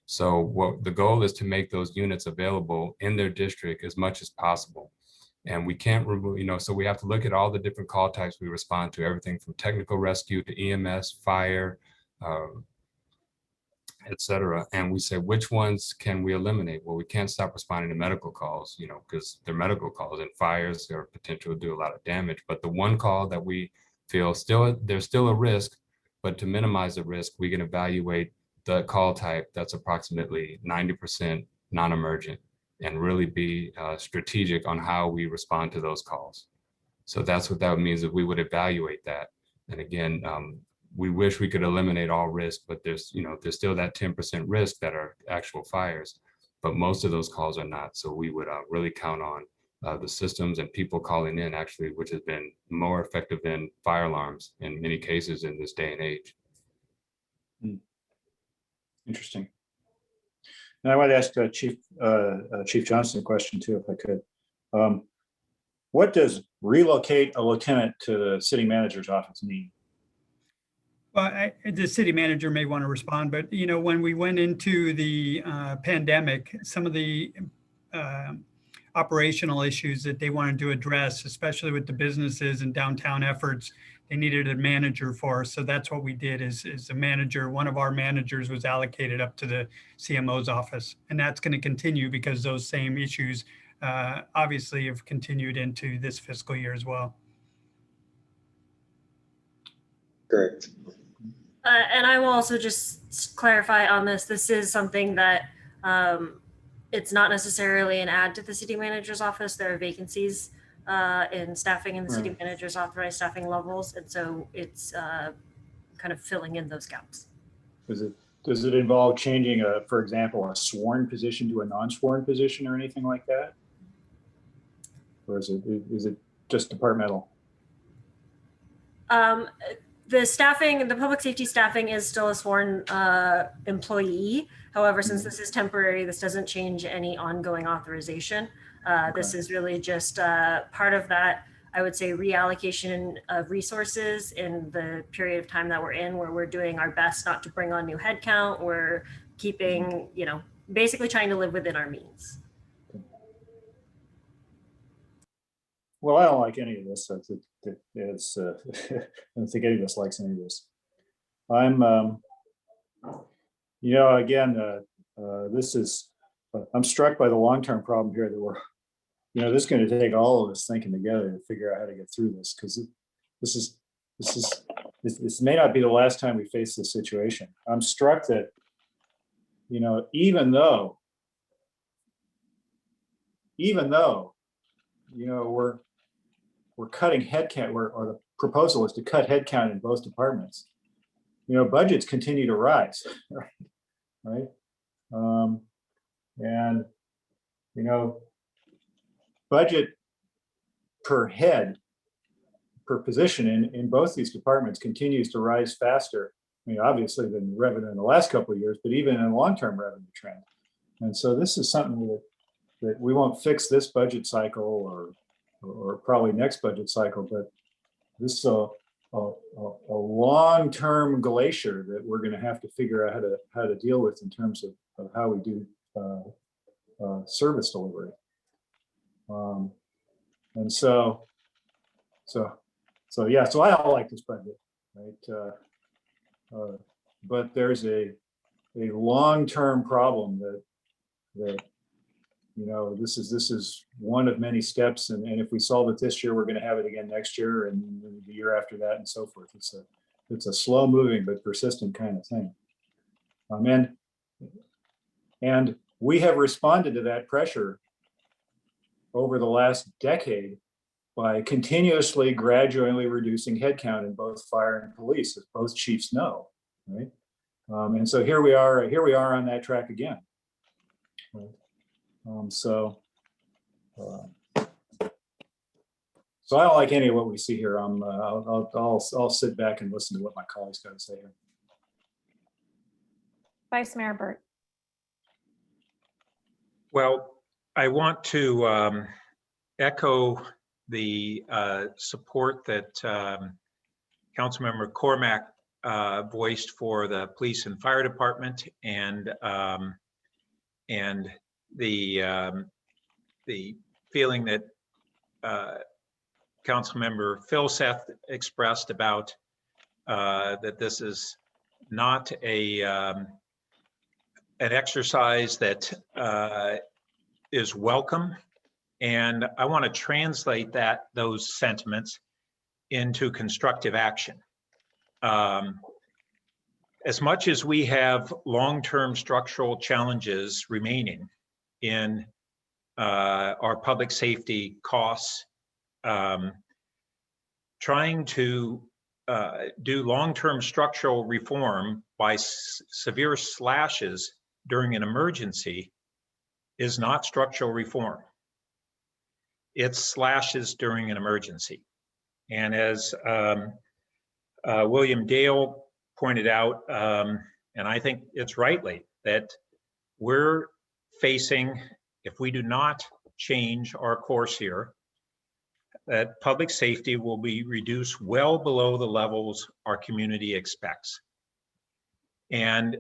So what the goal is to make those units available in their district as much as possible. And we can't remove, so we have to look at all the different call types we respond to, everything from technical rescue to EMS, fire, et cetera. And we say, which ones can we eliminate? Well, we can't stop responding to medical calls, because they're medical calls, and fires are potential to do a lot of damage. But the one call that we feel there's still a risk, but to minimize the risk, we can evaluate the call type that's approximately 90% non-emergent, and really be strategic on how we respond to those calls. So that's what that means, that we would evaluate that. And again, we wish we could eliminate all risk, but there's still that 10% risk that are actual fires, but most of those calls are not. So we would really count on the systems and people calling in, actually, which has been more effective than fire alarms in many cases in this day and age. Interesting. And I want to ask Chief Johnson a question too, if I could. What does relocate a lieutenant to the city manager's office mean? Well, the city manager may want to respond, but when we went into the pandemic, some of the operational issues that they wanted to address, especially with the businesses and downtown efforts, they needed a manager for. So that's what we did. Is a manager, one of our managers was allocated up to the CMO's office, and that's going to continue because those same issues obviously have continued into this fiscal year as well. Correct. And I will also just clarify on this. This is something that it's not necessarily an add to the city manager's office. There are vacancies in staffing in the city manager's authorized staffing levels. And so it's kind of filling in those gaps. Does it involve changing, for example, a sworn position to a non-sworn position or anything like that? Or is it just departmental? The staffing, the public safety staffing is still a sworn employee. However, since this is temporary, this doesn't change any ongoing authorization. This is really just part of that, I would say, reallocation of resources in the period of time that we're in, where we're doing our best not to bring on new headcount. We're keeping, you know, basically trying to live within our means. Well, I don't like any of this. I don't think any of us likes any of this. I'm, you know, again, I'm struck by the long-term problem here that we're, you know, this is going to take all of us thinking together to figure out how to get through this, because this may not be the last time we face this situation. I'm struck that, you know, even though, you know, we're cutting headcount, or the proposal is to cut headcount in both departments. You know, budgets continue to rise, right? And, you know, budget per head, per position in both these departments continues to rise faster. I mean, obviously than revenue in the last couple of years, but even in long-term revenue trend. And so this is something that we won't fix this budget cycle or probably next budget cycle, but this is a long-term glacier that we're going to have to figure out how to deal with in terms of how we do service delivery. And so yeah, so I don't like this budget, right? But there's a long-term problem that you know, this is one of many steps, and if we solve it this year, we're going to have it again next year, and the year after that, and so forth. It's a slow-moving but persistent kind of thing. And we have responded to that pressure over the last decade by continuously, gradually reducing headcount in both fire and police, as both chiefs know, right? And so here we are on that track again. Right? So I don't like any of what we see here. I'll sit back and listen to what my colleagues got to say here. Vice Mayor Burt. Well, I want to echo the support that Councilmember Cormack voiced for the police and fire department, and the feeling that Councilmember Philseth expressed about that this is not an exercise that is welcome. And I want to translate those sentiments into constructive action. As much as we have long-term structural challenges remaining in our public safety costs, trying to do long-term structural reform by severe slashes during an emergency is not structural reform. It's slashes during an emergency. And as William Dale pointed out, and I think it's rightly, that we're facing, if we do not change our course here, that public safety will be reduced well below the levels our community expects. And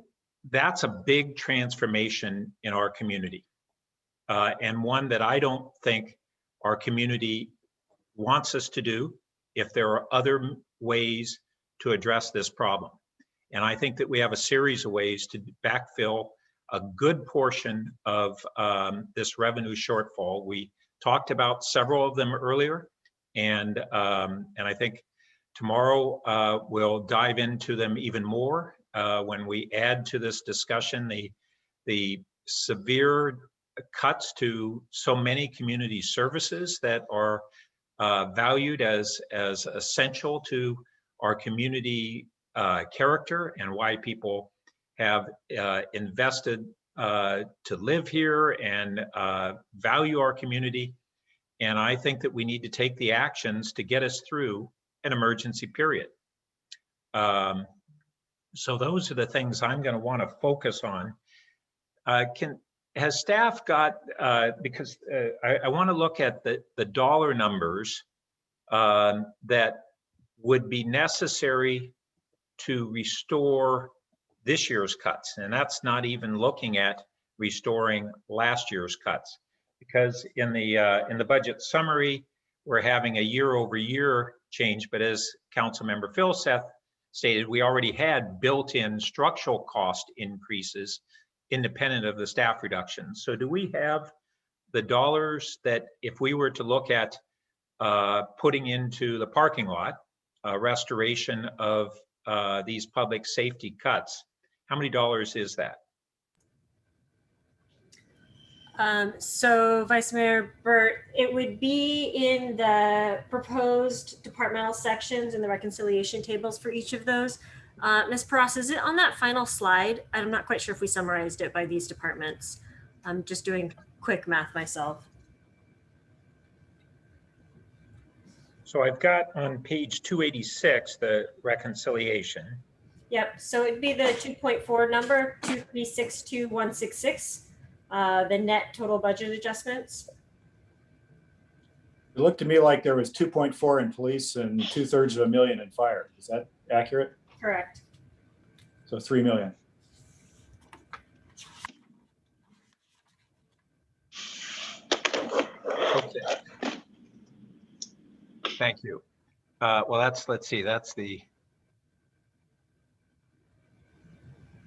that's a big transformation in our community, and one that I don't think our community wants us to do if there are other ways to address this problem. And I think that we have a series of ways to backfill a good portion of this revenue shortfall. We talked about several of them earlier, and I think tomorrow we'll dive into them even more when we add to this discussion the severe cuts to so many community services that are valued as essential to our community character and why people have invested to live here and value our community. And I think that we need to take the actions to get us through an emergency period. So those are the things I'm going to want to focus on. Has staff got, because I want to look at the dollar numbers that would be necessary to restore this year's cuts. And that's not even looking at restoring last year's cuts. Because in the budget summary, we're having a year-over-year change, but as Councilmember Philseth stated, we already had built-in structural cost increases independent of the staff reduction. So do we have the dollars that if we were to look at putting into the parking lot, restoration of these public safety cuts, how many dollars is that? So Vice Mayor Burt, it would be in the proposed departmental sections and the reconciliation tables for each of those. Ms. Peras, is it on that final slide? I'm not quite sure if we summarized it by these departments. I'm just doing quick math myself. So I've got on page 286, the reconciliation. Yep, so it'd be the 2.4 number, 2362166, the net total budget adjustments. It looked to me like there was 2.4 in police and 2/3 million in fire. Is that accurate? Correct. So 3 million. Okay. Thank you. Well, let's see, that's the,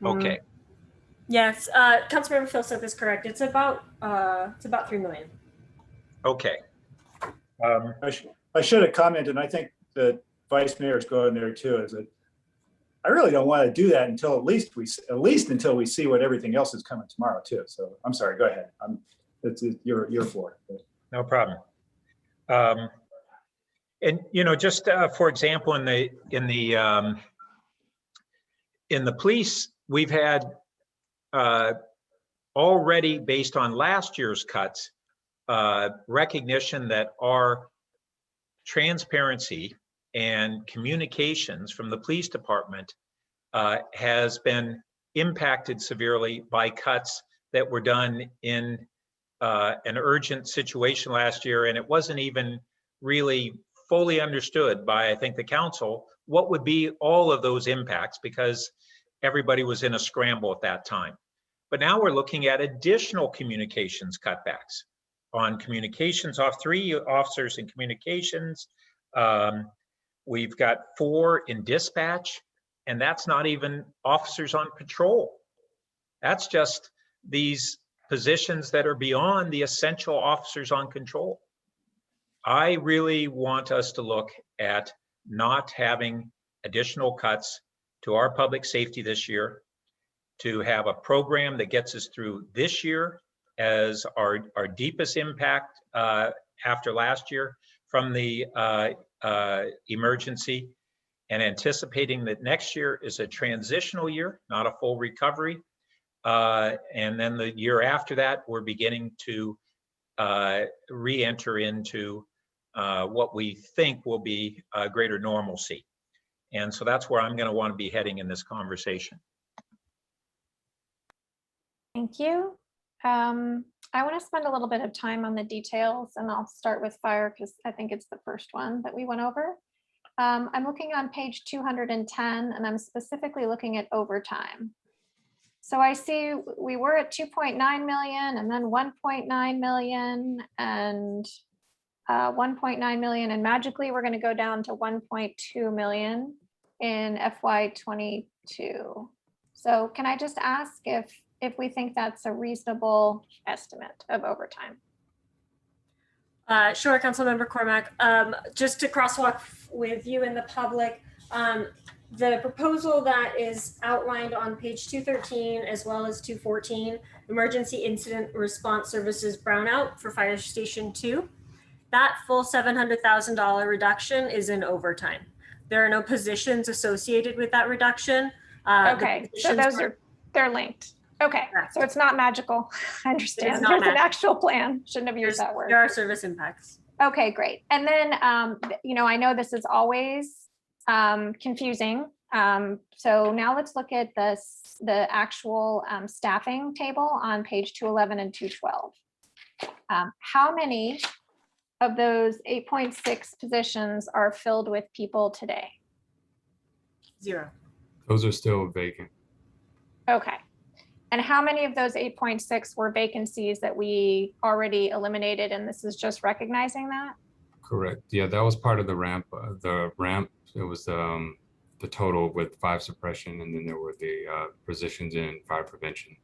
okay. Yes, Councilmember Philseth is correct. It's about 3 million. Okay. I should have commented, and I think the vice mayor's going there too, is that I really don't want to do that until at least until we see what everything else is coming tomorrow too. So I'm sorry, go ahead. It's your floor. No problem. And just for example, in the police, we've had already, based on last year's cuts, recognition that our transparency and communications from the police department has been impacted severely by cuts that were done in an urgent situation last year. And it wasn't even really fully understood by, I think, the council, what would be all of those impacts, because everybody was in a scramble at that time. But now we're looking at additional communications cutbacks on communications off 3 officers in communications. We've got 4 in dispatch, and that's not even officers on patrol. That's just these positions that are beyond the essential officers on control. I really want us to look at not having additional cuts to our public safety this year, to have a program that gets us through this year as our deepest impact after last year from the emergency, and anticipating that next year is a transitional year, not a full recovery. And then the year after that, we're beginning to re-enter into what we think will be a greater normalcy. And so that's where I'm going to want to be heading in this conversation. Thank you. I want to spend a little bit of time on the details, and I'll start with fire because I think it's the first one that we went over. I'm looking on page 210, and I'm specifically looking at overtime. So I see we were at 2.9 million, and then 1.9 million, and 1.9 million, and magically we're going to go down to 1.2 million in FY22. So can I just ask if we think that's a reasonable estimate of overtime? Sure, Councilmember Cormack. Just to crosswalk with you and the public, the proposal that is outlined on page 213 as well as 214, Emergency Incident Response Services brownout for Fire Station 2, that full $700,000 reduction is in overtime. There are no positions associated with that reduction. Okay, so they're linked. Okay, so it's not magical. I understand. There's an actual plan. Shouldn't have used that word. There are service impacts. Okay, great. And then, I know this is always confusing. So now let's look at the actual staffing table on page 211 and 212. How many of those 8.6 positions are filled with people today? 0. Those are still vacant. Okay. And how many of those 8.6 were vacancies that we already eliminated? And this is just recognizing that? Correct. Yeah, that was part of the ramp. It was the total with 5 suppression, and then there were the positions in fire prevention.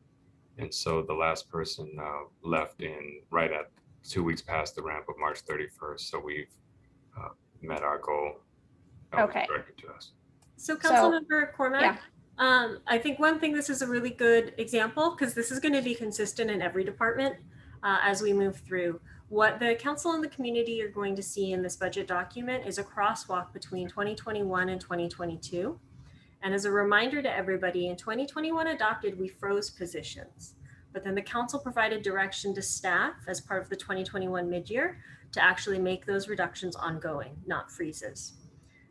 And so the last person left in right at 2 weeks past the ramp of March 31st. So we've met our goal. That was directed to us. So Councilmember Cormack, I think one thing, this is a really good example, because this is going to be consistent in every department as we move through. What the council and the community are going to see in this budget document is a crosswalk between 2021 and 2022. And as a reminder to everybody, in 2021 adopted, we froze positions, but then the council provided direction to staff as part of the 2021 mid-year to actually make those reductions ongoing, not freezes.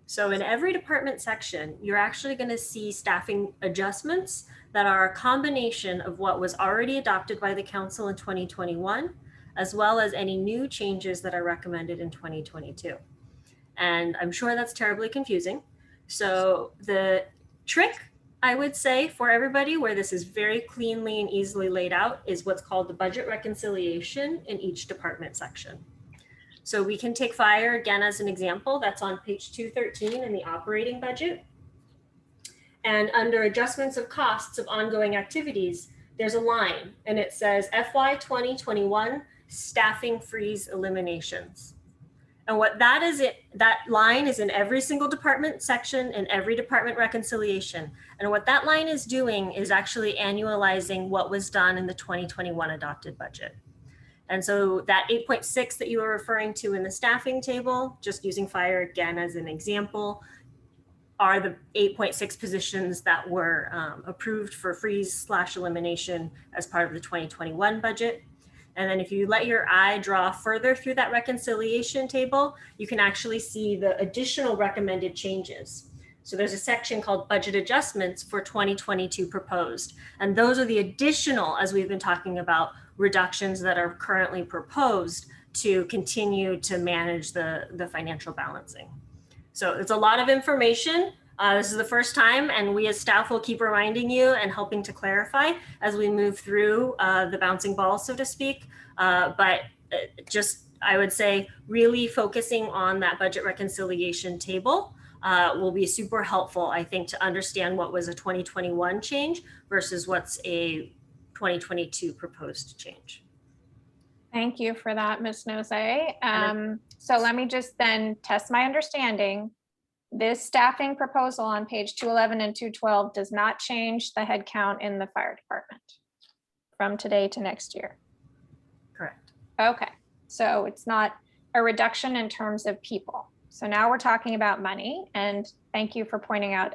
So in every department section, you're actually going to see staffing adjustments that are a combination of what was already adopted by the council in 2021, as well as any new changes that are recommended in 2022. And I'm sure that's terribly confusing. So the trick, I would say, for everybody, where this is very cleanly and easily laid out, is what's called the budget reconciliation in each department section. So we can take fire again as an example. That's on page 213 in the operating budget. And under adjustments of costs of ongoing activities, there's a line and it says FY 2021 staffing freeze eliminations. And what that is, that line is in every single department section and every department reconciliation. And what that line is doing is actually annualizing what was done in the 2021 adopted budget. And so that 8.6 that you were referring to in the staffing table, just using fire again as an example, are the 8.6 positions that were approved for freeze/elimination as part of the 2021 budget. And then if you let your eye draw further through that reconciliation table, you can actually see the additional recommended changes. So there's a section called budget adjustments for 2022 proposed. And those are the additional, as we've been talking about, reductions that are currently proposed to continue to manage the financial balancing. So it's a lot of information. This is the first time, and we as staff will keep reminding you and helping to clarify as we move through the bouncing ball, so to speak. But just, I would say, really focusing on that budget reconciliation table will be super helpful, I think, to understand what was a 2021 change versus what's a 2022 proposed change. Thank you for that, Ms. Nose. So let me just then test my understanding. This staffing proposal on page 211 and 212 does not change the head count in the fire department from today to next year. Correct. Okay, so it's not a reduction in terms of people. So now we're talking about money, and thank you for pointing out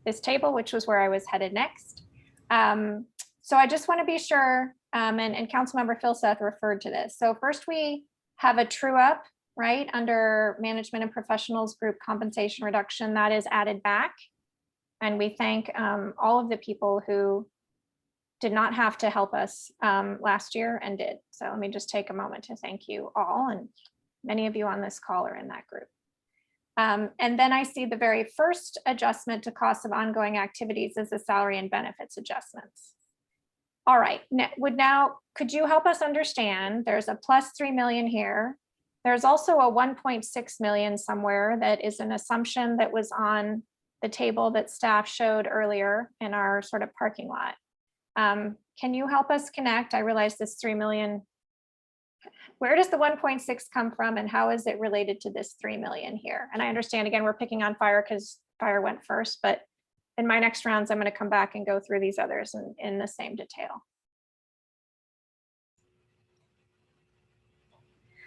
this table, which was where I was headed next. So I just want to be sure, and Councilmember Filseth referred to this. So first we have a true up, right, under management and professionals group compensation reduction that is added back. And we thank all of the people who did not have to help us last year and did. So let me just take a moment to thank you all, and many of you on this call are in that group. And then I see the very first adjustment to costs of ongoing activities is the salary and benefits adjustments. All right, now, could you help us understand, there's a plus 3 million here. There's also a 1.6 million somewhere that is an assumption that was on the table that staff showed earlier in our sort of parking lot. Can you help us connect? I realize this 3 million, where does the 1.6 come from and how is it related to this 3 million here? And I understand, again, we're picking on fire because fire went first, but in my next rounds, I'm going to come back and go through these others in the same detail.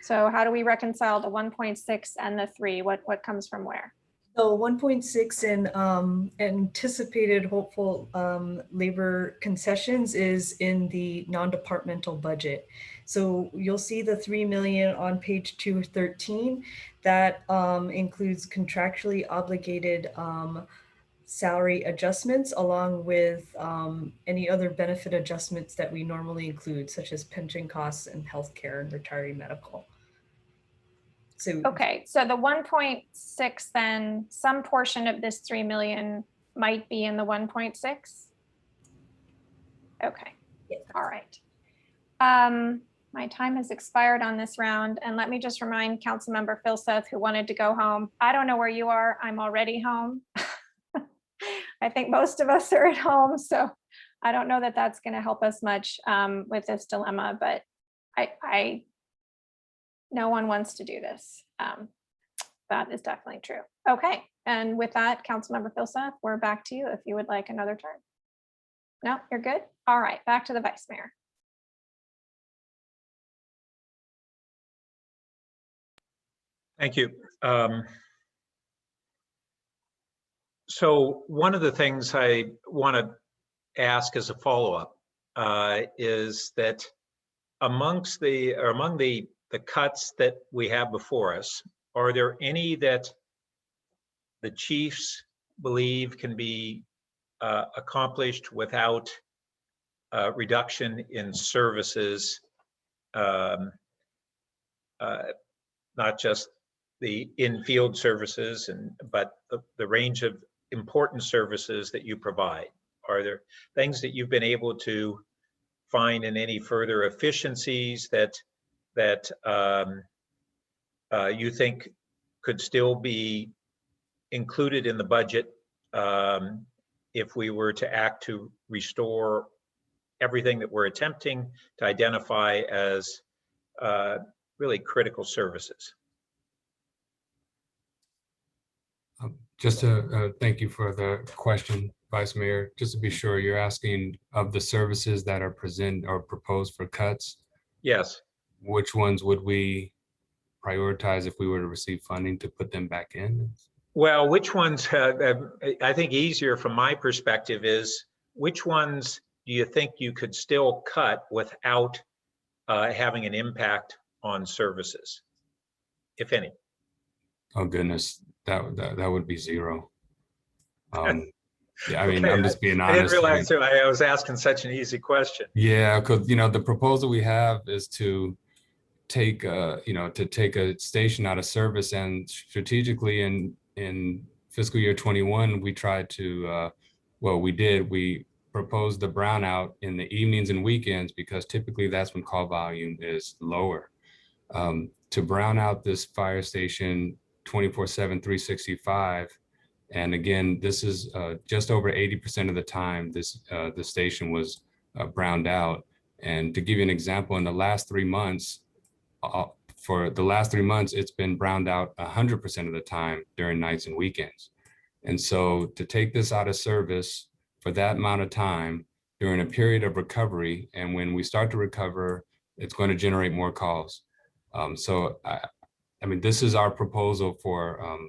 So how do we reconcile the 1.6 and the 3? What comes from where? The 1.6 in anticipated hopeful labor concessions is in the non-departmental budget. So you'll see the 3 million on page 213 that includes contractually obligated salary adjustments along with any other benefit adjustments that we normally include, such as pension costs and healthcare and retiree medical. So Okay, so the 1.6, then some portion of this 3 million might be in the 1.6? Okay, all right. My time has expired on this round, and let me just remind Councilmember Filseth, who wanted to go home. I don't know where you are. I'm already home. I think most of us are at home, so I don't know that that's going to help us much with this dilemma, but no one wants to do this. That is definitely true. Okay, and with that, Councilmember Filseth, we're back to you if you would like another turn. No, you're good? All right, back to the Vice Mayor. Thank you. So one of the things I want to ask as a follow-up is that among the cuts that we have before us, are there any that the chiefs believe can be accomplished without reduction in services, not just the in-field services, but the range of important services that you provide? Are there things that you've been able to find in any further efficiencies that you think could still be included in the budget if we were to act to restore everything that we're attempting to identify as really critical services? Just to thank you for the question, Vice Mayor. Just to be sure, you're asking of the services that are present or proposed for cuts? Yes. Which ones would we prioritize if we were to receive funding to put them back in? Well, which ones, I think easier from my perspective is, which ones do you think you could still cut without having an impact on services, if any? Oh goodness, that would be zero. Yeah, I mean, Okay, I'm just being I didn't honest. realize I was asking such an easy question. Yeah, because the proposal we have is to take a station out of service, and strategically in fiscal year 21, we tried to we proposed the brownout in the evenings and weekends because typically that's when call volume is lower. To brown out this fire station 24/7, 365. And again, this is just over 80% of the time the station was browned out. And to give you an example, in the last 3 months, it's been browned out 100% of the time during nights and weekends. And so to take this out of service for that amount of time during a period of recovery, and when we start to recover, it's going to generate more calls. So I mean, this is our proposal for,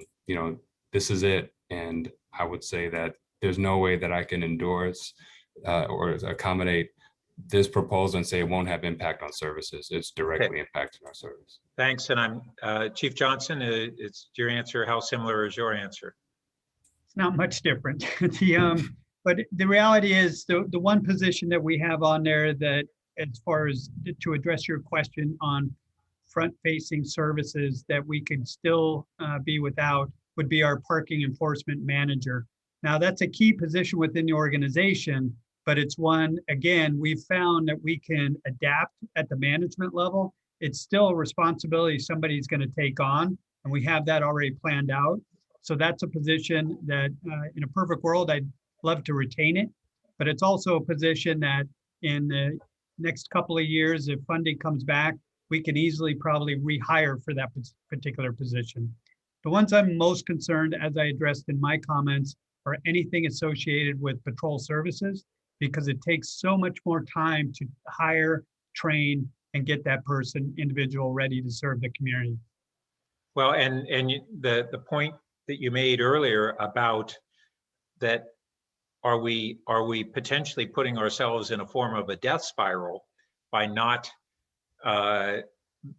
this is it. And I would say that there's no way that I can endorse or accommodate this proposal and say it won't have impact on services. It's directly impacting our service. Thanks. And I'm Chief Johnson. It's your answer. How similar is your answer? It's not much different. But the reality is the one position that we have on there that, as far as to address your question on front-facing services that we could still be without, would be our parking enforcement manager. Now, that's a key position within the organization, but it's one, again, we've found that we can adapt at the management level. It's still a responsibility somebody's going to take on, and we have that already planned out. So that's a position that in a perfect world, I'd love to retain it, but it's also a position that in the next couple of years, if funding comes back, we can easily probably rehire for that particular position. The ones I'm most concerned, as I addressed in my comments, are anything associated with patrol services, because it takes so much more time to hire, train, and get that individual ready to serve the community. Well, and the point that you made earlier about that, are we potentially putting ourselves in a form of a death spiral by not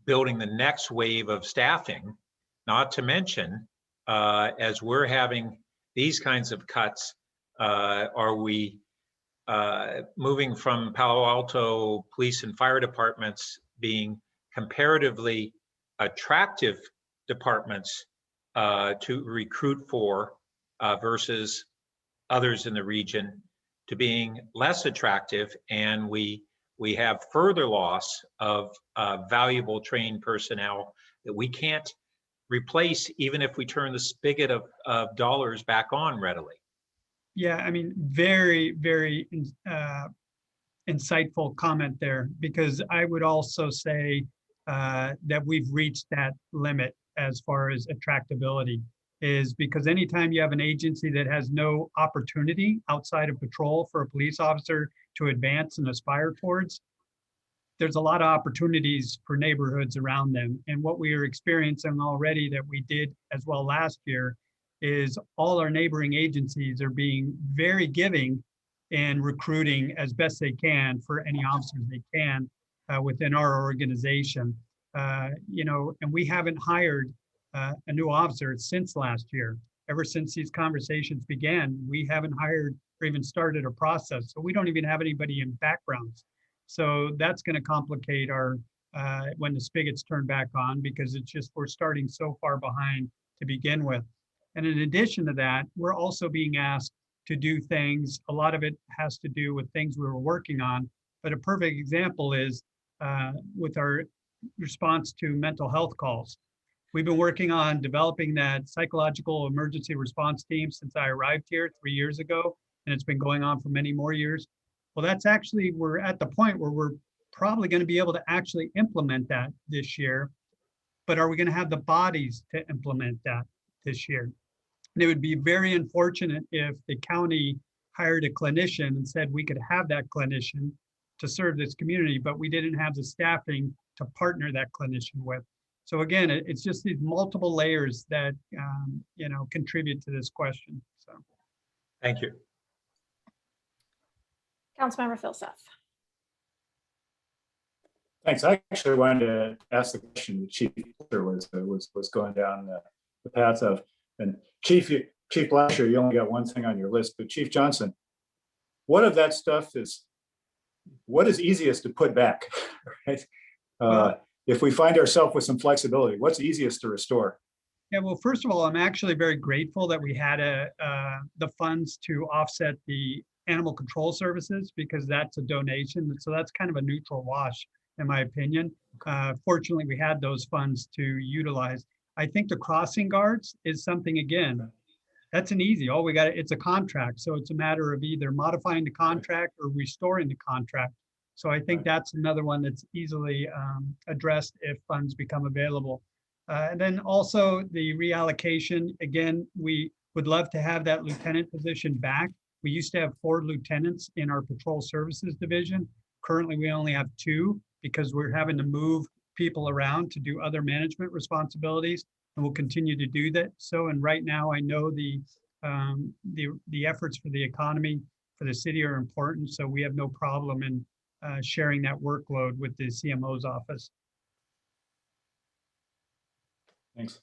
building the next wave of staffing? Not to mention, as we're having these kinds of cuts, are we moving from Palo Alto police and fire departments being comparatively attractive departments to recruit for versus others in the region to being less attractive, and we have further loss of valuable trained personnel that we can't replace even if we turn the spigot of dollars back on readily? Yeah, I mean, very, very insightful comment there, because I would also say that we've reached that limit as far as attractability, is because anytime you have an agency that has no opportunity outside of patrol for a police officer to advance and aspire towards, there's a lot of opportunities for neighborhoods around them. And what we are experiencing already that we did as well last year is all our neighboring agencies are being very giving and recruiting as best they can for any officers they can within our organization. You know, and we haven't hired a new officer since last year. Ever since these conversations began, we haven't hired or even started a process. So we don't even have anybody in backgrounds. So that's going to complicate our when the spigots turn back on, because it's just, we're starting so far behind to begin with. And in addition to that, we're also being asked to do things. A lot of it has to do with things we were working on. But a perfect example is with our response to mental health calls. We've been working on developing that psychological emergency response team since I arrived here 3 years ago, and it's been going on for many more years. Well, that's actually, we're at the point where we're probably going to be able to actually implement that this year. But are we going to have the bodies to implement that this year? And it would be very unfortunate if the county hired a clinician and said we could have that clinician to serve this community, but we didn't have the staffing to partner that clinician with. So again, it's just these multiple layers that you know, contribute to this question. So, thank you. Councilmember Filseth. Thanks. I actually wanted to ask the question that Chief was going down the path of. And Chief Blacksher, you only got one thing on your list, but Chief Johnson, what of that stuff what is easiest to put back, right? If we find ourselves with some flexibility, what's easiest to restore? Yeah, well, first of all, I'm actually very grateful that we had the funds to offset the animal control services, because that's a donation. So that's kind of a neutral wash, in my opinion. Fortunately, we had those funds to utilize. I think the crossing guards is something, again, that's an easy, all we got, it's a contract. So it's a matter of either modifying the contract or restoring the contract. So I think that's another one that's easily addressed if funds become available. And then also the reallocation, again, we would love to have that lieutenant position back. We used to have 4 lieutenants in our patrol services division. Currently, we only have 2 because we're having to move people around to do other management responsibilities, and we'll continue to do that. So, and right now I know the efforts for the economy for the city are important. So we have no problem in sharing that workload with the CMO's office. Thanks.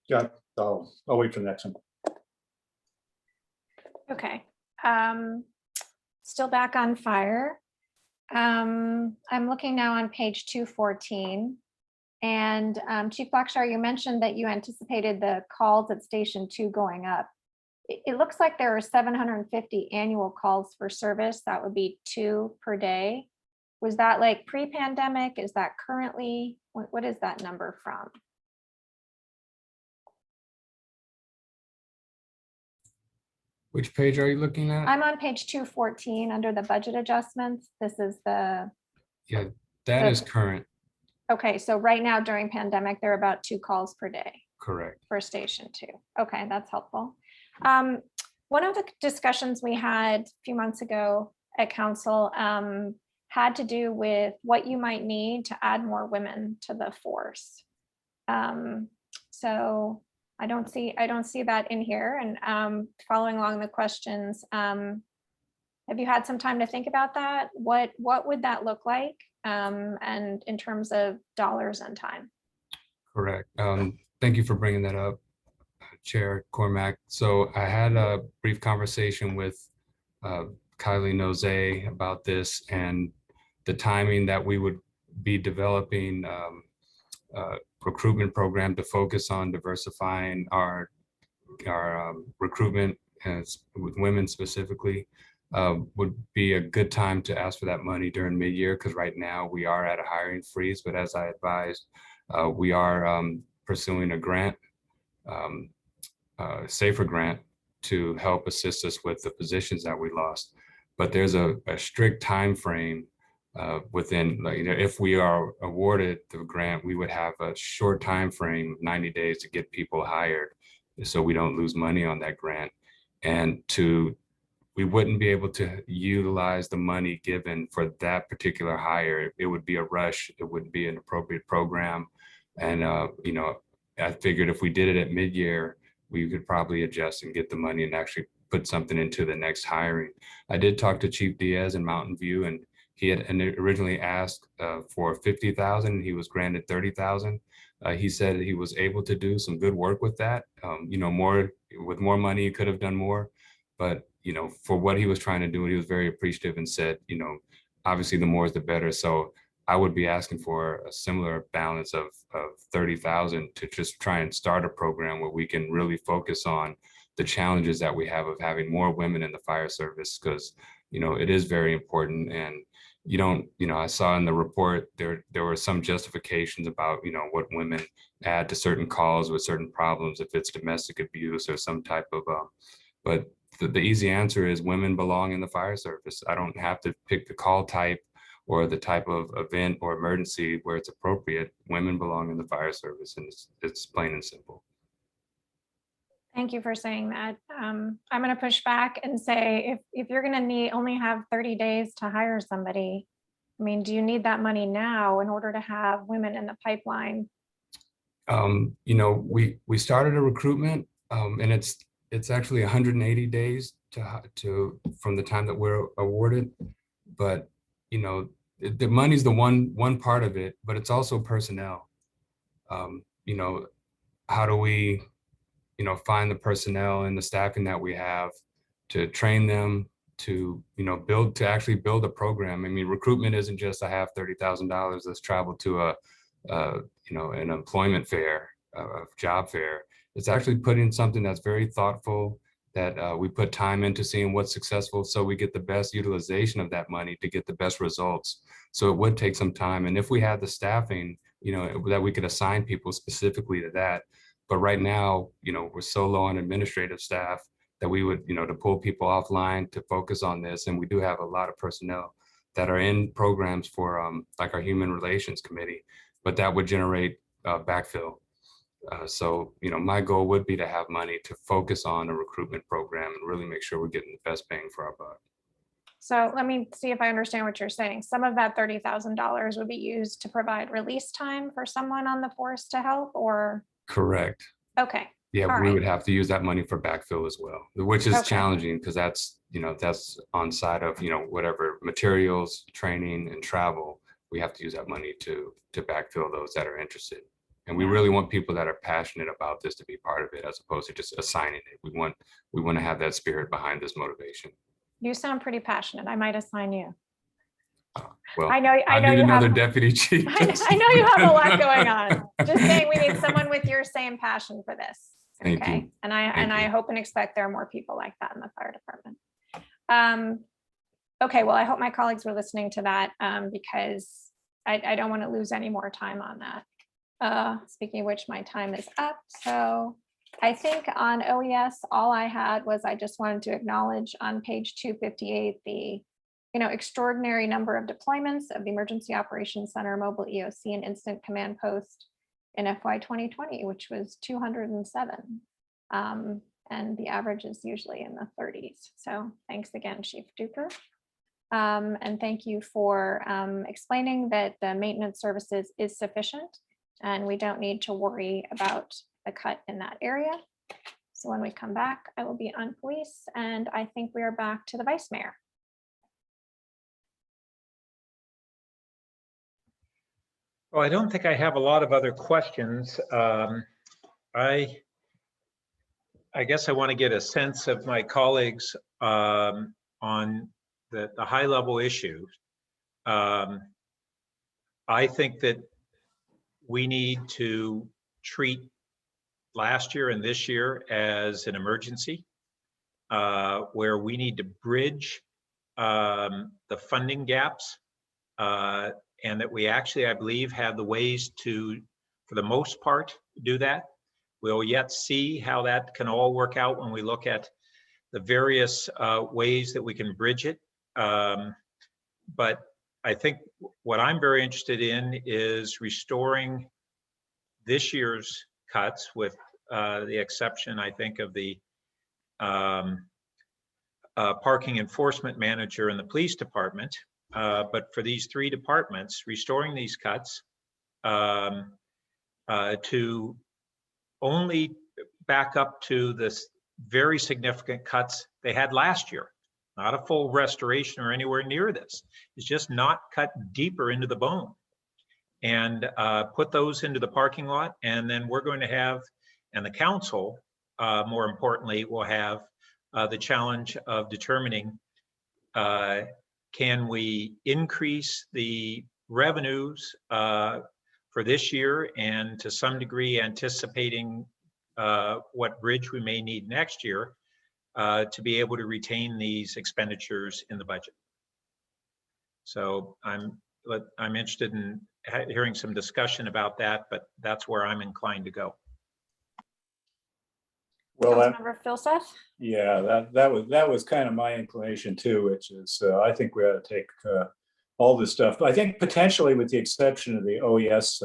Yeah, I'll wait for the next one. Okay. Still back on fire. I'm looking now on page 214. And Chief Blacksher, you mentioned that you anticipated the calls at Station 2 going up. It looks like there are 750 annual calls for service. That would be 2 per day. Was that like pre-pandemic? Is that currently? What is that number from? Which page are you looking at? I'm on page 214 under the budget adjustments. This is the. Yeah, that is current. Okay, so right now during pandemic, there are about 2 calls per day. Correct. For Station 2. Okay, that's helpful. One of the discussions we had a few months ago at council had to do with what you might need to add more women to the force. So I don't see that in here. And following along the questions, have you had some time to think about that? What would that look like? And in terms of dollars and time? Correct. Thank you for bringing that up, Chair Cormack. So I had a brief conversation with Kylie Nose about this and the timing that we would be developing a recruitment program to focus on diversifying our recruitment with women specifically. Would be a good time to ask for that money during mid-year, because right now we are at a hiring freeze. But as I advised, we are pursuing a grant, SAFER grant, to help assist us with the positions that we lost. But there's a strict time frame within, like, if we are awarded the grant, we would have a short time frame of 90 days to get people hired, so we don't lose money on that grant. And we wouldn't be able to utilize the money given for that particular hire. It would be a rush. It wouldn't be an appropriate program. And, I figured if we did it at mid-year, we could probably adjust and get the money and actually put something into the next hiring. I did talk to Chief Diaz in Mountain View, and he had originally asked for 50,000. He was granted 30,000. He said he was able to do some good work with that. With more money, he could have done more. But for what he was trying to do, he was very appreciative and said, obviously the more is the better. So I would be asking for a similar balance of 30,000 to just try and start a program where we can really focus on the challenges that we have of having more women in the fire service, because, it is very important. And I saw in the report, there were some justifications about, what women add to certain calls with certain problems, if it's domestic abuse or some type of, but the easy answer is women belong in the fire service. I don't have to pick the call type or the type of event or emergency where it's appropriate. Women belong in the fire service, and it's plain and simple. Thank you for saying that. I'm going to push back and say, if you're going to only have 30 days to hire somebody, do you need that money now in order to have women in the pipeline? We started a recruitment, and it's actually 180 days from the time that we're awarded. But the money's the one part of it, but it's also personnel. How do we find the personnel and the staffing that we have to train them to actually build a program? Recruitment isn't just, I have $30,000, let's travel to an employment fair, a job fair. It's actually putting something that's very thoughtful, that we put time into seeing what's successful, so we get the best utilization of that money to get the best results. So it would take some time. And if we had the staffing, that we could assign people specifically to that. But right now, we're so low on administrative staff that we would, to pull people offline to focus on this. And we do have a lot of personnel that are in programs for like our Human Relations Committee, but that would generate backfill. So, my goal would be to have money to focus on a recruitment program and really make sure we're getting the best bang for our buck. So let me see if I understand what you're saying. Some of that $30,000 would be used to provide release time for someone on the force to help, or? Correct. Okay. Yeah, we would have to use that money for backfill as well, which is challenging, because that's on side of, whatever materials, training, and travel. We have to use that money to backfill those that are interested. And we really want people that are passionate about this to be part of it, as opposed to just assigning it. We want to have that spirit behind this motivation. You sound pretty passionate. I might assign you. Well, I know need you another have, deputy chief. I know you have a lot going on. Just saying, we need someone with your same passion for this. Thank you. And I hope and expect there are more people like that in the fire department. Okay, well, I hope my colleagues were listening to that, because I don't want to lose any more time on that. Speaking of which, my time is up. So I think on OES, all I had was, I just wanted to acknowledge on page 258, the extraordinary number of deployments of the Emergency Operations Center, Mobile EOC, and Incident Command Post in FY 2020, which was 207. And the average is usually in the 30s. So thanks again, Chief Duker. And thank you for explaining that the maintenance services is sufficient and we don't need to worry about a cut in that area. So when we come back, I will be on police, and I think we are back to the vice mayor. Well, I don't think I have a lot of other questions. I guess I want to get a sense of my colleagues on the high level issues. I think that we need to treat last year and this year as an emergency, where we need to bridge the funding gaps, and that we actually, I believe, have the ways to, for the most part, do that. We'll yet see how that can all work out when we look at the various ways that we can bridge it. But I think what I'm very interested in is restoring this year's cuts, with the exception, I think, of the parking enforcement manager in the police department. But for these three departments, restoring these cuts to only back up to this very significant cuts they had last year. Not a full restoration or anywhere near this. It's just not cut deeper into the bone, and put those into the parking lot. And then we're going to have, and the council, more importantly, will have the challenge of determining, can we increase the revenues for this year, and to some degree anticipating what bridge we may need next year, to be able to retain these expenditures in the budget. So I'm interested in hearing some discussion about that, but that's where I'm inclined to go. Well, Councilmember Filseth? yeah, that was kind of my inclination too, which is I think we ought to take all this stuff. I think potentially, with the exception of the OES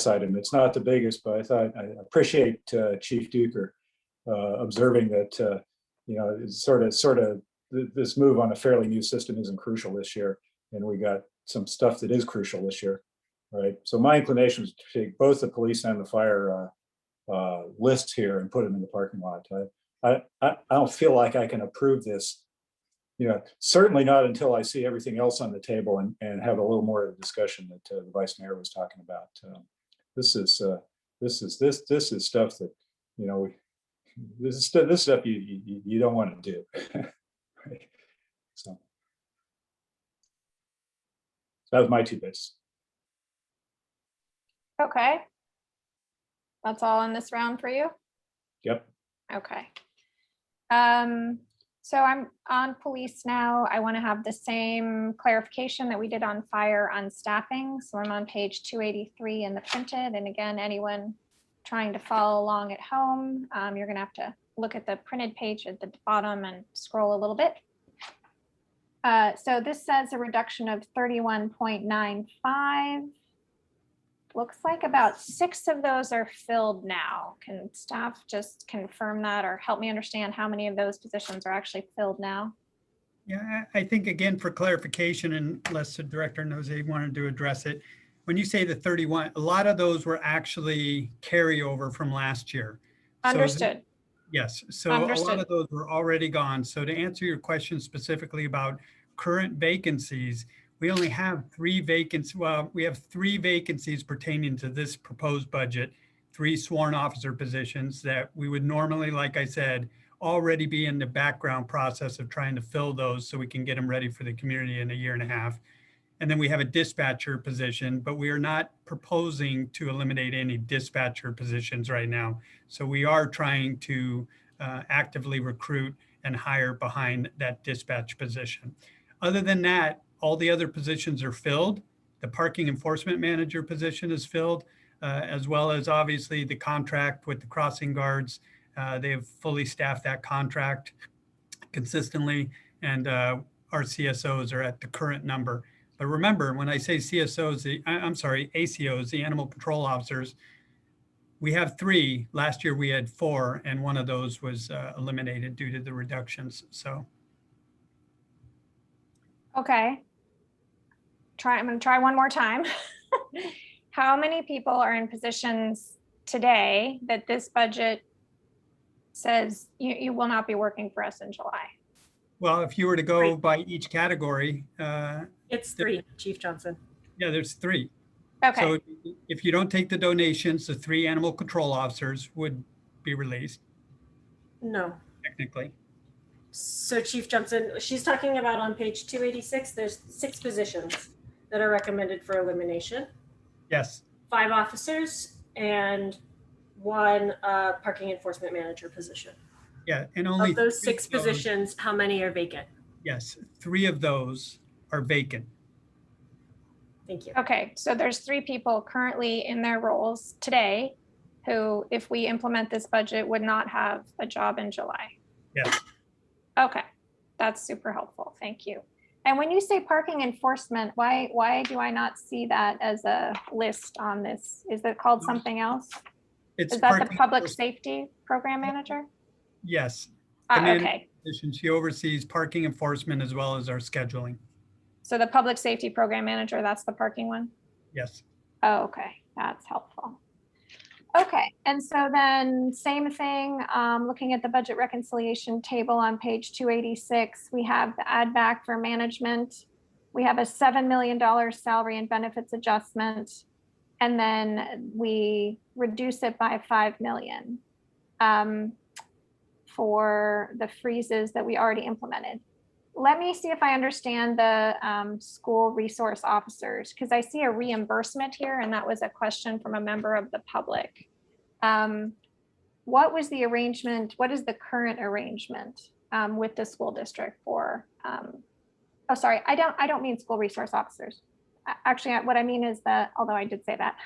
item, it's not the biggest, but I thought I appreciate Chief Duker observing that it's sort of this move on a fairly new system isn't crucial this year, and we got some stuff that is crucial this year, right? So my inclination is to take both the police and the fire lists here and put them in the parking lot. I don't feel like I can approve this, certainly not until I see everything else on the table and have a little more of the discussion that the vice mayor was talking about. This is stuff that this is stuff you don't want to do. Right? So that was my 2 bits. Okay. That's all in this round for you? Yep. Okay. So I'm on police now. I want to have the same clarification that we did on fire on staffing. So I'm on page 283 in the printed. And again, anyone trying to follow along at home, you're going to have to look at the printed page at the bottom and scroll a little bit. So this says a reduction of 31.95. Looks like about 6 of those are filled now. Can staff just confirm that or help me understand how many of those positions are actually filled now? Yeah, I think, again, for clarification, unless the director knows they wanted to address it, when you say the 31, a lot of those were actually carryover from last year. Understood. Yes, so a lot of those were already gone. So to answer your question specifically about current vacancies, we only have 3 vacancies. Well, we have 3 vacancies pertaining to this proposed budget, 3 sworn officer positions that we would normally, like I said, already be in the background process of trying to fill those so we can get them ready for the community in a year and a half. And then we have a dispatcher position, but we are not proposing to eliminate any dispatcher positions right now. So we are trying to actively recruit and hire behind that dispatch position. Other than that, all the other positions are filled. The parking enforcement manager position is filled, as well as obviously the contract with the crossing guards. They have fully staffed that contract consistently, and our CSOs are at the current number. But remember, when I say CSOs, ACOs, the animal control officers, we have 3. Last year we had 4, and one of those was eliminated due to the reductions. So. Okay. I'm going to try one more time. How many people are in positions today that this budget says you will not be working for us in July? Well, if you were to go by each category, It's 3, Chief Johnson. yeah, there's 3. Okay. So if you don't take the donations, the 3 animal control officers would be released No. technically. So Chief Johnson, she's talking about on page 286, there's 6 positions that are recommended for elimination. Yes. 5 officers and 1 parking enforcement manager position. Yeah, and only Of those 3 6 of those- positions, how many are vacant? Yes, 3 of those are vacant. Thank you. Okay, so there's 3 people currently in their roles today who, if we implement this budget, would not have a job in July. Yes. Okay, that's super helpful. Thank you. And when you say parking enforcement, why do I not see that as a list on this? Is it called something else? It's Is that the parking public enforcement. safety program manager? Yes. Ah, The manager okay. position, she oversees parking enforcement as well as our scheduling. So the public safety program manager, that's the parking one? Yes. Oh, okay, that's helpful. Okay, and so then same thing, looking at the budget reconciliation table on page 286, we have the add back for management. We have a $7 million salary and benefits adjustment, and then we reduce it by 5 million for the freezes that we already implemented. Let me see if I understand the school resource officers, because I see a reimbursement here, and that was a question from a member of the public. What was the arrangement? What is the current arrangement with the school district for? Oh, sorry, I don't mean school resource officers. Actually, what I mean is that, although I did say that,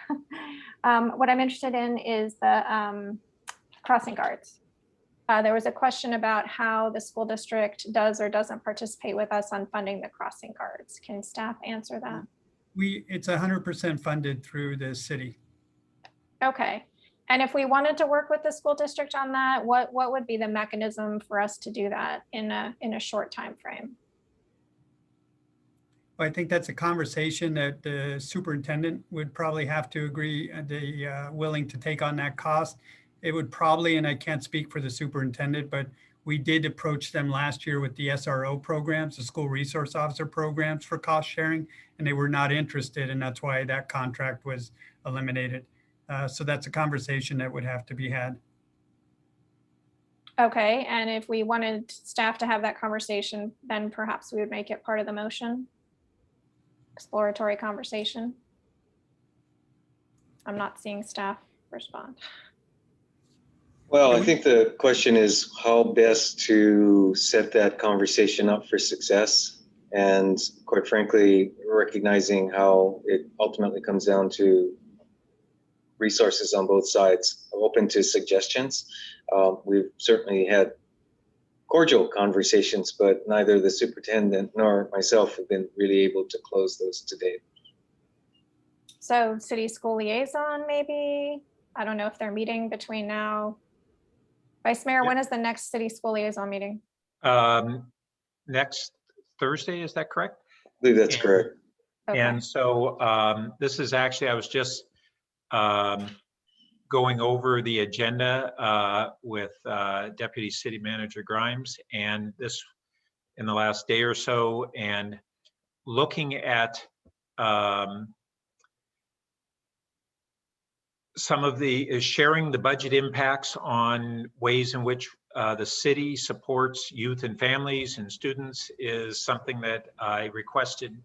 what I'm interested in is the crossing guards. There was a question about how the school district does or doesn't participate with us on funding the crossing guards. Can staff answer that? It's 100% funded through the city. Okay. And if we wanted to work with the school district on that, what would be the mechanism for us to do that in a short time frame? I think that's a conversation that the superintendent would probably have to agree, willing to take on that cost. It would probably, and I can't speak for the superintendent, but we did approach them last year with the SRO programs, the school resource officer programs for cost sharing, and they were not interested, and that's why that contract was eliminated. So that's a conversation that would have to be had. Okay, and if we wanted staff to have that conversation, then perhaps we would make it part of the motion. Exploratory conversation. I'm not seeing staff respond. Well, I think the question is how best to set that conversation up for success. And quite frankly, recognizing how it ultimately comes down to resources on both sides. I'm open to suggestions. We've certainly had cordial conversations, but neither the superintendent nor myself have been really able to close those to date. So city school liaison, maybe? I don't know if they're meeting between now. Vice Mayor, when is the next city school liaison meeting? Next Thursday, is that correct? I believe that's correct. Okay. And so this is actually, I was just going over the agenda with Deputy City Manager Grimes, and this in the last day or so, and looking at some of the sharing the budget impacts on ways in which the city supports youth and families and students is something that I requested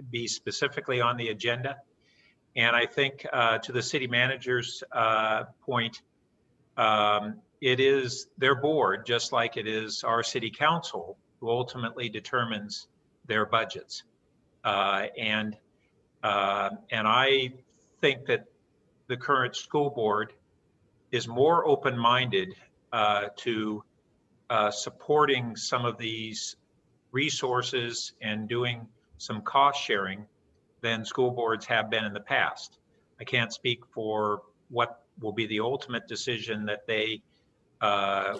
be specifically on the agenda. And I think to the city manager's point, it is their board, just like it is our city council, who ultimately determines their budgets. And I think that the current school board is more open-minded to supporting some of these resources and doing some cost sharing than school boards have been in the past. I can't speak for what will be the ultimate decision that they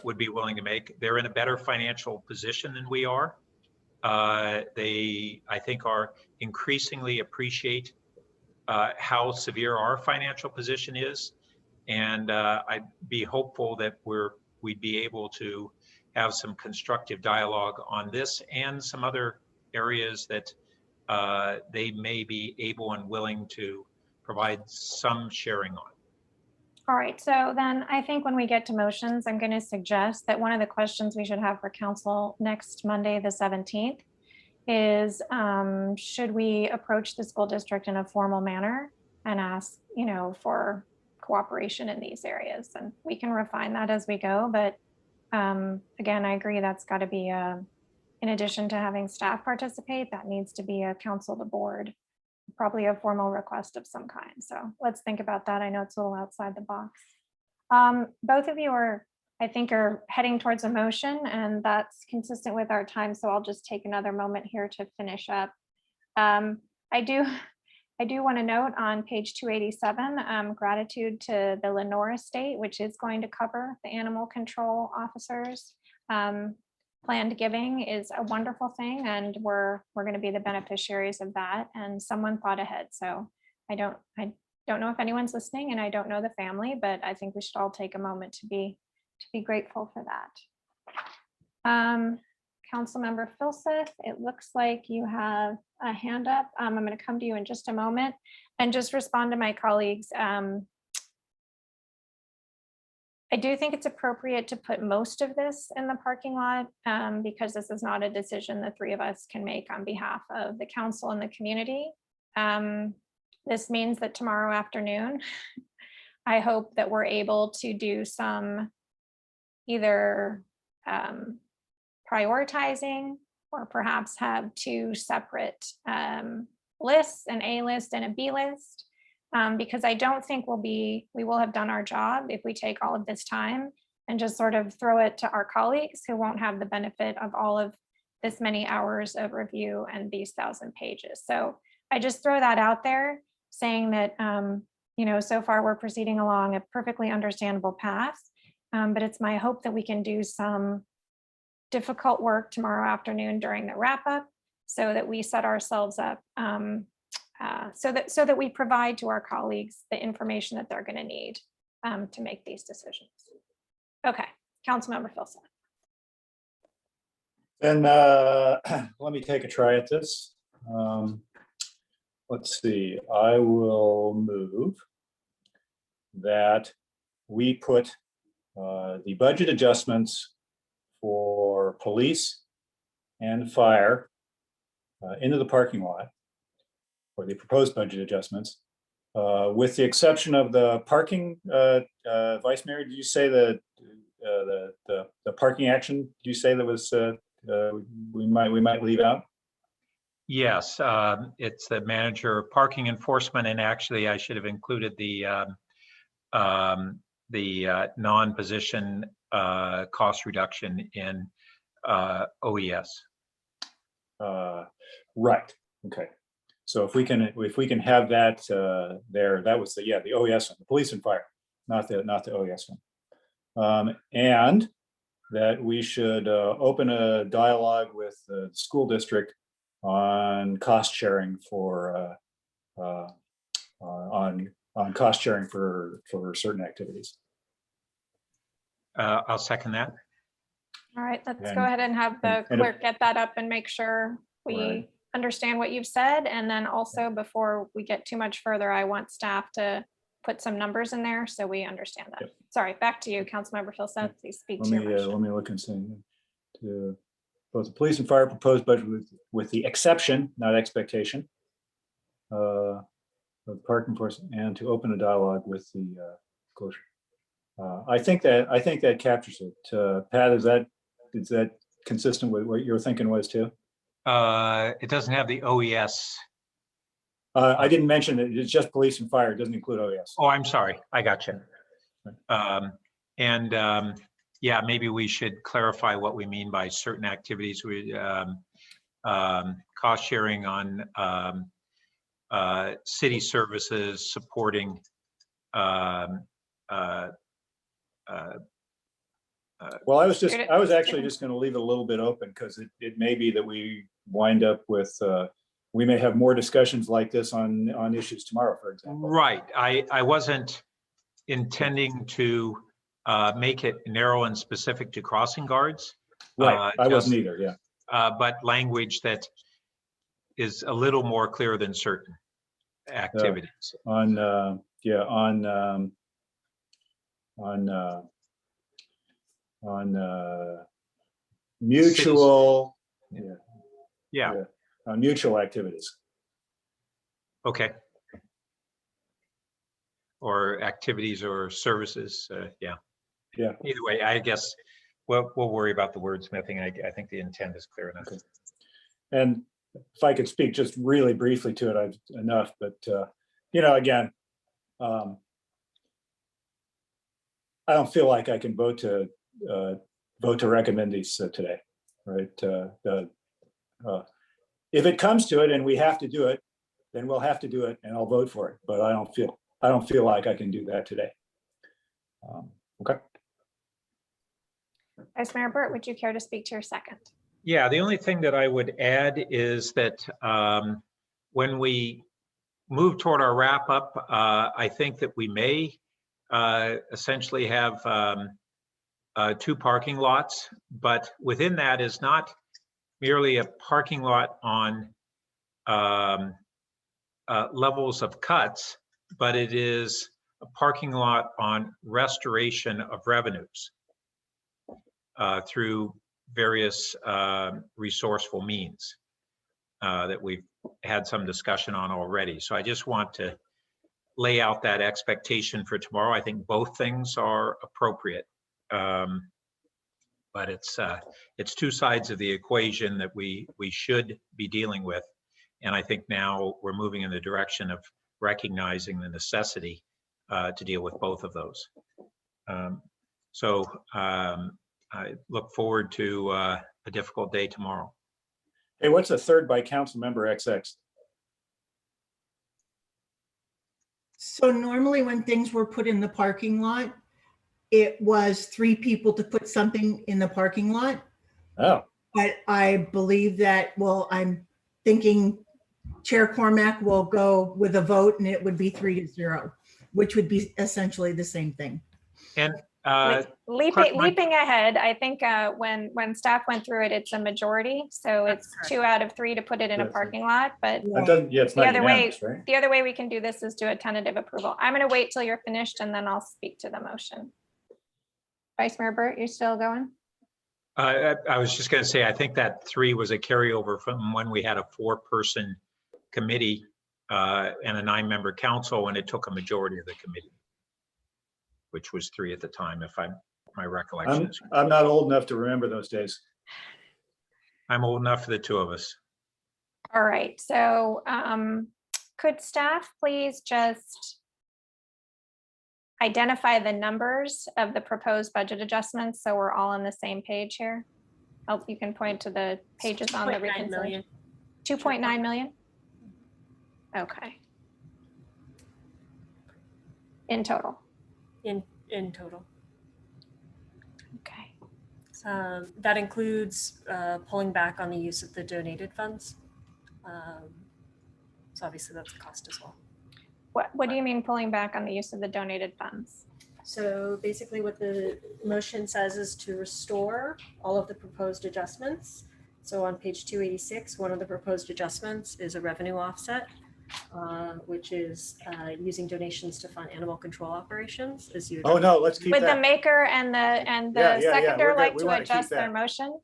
would be willing to make. They're in a better financial position than we are. They, I think, are increasingly appreciate how severe our financial position is. And I'd be hopeful that we'd be able to have some constructive dialogue on this and some other areas that they may be able and willing to provide some sharing on. All right, so then I think when we get to motions, I'm going to suggest that one of the questions we should have for council next Monday, the 17th, is should we approach the school district in a formal manner and ask, you know, for cooperation in these areas? And we can refine that as we go. But again, I agree that's got to be in addition to having staff participate, that needs to be a council to board, probably a formal request of some kind. So let's think about that. I know it's a little outside the box. Both of you are, I think, are heading towards a motion, and that's consistent with our time. So I'll just take another moment here to finish up. I do want to note on page 287, gratitude to the Lenore Estate, which is going to cover the animal control officers. Planned giving is a wonderful thing, and we're going to be the beneficiaries of that. And someone thought ahead. So I don't know if anyone's listening, and I don't know the family, but I think we should all take a moment to be grateful for that. Councilmember Filseth, it looks like you have a hand up. I'm going to come to you in just a moment and just respond to my colleagues. I do think it's appropriate to put most of this in the parking lot because this is not a decision the three of us can make on behalf of the council and the community. This means that tomorrow afternoon, I hope that we're able to do some either prioritizing or perhaps have two separate lists, an A list and a B list. Because I don't think we will have done our job if we take all of this time and just sort of throw it to our colleagues who won't have the benefit of all of this many hours of review and these 1,000 pages. So I just throw that out there saying that, you know, so far we're proceeding along a perfectly understandable path, but it's my hope that we can do some difficult work tomorrow afternoon during the wrap up so that we set ourselves up so that we provide to our colleagues the information that they're going to need to make these decisions. Okay, Councilmember Filson. Then let me take a try at this. Let's see, I will move that we put the budget adjustments for police and fire into the parking lot, or the proposed budget adjustments, with the exception of the parking. Vice Mayor, did you say the parking action? Did you say that was we might leave out? Yes, it's the manager of parking enforcement, and actually I should have included the non-position cost reduction in OES. Right. Okay. So if we can have that there, that was the OES one, the police and fire, not the OES one, and that we should open a dialogue with the school district on cost sharing for on cost sharing for certain activities. I'll second that. All right, let's go ahead and have the clerk get that up and make sure we understand what you've said. And then also, before we get too much further, I want staff to put some numbers in there so we understand that. Sorry, back to you, Councilmember Filson. Please speak to your motion. Let me look and see. To both the police and fire proposed budget with the exception, not expectation, of parking enforcement, and to open a dialogue with the closure. I think that captures it. Pat, is that consistent with what your thinking was too? It doesn't have the OES. I didn't mention it. It's just police and fire. It doesn't include OES. Oh, I'm sorry. I got you. Yeah, maybe we should clarify what we mean by certain activities. We cost sharing on city services, supporting Well, I was actually just going to leave it a little bit open because it may be that we wind up with, we may have more discussions like this on issues tomorrow, for example. Right. I wasn't intending to make it narrow and specific to crossing guards. Right. I wasn't just, either. Yeah. But language that is a little more clear than certain activities. On mutual, on mutual activities. Okay. Or activities or services. Yeah. Either way, I guess we'll worry about the wordsmithing. I think the intent is clear enough. Okay. And if I could speak just really briefly to it, I've enough. But again, I don't feel like I can vote to recommend these today, right? If it comes to it and we have to do it, then we'll have to do it, and I'll vote for it. But I don't feel like I can do that today. Okay. Vice Mayor Burt, would you care to speak to your second? Yeah, the only thing that I would add is that when we move toward our wrap up, I think that we may essentially have 2 parking lots, but within that is not merely a parking lot on levels of cuts, but it is a parking lot on restoration of revenues through various resourceful means that we've had some discussion on already. So I just want to lay out that expectation for tomorrow. I think both things are appropriate, but it's 2 sides of the equation that we should be dealing with. And I think now we're moving in the direction of recognizing the necessity to deal with both of those. I look forward to a difficult day tomorrow. Hey, what's a third by council member XX? So normally when things were put in the parking lot, it was 3 people to put something in the parking lot. Oh. But I believe that, well, I'm thinking Chair Cormack will go with a vote and it would be 3-0, which would be essentially the same thing. And leaping ahead, I think when staff went through it, it's a majority. So it's 2 out of 3 to put it in a parking lot. But it's not unanimous, right? The other way we can do this is do a tentative approval. I'm going to wait till you're finished and then I'll speak to the motion. Vice Mayor Burt, you still going? I was just going to say, I think that 3 was a carryover from when we had a 4-person committee and a 9-member council, and it took a majority of the committee, which was 3 at the time, if my recollection is. I'm not old enough to remember those days. I'm old enough for the 2 of us. All right, so could staff please just identify the numbers of the proposed budget adjustments so we're all on the same page here? Oh, you can point to the pages on the 2.9 million. 2.9 million? Okay. In total? In total. Okay. That includes pulling back on the use of the donated funds. So obviously that's a cost as well. What do you mean pulling back on the use of the donated funds? So basically what the motion says is to restore all of the proposed adjustments. So on page 286, one of the proposed adjustments is a revenue offset, which is using donations to fund animal control operations. As you Oh no, let's keep Would that. the maker and the seconder We're like good. We to wanna keep adjust their that. motion?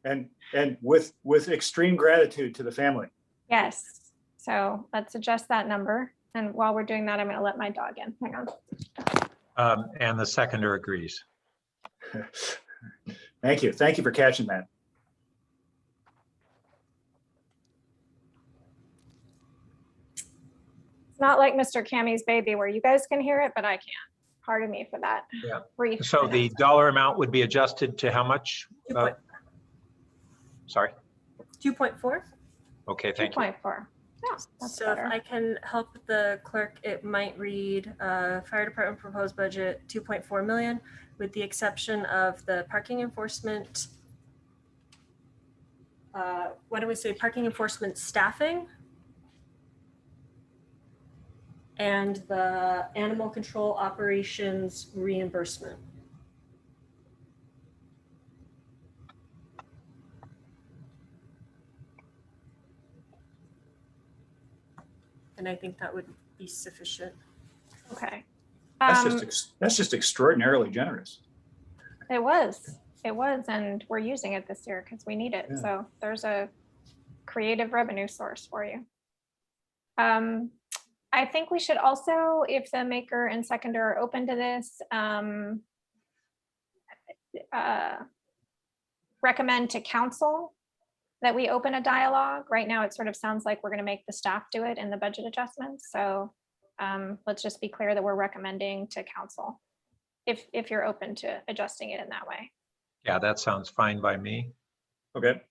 And with extreme gratitude to the family. Yes. So let's adjust that number. And while we're doing that, I'm going to let my dog in. Hang on. And the seconder agrees. Thank you. Thank you for catching that. It's not like Mr. Cammy's baby where you guys can hear it, but I can't. Pardon me for that. Yeah. Brief. So the dollar amount would be adjusted to how much? Sorry. 2.4. Okay, thank you. 2.4. Yeah, that's So better. if I can help the clerk, it might read fire department proposed budget 2.4 million with the exception of the parking enforcement. Why don't we say parking enforcement staffing and the animal control operations reimbursement. And I think that would be sufficient. Okay. That's just extraordinarily generous. It was, and we're using it this year because we need it. Yeah. So there's a creative revenue source for you. I think we should also, if the maker and seconder are open to this, recommend to council that we open a dialogue. Right now, it sort of sounds like we're going to make the staff do it in the budget adjustments. So let's just be clear that we're recommending to council if you're open to adjusting it in that way. Yeah, that sounds fine by me. Okay.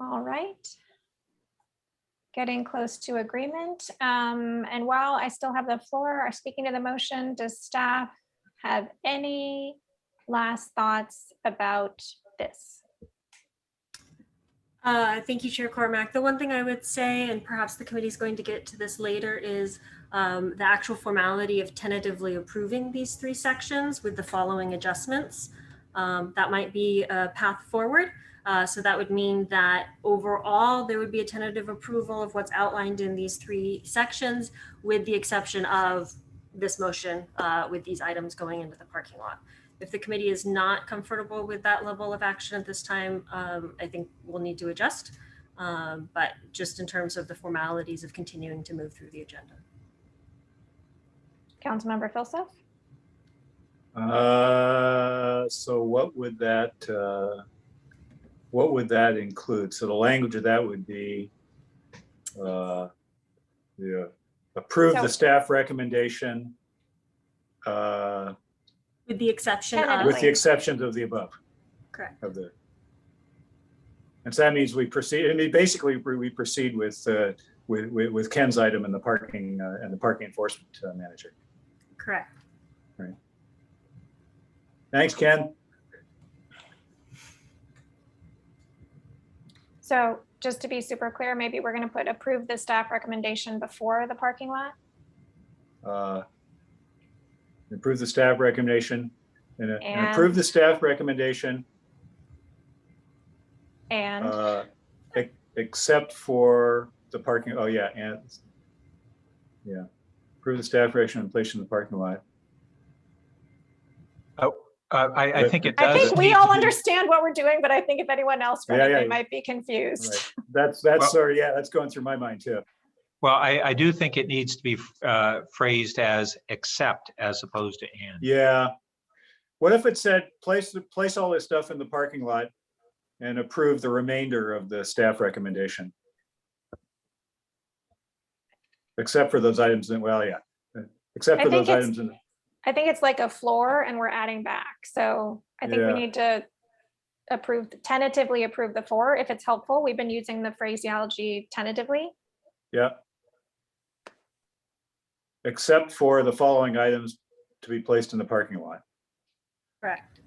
All right. Getting close to agreement. And while I still have the floor, speaking to the motion, does staff have any last thoughts about this? Thank you, Chair Cormack. The one thing I would say, and perhaps the committee is going to get to this later, is the actual formality of tentatively approving these 3 sections with the following adjustments. That might be a path forward. So that would mean that overall, there would be a tentative approval of what's outlined in these 3 sections, with the exception of this motion with these items going into the parking lot. If the committee is not comfortable with that level of action at this time, I think we'll need to adjust. But just in terms of the formalities of continuing to move through the agenda. Councilmember Filsauf? So what would that include? So the language of that would be approve the staff recommendation with the exception of, with the exceptions of the above. Correct. Of the, and so that means we proceed. I mean, basically, we proceed with Ken's item and the parking enforcement manager. Correct. Right. Thanks, Ken. So just to be super clear, maybe we're going to put approve the staff recommendation before the parking lot. Approve the staff recommendation and approve the staff recommendation. And except for the parking. Oh yeah, and yeah, approve the staff recommendation and place in the parking lot. Oh, I think it does. I think we all understand what we're doing, but I think if anyone else read it, Yeah. they might be confused. Right. That's sorry. Yeah, that's going through my mind too. Well, I do think it needs to be phrased as except as opposed to and. Yeah. What if it said place all this stuff in the parking lot and approve the remainder of the staff recommendation? Except for those items in, well, yeah. Except for those items in. I think it's like a floor and we're adding back. So I think we need to tentatively approve the 4 if it's helpful. We've been using the phraseology tentatively. Yeah. Except for the following items to be placed in the parking lot. Correct.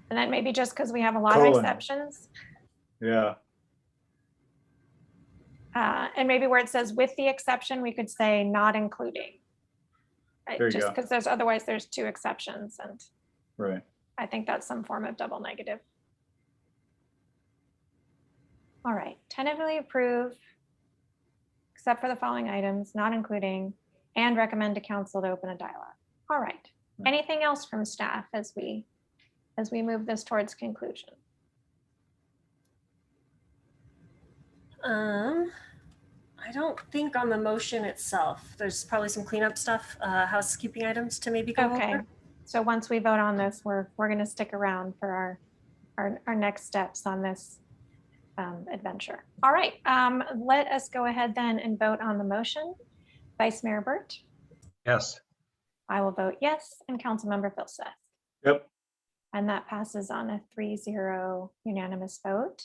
And that may be just because we have a lot of exceptions. Yeah. And maybe where it says with the exception, we could say not including. Right? There you Just go. because otherwise there's 2 exceptions, and Right. I think that's some form of double negative. All right, tentatively approve, except for the following items, not including, and recommend to council to open a dialogue. All right. Anything else from staff as we move this towards conclusion? I don't think on the motion itself. There's probably some cleanup stuff, housekeeping items to maybe go Okay. over. So once we vote on this, we're going to stick around for our next steps on this adventure. All right, let us go ahead then and vote on the motion. Vice Mayor Burt. Yes. I will vote yes, and Councilmember Filsath. Yep. And that passes on a 3-0 unanimous vote.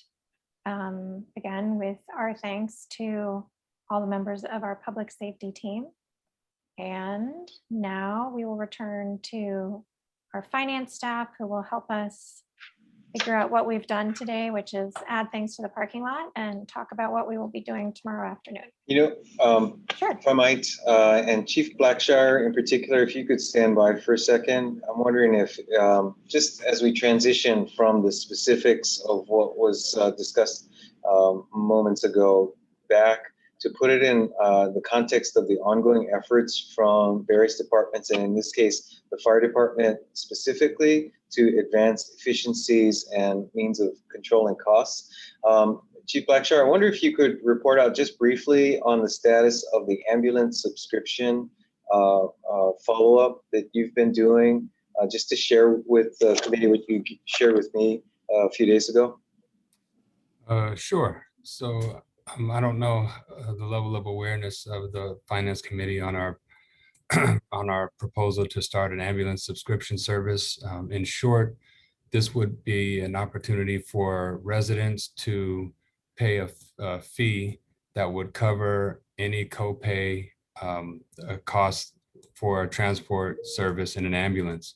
Again, with our thanks to all the members of our public safety team. And now we will return to our finance staff who will help us figure out what we've done today, which is add things to the parking lot and talk about what we will be doing tomorrow afternoon. You know, if I might, and Chief Blackshire in particular, if you could stand by for a second, I'm wondering if just as we transition from the specifics of what was discussed moments ago back to put it in the context of the ongoing efforts from various departments, and in this case, the fire department specifically, to advance efficiencies and means of controlling costs. Chief Blackshire, I wonder if you could report out just briefly on the status of the ambulance subscription follow-up that you've been doing, just to share with the committee what you shared with me a few days ago. Sure. So I don't know the level of awareness of the Finance Committee on our on our proposal to start an ambulance subscription service. In short, this would be an opportunity for residents to pay a fee that would cover any copay cost for a transport service in an ambulance.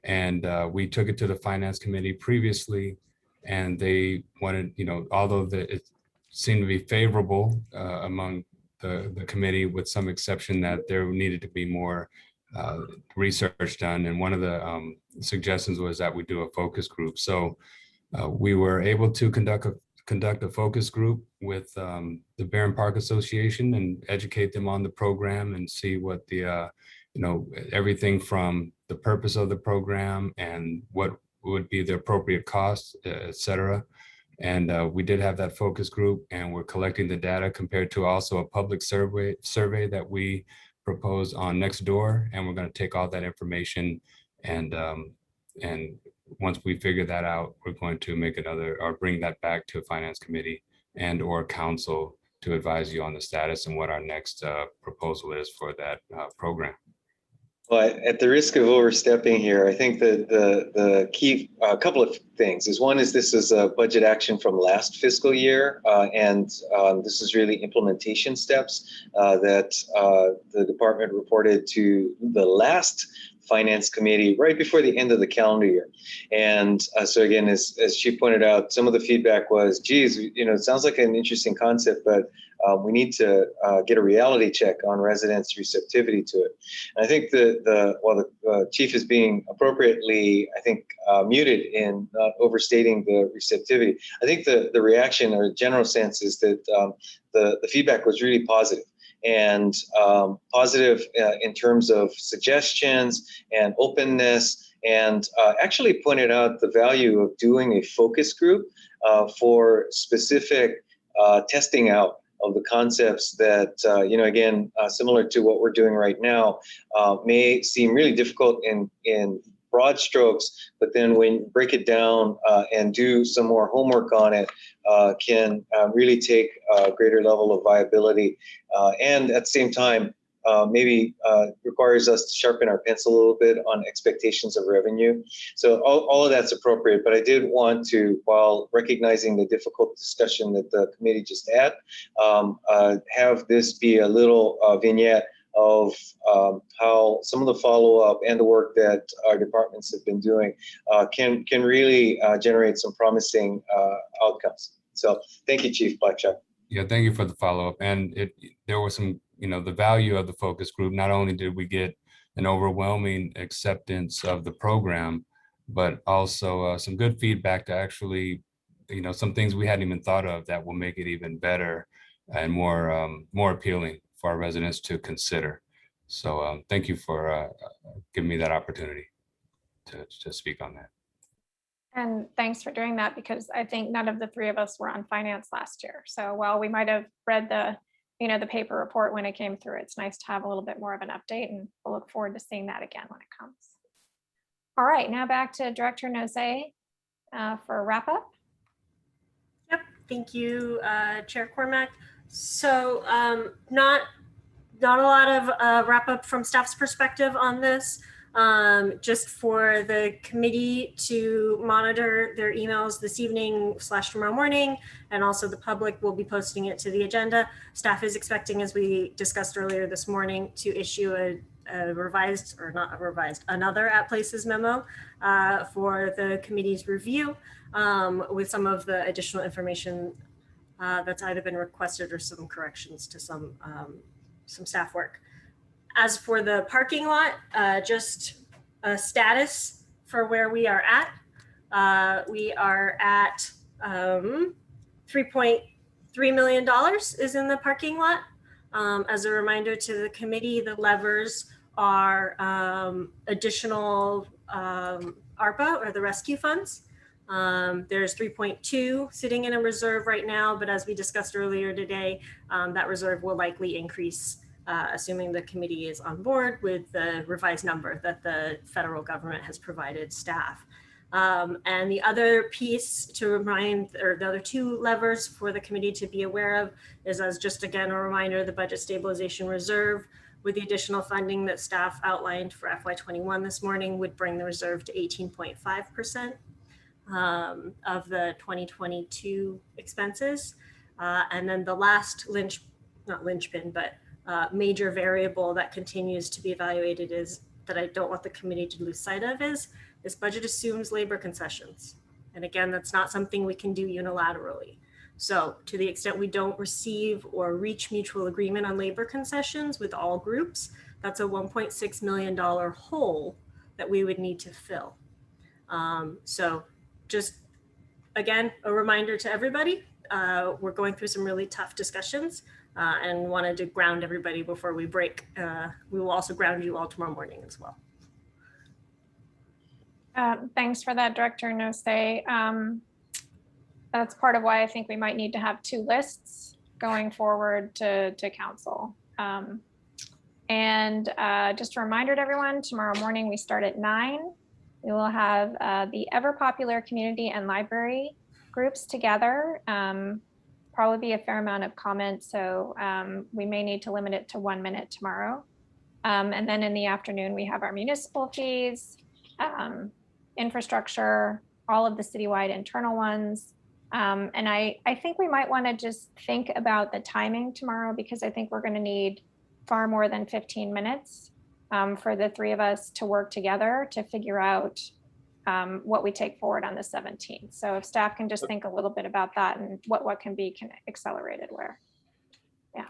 And we took it to the Finance Committee previously, and they wanted, although it seemed to be favorable among the committee, with some exception that there needed to be more research done. And one of the suggestions was that we do a focus group. So we were able to conduct a focus group with the Barron Park Association and educate them on the program and see what the, everything from the purpose of the program and what would be the appropriate costs, et cetera. And we did have that focus group, and we're collecting the data compared to also a public survey that we proposed on Nextdoor. And we're going to take all that information, and once we figure that out, we're going to make another, or bring that back to a Finance Committee and or council to advise you on the status and what our next proposal is for that program. Well, at the risk of overstepping here, I think that the key, a couple of things is, one is this is a budget action from last fiscal year, and this is really implementation steps that the department reported to the last Finance Committee right before the end of the calendar year. And so again, as Chief pointed out, some of the feedback was, geez, it sounds like an interesting concept, but we need to get a reality check on residents' receptivity to it. And I think while the chief is being appropriately, I think, muted in not overstating the receptivity, I think the reaction or general sense is that the feedback was really positive. And positive in terms of suggestions and openness, and actually pointed out the value of doing a focus group for specific testing out of the concepts that, again, similar to what we're doing right now, may seem really difficult in broad strokes, but then when you break it down and do some more homework on it, can really take a greater level of viability, and at the same time, maybe requires us to sharpen our pencil a little bit on expectations of revenue. So all of that's appropriate, but I did want to, while recognizing the difficult discussion that the committee just had, have this be a little vignette of how some of the follow-up and the work that our departments have been doing can really generate some promising outcomes. So thank you, Chief Blackshire. Yeah, thank you for the follow-up. And there was some, the value of the focus group. Not only did we get an overwhelming acceptance of the program, but also some good feedback to actually, some things we hadn't even thought of that will make it even better and more appealing for our residents to consider. So thank you for giving me that opportunity to speak on that. And thanks for doing that, because I think none of the three of us were on finance last year. So while we might have read the paper report when it came through, it's nice to have a little bit more of an update, and we'll look forward to seeing that again when it comes. All right, now back to Director Nozay for a wrap up. Yep, thank you, Chair Cormack. So not not a lot of wrap up from staff's perspective on this. Just for the committee to monitor their emails this evening / tomorrow morning, and also the public will be posting it to the agenda. Staff is expecting, as we discussed earlier this morning, to issue a revised, or not a revised, another at places memo for the committee's review with some of the additional information that's either been requested or some corrections to some staff work. As for the parking lot, just a status for where we are at. We are at $3.3 million is in the parking lot. As a reminder to the committee, the levers are additional ARPA, or the rescue funds. There's 3.2 sitting in a reserve right now, but as we discussed earlier today, that reserve will likely increase assuming the committee is on board with the revised number that the federal government has provided staff. And the other piece to remind, or the other two levers for the committee to be aware of, is, as just again a reminder, the budget stabilization reserve with the additional funding that staff outlined for FY21 this morning would bring the reserve to 18.5% of the 2022 expenses. And then the last not linchpin, but major variable that continues to be evaluated is, that I don't want the committee to lose sight of, is this budget assumes labor concessions. And again, that's not something we can do unilaterally. So to the extent we don't receive or reach mutual agreement on labor concessions with all groups, that's a $1.6 million hole that we would need to fill. So just, again, a reminder to everybody, we're going through some really tough discussions and wanted to ground everybody before we break. We will also ground you all tomorrow morning as well. Thanks for that, Director Nosey. That's part of why I think we might need to have two lists going forward to council. And just a reminder to everyone, tomorrow morning we start at 9. We will have the ever popular community and library groups together. Probably be a fair amount of comments, so we may need to limit it to 1 minute tomorrow. And then in the afternoon, we have our municipal fees, infrastructure, all of the citywide internal ones. And I think we might want to just think about the timing tomorrow, because I think we're going to need far more than 15 minutes for the three of us to work together to figure out what we take forward on the 17th. So if staff can just think a little bit about that and what can be accelerated where. Yeah.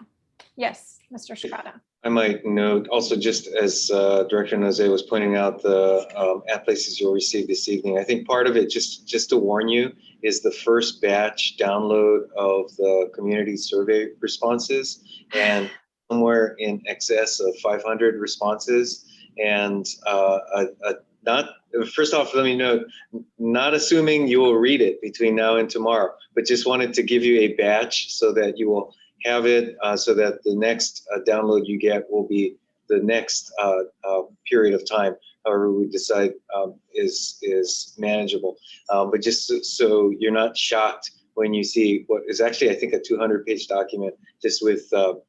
Yes, Mr. Shibata. I might note also, just as Director Nosey was pointing out, the at places you'll receive this evening. I think part of it, just to warn you, is the first batch download of the community survey responses, and somewhere in excess of 500 responses. And first off, let me note, not assuming you will read it between now and tomorrow, but just wanted to give you a batch so that you will have it, so that the next download you get will be the next period of time, however we decide is manageable. But just so you're not shocked when you see what is actually, I think, a 200-page document just with the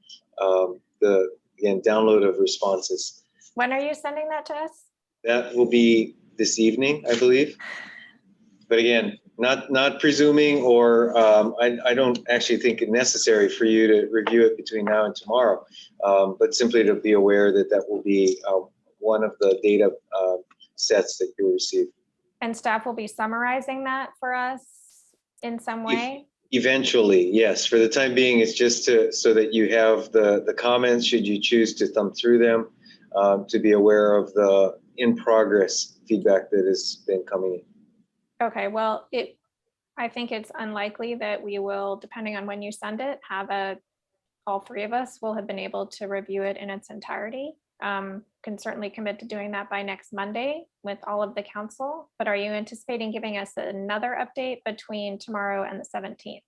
again, download of responses. When are you sending that to us? That will be this evening, I believe. But again, not presuming, or I don't actually think it necessary for you to review it between now and tomorrow, but simply to be aware that that will be one of the data sets that you'll receive. And staff will be summarizing that for us in some way? Eventually, yes. For the time being, it's just so that you have the comments, should you choose to thumb through them, to be aware of the in-progress feedback that has been coming in. Okay, well, I think it's unlikely that we will, depending on when you send it, all three of us will have been able to review it in its entirety. Can certainly commit to doing that by next Monday with all of the council, but are you anticipating giving us another update between tomorrow and the 17th?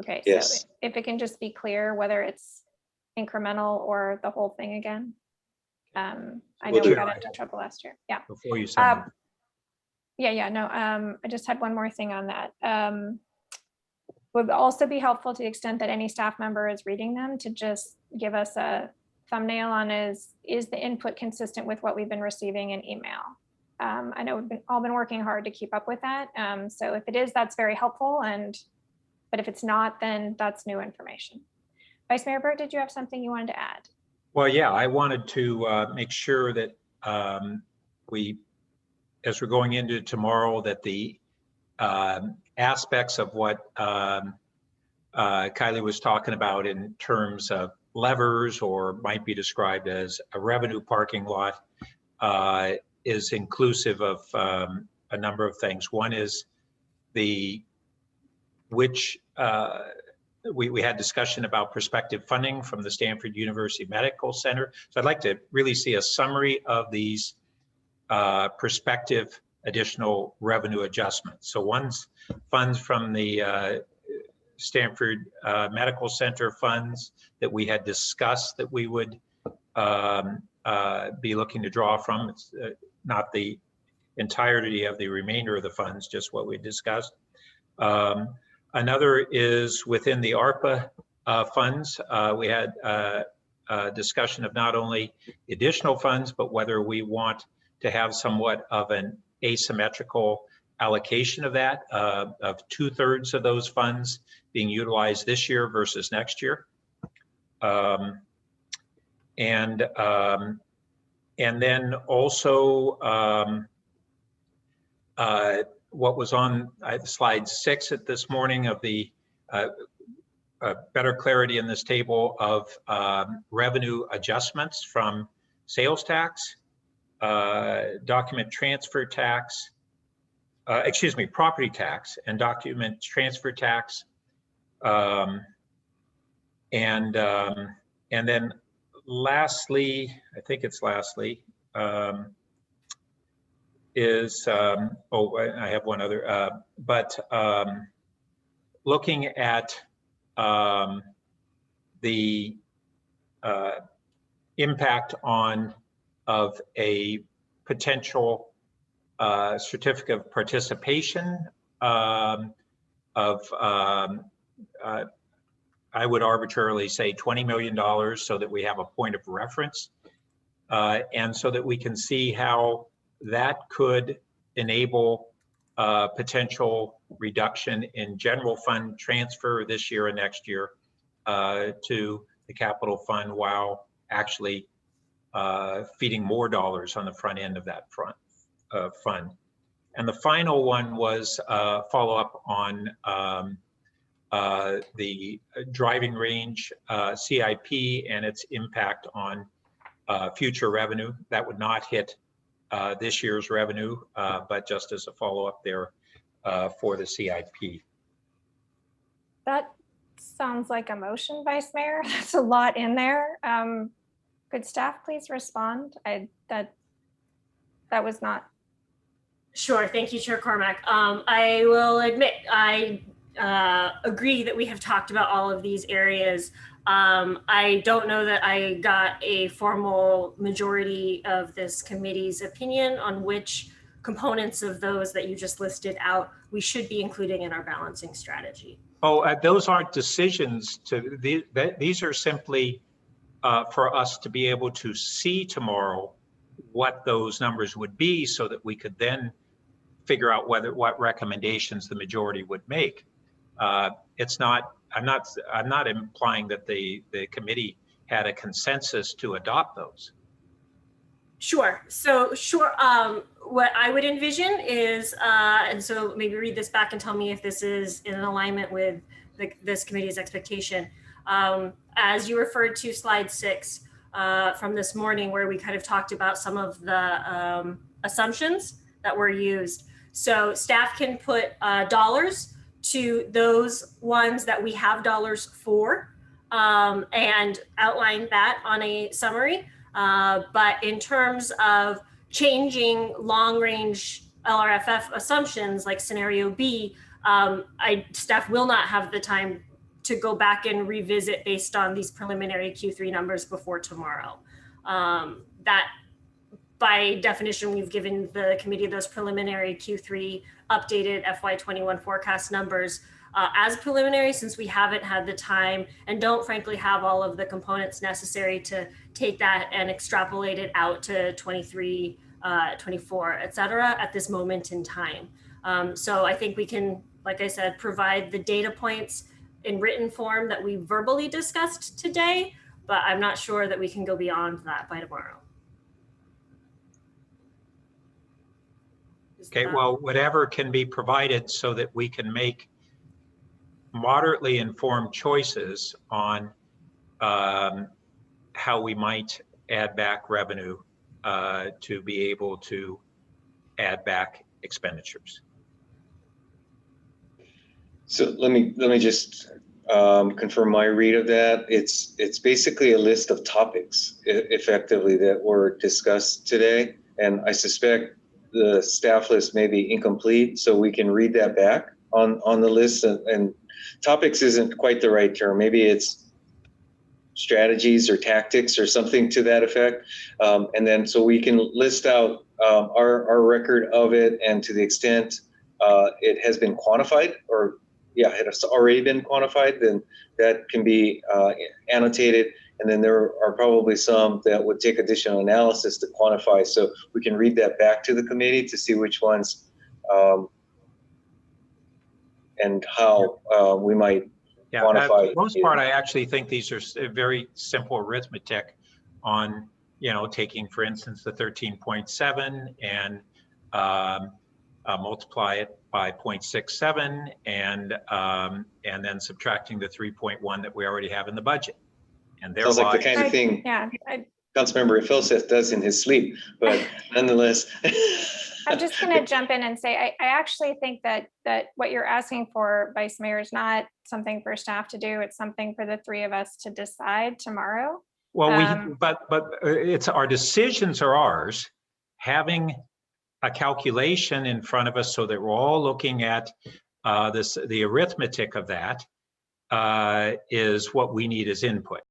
Okay, yes. So if it can just be clear whether it's incremental or the whole thing again. I know we got into trouble last year. Yeah. Before you send it. No, I just had one more thing on that. would also be helpful to the extent that any staff member is reading them to just give us a thumbnail on is the input consistent with what we've been receiving in email? I know we've all been working hard to keep up with that. So if it is, that's very helpful. But if it's not, then that's new information. Vice Mayor Burt, did you have something you wanted to add? Well, yeah, I wanted to make sure that as we're going into tomorrow, that the aspects of what Kylie was talking about in terms of levers, or might be described as a revenue parking lot, is inclusive of a number of things. One is we had discussion about prospective funding from the Stanford University Medical Center. So I'd like to really see a summary of these prospective additional revenue adjustments. So one's funds from the Stanford Medical Center funds that we had discussed that we would be looking to draw from. It's not the entirety of the remainder of the funds, just what we discussed. Another is within the ARPA funds. We had a discussion of not only additional funds, but whether we want to have somewhat of an asymmetrical allocation of that, of 2/3 of those funds being utilized this year versus next year. And then also what was on slide 6 at this morning of the better clarity in this table of revenue adjustments from sales tax, document transfer tax, property tax and document transfer tax. And then lastly, I think it's lastly, is, I have one other, looking at the impact of a potential certificate of participation I would arbitrarily say $20 million so that we have a point of reference, and so that we can see how that could enable potential reduction in general fund transfer this year and next year to the capital fund, while actually feeding more dollars on the front end of that fund. And the final one was follow up on the driving range CIP and its impact on future revenue. That would not hit this year's revenue, but just as a follow-up there for the CIP. That sounds like a motion, Vice Mayor. That's a lot in there. Could staff please respond? That was not. Sure, thank you, Chair Cormack. I will admit, I agree that we have talked about all of these areas. I don't know that I got a formal majority of this committee's opinion on which components of those that you just listed out we should be including in our balancing strategy. Oh, those aren't decisions. These are simply for us to be able to see tomorrow what those numbers would be, so that we could then figure out what recommendations the majority would make. It's not. I'm not implying that the committee had a consensus to adopt those. Sure. So sure. What I would envision is, and so maybe read this back and tell me if this is in alignment with this committee's expectation. As you referred to slide 6 from this morning, where we kind of talked about some of the assumptions that were used. So staff can put dollars to those ones that we have dollars for, and outline that on a summary. But in terms of changing long range LRFF assumptions like scenario B, staff will not have the time to go back and revisit based on these preliminary Q3 numbers before tomorrow. But by definition, we've given the committee those preliminary Q3 updated FY21 forecast numbers as preliminary, since we haven't had the time and don't frankly have all of the components necessary to take that and extrapolate it out to 23, 24, et cetera, at this moment in time. So I think we can, like I said, provide the data points in written form that we verbally discussed today, but I'm not sure that we can go beyond that by tomorrow. Okay, well, whatever can be provided so that we can make moderately informed choices on how we might add back revenue to be able to add back expenditures. So let me just confirm my read of that. It's basically a list of topics effectively that were discussed today, and I suspect the staff list may be incomplete, so we can read that back on the list. And topics isn't quite the right term. Maybe it's strategies or tactics or something to that effect. And then so we can list out our record of it, and to the extent it has been quantified, or it has already been quantified, then that can be annotated. And then there are probably some that would take additional analysis to quantify. So we can read that back to the committee to see which ones and how we might quantify. For the most part, I actually think these are very simple arithmetic on, taking, for instance, the 13.7 and multiply it by 0.67 and then subtracting the 3.1 that we already have in the budget. And sounds like the kind of thing Councilmember Philseth does in his sleep, but nonetheless. I'm just going to jump in and say, I actually think that what you're asking for, Vice Mayor, is not something for staff to do. It's something for the three of us to decide tomorrow. Well, but it's our decisions are ours. Having a calculation in front of us so that we're all looking at the arithmetic of that is what we need as input.